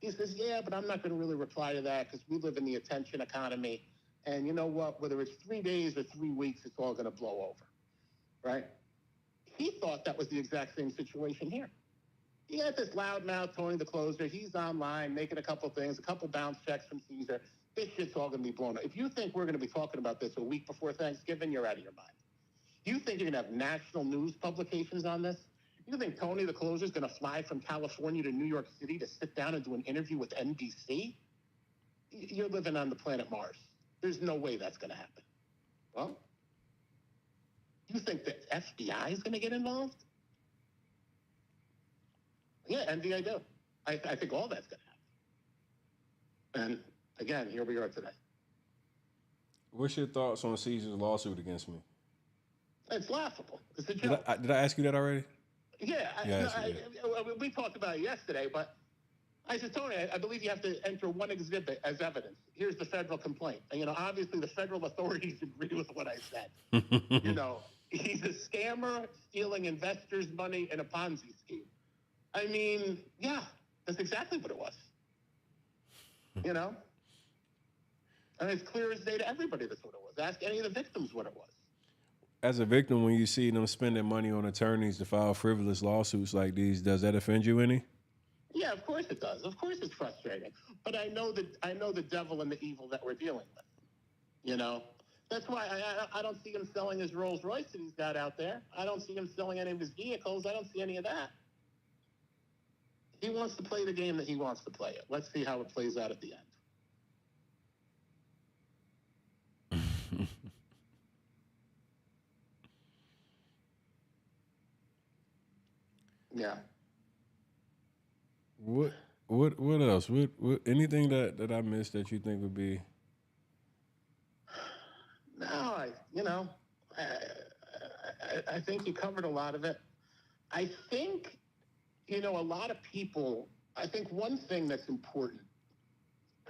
He says, yeah, but I'm not going to really reply to that because we live in the attention economy. And you know what? Whether it's 3 days or 3 weeks, it's all going to blow over, right? He thought that was the exact same situation here. You got this loudmouth Tony the Closer. He's online making a couple things, a couple bounce checks from Cesar. This shit's all going to be blown up. If you think we're going to be talking about this a week before Thanksgiving, you're out of your mind. You think you're going to have national news publications on this? You think Tony the Closer is going to fly from California to New York City to sit down and do an interview with NBC? You're living on the planet Mars. There's no way that's going to happen. Well, you think the FBI is going to get involved? Yeah, envy I do. I think all that's going to happen. And again, here we are today. What's your thoughts on Cesar's lawsuit against me? It's laughable. It's a joke. Did I ask you that already? Yeah, we talked about it yesterday, but I said, Tony, I believe you have to enter one exhibit as evidence. Here's the federal complaint. And, obviously the federal authorities agree with what I said. He's a scammer stealing investors' money in a Ponzi scheme. I mean, yeah, that's exactly what it was. And it's clear as day to everybody that's what it was. Ask any of the victims what it was. As a victim, when you see them spending money on attorneys to file frivolous lawsuits like these, does that offend you any? Yeah, of course it does. Of course it's frustrating. But I know the devil and the evil that we're dealing with. That's why I don't see him selling his Rolls Royce that he's got out there. I don't see him selling any of his vehicles. I don't see any of that. He wants to play the game that he wants to play it. Let's see how it plays out at the end. Yeah. What else? What anything that I missed that you think would be? No, I think you covered a lot of it. I think, a lot of people, I think one thing that's important,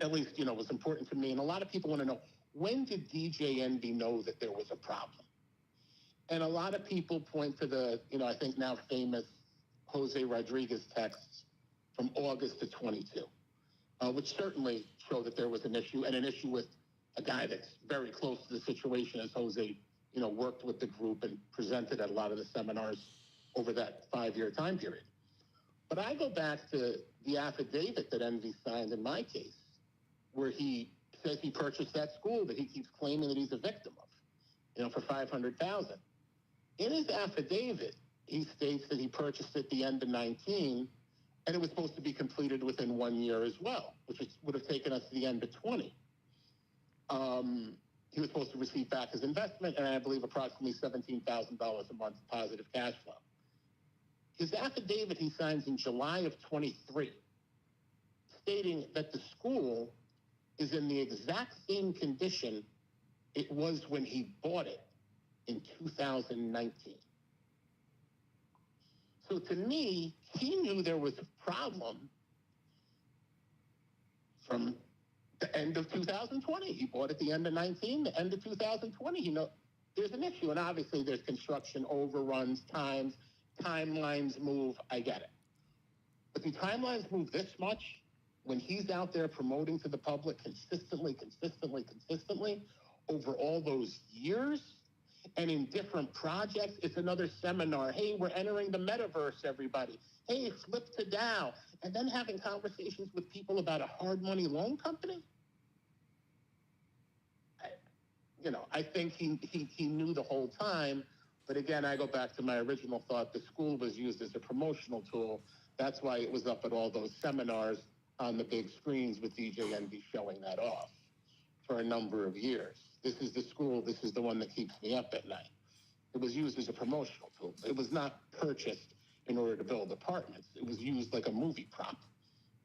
at least, was important to me, and a lot of people want to know, when did DJ Envy know that there was a problem? And a lot of people point to the, I think now famous Jose Rodriguez texts from August of 22, which certainly show that there was an issue, and an issue with a guy that's very close to the situation, as Jose, worked with the group and presented at a lot of the seminars over that 5-year time period. But I go back to the affidavit that Envy signed in my case, where he says he purchased that school that he keeps claiming that he's a victim of, for $500,000. In his affidavit, he states that he purchased it at the end of 19, and it was supposed to be completed within 1 year as well, which would have taken us to the end of 20. He was supposed to receive back his investment, and I believe approximately $17,000 a month positive cash flow. His affidavit he signs in July of 23, stating that the school is in the exact same condition it was when he bought it in 2019. So to me, he knew there was a problem from the end of 2020. He bought at the end of 19, the end of 2020. There's an issue, and obviously there's construction overruns, timelines move. I get it. But the timelines move this much when he's out there promoting to the public consistently over all those years and in different projects. It's another seminar. Hey, we're entering the metaverse, everybody. Hey, flip to Dow. And then having conversations with people about a hard money loan company. I think he knew the whole time. But again, I go back to my original thought. The school was used as a promotional tool. That's why it was up at all those seminars on the big screens with DJ Envy showing that off for a number of years. This is the school. This is the one that keeps me up at night. It was used as a promotional tool. It was not purchased in order to build apartments. It was used like a movie prop.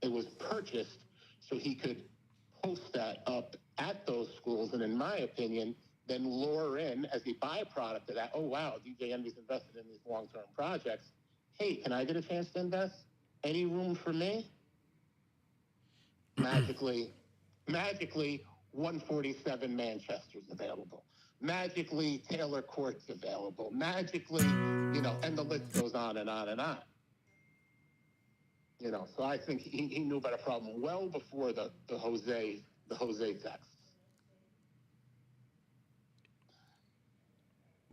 It was purchased so he could post that up at those schools, and in my opinion, then lure in as a byproduct of that, oh, wow, DJ Envy's invested in these long-term projects. Hey, can I get a chance to invest? Any room for me? Magically, 147 Manchester's available. Magically, Taylor Court's available. Magically, and the list goes on and on and on. So I think he knew about a problem well before the Jose texts.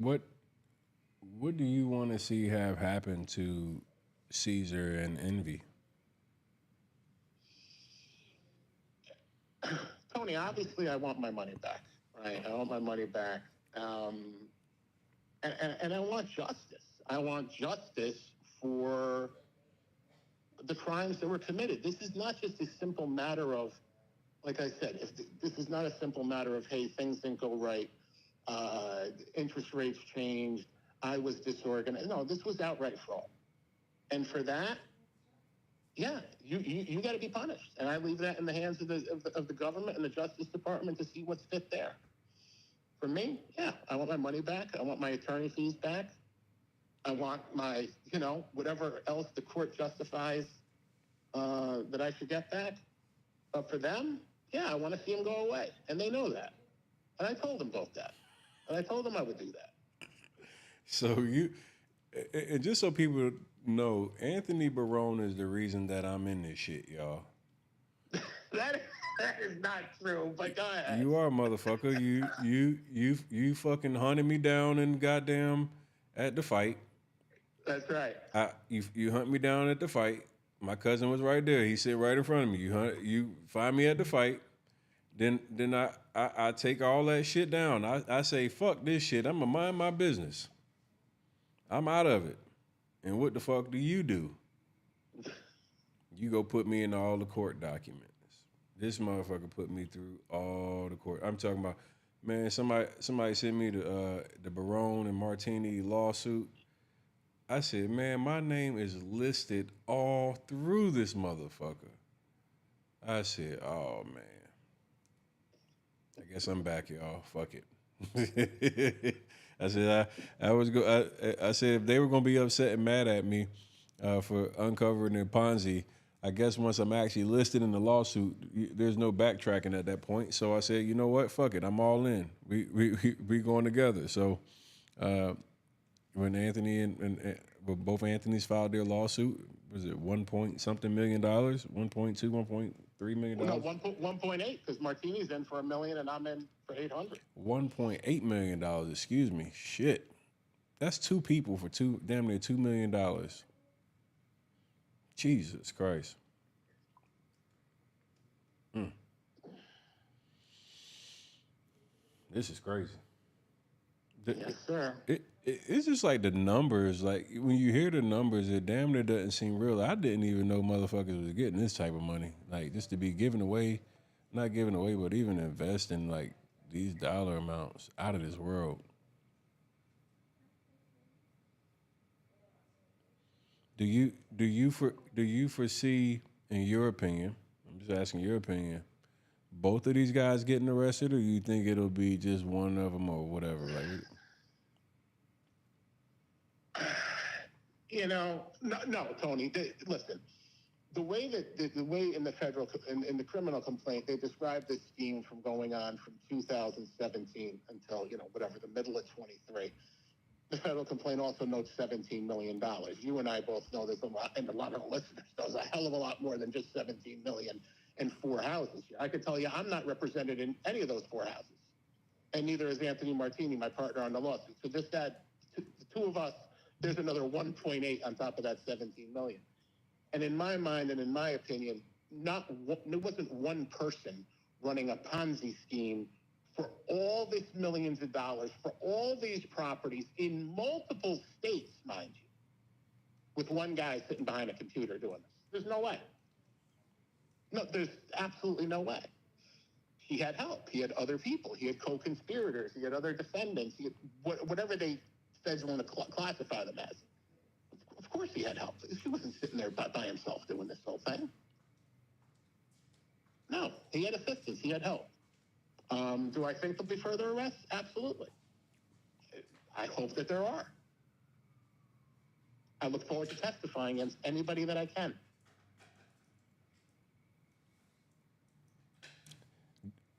what do you want to see have happen to Cesar and Envy? Tony, obviously I want my money back, right? I want my money back. And I want justice. I want justice for the crimes that were committed. This is not just a simple matter of, like I said, this is not a simple matter of, hey, things didn't go right, interest rates changed, I was disorganized. No, this was outright fraud. And for that, yeah, you got to be punished. And I leave that in the hands of the government and the Justice Department to see what's fit there. For me, yeah, I want my money back. I want my attorney fees back. I want my, whatever else the court justifies that I should get back. But for them, yeah, I want to see them go away. And they know that. And I told them both that. And I told them I would do that. So and just so people know, Anthony Barone is the reason that I'm in this shit, y'all. That is not true, but go ahead. You are, motherfucker. You fucking hunted me down and goddamn at the fight. That's right. You hunt me down at the fight. My cousin was right there. He sit right in front of me. You find me at the fight. Then I take all that shit down. I say, fuck this shit. I'm gonna mind my business. I'm out of it. And what the fuck do? You go put me in all the court documents. This motherfucker put me through all the court. I'm talking about, man, somebody sent me the Barone and Martini lawsuit. I said, man, my name is listed all through this motherfucker. I said, oh, man. I guess I'm back, y'all. Fuck it. I said, I said if they were going to be upset and mad at me for uncovering their Ponzi, I guess once I'm actually listed in the lawsuit, there's no backtracking at that point. So I said, you know what? Fuck it. I'm all in. We going together. So when Anthony and both Anthony's filed their lawsuit, was it $1 million, $1.2, $1.3 million? No, 1.8, because Martini's in for $1 million and I'm in for $800. $1.8 million, excuse me. Shit. That's two people for damn near $2 million. Jesus Christ. This is crazy. Yes, sir. It's just like the numbers. Like when you hear the numbers, it damn near doesn't seem real. I didn't even know motherfuckers was getting this type of money. Like just to be giving away, not giving away, but even investing like these dollar amounts out of this world. Do you foresee, in your opinion, I'm just asking your opinion, both of these guys getting arrested, or you think it'll be just one of them or whatever? Like, no, Tony. Listen, the way in the criminal complaint they described this scheme from going on from 2017 until whatever the middle of 23. The federal complaint also notes $17 million. You and I both know there's a lot, and a lot of the listeners knows a hell of a lot more than just $17 million and 4 houses here. I could tell you I'm not represented in any of those 4 houses, and neither is Anthony Martini, my partner on the lawsuit. So just that the two of us, there's another 1.8 on top of that 17 million. And in my mind and in my opinion, there wasn't one person running a Ponzi scheme for all these millions of dollars, for all these properties in multiple states, mind you, with one guy sitting behind a computer doing this. There's no way. No, there's absolutely no way. He had help. He had other people. He had co-conspirators. He had other defendants. He had whatever they feds want to classify them as. Of course he had help. He wasn't sitting there by himself doing this whole thing. No, he had assistance. He had help. Do I think there'll be further arrests? Absolutely. I hope that there are. I look forward to testifying against anybody that I can.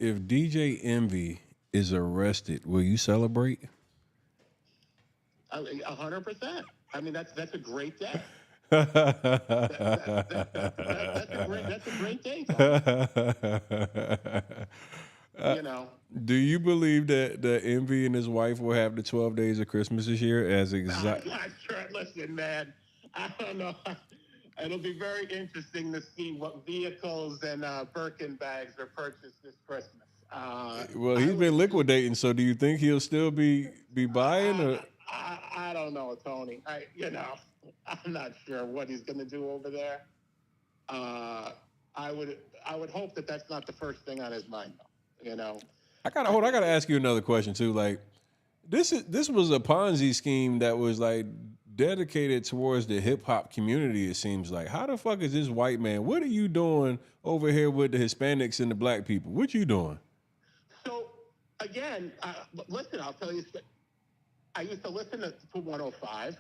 if DJ Envy is arrested, will you celebrate? 100%. I mean, that's a great day. That's a great day, Tom. You know. Do you believe that Envy and his wife will have the 12 days of Christmas this year as exact? I'm not sure. Listen, man, I don't know. It'll be very interesting to see what vehicles and Birkin bags are purchased this Christmas. Well, he's been liquidating, so do you think he'll still be buying? Or? I don't know, Tony. I'm not sure what he's going to do over there. I would hope that that's not the first thing on his mind, though. You know. I gotta ask you another question too. Like, this was a Ponzi scheme that was like dedicated towards the hip hop community. It seems like. How the fuck is this white man? What are you doing over here with the Hispanics and the black people? What you doing? So again, listen. I'll tell you. I used to listen to 105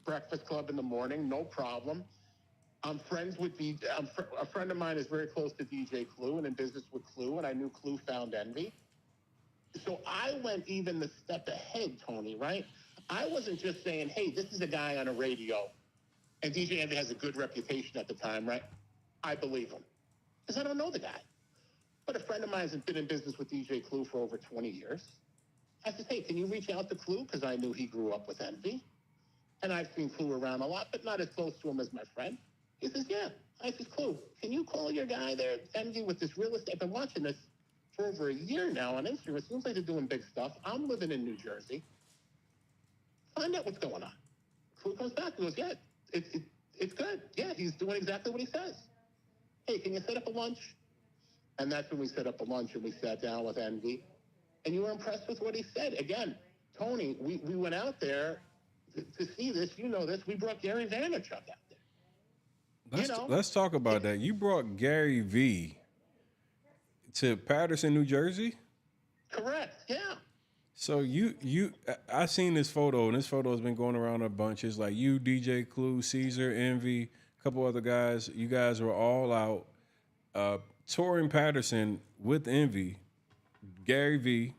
Breakfast Club in the morning. No problem. I'm friends with a friend of mine is very close to DJ Clue and in business with Clue, and I knew Clue found Envy. So I went even the step ahead, Tony, right? I wasn't just saying, hey, this is a guy on a radio, and DJ Envy has a good reputation at the time, right? I believe him, because I don't know the guy. But a friend of mine has been in business with DJ Clue for over 20 years. I said, hey, can you reach out to Clue? Because I knew he grew up with Envy. And I've seen Clue around a lot, but not as close to him as my friend. He says, yeah. I says, Clue, can you call your guy there, Envy, with this real estate? I've been watching this for over a year now on Instagram. It seems like they're doing big stuff. I'm living in New Jersey. Find out what's going on. Clue comes back and goes, yeah, it's good. Yeah, he's doing exactly what he says. Hey, can you set up a lunch? And that's when we set up a lunch and we sat down with Envy. And you were impressed with what he said. Again, Tony, we went out there to see this. You know this. We brought Gary Vaynerchuk out there. Let's talk about that. You brought Gary V to Patterson, New Jersey? Correct, yeah. So I seen this photo, and this photo has been going around a bunch. It's like you, DJ Clue, Cesar, Envy, a couple other guys. You guys were all out touring Patterson with Envy, Gary V,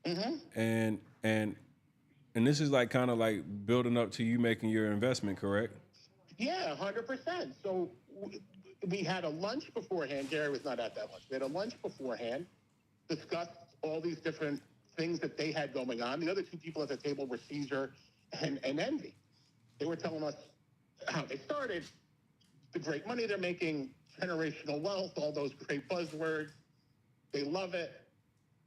and this is like kind of like building up to you making your investment, correct? Yeah, 100%. So we had a lunch beforehand. Gary was not at that lunch. We had a lunch beforehand, discussed all these different things that they had going on. The other two people at the table were Cesar and Envy. They were telling us how they started, the great money they're making, generational wealth, all those great buzzwords. They love it.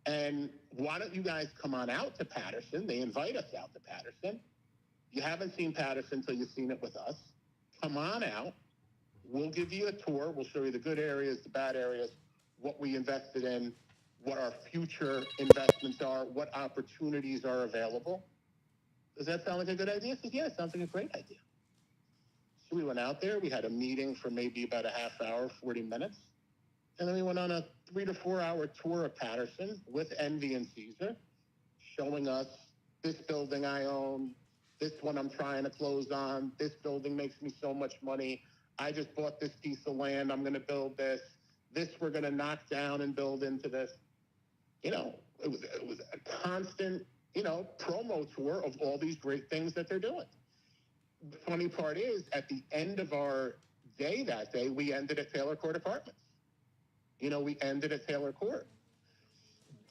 And why don't you guys come on out to Patterson? They invite us out to Patterson. You haven't seen Patterson until you've seen it with us. Come on out. We'll give you a tour. We'll show you the good areas, the bad areas, what we invested in, what our future investments are, what opportunities are available. Does that sound like a good idea? He says, yeah, it sounds like a great idea. So we went out there. We had a meeting for maybe about a half hour, 40 minutes. And then we went on a 3 to 4 hour tour of Patterson with Envy and Cesar, showing us this building I own, this one I'm trying to close on, this building makes me so much money. I just bought this piece of land, I'm going to build this. This we're going to knock down and build into this. You know, it was a constant, promo tour of all these great things that they're doing. The funny part is, at the end of our day that day, we ended at Taylor Court Apartments. We ended at Taylor Court.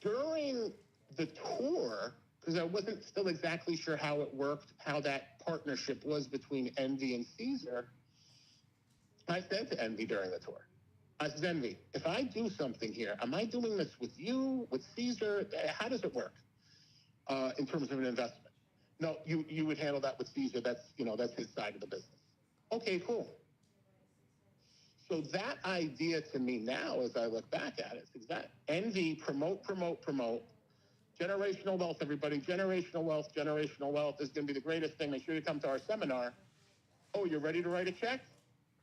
During the tour, because I wasn't still exactly sure how it worked, how that partnership was between Envy and Cesar, I said to Envy during the tour, I said, Envy, if I do something here, am I doing this with you, with Cesar? How does it work in terms of an investment? No, you would handle that with Cesar. That's his side of the business. Okay, cool. So that idea to me now, as I look back at it, is that Envy, promote. Generational wealth, everybody. Generational wealth is going to be the greatest thing. Make sure you come to our seminar. Oh, you're ready to write a check?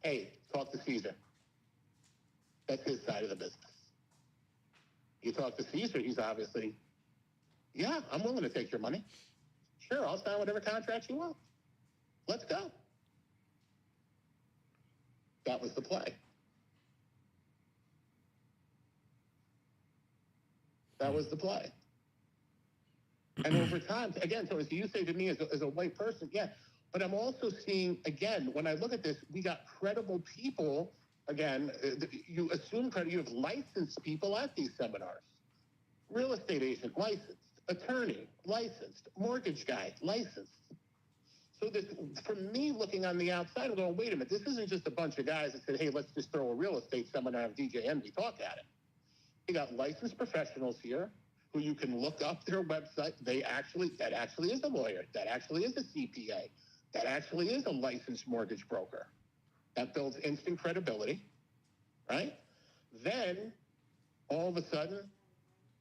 Hey, talk to Cesar. That's his side of the business. You talk to Cesar, he's obviously, yeah, I'm willing to take your money. Sure, I'll sign whatever contract you want. Let's go. That was the play. That was the play. And over time, again, so as you say to me as a white person, yeah, but I'm also seeing, again, when I look at this, we got credible people Again, you assume credit. You have licensed people at these seminars. Real estate agent, licensed. Attorney, licensed. Mortgage guy, licensed. So this, from me looking on the outside, I'm going, wait a minute, this isn't just a bunch of guys that said, hey, let's just throw a real estate seminar of DJ Envy talk at it. You got licensed professionals here who you can look up their website. That actually is a lawyer. That actually is a CPA. That actually is a licensed mortgage broker. That builds instant credibility, right? Then, all of a sudden,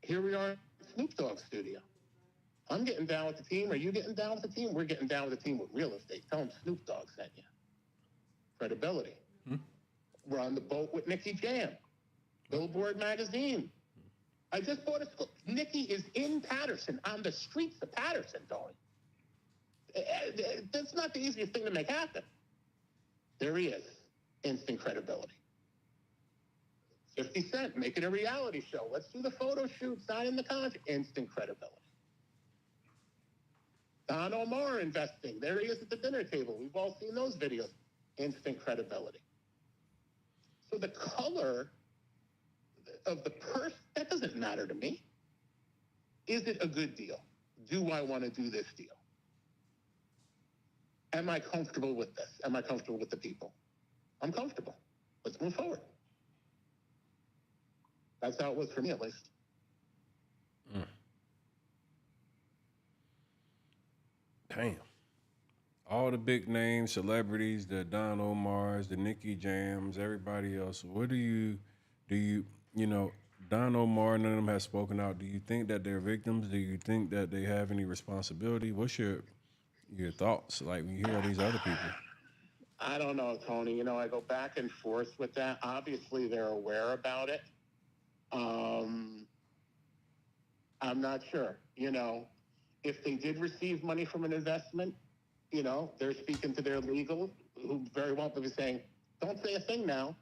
here we are in Snoop Dogg's studio. I'm getting down with the team. Are you getting down with the team? We're getting down with the team with real estate. Tell them Snoop Dogg sent you. Credibility. We're on the boat with Nicky Jam. Billboard magazine. I just bought a school. Nicky is in Patterson, on the streets of Patterson, Tony. That's not the easiest thing to make happen. There he is. Instant credibility. 50 Cent, make it a reality show. Let's do the photo shoot, sign in the contract. Instant credibility. Don Omar investing. There he is at the dinner table. We've all seen those videos. Instant credibility. So the color of the purse, that doesn't matter to me. Is it a good deal? Do I want to do this deal? Am I comfortable with this? Am I comfortable with the people? I'm comfortable. Let's move forward. That's how it was for me, at least. Damn. All the big names, celebrities, the Don Omars, the Nicky Jams, everybody else. What do you know, Don Omar, none of them have spoken out. Do you think that they're victims? Do you think that they have any responsibility? What's your thoughts, like, when you hear these other people? I don't know, Tony. You know, I go back and forth with that. Obviously, they're aware about it. I'm not sure. You know, if they did receive money from an investment, you know, they're speaking to their legal, who very well could be saying, don't say a thing now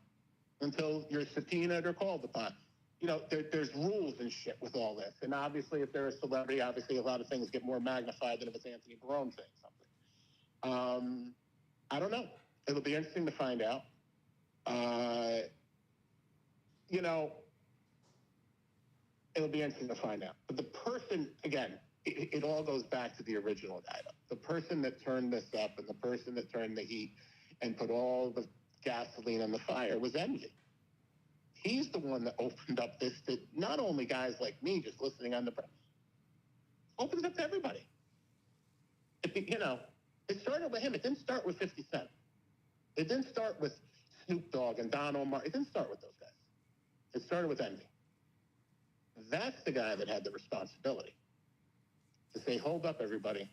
until you're subpoenaed or called upon. You know, there's rules and shit with all this. And obviously, if they're a celebrity, obviously a lot of things get more magnified than if it's Anthony Barone saying something. I don't know. It'll be interesting to find out. You know, it'll be interesting to find out. But the person, again, it all goes back to the original guy. The person that turned this up and the person that turned the heat and put all the gasoline on the fire was Envy. He's the one that opened up this to not only guys like me just listening on the press, opened it up to everybody. You know, it started with him. It didn't start with 50 Cent. It didn't start with Snoop Dogg and Don Omar. It didn't start with those guys. It started with Envy. That's the guy that had the responsibility to say, hold up, everybody.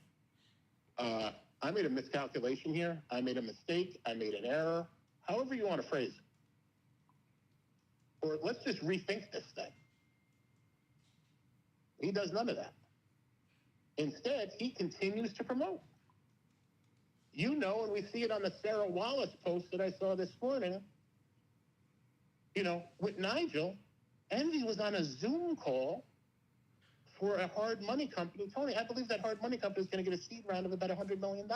I made a miscalculation here. I made a mistake. I made an error. However you want to phrase it. Or let's just rethink this thing. He does none of that. Instead, he continues to promote. You know, and we see it on the Sarah Wallace post that I saw this morning, you know, with Nigel. Envy was on a Zoom call for a hard money company. Tony, I believe that hard money company is going to get a seed round of about $100 million.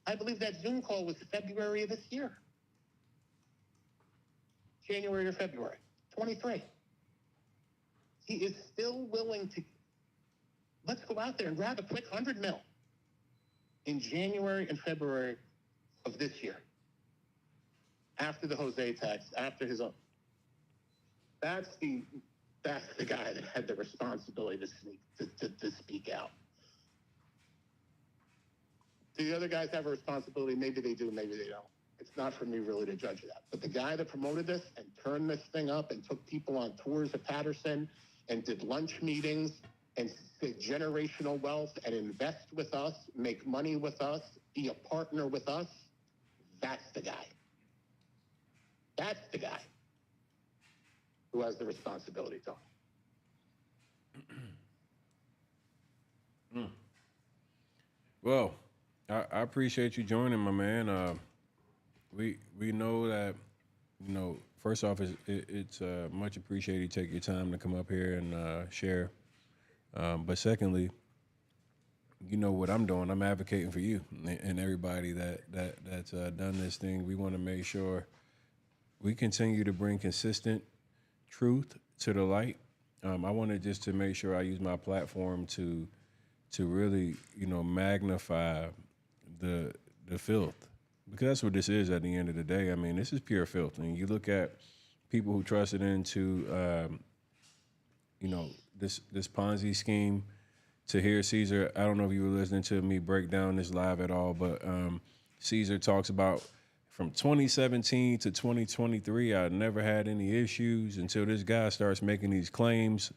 I believe that Zoom call was February of this year. January or February, 23. He is still willing to, let's go out there and grab a quick 100 mil in January and February of this year. After the Jose tax, after his own. That's the guy that had the responsibility to speak out. Do the other guys have a responsibility? Maybe they do, maybe they don't. It's not for me really to judge that. But the guy that promoted this and turned this thing up and took people on tours of Patterson and did lunch meetings and said generational wealth and invest with us, make money with us, be a partner with us, that's the guy. That's the guy who has the responsibility, Tony. Well, I appreciate you joining, my man. We know that, you know, first off, it's much appreciated you take your time to come up here and share. But secondly, you know what I'm doing. I'm advocating for you and everybody that's done this thing. We want to make sure we continue to bring consistent truth to the light. I wanted just to make sure I use my platform to really, magnify the filth, because that's what this is at the end of the day. I mean, this is pure filth. And you look at people who trusted into, this Ponzi scheme. To hear Cesar, I don't know if you were listening to me break down this live at all, but Cesar talks about from 2017 to 2023, I never had any issues until this guy starts making these claims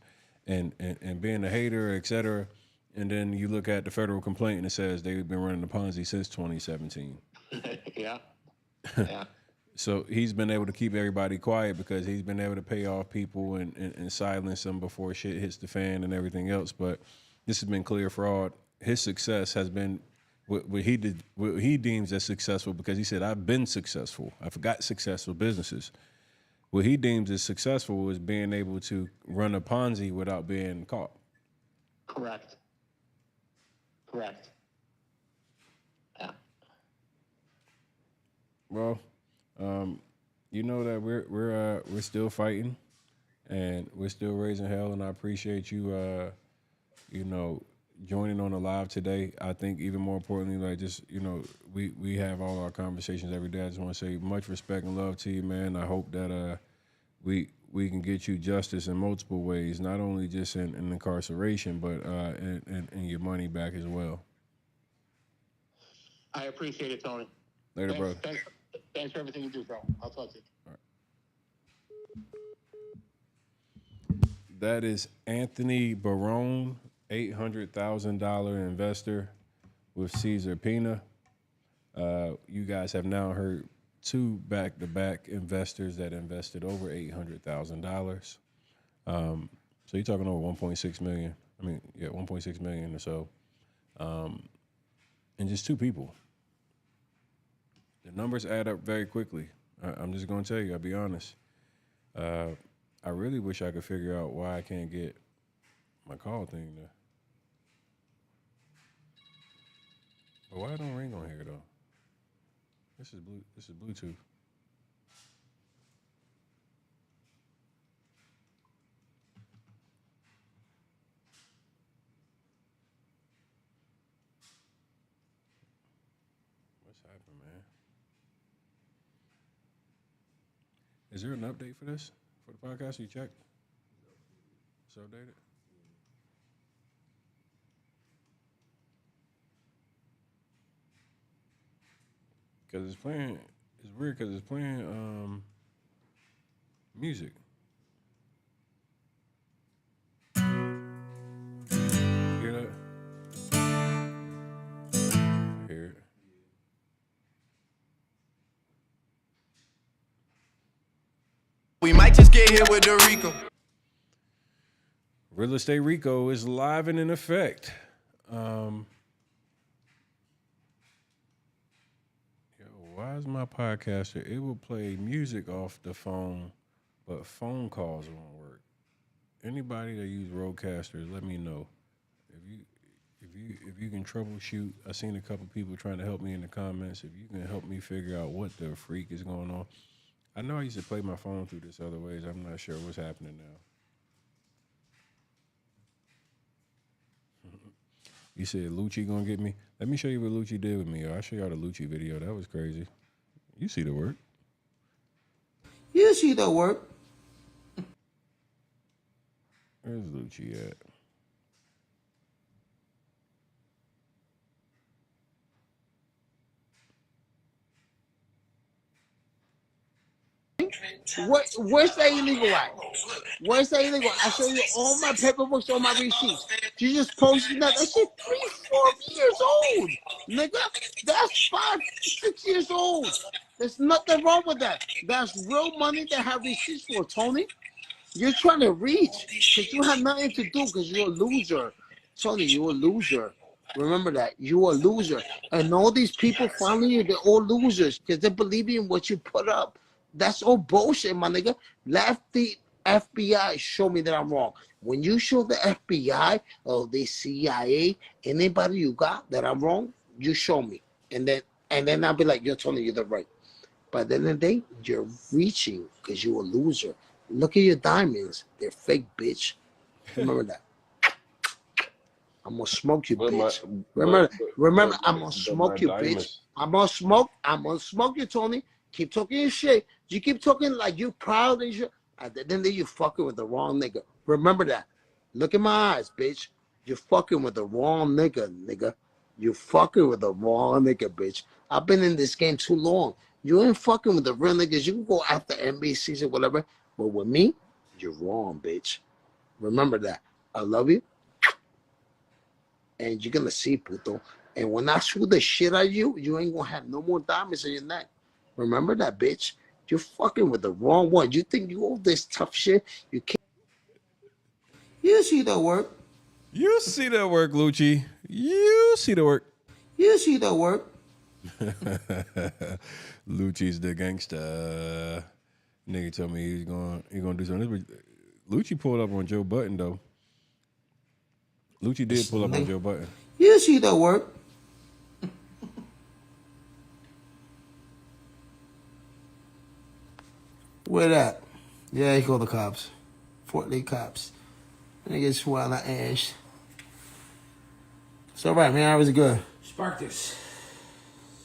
and being a hater, et cetera. And then you look at the federal complaint and it says they've been running the Ponzi since 2017. Yeah. So he's been able to keep everybody quiet because he's been able to pay off people and silence them before shit hits the fan and everything else. But this has been clear fraud. His success has been what he did, what he deems as successful, because he said, I've been successful. I've got successful businesses. What he deems as successful is being able to run a Ponzi without being caught. Correct. Yeah. Well, you know that we're still fighting and we're still raising hell, and I appreciate you joining on the live today. I think even more importantly, like just, we have all our conversations every day. I just want to say much respect and love to you, man. I hope that we can get you justice in multiple ways, not only just in incarceration, but in your money back as well. I appreciate it, Tony. Later, brother. Thanks for everything you do, bro. I'll talk to you. All right. That is Anthony Barone, $800,000 investor with Cesar Pina. You guys have now heard two back-to-back investors that invested over $800,000. So you're talking over 1.6 million. 1.6 million or so. And just two people. The numbers add up very quickly. I'm just going to tell you, I'll be honest. I really wish I could figure out why I can't get my call thing to. But why it don't ring on here though? This is Bluetooth. What's happening, man? Is there an update for this? For the podcast? You checked? It's updated? Because it's playing, it's weird because it's playing music. Hear that? Hear it. We might just get hit with the Rico. Real Estate Rico is live and in effect. Why is my podcaster? It will play music off the phone, but phone calls won't work. Anybody that use roadcasters, let me know. If you can troubleshoot, I seen a couple people trying to help me in the comments. If you can help me figure out what the freak is going on. I know I used to play my phone through this other ways. I'm not sure what's happening now. You said Lucci gonna get me? Let me show you what Lucci did with me. I'll show y'all the Lucci video. That was crazy. You see the work. You see the work. Where's Lucci at? Where's the illegal at? Where's the illegal? I show you all my paperwork, all my receipts. You just posted that. That shit 3-4 years old, nigga. That's 5-6 years old. There's nothing wrong with that. That's real money that have receipts for, Tony. You're trying to reach because you have nothing to do because you're a loser. Tony, you're a loser. Remember that. You're a loser. And all these people following you, they're all losers because they believe in what you put up. That's all bullshit, my nigga. Let the FBI show me that I'm wrong. When you show the FBI or the CIA, anybody you got that I'm wrong, you show me. And then I'll be like, you're telling you the right. But at the end of the day, you're reaching because you're a loser. Look at your diamonds. They're fake, bitch. Remember that. I'm gonna smoke you, But bitch. but Remember, I'm gonna my smoke you, bitch. diamonds. I'm gonna smoke you, Tony. Keep talking your shit. You keep talking like you proud and shit. At the end of the day, you fucking with the wrong nigga. Remember that. Look in my eyes, bitch. You're fucking with the wrong nigga. You fucking with the wrong nigga, bitch. I've been in this game too long. You ain't fucking with the real niggas. You can go after NBCs or whatever. But with me, you're wrong, bitch. Remember that. I love you. And you're gonna see, puto. And when I shoot the shit at you, you ain't gonna have no more diamonds in your neck. Remember that, bitch. You're fucking with the wrong one. You think you all this tough shit? You can't. You see the work. You see the work, Lucci. You see the work. You see the work. Lucci's the gangster. Nigga told me he's gonna do something. Lucci pulled up on Joe Button though. Lucci did pull up on Joe Button. You see the work. Where that? Yeah, he called the cops. Fort Lee cops. Niggas swallow ash. It's alright, man. I was good. Spark this.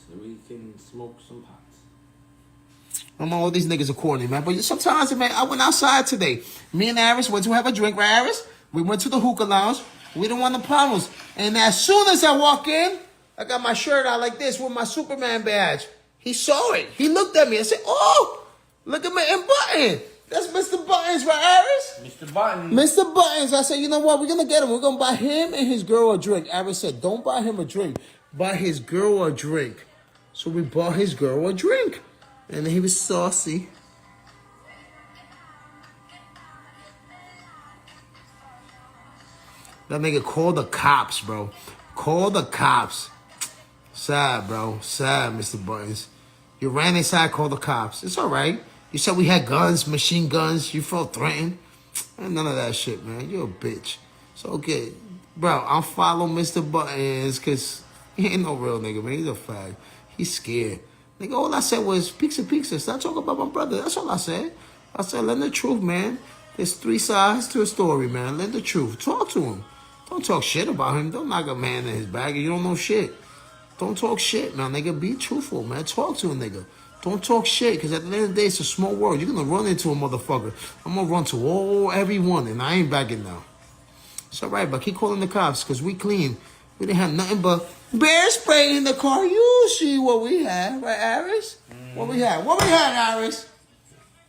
So we can smoke some pots. I know all these niggas are corny, man. But sometimes, man, I went outside today. Me and Aris went to have a drink, right, Aris? We went to the hookah lounge. We didn't want the problems. And as soon as I walk in, I got my shirt out like this with my Superman badge. He saw it. He looked at me and said, oh, look at my button. That's Mr. Buttons, right, Aris? Mr. Buttons. Mr. Buttons. I said, you know what? We're going to get him. We're going to buy him and his girl a drink. Aris said, don't buy him a drink. Buy his girl a drink. So we bought his girl a drink. And he was saucy. That nigga called the cops, bro. Call the cops. Sad, bro. Sad, Mr. Buttons. You ran inside, called the cops. It's all right. You said we had guns, machine guns. You felt threatened. And none of that shit, man. You're a bitch. So, okay. Bro, I'll follow Mr. Buttons because he ain't no real nigga, man. He's a fag. He's scared. Nigga, all I said was, pizza. Stop talking about my brother. That's all I said. I said, learn the truth, man. There's three sides to a story, man. Learn the truth. Talk to him. Don't talk shit about him. Don't knock a man in his bag. You don't know shit. Don't talk shit, man. Nigga, be truthful, man. Talk to a nigga. Don't talk shit, because at the end of the day, it's a small world. You're going to run into a motherfucker. I'm going to run to everyone, and I ain't backing down. It's all right, but keep calling the cops, because we clean. We didn't have nothing but bear spray in the car. You see what we had, right, Aris? What we had? What we had, Aris?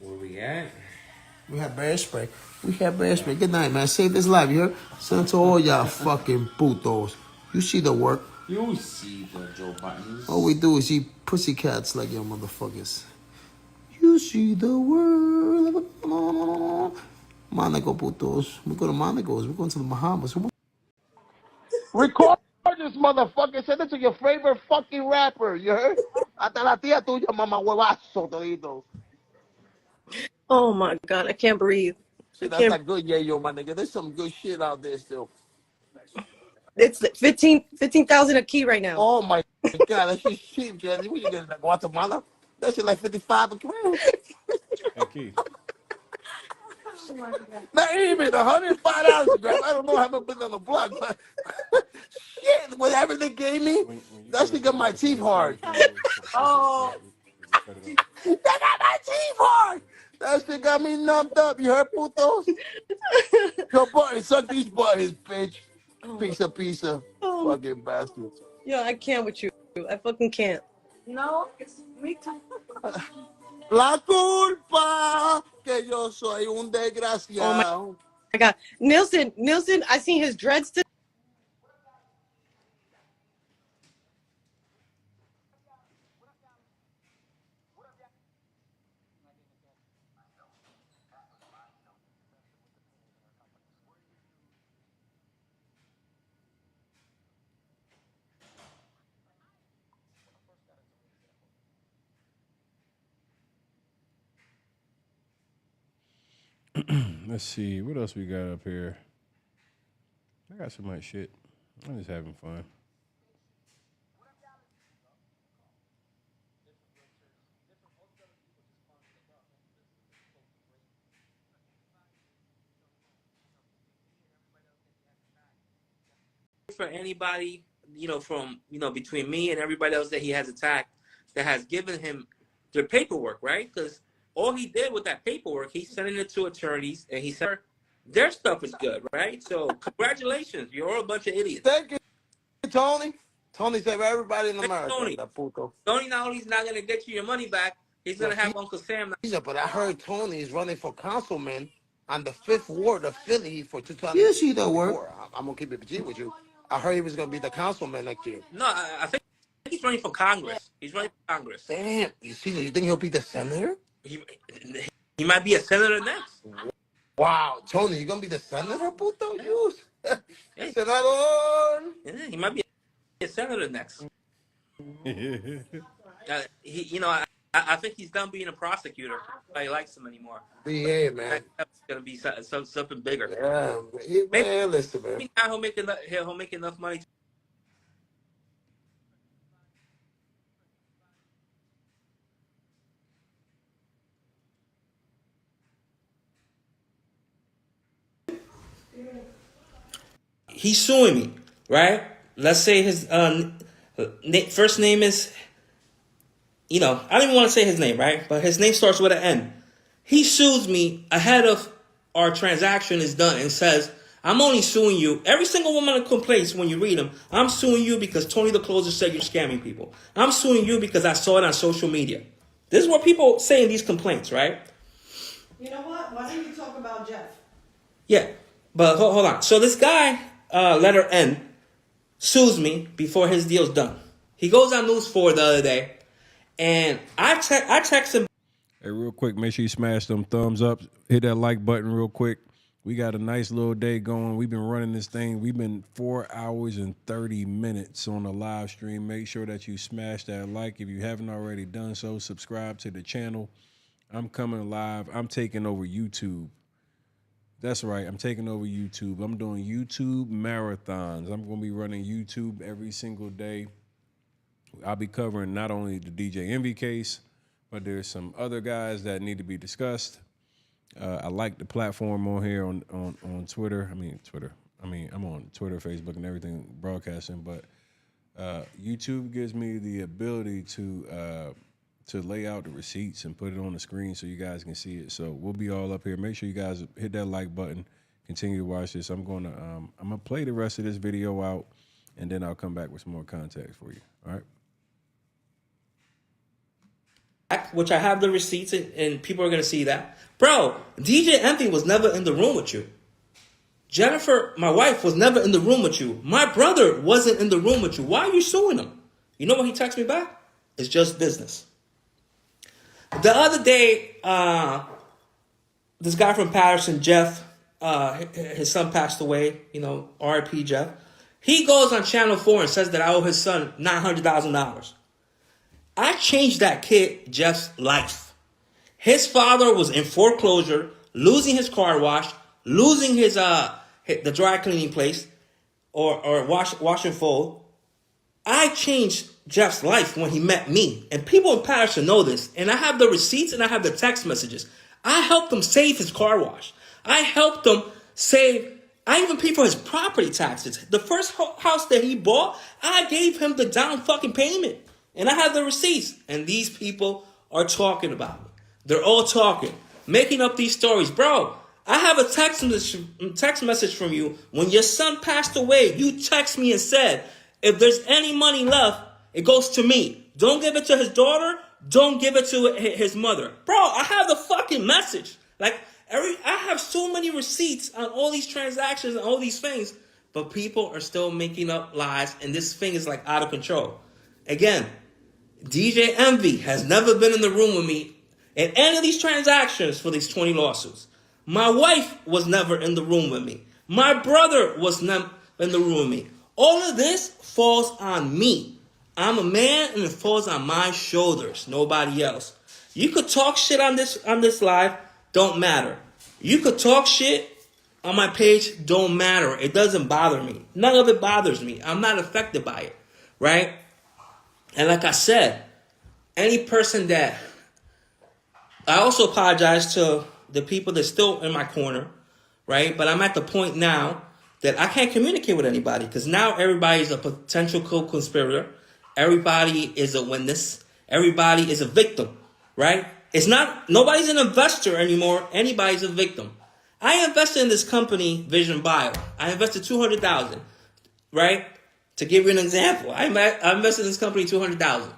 Where we at? We had bear spray. We had bear spray. Good night, man. Save this life, you heard? Send it to all y'all fucking putos. You see the work. You see the Joe Buttons. All we do is eat pussycats like y'all motherfuckers. You see the world. Monaco putos. We go to Monaco's. We're going to the Bahamas. Record this motherfucker. Send it to your favorite fucking rapper. You heard? Hasta la tía tuya, mamá huevazo, todito. Oh my God, I can't breathe. See, that's that good yayo, my nigga. There's some good shit out there still. It's 15,000 a key right now. Oh my God, that shit's cheap, Jenny. What you get in Guatemala? That shit like 55 a gram. Hey, Keith. Not even $105 a gram. I don't know how much been on the block, but shit, whatever they gave me, that shit got my teeth hard. Oh, that got my teeth hard. That shit got me numbed up. You heard, putos? Your buttons, suck these buttons, bitch. Pizza. Fucking bastards. Yo, I can't with you. I fucking can't. No, it's me too. La culpa que yo soy un desgraciado. Oh my God. Nielsen, I seen his dreads today. Let's see. What else we got up here? I got so much shit. I'm just having fun. for anybody, from, between me and everybody else that he has attacked that has given him their paperwork, right? Because all he did with that paperwork, he's sending it to attorneys and he said their stuff is good, right? So congratulations. You're all a bunch of idiots. Thank you, Tony. Tony saved everybody in America. Tony. Tony not only is not going to get you your money back, he's going to have Uncle Sam. But I heard Tony is running for councilman on the 5th Ward of Philly for 2024. You see that work? I'm going to keep it G with you. I heard he was going to be the councilman next year. No, I think he's running for Congress. He's running for Congress. Damn. You think he'll be the senator? He might be a senator next. Wow. Tony, you going to be the senator, puto? You? Hey. Senador. Yeah, he might be a senator next. I think he's done being a prosecutor. Nobody likes him anymore. Yeah, man. It's gonna be something bigger. Yeah, man. Listen, man. Maybe he'll make enough money. He's suing me, right? Let's say his first name is, I don't even want to say his name, right? But his name starts with an N. He sues me ahead of our transaction is done and says, I'm only suing you. Every single woman that complains when you read them, I'm suing you because Tony the Closer said you're scamming people. I'm suing you because I saw it on social media. This is what people say in these complaints, right? You know what? Why don't you talk about Jeff? Yeah, but hold on. So this guy, letter N, sues me before his deal's done. He goes on News 4 the other day, and I text him. Hey, real quick, make sure you smash them thumbs up. Hit that like button real quick. We got a nice little day going. We've been running this thing. We've been 4 hours and 30 minutes on the live stream. Make sure that you smash that like. If you haven't already done so, subscribe to the channel. I'm coming live. I'm taking over YouTube. That's right. I'm taking over YouTube. I'm doing YouTube marathons. I'm going to be running YouTube every single day. I'll be covering not only the DJ Envy case, but there's some other guys that need to be discussed. I like the platform on here on Twitter. I'm on Twitter, Facebook, and everything broadcasting. But YouTube gives me the ability to lay out the receipts and put it on the screen so you guys can see it. So we'll be all up here. Make sure you guys hit that like button. Continue to watch this. I'm gonna play the rest of this video out, and then I'll come back with some more context for you. All right. Which I have the receipts, and people are going to see that. Bro, DJ Envy was never in the room with you. Jennifer, my wife, was never in the room with you. My brother wasn't in the room with you. Why are you suing him? You know what he texted me back? It's just business. The other day, this guy from Patterson, Jeff, his son passed away, R.I.P. Jeff. He goes on Channel 4 and says that I owe his son $900,000. I changed that kid Jeff's life. His father was in foreclosure, losing his car wash, losing his the dry cleaning place, or wash and fold. I changed Jeff's life when he met me, and people in Patterson know this. And I have the receipts and I have the text messages. I helped him save his car wash. I helped him save. I even paid for his property taxes. The first house that he bought, I gave him the down fucking payment. And I have the receipts. And these people are talking about me. They're all talking, making up these stories. Bro, I have a text message from you. When your son passed away, you text me and said, if there's any money left, it goes to me. Don't give it to his daughter. Don't give it to his mother. Bro, I have the fucking message. I have so many receipts on all these transactions and all these things. But people are still making up lies. And this thing is out of control. Again, DJ Envy has never been in the room with me in any of these transactions for these 20 lawsuits. My wife was never in the room with me. My brother was never in the room with me. All of this falls on me. I'm a man and it falls on my shoulders, nobody else. You could talk shit on this live, don't matter. You could talk shit on my page, don't matter. It doesn't bother me. None of it bothers me. I'm not affected by it, right? And like I said, any person that... I also apologize to the people that's still in my corner, right? But I'm at the point now that I can't communicate with anybody because now everybody's a potential co-conspirator. Everybody is a witness. Everybody is a victim, right? It's not, nobody's an investor anymore. Anybody's a victim. I invested in this company, Vision Bio. I invested $200,000, right? To give you an example, I invested in this company $200,000.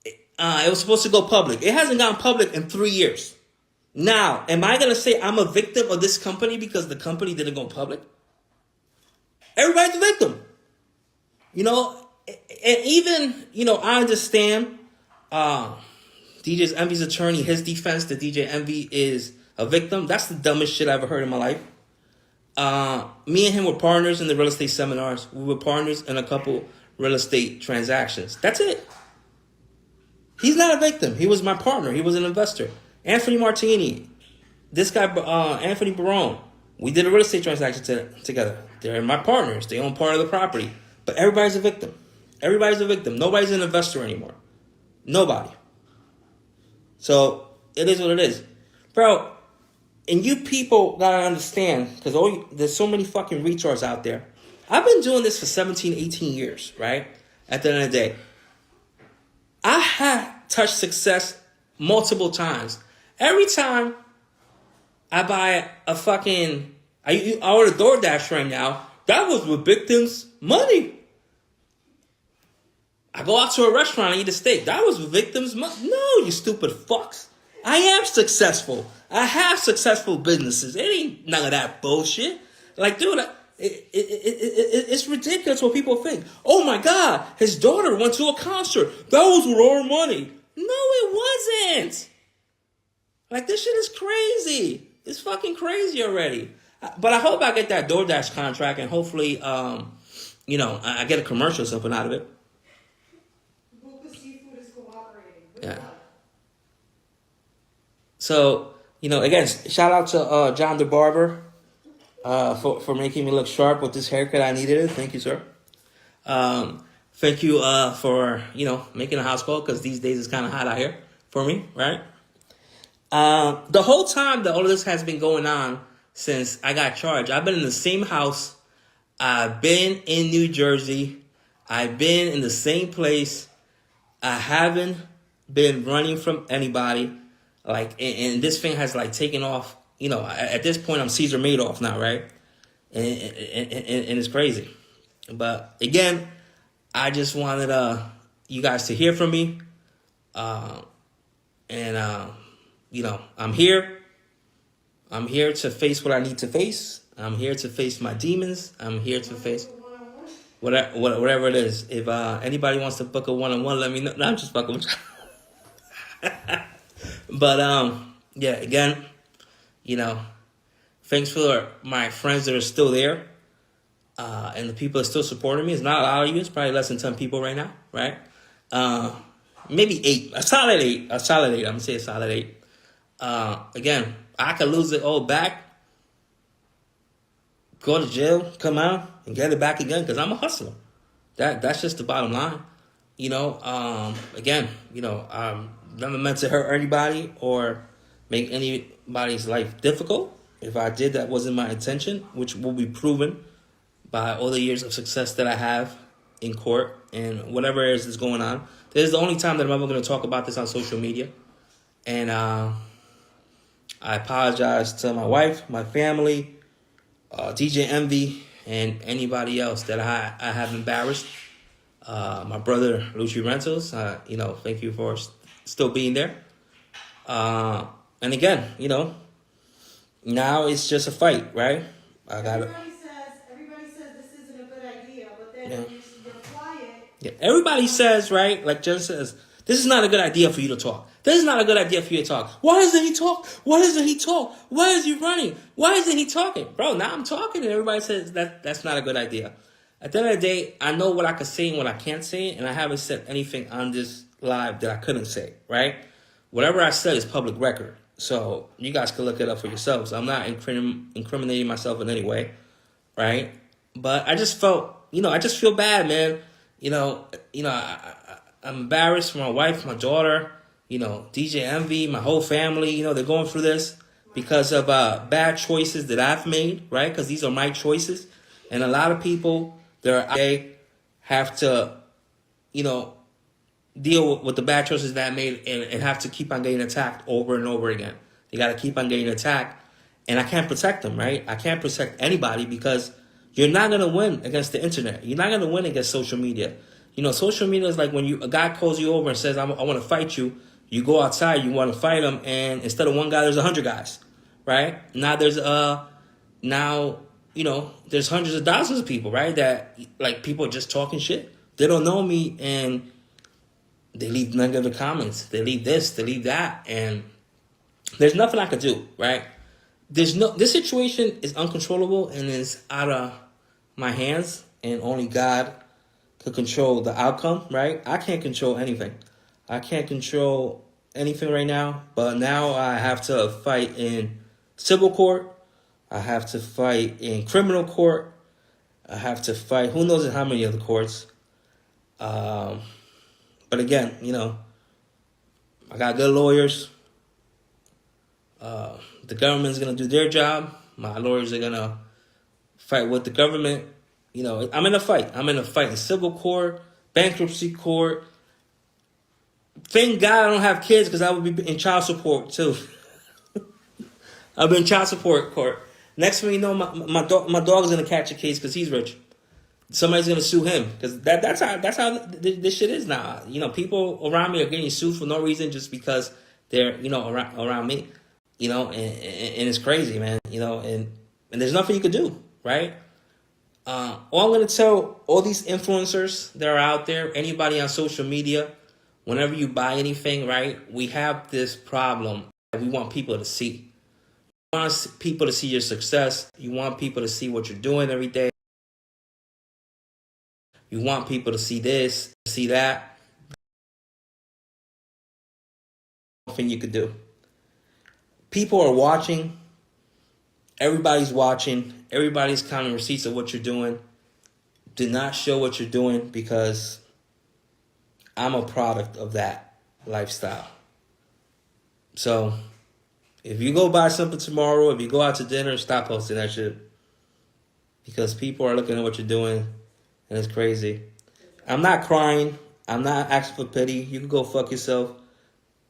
It was supposed to go public. It hasn't gone public in 3 years. Now, am I going to say I'm a victim of this company because the company didn't go public? Everybody's a victim. You know, and even, you know, I understand DJ Envy's attorney, his defense that DJ Envy is a victim. That's the dumbest shit I ever heard in my life. Me and him were partners in the real estate seminars. We were partners in a couple real estate transactions. That's it. He's not a victim. He was my partner. He was an investor. Anthony Martini, this guy, Anthony Barone, we did a real estate transaction together. They're my partners. They own part of the property. But everybody's a victim. Everybody's a victim. Nobody's an investor anymore. Nobody. So it is what it is. Bro, and you people gotta understand, because there's so many fucking retards out there. I've been doing this for 17, 18 years, right? At the end of the day. I have touched success multiple times. Every time I buy a fucking, I order DoorDash right now, that was with victims' money. I go out to a restaurant and eat a steak. That was with victims' money. No, you stupid fucks. I am successful. I have successful businesses. It ain't none of that bullshit. Like, dude, it's ridiculous what people think. Oh my God, his daughter went to a concert. That was with our money. No, it wasn't. Like, this shit is crazy. It's fucking crazy already. But I hope I get that DoorDash contract and hopefully, you know, I get a commercial or something out of it. Yeah. So, you know, again, shout out to John the Barber for making me look sharp with this haircut. I needed it. Thank you, sir. Thank you for, you know, making a house call because these days it's kind of hot out here for me, right? The whole time that all of this has been going on since I got charged, I've been in the same house. I've been in New Jersey. I've been in the same place. I haven't been running from anybody. Like, and this thing has like taken off. You know, at this point, I'm Cesar Madoff now, right? And it's crazy. But again, I just wanted you guys to hear from me. You know, I'm here. I'm here to face what I need to face. I'm here to face my demons. I'm here to face whatever it is. If anybody wants to book a one-on-one, let me know. No, I'm just fucking with you. But yeah, again, you know, thanks for my friends that are still there. And the people that are still supporting me. It's not a lot of you. It's probably less than 10 people right now, right? Maybe 8. A solid 8. I'm going to say a solid 8. Again, I could lose it all back, go to jail, come out, and get it back again because I'm a hustler. That's just the bottom line. You know, again, you know, I'm never meant to hurt anybody or make anybody's life difficult. If I did, that wasn't my intention, which will be proven by all the years of success that I have in court and whatever else is going on. This is the only time that I'm ever going to talk about this on social media. And I apologize to my wife, my family, DJ Envy, and anybody else that I have embarrassed. My brother, Lucci Rentals, you know, thank you for still being there. And again, you know, now it's just a fight, right? Everybody says this isn't a good idea, but then when you apply it. Yeah, everybody says, right? Like Jen says, this is not a good idea for you to talk. This is not a good idea for you to talk. Why doesn't he talk? Why doesn't he talk? Why is he running? Why isn't he talking? Bro, now I'm talking and everybody says that's not a good idea. At the end of the day, I know what I can say and what I can't say, and I haven't said anything on this live that I couldn't say, right? Whatever I said is public record. So you guys can look it up for yourselves. I'm not incriminating myself in any way, right? But I just felt, you know, I just feel bad, man. You know, I'm embarrassed for my wife, my daughter, you know, DJ Envy, my whole family. You know, they're going through this because of bad choices that I've made, right? Because these are my choices. And a lot of people they have to, you know, deal with the bad choices that I made and have to keep on getting attacked over and over again. They got to keep on getting attacked, and I can't protect them, right? I can't protect anybody because you're not going to win against the internet. You're not going to win against social media. You know, social media is like when a guy calls you over and says, I want to fight you. You go outside, you want to fight him, and instead of one guy, there's 100 guys, right? Now there's you know, there's hundreds of thousands of people, right? That like people are just talking shit. They don't know me, and they leave negative comments. They leave this, they leave that, and there's nothing I could do, right? This situation is uncontrollable and is out of my hands, and only God could control the outcome, right? I can't control anything. I can't control anything right now, but now I have to fight in civil court. I have to fight in criminal court. I have to fight who knows in how many other courts. But again, you know, I got good lawyers. The government's going to do their job. My lawyers are going to fight with the government. You know, I'm in a fight. I'm in a fight in civil court, bankruptcy court. Thank God I don't have kids because I would be in child support too. I've been in child support court. Next thing you know, my dog is going to catch a case because he's rich. Somebody's going to sue him because that's how this shit is now. You know, people around me are getting sued for no reason just because they're, you know, around me. You know, and it's crazy, man. You know, and there's nothing you can do, right? All I'm going to tell all these influencers that are out there, anybody on social media, whenever you buy anything, right, we have this problem that we want people to see. You want people to see your success. You want people to see what you're doing every day. You want people to see this, see that. Nothing you could do. People are watching. Everybody's watching. Everybody's counting receipts of what you're doing. Do not show what you're doing because I'm a product of that lifestyle. So if you go buy something tomorrow, if you go out to dinner, stop posting that shit. Because people are looking at what you're doing and it's crazy. I'm not crying. I'm not asking for pity. You can go fuck yourself.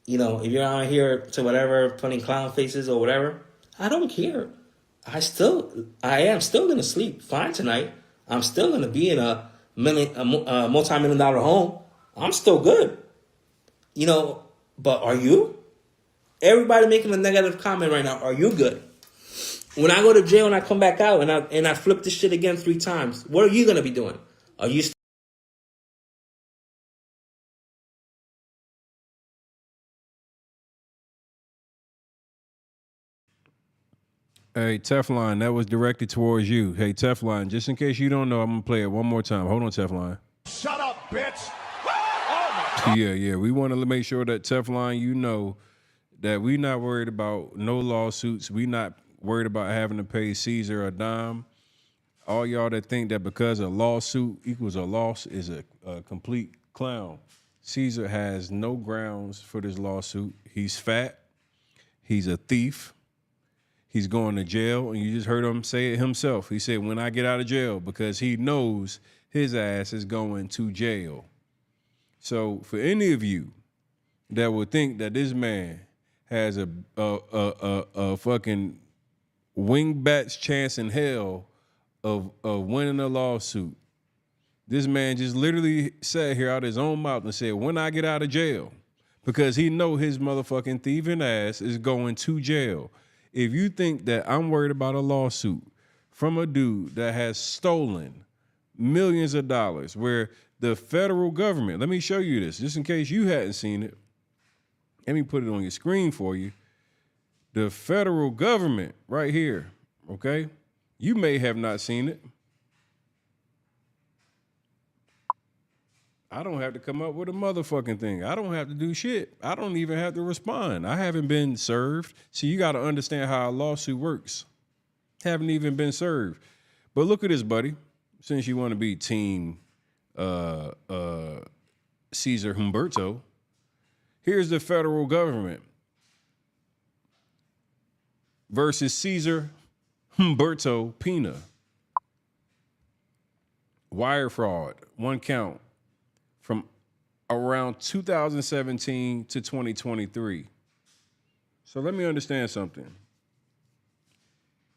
You know, if you're out here to whatever, putting clown faces or whatever, I don't care. I am still going to sleep fine tonight. I'm still going to be in a multi-million-dollar home. I'm still good. You know, but are you? Everybody making a negative comment right now. Are you good? When I go to jail and I come back out and I flip this shit again 3 times, what are you going to be doing? Are you Hey, Teflon, that was directed towards you. Hey, Teflon, just in case you don't know, I'm going to play it one more time. Hold on, Teflon. Shut up, bitch. Yeah. We want to make sure that, Teflon, you know that we not worried about no lawsuits. We not worried about having to pay Cesar a dime. All y'all that think that because a lawsuit equals a loss is a complete clown. Cesar has no grounds for this lawsuit. He's fat. He's a thief. He's going to jail, and you just heard him say it himself. He said, when I get out of jail, because he knows his ass is going to jail. So for any of you that would think that this man has a fucking wingbat's chance in hell of winning a lawsuit, this man just literally sat here out his own mouth and said, when I get out of jail, because he know his motherfucking thieving ass is going to jail. If you think that I'm worried about a lawsuit from a dude that has stolen millions of dollars, where the federal government, let me show you this, just in case you hadn't seen it. Let me put it on your screen for you. The federal government right here, okay? You may have not seen it. I don't have to come up with a motherfucking thing. I don't have to do shit. I don't even have to respond. I haven't been served. See, you got to understand how a lawsuit works. Haven't even been served. But look at this, buddy. Since you want to be team Cesar Humberto, here's the federal government versus Cesar Humberto Pina. wire fraud, 1 count from around 2017 to 2023. So let me understand something.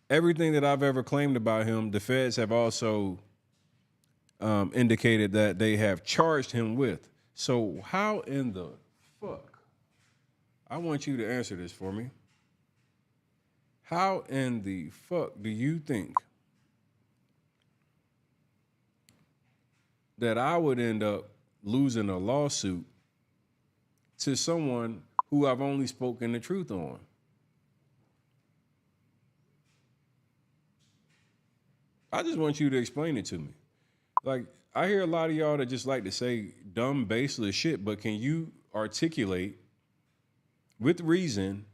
Everything that I've ever claimed about him, the feds have also indicated that they have charged him with. So how in the fuck? I want you to answer this for me. How in the fuck do you think that I would end up losing a lawsuit to someone who I've only spoken the truth on? I just want you to explain it to me. Like, I hear a lot of y'all that just like to say dumb, baseless shit, but can you articulate with reason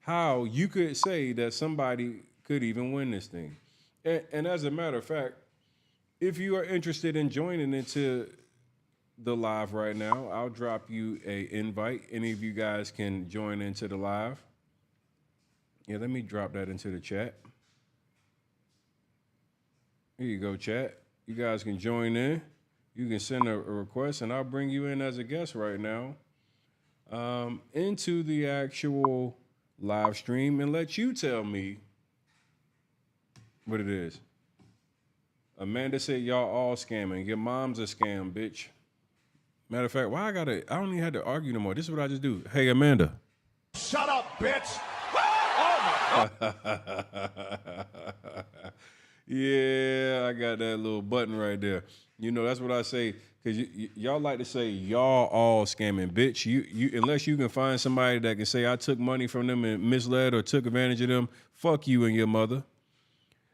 how you could say that somebody could even win this thing? And as a matter of fact, if you are interested in joining into the live right now, I'll drop you an invite. Any of you guys can join into the live. Yeah, let me drop that into the chat. Here you go, chat. You guys can join in. You can send a request, and I'll bring you in as a guest right now into the actual live stream and let you tell me what it is. Amanda said, y'all all scamming. Your mom's a scam, bitch. Matter of fact, why I don't even have to argue no more. This is what I just do. Hey, Amanda. Shut up, bitch. Oh, my God. Yeah, I got that little button right there. You know, that's what I say, because y'all like to say y'all all scamming, bitch. You unless you can find somebody that can say I took money from them and misled or took advantage of them, fuck you and your mother.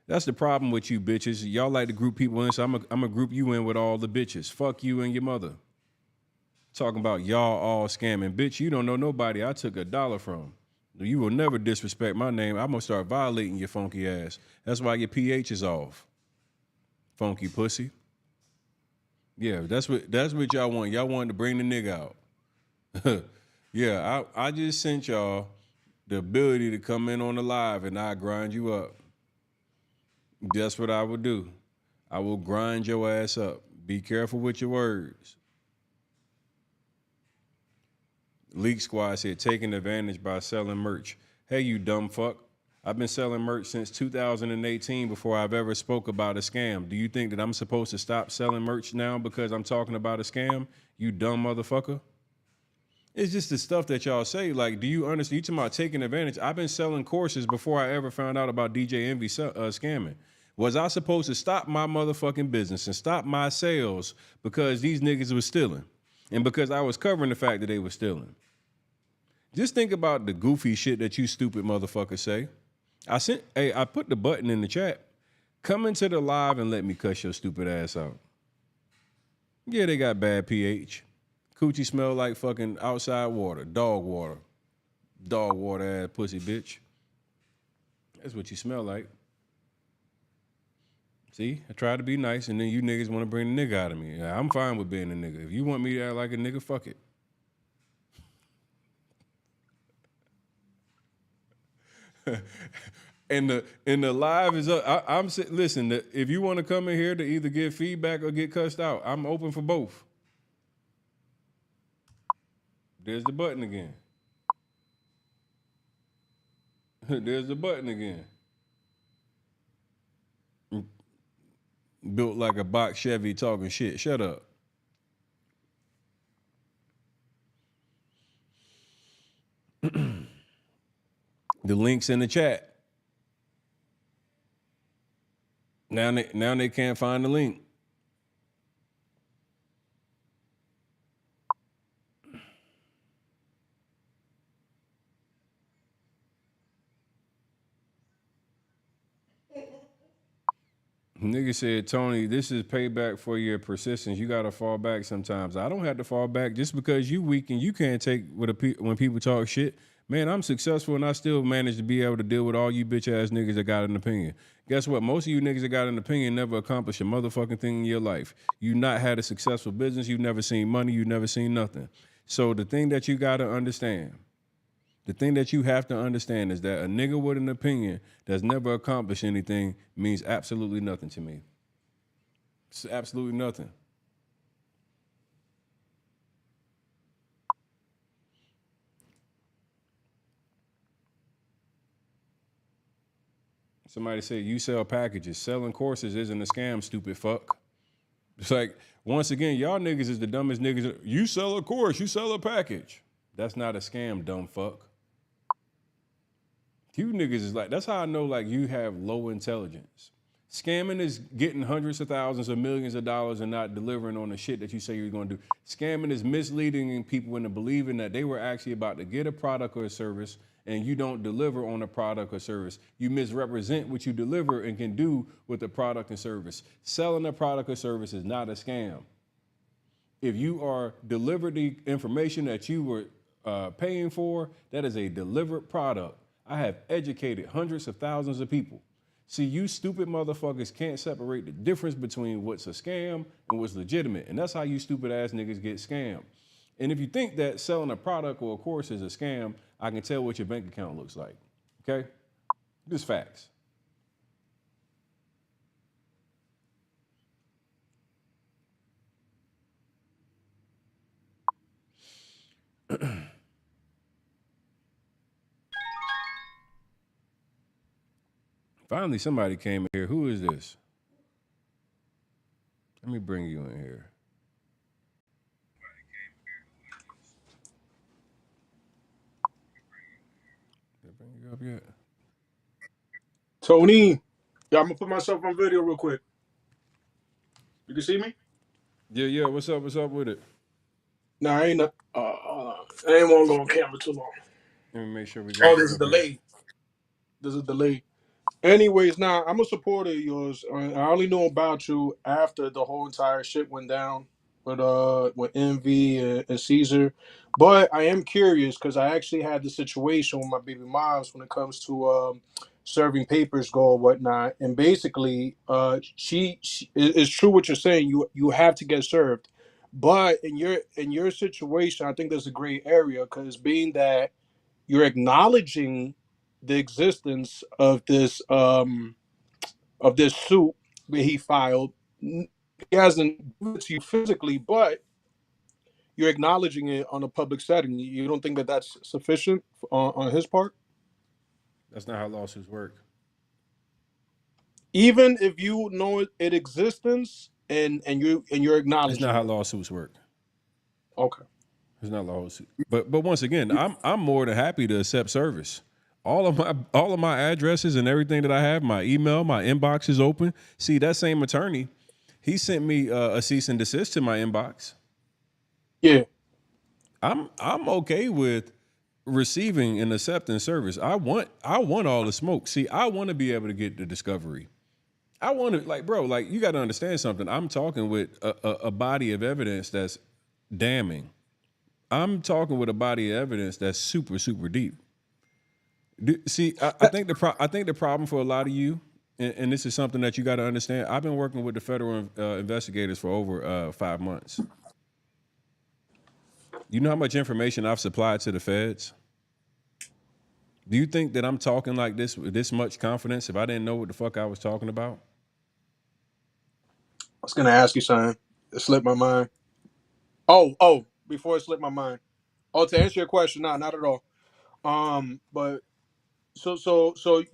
That's the problem with you bitches. Y'all like to group people in, so I'm gonna group you in with all the bitches. Fuck you and your mother. Talking about y'all all scamming. Bitch, you don't know nobody I took $1 from. You will never disrespect my name. I'm going to start violating your funky ass. That's why your pH is off. Funky pussy. Yeah, that's what y'all want. Y'all wanted to bring the nigga out. Yeah, I just sent y'all the ability to come in on the live and I grind you up. That's what I would do. I will grind your ass up. Be careful with your words. Leak Squad said, taking advantage by selling merch. Hey, you dumb fuck. I've been selling merch since 2018 before I've ever spoke about a scam. Do you think that I'm supposed to stop selling merch now because I'm talking about a scam? You dumb motherfucker. It's just the stuff that y'all say. Like, do you understand? You talking about taking advantage? I've been selling courses before I ever found out about DJ Envy scamming. Was I supposed to stop my motherfucking business and stop my sales because these niggas was stealing? And because I was covering the fact that they were stealing. Just think about the goofy shit that you stupid motherfuckers say. I put the button in the chat. Come into the live and let me cuss your stupid ass out. Yeah, they got bad pH. Coochie smell like fucking outside water. Dog water ass pussy bitch. That's what you smell like. See, I try to be nice, and then you niggas want to bring the nigga out of me. Yeah, I'm fine with being a nigga. If you want me to act like a nigga, fuck it. And the live is up. Listen, if you want to come in here to either give feedback or get cussed out, I'm open for both. There's the button again. There's the button again. Built like a box Chevy talking shit. Shut up. The link's in the chat. Now they can't find the link. Nigga said, Tony, this is payback for your persistence. You got to fall back sometimes. I don't have to fall back just because you weak and you can't take when people talk shit. Man, I'm successful and I still manage to be able to deal with all you bitch ass niggas that got an opinion. Guess what? Most of you niggas that got an opinion never accomplished a motherfucking thing in your life. You not had a successful business. You never seen money. You never seen nothing. So the thing that you got to understand, the thing that you have to understand is that a nigga with an opinion that's never accomplished anything means absolutely nothing to me. It's absolutely nothing. Somebody said you sell packages. Selling courses isn't a scam, stupid fuck. It's like, once again, y'all niggas is the dumbest niggas. You sell a course, you sell a package. That's not a scam, dumb fuck. You niggas is like, that's how I know like you have low intelligence. Scamming is getting hundreds of thousands or millions of dollars and not delivering on the shit that you say you're going to do. Scamming is misleading people into believing that they were actually about to get a product or a service and you don't deliver on a product or service. You misrepresent what you deliver and can do with the product and service. Selling a product or service is not a scam. If you are delivered the information that you were paying for, that is a delivered product. I have educated hundreds of thousands of people. See, you stupid motherfuckers can't separate the difference between what's a scam and what's legitimate. And that's how you stupid ass niggas get scammed. And if you think that selling a product or a course is a scam, I can tell what your bank account looks like. Okay? Just facts. Finally, somebody came in here. Who is this? Let me bring you in here. Did I bring you up yet? Tony, yeah, I'm gonna put myself on video real quick. You can see me? Yeah. What's up? What's up with it? Nah, I ain't want to go on camera too long. Let me make sure we Oh, got. there's a delay. There's a delay. Anyways, now I'm a supporter of yours. I only knew about you after the whole entire shit went down with Envy and Cesar. But I am curious because I actually had the situation with my baby moms when it comes to serving papers go or whatnot. And basically, she it's true what you're saying. You have to get served. But in your situation, I think there's a gray area because being that you're acknowledging the existence of this suit that he filed. He hasn't given it to you physically, but you're acknowledging it on a public setting. You don't think that that's sufficient on his part? That's not how lawsuits work. Even if you know it existence and you're acknowledging It's not how it. lawsuits work. Okay. It's not lawsuit. But once again, I'm more than happy to accept service. All of my addresses and everything that I have, my email, my inbox is open. See, that same attorney, he sent me a cease and desist to my inbox. Yeah. I'm okay with receiving and accepting service. I want all the smoke. See, I want to be able to get the discovery. I want to, like, bro, like, you got to understand something. I'm talking with a body of evidence that's damning. I'm talking with a body of evidence that's super, super deep. See, I think the problem for a lot of you, and this is something that you got to understand. I've been working with the federal investigators for over 5 months. You know how much information I've supplied to the feds? Do you think that I'm talking like this with this much confidence if I didn't know what the fuck I was talking about? I was gonna ask you something. It slipped my mind. Oh, before it slipped my mind. Oh, to answer your question, not at all. But so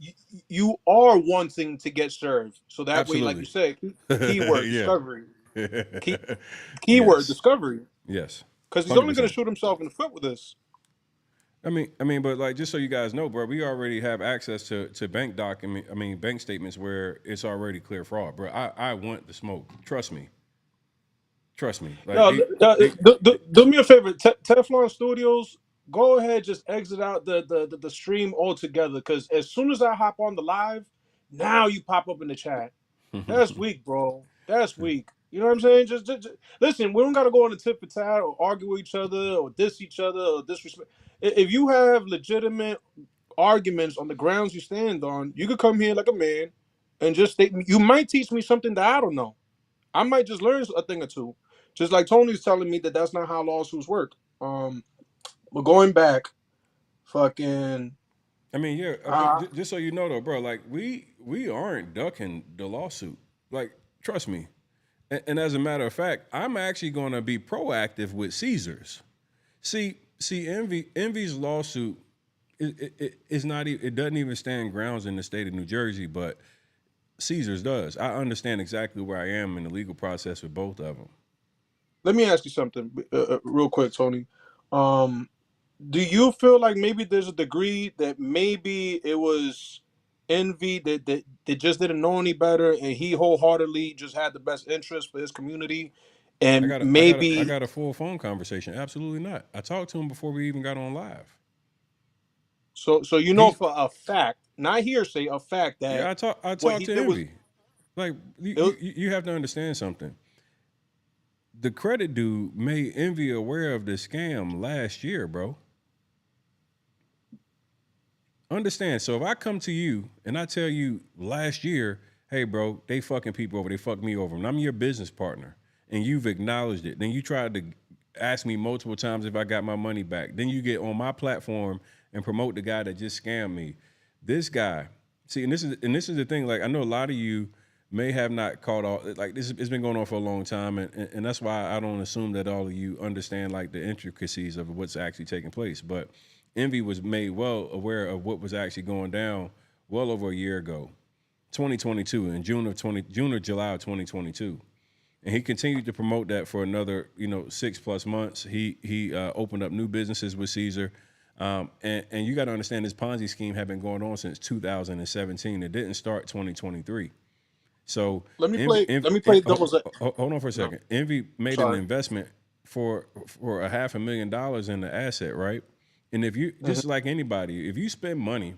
you are wanting to get served. So that way, like you Absolutely. said, keyword Yeah. discovery. Keyword Yes. discovery. Yes. Because he's only going 100%. to shoot himself in the foot with this. I mean, but like, just so you guys know, bro, we already have access to bank statements where it's already clear fraud, bro. I want the smoke. Trust me. Like, No, do me a favor, Teflon Studios. Go ahead, just exit out the stream altogether. Because as soon as I hop on the live, now you pop up in the chat. That's weak, bro. That's weak. You know what I'm saying? Just listen. We don't got to go on the tit for tat or argue with each other or diss each other or disrespect. If you have legitimate arguments on the grounds you stand on, you could come here like a man and just state. You might teach me something that I don't know. I might just learn a thing or two. Just like Tony's telling me that that's not how lawsuits work. But going back, fucking. I mean, yeah. Just so you know, though, bro, like we aren't ducking the lawsuit. Like, trust me. And as a matter of fact, I'm actually going to be proactive with Cesar's. See, Envy's lawsuit is not. It doesn't even stand grounds in the state of New Jersey, but Cesar's does. I understand exactly where I am in the legal process with both of them. Let me ask you something real quick, Tony. Do you feel like maybe there's a degree that maybe it was envy that just didn't know any better, and he wholeheartedly just had the best interest for his community, and I maybe got a full phone conversation. Absolutely not. I talked to him before we even got on live. so you know for a fact, not hearsay, a fact that Yeah, I what talked he to did was Envy. Like you have to understand something. The credit dude made Envy aware of the scam last year, bro. Understand? So if I come to you and I tell you last year, hey, bro, they fucking people over, they fucked me over, and I'm your business partner, and you've acknowledged it, then you tried to ask me multiple times if I got my money back. Then you get on my platform and promote the guy that just scammed me. This guy, see, and this is the thing. Like, I know a lot of you may have not caught all, like, this. It's been going on for a long time, and that's why I don't assume that all of you understand like the intricacies of what's actually taking place. But Envy was made well aware of what was actually going down well over a year ago, 2022, in June or July of 2022. And he continued to promote that for another, 6+ months. He opened up new businesses with Cesar. And you got to understand, this Ponzi scheme had been going on since 2017. It didn't start 2023. So let me play devil's. Hold on for a second. No. Envy made an investment for $500,000 in the asset, right? And if you just like anybody, if you spend money,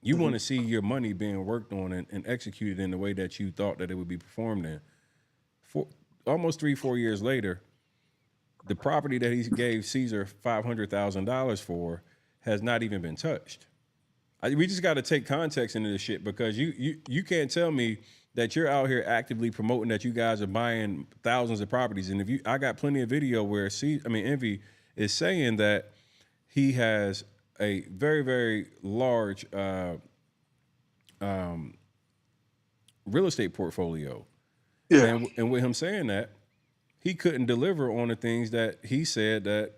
you want to see your money being worked on and executed in the way that you thought that it would be performed in. For almost 3-4 years later, the property that he gave Cesar $500,000 for has not even been touched. We just got to take context into this shit, because you can't tell me that you're out here actively promoting that you guys are buying thousands of properties. And I got plenty of video where Envy is saying that he has a very, very large real estate portfolio. Yeah. And with him saying that, he couldn't deliver on the things that he said that,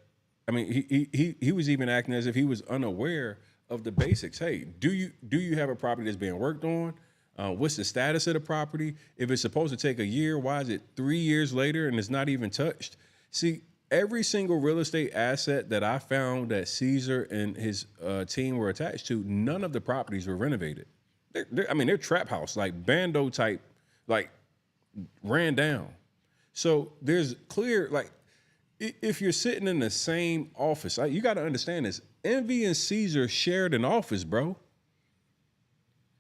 he was even acting as if he was unaware of the basics. Hey, do you have a property that's being worked on? What's the status of the property? If it's supposed to take a year, why is it 3 years later and it's not even touched? See, every single real estate asset that I found that Cesar and his team were attached to, none of the properties were renovated. They're trap house, like bando type, like ran down. So there's clear, like, if you're sitting in the same office, you got to understand this. Envy and Cesar shared an office, bro.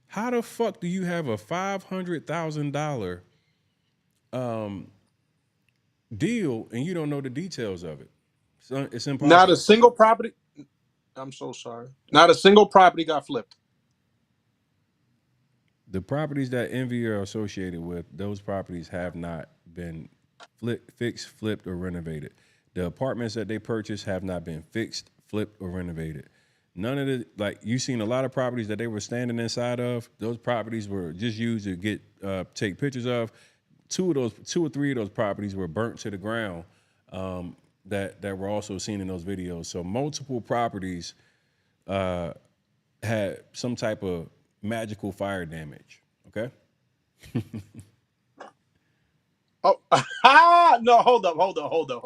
How the fuck do you have a $500,000 deal and you don't know the details of it? It's impossible. Not a single property. I'm so sorry. Not a single property got flipped. The properties that Envy are associated with, those properties have not been fixed, flipped, or renovated. The apartments that they purchased have not been fixed, flipped, or renovated. None of the, like, you've seen a lot of properties that they were standing inside of. Those properties were just used to take pictures of. 2 or 3 of those properties were burnt to the ground. That were also seen in those videos. So multiple properties had some type of magical fire damage. Okay. No, hold up.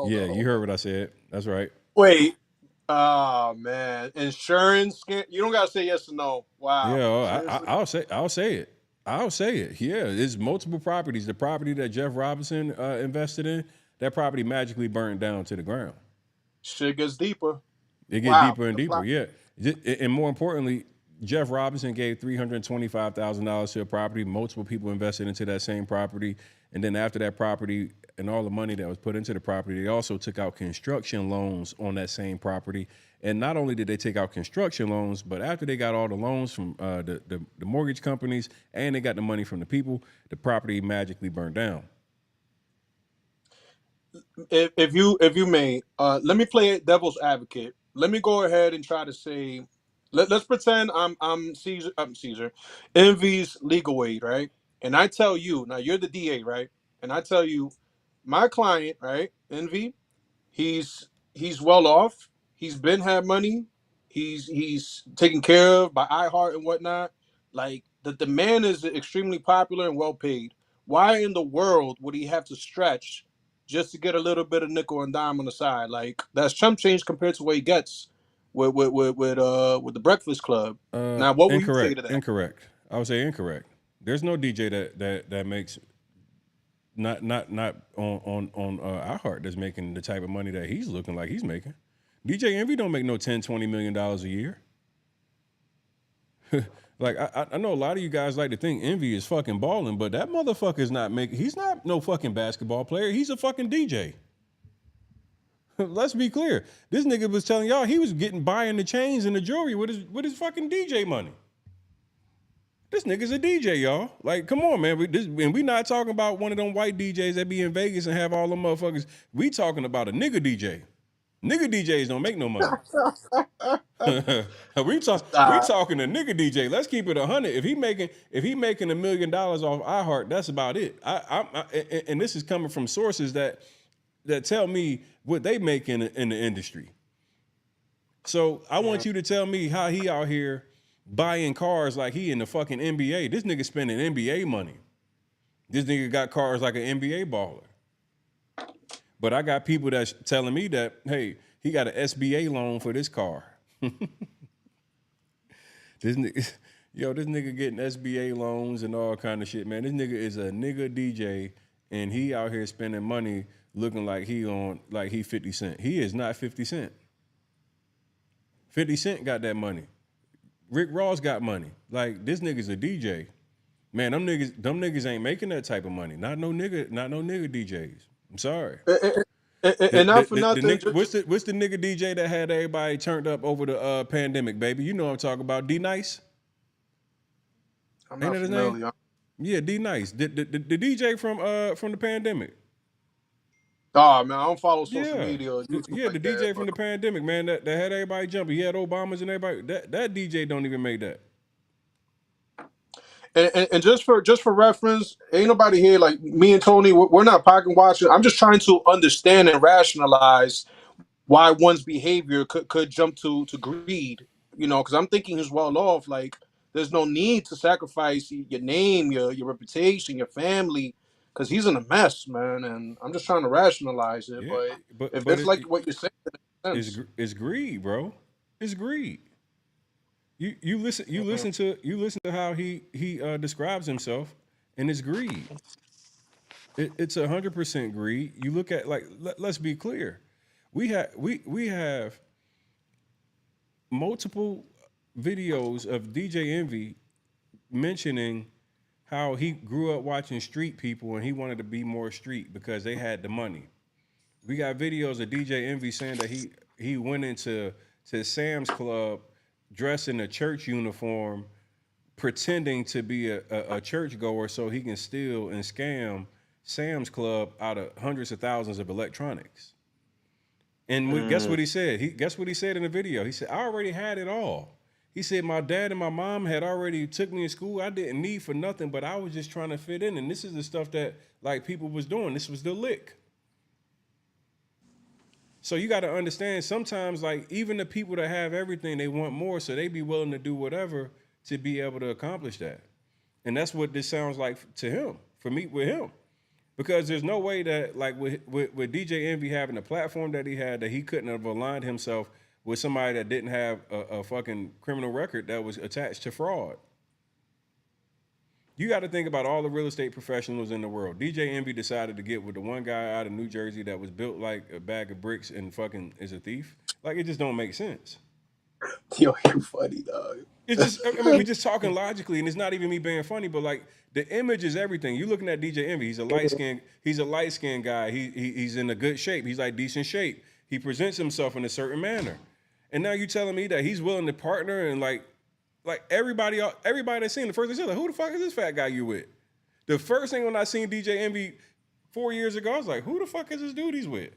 Yeah, you heard what I said. That's right. Wait. Oh man, insurance. You don't gotta say yes or no. Wow. Yeah, I'll say it. I'll say it. Yeah, it's multiple properties. The property that Jeff Robinson invested in, that property magically burned down to the ground. Shit gets deeper. It gets deeper and deeper. Yeah, and more importantly, Jeff Robinson gave $325,000 to a property. Multiple people invested into that same property, and then after that property and all the money that was put into the property, they also took out construction loans on that same property. And not only did they take out construction loans, but after they got all the loans from the mortgage companies and they got the money from the people, the property magically burned down. If you may, let me play devil's advocate. Let me go ahead and try to say, let's pretend I'm Cesar, Envy's legal aid, right? And I tell you, now you're the DA, right? And I tell you, my client, right, Envy, he's well off. He's been had money. He's taken care of by iHeart and whatnot. Like the man is extremely popular and well paid. Why in the world would he have to stretch just to get a little bit of nickel and dime on the side? Like that's chump change compared to what he gets with the Breakfast Club. Now, what would you say to that? Incorrect. I would say incorrect. There's no DJ that makes not on iHeart that's making the type of money that he's looking like he's making. DJ Envy don't make no $10-20 million a year. Like I know a lot of you guys like to think Envy is fucking balling, but that motherfucker's not making. He's not no fucking basketball player. He's a fucking DJ. Let's be clear. This nigga was telling y'all he was buying the chains and the jewelry with his fucking DJ money. This nigga's a DJ, y'all. Like, come on, man. We not talking about one of them white DJs that be in Vegas and have all them motherfuckers. We talking about a nigga DJ. Nigga DJs don't make no money. we talking a nigga DJ. Let's keep it 100. If he making $1 million off iHeart, that's about it. And this is coming from sources that tell me what they make in the industry. So I want you to tell me how he out here buying cars like he in the fucking NBA. This nigga spending NBA money. This nigga got cars like an NBA baller. But I got people that's telling me that, hey, he got an SBA loan for this car. This nigga getting SBA loans and all kind of shit, man. This nigga is a nigga DJ, and he out here spending money looking like he 50 Cent. He is not 50 Cent. 50 Cent got that money. Rick Ross got money. Like, this nigga's a DJ. Man, them niggas ain't making that type of money. Not no nigga DJs. I'm sorry. And not for nothing. What's the nigga DJ that had everybody turned up over the pandemic, baby? You know what I'm talking about. D Nice? I'm not familiar. Yeah, D Nice. The DJ from the pandemic. Oh man, I don't follow social media. Yeah, the DJ from the pandemic, man, that had everybody jumping. He had Obamas and everybody. That DJ don't even make that. And just for reference, ain't nobody here like me and Tony. We're not pocket watching. I'm just trying to understand and rationalize why one's behavior could jump to greed. Because I'm thinking he's well off. Like, there's no need to sacrifice your name, your reputation, your family, because he's in a mess, man. And I'm just trying to rationalize it. Yeah, but if it's like what you're saying, it makes sense. It's greed, bro. It's greed. You listen to how he describes himself, and it's greed. It's 100% greed. You look at, like, let's be clear. We have multiple videos of DJ Envy mentioning how he grew up watching street people and he wanted to be more street because they had the money. We got videos of DJ Envy saying that he went into Sam's Club dressed in a church uniform, pretending to be a churchgoer so he can steal and scam Sam's Club out of hundreds of thousands of electronics. And guess what he said? Guess what he said in the video? He said, I already had it all. He said, my dad and my mom had already took me to school. I didn't need for nothing, but I was just trying to fit in. And this is the stuff that, like, people was doing. This was the lick. So you got to understand, sometimes, like, even the people that have everything, they want more, so they be willing to do whatever to be able to accomplish that. And that's what this sounds like to him, for me, with him. Because there's no way that, like, with DJ Envy having the platform that he had, that he couldn't have aligned himself with somebody that didn't have a fucking criminal record that was attached to fraud. You got to think about all the real estate professionals in the world. DJ Envy decided to get with the one guy out of New Jersey that was built like a bag of bricks and fucking is a thief. Like, it just don't make sense. Yo, you funny, dog. It's just, I mean, we just talking logically, and it's not even me being funny, but, like, the image is everything. You looking at DJ Envy, he's a light skinned guy. He's in a good shape. He's like decent shape. He presents himself in a certain manner. And now you telling me that he's willing to partner and like everybody that's seen the first thing, like, who the fuck is this fat guy you with? The first thing when I seen DJ Envy 4 years ago, I was like, who the fuck is this dude he's with?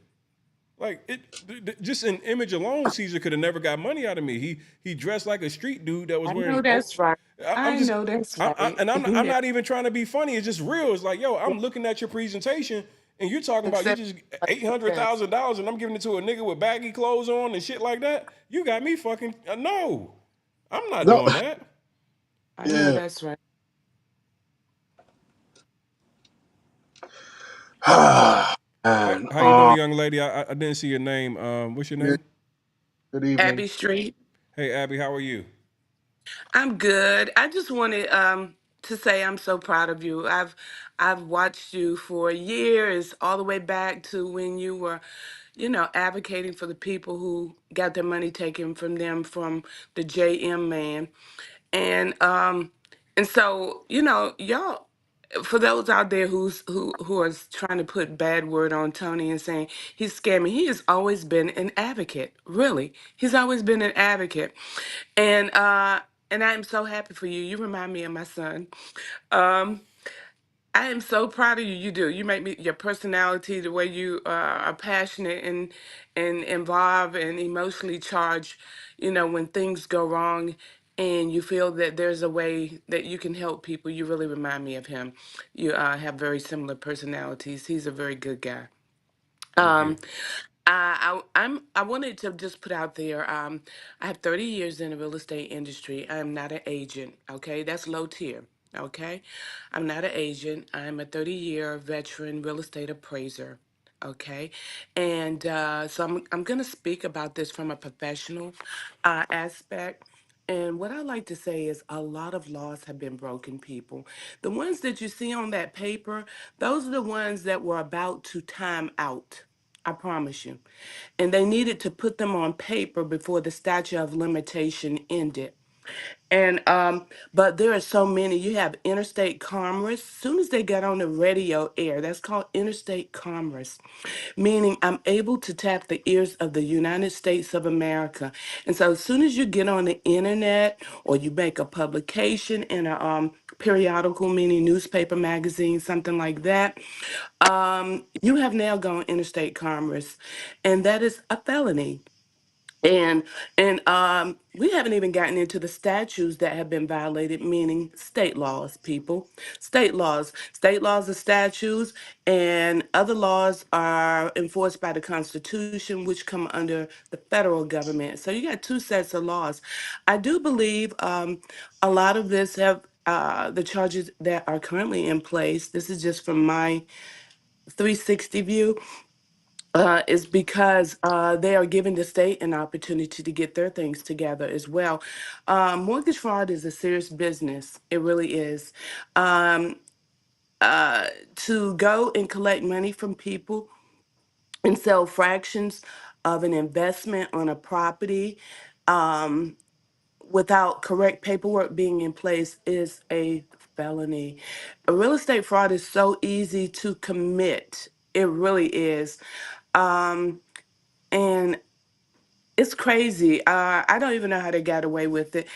Like just an image alone, Cesar could have never got money out of me. He dressed like a street dude that was I wearing. know that's right. I'm I just, know that's right. I'm not even trying to be funny. It's just real. It's like, yo, I'm looking at your presentation, and you're talking about you Except just $800,000, and I'm giving it to a nigga with baggy clothes on and shit like that. You got me fucking no. I'm not doing that. I know that's right. How you doing, young lady? I didn't see your name. What's your name? Good evening. Abby Street. Hey, Abby, how are you? I'm good. I just wanted to say I'm so proud of you. I've watched you for years, all the way back to when you were, advocating for the people who got their money taken from them from the JM man. And so, y'all, for those out there who are trying to put bad word on Tony and saying he's scamming, he has always been an advocate. Really, he's always been an advocate, and I am so happy for you. You remind me of my son. Um, I am so proud of you. You do. You make me your personality, the way you are passionate and involved and emotionally charged. When things go wrong, and you feel that there's a way that you can help people. You really remind me of him. You have very similar personalities. He's a very good guy. Thank you. I wanted to just put out there. I have 30 years in the real estate industry. I am not an agent. Okay, that's low tier. Okay, I'm not an agent. I'm a 30-year veteran real estate appraiser. Okay, and so I'm going to speak about this from a professional aspect. And what I like to say is a lot of laws have been broken, people. The ones that you see on that paper, those are the ones that were about to time out. I promise you. And they needed to put them on paper before the statute of limitation ended. And but there are so many. You have interstate commerce. Soon as they got on the radio air, that's called interstate commerce, meaning I'm able to tap the ears of the United States of America. And so as soon as you get on the internet or you make a publication in a periodical, meaning newspaper, magazine, something like that, you have now gone interstate commerce, and that is a felony. And we haven't even gotten into the statutes that have been violated, meaning state laws, people. State laws are statutes, and other laws are enforced by the Constitution, which come under the federal government. So you got two sets of laws. I do believe a lot of this have the charges that are currently in place. This is just from my 360 view, is because they are giving the state an opportunity to get their things together as well. Mortgage fraud is a serious business. It really is. Um, to go and collect money from people and sell fractions of an investment on a property um, without correct paperwork being in place is a felony. A real estate fraud is so easy to commit. It really is. Um, and it's crazy. I don't even know how they got away with it.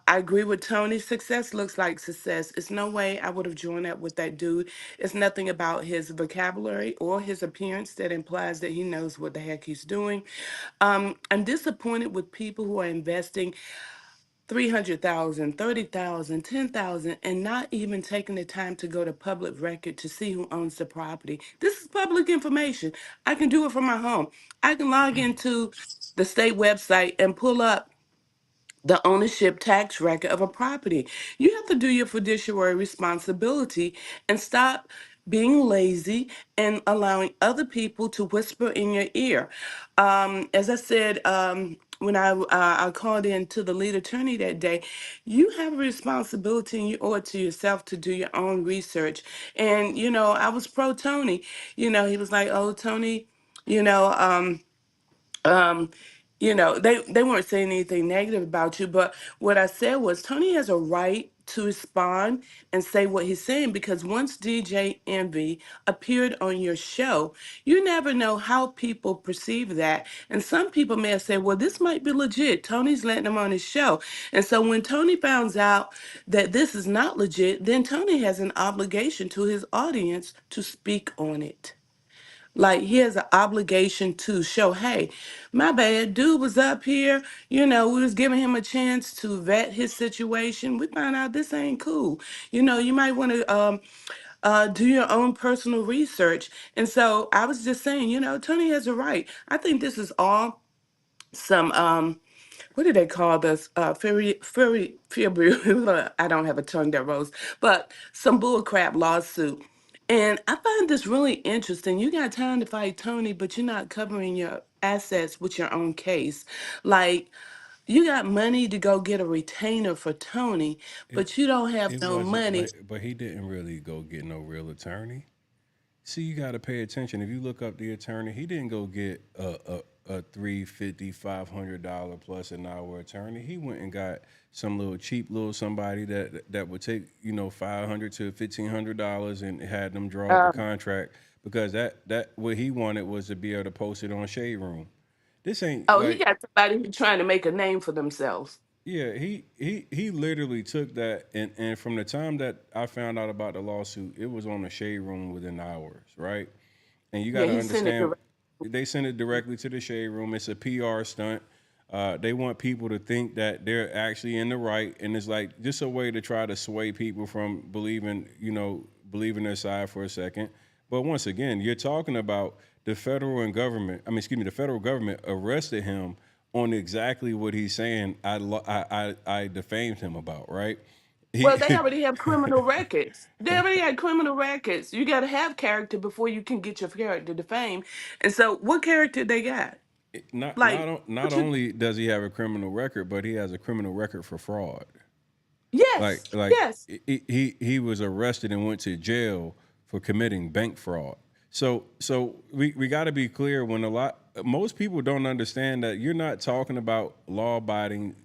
I agree with Tony. Success looks like success. It's no way I would have joined up with that dude. It's nothing about his vocabulary or his appearance that implies that he knows what the heck he's doing. I'm disappointed with people who are investing 300,000, 30,000, 10,000, and not even taking the time to go to public record to see who owns the property. This is public information. I can do it from my home. I can log into the state website and pull up the ownership tax record of a property. You have to do your fiduciary responsibility and stop being lazy and allowing other people to whisper in your ear. As I said, when I called in to the lead attorney that day, you have a responsibility and you owe it to yourself to do your own research. And, I was pro Tony. He was like, oh, Tony, you know, um, they weren't saying anything negative about you, but what I said was Tony has a right to respond and say what he's saying because once DJ Envy appeared on your show, you never know how people perceive that. And some people may have said, well, this might be legit. Tony's letting him on his show. And so when Tony finds out that this is not legit, then Tony has an obligation to his audience to speak on it. Like he has an obligation to show, hey, my bad, dude was up here, we was giving him a chance to vet his situation. We found out this ain't cool. You might want to do your own personal research. And so I was just saying, Tony has a right. I think this is all some what do they call this? I don't have a tongue that rolls, but some bullcrap lawsuit. And I find this really interesting. You got time to fight Tony, but you're not covering your assets with your own case. Like, you got money to go get a retainer for Tony, It but you don't have it no wasn't money. like, but he didn't really go get no real attorney. See, you got to pay attention. If you look up the attorney, he didn't go get a $350, $500 plus an hour attorney. He went and got some little cheap little somebody that would take $500 to $1,500 and had them draw up a Um, contract because that what he wanted was to be able to post it on Shade Room. This ain't oh, he like got somebody who's trying to make a name for themselves. yeah, he literally took that and from the time that I found out about the lawsuit, it was on the Shade Room within hours, right? And you got Yeah, to he sent it understand, direct. they send it directly to the Shade Room. It's a PR stunt. They want people to think that they're actually in the right, and it's like just a way to try to sway people from believing their side for a second. But once again, you're talking about the federal government arrested him on exactly what he's saying. I defamed him about, right? He Well, they already have criminal records. They already had criminal records. You got to have character before you can get your character defamed. And so, what character they got? Like, not what you? only does he have a criminal record, but he has a criminal record for fraud. Like Yes, like yes. he was arrested and went to jail for committing bank fraud. So we got to be clear when most people don't understand that you're not talking about law abiding,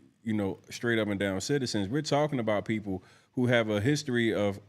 straight up and down citizens. We're talking about people who have a history of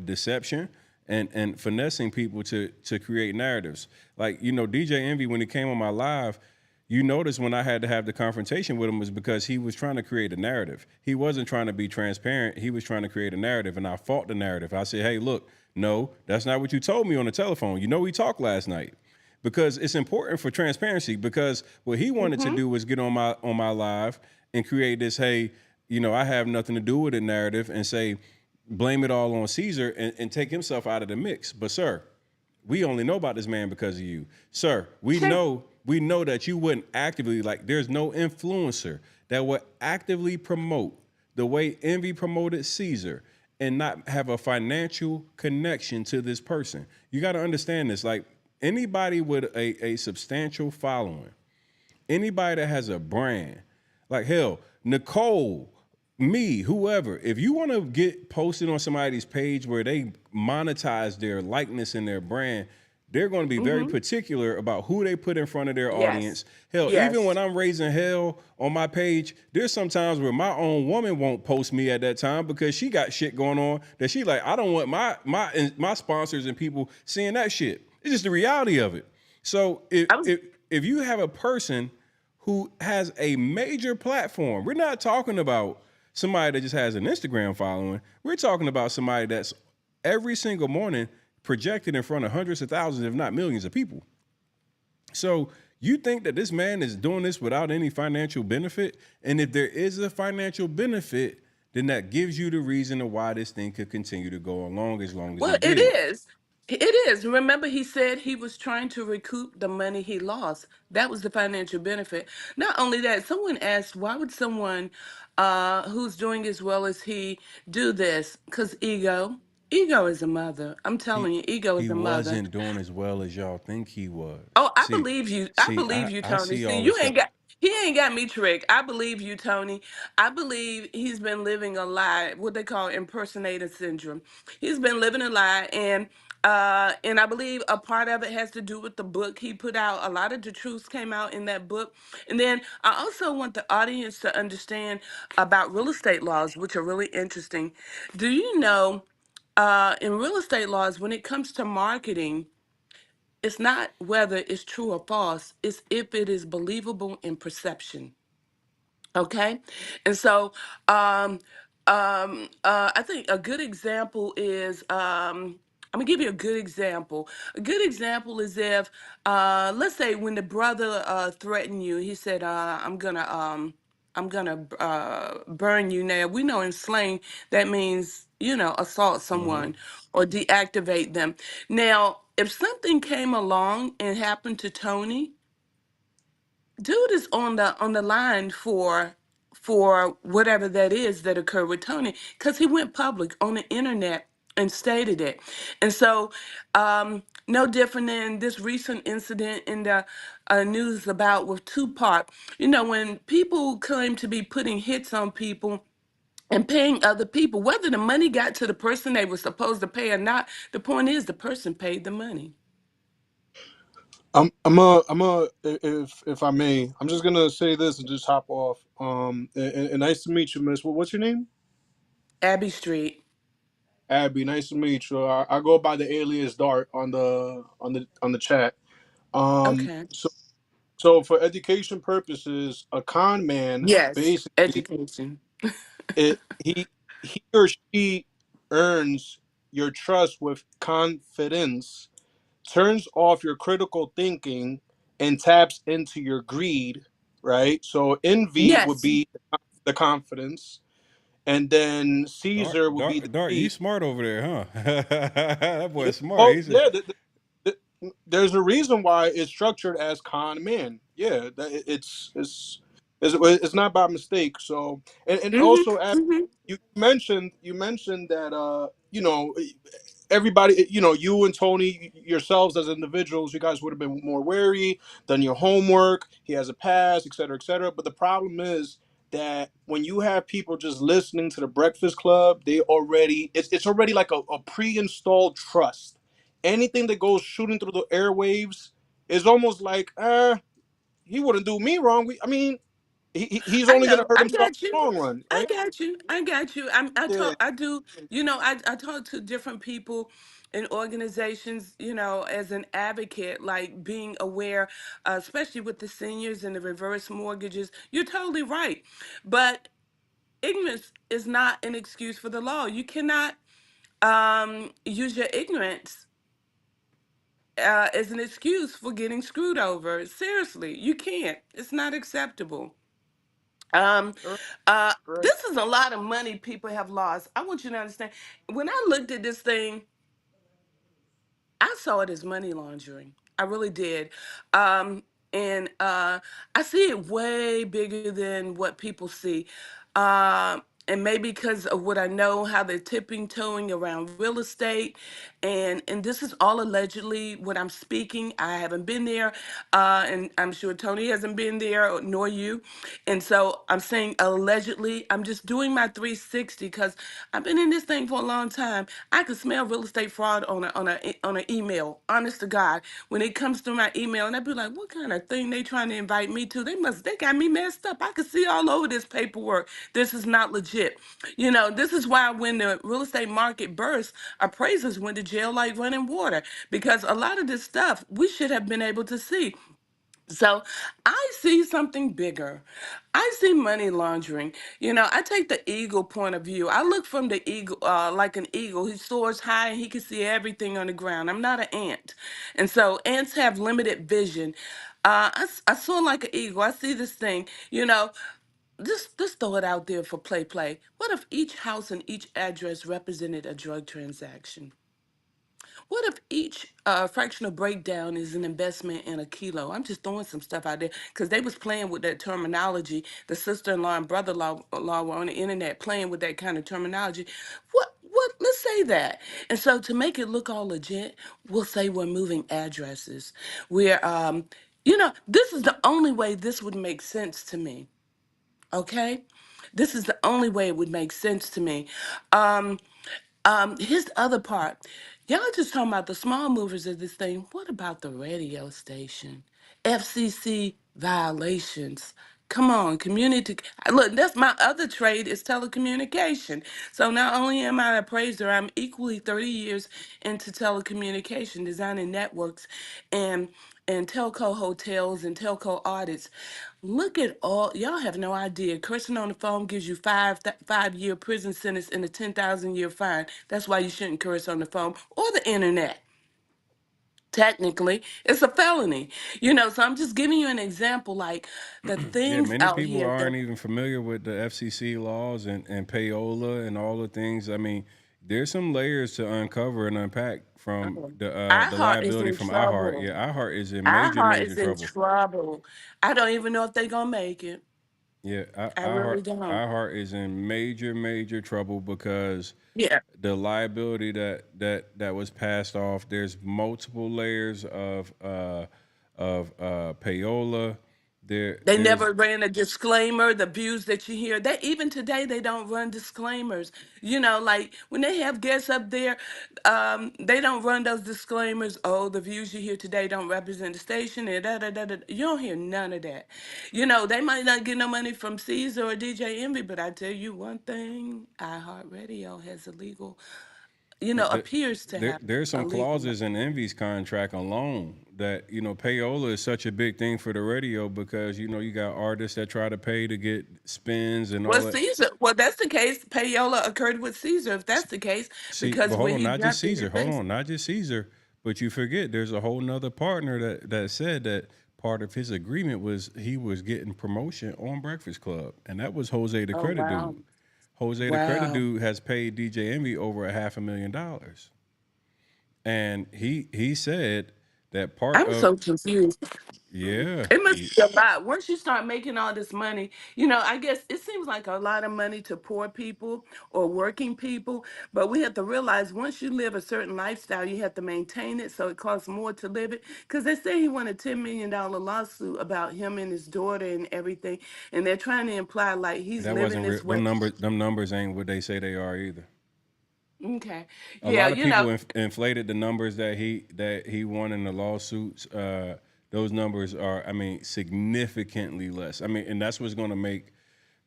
deception and finessing people to create narratives. Like, DJ Envy, when he came on my live, you notice when I had to have the confrontation with him was because he was trying to create a narrative. He wasn't trying to be transparent. He was trying to create a narrative, and I fought the narrative. I said, hey, look, no, that's not what you told me on the telephone. We talked last night. Because it's important for transparency, because what he wanted to Mm-hmm. do was get on my live and create this, hey, I have nothing to do with the narrative, and say, blame it all on Cesar and take himself out of the mix. But sir, we only know about this man because of you. Sir, Sure. we know that you wouldn't actively, like, there's no influencer that would actively promote the way Envy promoted Cesar and not have a financial connection to this person. You got to understand this. Like, anybody with a substantial following, anybody that has a brand, like hell, Nichole, me, whoever, if you want to get posted on somebody's page where they monetize their likeness and their brand, they're going to be very Mm-hmm. particular about who they put in front of their Yes. audience. Hell, even Yes. when I'm raising hell on my page, there's some times where my own woman won't post me at that time because she got shit going on that she like, I don't want my sponsors and people seeing that shit. It's just the reality of it. So if I was. if if you have a person who has a major platform, we're not talking about somebody that just has an Instagram following. We're talking about somebody that's every single morning projected in front of hundreds of thousands, if not millions of people. So you think that this man is doing this without any financial benefit? And if there is a financial benefit, then that gives you the reason to why this thing could continue to go along as long as Well, it it did. is. It is. Remember, he said he was trying to recoup the money he lost. That was the financial benefit. Not only that, someone asked, why would someone who's doing as well as he do this? Because ego. Ego is a mother. I'm He telling you, ego is he a mother. wasn't doing as well as y'all think he was. Oh, I See, believe you. I see, believe you, I Tony. see See, all the you stuff. ain't got he ain't got me tricked. I believe you, Tony. I believe he's been living a lie, what they call impersonator syndrome. He's been living a lie, and I believe a part of it has to do with the book he put out. A lot of the truths came out in that book. And then I also want the audience to understand about real estate laws, which are really interesting. Do you know in real estate laws, when it comes to marketing, it's not whether it's true or false, it's if it is believable in perception. Okay? And so I think a good example is I'm gonna give you a good example. A good example is if, let's say, when the brother threatened you, he said, I'm gonna burn you." Now we know in slang that means, assault someone or deactivate them. Now, if something came along and happened to Tony, dude is on the line for whatever that is that occurred with Tony, because he went public on the internet and stated it. And so, no different than this recent incident in the news about with Tupac. When people claim to be putting hits on people and paying other people, whether the money got to the person they were supposed to pay or not, the point is the person paid the money. If I may, I'm just gonna say this and just hop off. And nice to meet you, Miss. What's your name? Abbey Street. Abby. Nice to meet you. I go by the alias Dart on the chat. Okay. So for education purposes, a con man Yes, basically education. it he or she earns your trust with confidence, turns off your critical thinking, and taps into your greed, right? So envy would Yes. be the confidence, and then Dart, Caesar would be the Dart, Dart, you greed. smart over there, huh? That boy smart. Well, He said, yeah, there's a reason why it's structured as con man. Yeah, it's not by mistake. So, and also, Mm-hmm. you mentioned that everybody, you and Tony yourselves as individuals, you guys would have been more wary, done your homework. He has a pass, et cetera, et cetera. But the problem is that when you have people just listening to the Breakfast Club, it's already like a pre-installed trust. Anything that goes shooting through the airwaves is almost like, he wouldn't do me wrong. He's I only gonna know. hurt I himself got you. in the long run, I right? got you. I got you. Yeah. I do. I talk to different people in organizations. As an advocate, like being aware, especially with the seniors and the reverse mortgages. You're totally right, but ignorance is not an excuse for the law. You cannot use your ignorance as an excuse for getting screwed over. Seriously, you can't. It's not acceptable. Um, Correct. this is a lot of money people have lost. I want you to understand. When I looked at this thing, I saw it as money laundering. I really did. And I see it way bigger than what people see. And maybe because of what I know, how they're tipping toeing around real estate. And this is all allegedly what I'm speaking. I haven't been there. And I'm sure Tony hasn't been there, nor you. And so I'm saying allegedly. I'm just doing my 360 because I've been in this thing for a long time. I can smell real estate fraud on an email. Honest to God, when it comes through my email, and I'd be like, "What kind of thing they trying to invite me to? They got me messed up. I can see all over this paperwork. This is not legit." This is why when the real estate market burst, appraisers went to jail like running water because a lot of this stuff we should have been able to see. So I see something bigger. I see money laundering. I take the eagle point of view. I look from the eagle, like an eagle. He soars high and he can see everything on the ground. I'm not an ant. And so ants have limited vision. I soar like an eagle. I see this thing, just throw it out there for play. What if each house and each address represented a drug transaction? What if each fractional breakdown is an investment in a kilo? I'm just throwing some stuff out there because they was playing with that terminology. The sister-in-law and brother-in-law were on the internet playing with that kind of terminology. What? Let's say that. And so to make it look all legit, we'll say we're moving addresses. This is the only way this would make sense to me. Okay? This is the only way it would make sense to me. Um, Here's the other part. Y'all just talking about the small movers of this thing. What about the radio station? FCC violations. Come on, community. Look, that's my other trade is telecommunication. So not only am I an appraiser, I'm equally 30 years into telecommunication, designing networks and telco hotels and telco audits. Look at all y'all have no idea. Cursing on the phone gives you 5-year prison sentence and a 10,000-year fine. That's why you shouldn't curse on the phone or the internet. Technically, it's a felony. So I'm just giving you an example, like the Yeah, things many out people here that aren't even familiar with the FCC laws and payola and all the things. I mean, there's some layers to uncover and unpack from the iHeart is liability in from iHeart. trouble. Yeah, iHeart is in major, iHeart major is in trouble. trouble. I don't even know if they're gonna make it. Yeah, I really don't. iHeart is in major, major trouble because Yeah. the liability that was passed off. There's multiple layers of payola. They There's never ran a disclaimer. The views that you hear, they even today they don't run disclaimers. Like when they have guests up there, they don't run those disclaimers. Oh, the views you hear today don't represent the station. And da, da, da, da. You don't hear none of that. They might not get no money from Cesar or DJ Envy, but I tell you one thing: iHeartRadio has a legal, the, appears to have there's a some legal. clauses in Envy's contract alone that payola is such a big thing for the radio because you got artists that try to pay to get spins and Well, all that. Caesar. Well, that's the case. Payola occurred with Caesar, if that's the case, See, because but hold when on, he not just jumped in Caesar. his Hold face. on, not just Caesar. But you forget there's a whole nother partner that said that part of his agreement was he was getting promotion on Breakfast Club, and that was Jose the Oh Credit wow, Dude. Jose the Credit wow! Dude has paid DJ Envy over $500,000, and he said that part I'm of so confused. yeah. It must be a lot. Once you start making all this money, I guess it seems like a lot of money to poor people or working people. But we have to realize once you live a certain lifestyle, you have to maintain it. So it costs more to live it. Because they say he won a $10 million lawsuit about him and his daughter and everything. And they're trying to imply like he's That living wasn't real. this way. Them numbers ain't what they say they are either. Okay. A Yeah, lot of people inflated the numbers that he won in the lawsuits. Those numbers are, I mean, significantly less. I mean, and that's what's going to make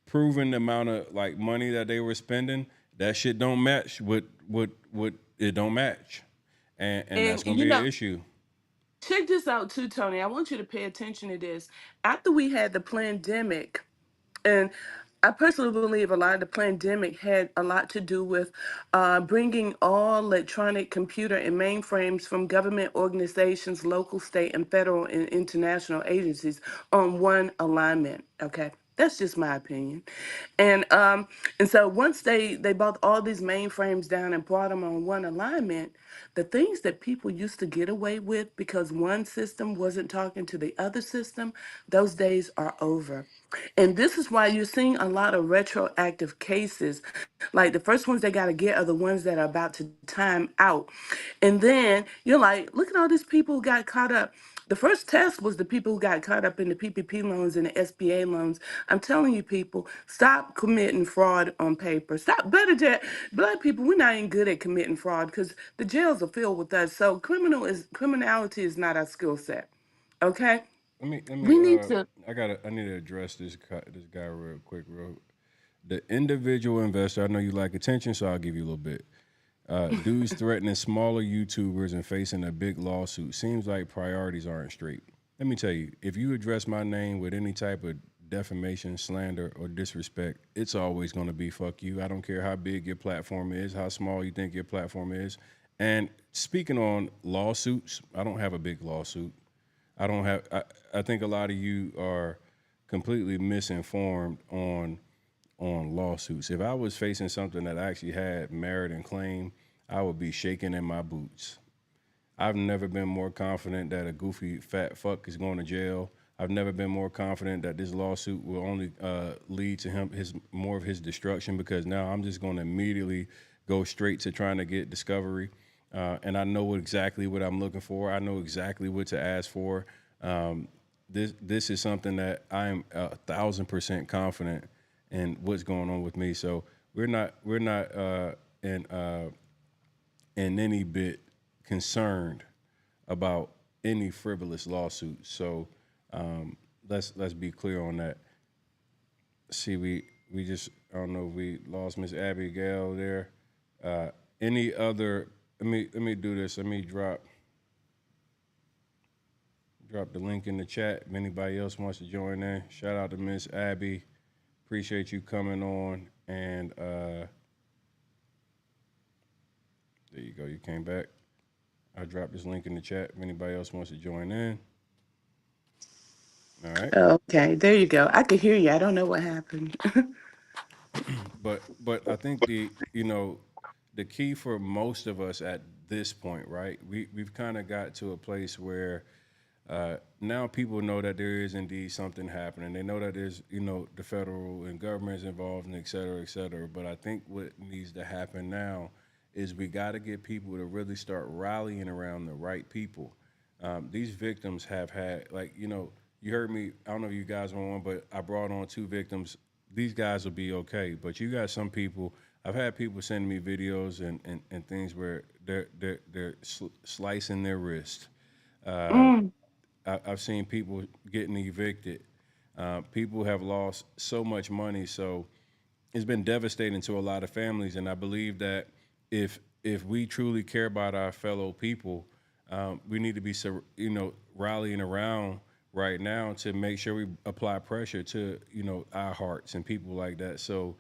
proving the amount of like money that they were spending. That shit don't match what it don't match, and and that's going to be an issue. check this out too, Tony. I want you to pay attention to this. After we had the pandemic, and I personally believe a lot of the pandemic had a lot to do with bringing all electronic computer and mainframes from government organizations, local, state, and federal and international agencies on one alignment. Okay. That's just my opinion. And so once they bought all these mainframes down and brought them on one alignment, the things that people used to get away with because one system wasn't talking to the other system, those days are over. And this is why you're seeing a lot of retroactive cases. Like the first ones they got to get are the ones that are about to time out. And then you're like, look at all these people who got caught up. The first test was the people who got caught up in the PPP loans and the SBA loans. I'm telling you, people, stop committing fraud on paper. Stop. Better yet, black people, we're not even good at committing fraud because the jails are filled with us. So criminality is not our skill set. Okay? Let me We need to. I need to address this guy real quick, the individual investor. I know you like attention, so I'll give you a little bit. Dudes threatening smaller YouTubers and facing a big lawsuit. Seems like priorities aren't straight. Let me tell you, if you address my name with any type of defamation, slander, or disrespect, it's always going to be fuck you. I don't care how big your platform is, how small you think your platform is. And speaking on lawsuits, I don't have a big lawsuit. I think a lot of you are completely misinformed on lawsuits. If I was facing something that actually had merit and claim, I would be shaking in my boots. I've never been more confident that a goofy fat fuck is going to jail. I've never been more confident that this lawsuit will only lead to more of his destruction, because now I'm just going to immediately go straight to trying to get discovery. And I know exactly what I'm looking for. I know exactly what to ask for. This is something that I am 1,000% confident in what's going on with me. So we're not in any bit concerned about any frivolous lawsuits. So let's be clear on that. See, we just, I don't know if we lost Miss Abigail there. Any other? Let me do this. Let me drop Drop the link in the chat if anybody else wants to join in. Shout out to Miss Abby. Appreciate you coming on. And there you go. You came back. I dropped this link in the chat if anybody else wants to join in. All right. Okay, there you go. I could hear you. I don't know what happened. But I think the key for most of us at this point, right? We've kind of got to a place where now people know that there is indeed something happening. They know that there's the federal and government is involved and et cetera, et cetera. But I think what needs to happen now is we got to get people to really start rallying around the right people. These victims have had you heard me. I don't know if you guys were on, but I brought on 2 victims. These guys will be okay, but you got some people. I've had people send me videos and things where they're slicing their wrist. I've seen people getting evicted. People have lost so much money, so it's been devastating to a lot of families. And I believe that if we truly care about our fellow people, we need to be rallying around right now to make sure we apply pressure to our hearts and people like that. So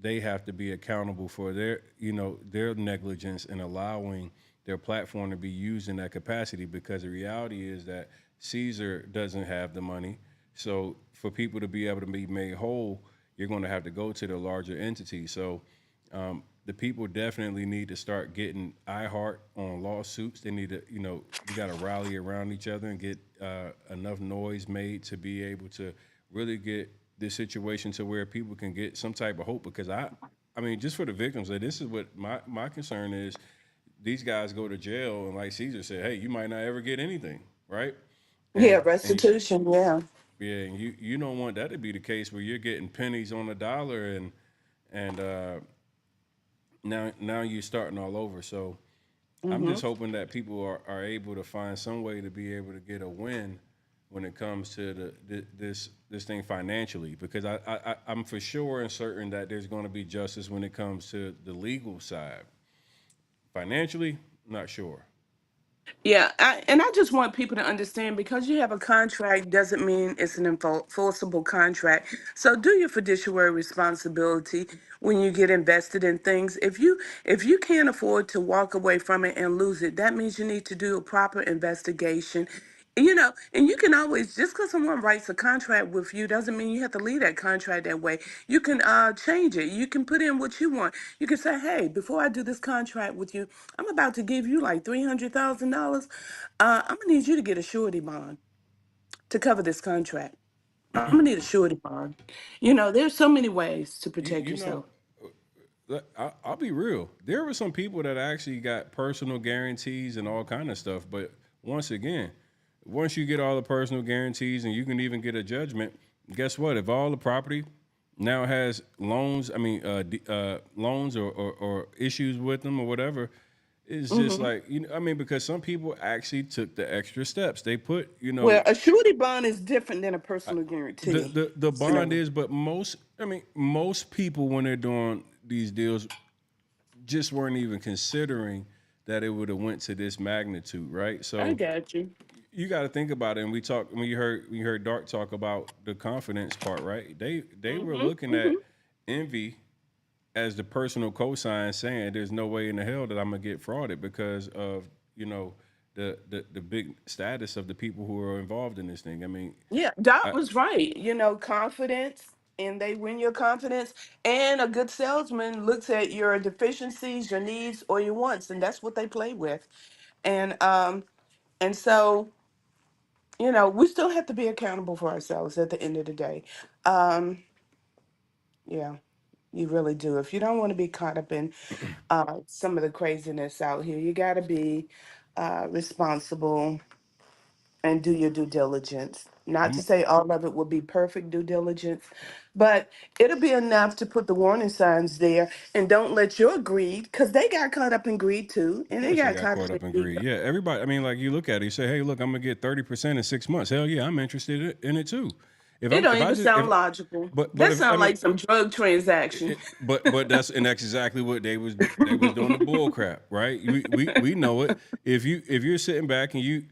they have to be accountable for their negligence in allowing their platform to be used in that capacity, because the reality is that Cesar doesn't have the money. So for people to be able to be made whole, you're going to have to go to the larger entity. So the people definitely need to start getting iHeart on lawsuits. They need to, we got to rally around each other and get enough noise made to be able to really get this situation to where people can get some type of hope. Because I mean, just for the victims, this is what my concern is. These guys go to jail, and like Cesar said, hey, you might not ever get anything, right? Yeah, And restitution. Yeah. yeah, and you don't want that to be the case where you're getting pennies on the dollar, and now you're starting all over. So I'm Hmm. just hoping that people are able to find some way to be able to get a win when it comes to this thing financially, because I'm for sure and certain that there's going to be justice when it comes to the legal side. Financially, not sure. Yeah, and I just want people to understand, because you have a contract doesn't mean it's an enforceable contract. So do your fiduciary responsibility when you get invested in things. If you can't afford to walk away from it and lose it, that means you need to do a proper investigation. And you can always, just because someone writes a contract with you doesn't mean you have to leave that contract that way. You can change it. You can put in what you want. You can say, hey, before I do this contract with you, I'm about to give you like $300,000. I'm gonna need you to get a surety bond to cover this contract. I'm gonna need a surety bond. There's so many ways to You, protect you know, yourself. I'll be real. There were some people that actually got personal guarantees and all kind of stuff. But once again, once you get all the personal guarantees and you can even get a judgment, guess what? If all the property now has loans, loans or issues with them or whatever, it's just Hmm. like because some people actually took the extra steps. They put Well, a surety bond is different than a personal the guarantee. the You bond know. is, but most people when they're doing these deals just weren't even considering that it would have went to this magnitude, right? I So got you. you got to think about it. And we talked when you heard Dark talk about the confidence part, right? They were Hmm. looking Hmm. at envy as the personal cosign, saying there's no way in the hell that I'm gonna get frauded because of the big status of the people who are involved in this thing. I mean, Yeah, Doc I, was right. Confidence, and they win your confidence. And a good salesman looks at your deficiencies, your needs, or your wants, and that's what they play with. And so, we still have to be accountable for ourselves at the end of the day. Um, yeah, you really do. If you don't want to be caught up in some of the craziness out here, you got to be responsible and do your due diligence. Not to I'm say all of it will be perfect due diligence, but it'll be enough to put the warning signs there, and don't let your greed, because they got caught up in greed too, Of and they course, they got got caught up caught in up in greed. ego. Yeah, everybody. I mean, like you look at it, you say, "Hey, look, I'm gonna get 30% in 6 months." Hell yeah, I'm interested in it too. It don't If I even just if sound logical. but That if sounds like some drug transaction. that's exactly what they was doing the bull crap, right? We know it. If you're sitting back and you,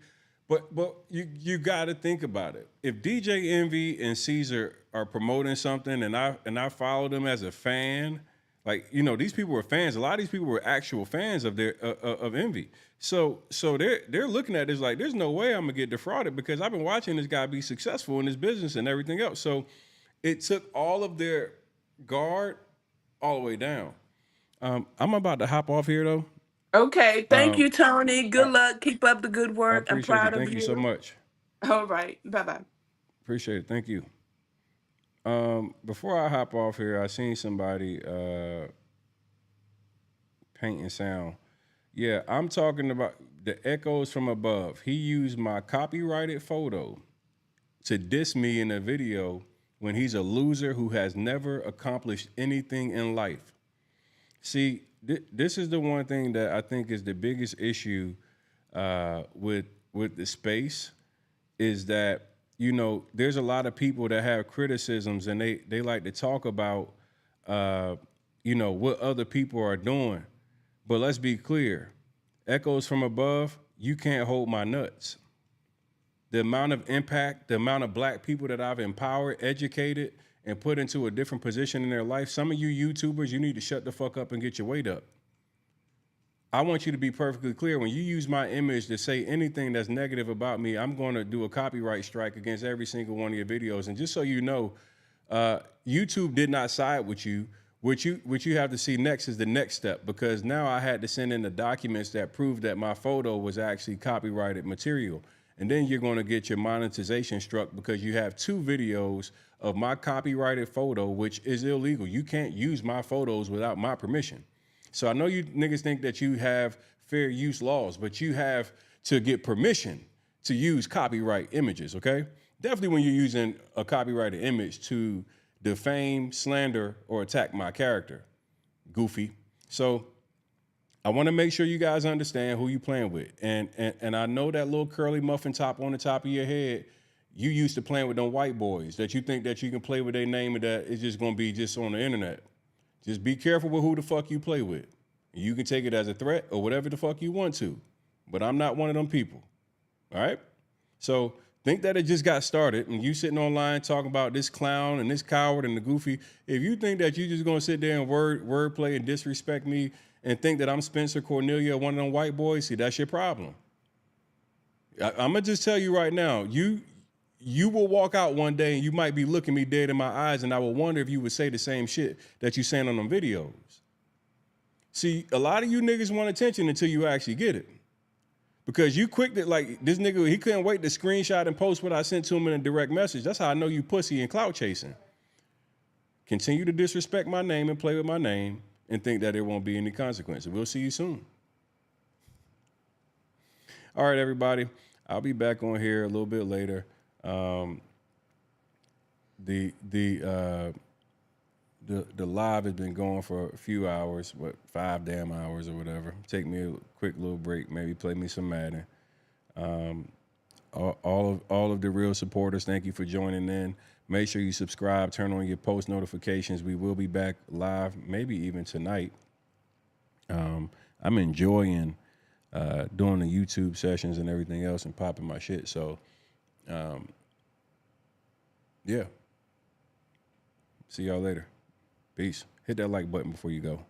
But you got to think about it. If DJ Envy and Cesar are promoting something, and I follow them as a fan, like, you know, these people were fans. A lot of these people were actual fans of their of Envy. So they're looking at this like, there's no way I'm gonna get defrauded because I've been watching this guy be successful in his business and everything else. So it took all of their guard all the way down. I'm about to hop off here though. Okay, thank you, Tony. Good luck. Keep up the good I work. I'm appreciate proud it. of Thank you so you. much. All right, bye-bye. Appreciate it. Thank you. Before I hop off here, I seen somebody paint and sound. Yeah, I'm talking about the echoes from above. He used my copyrighted photo to diss me in a video when he's a loser who has never accomplished anything in life. See, this is the one thing that I think is the biggest issue with the space is that, you know, there's a lot of people that have criticisms and they like to talk about, you know, what other people are doing. But let's be clear, echoes from above, you can't hold my nuts. The amount of impact, the amount of black people that I've empowered, educated, and put into a different position in their life, some of you YouTubers, you need to shut the fuck up and get your weight up. I want you to be perfectly clear. When you use my image to say anything that's negative about me, I'm going to do a copyright strike against every single one of your videos. And just so you know, YouTube did not side with you. What you have to see next is the next step, because now I had to send in the documents that prove that my photo was actually copyrighted material. And then you're going to get your monetization struck because you have 2 videos of my copyrighted photo, which is illegal. You can't use my photos without my permission. So I know you niggas think that you have fair use laws, but you have to get permission to use copyright images, okay? Definitely when you're using a copyrighted image to defame, slander, or attack my character. Goofy. So I want to make sure you guys understand who you playing with. And I know that little curly muffin top on the top of your head, you used to playing with them white boys that you think that you can play with their name and that it's just going to be just on the internet. Just be careful with who the fuck you play with. You can take it as a threat or whatever the fuck you want to, but I'm not one of them people, all right? So think that it just got started and you sitting online talking about this clown and this coward and the goofy. If you think that you just gonna sit there and wordplay and disrespect me and think that I'm Spencer Cornelia, one of them white boys, see, that's your problem. I'm gonna just tell you right now, you will walk out one day and you might be looking me dead in my eyes and I will wonder if you would say the same shit that you saying on them videos. See, a lot of you niggas want attention until you actually get it. Because you quick that, like, this nigga, he couldn't wait to screenshot and post what I sent to him in a direct message. That's how I know you pussy and clout chasing. Continue to disrespect my name and play with my name and think that there won't be any consequences. We'll see you soon. All right, everybody. I'll be back on here a little bit later. The live has been going for a few hours, 5 damn hours or whatever. Take me a quick little break, maybe play me some Madden. All of the real supporters, thank you for joining in. Make sure you subscribe, turn on your post notifications. We will be back live, maybe even tonight. I'm enjoying doing the YouTube sessions and everything else and popping my shit. So, yeah. See y'all later. Peace. Hit that like button before you go.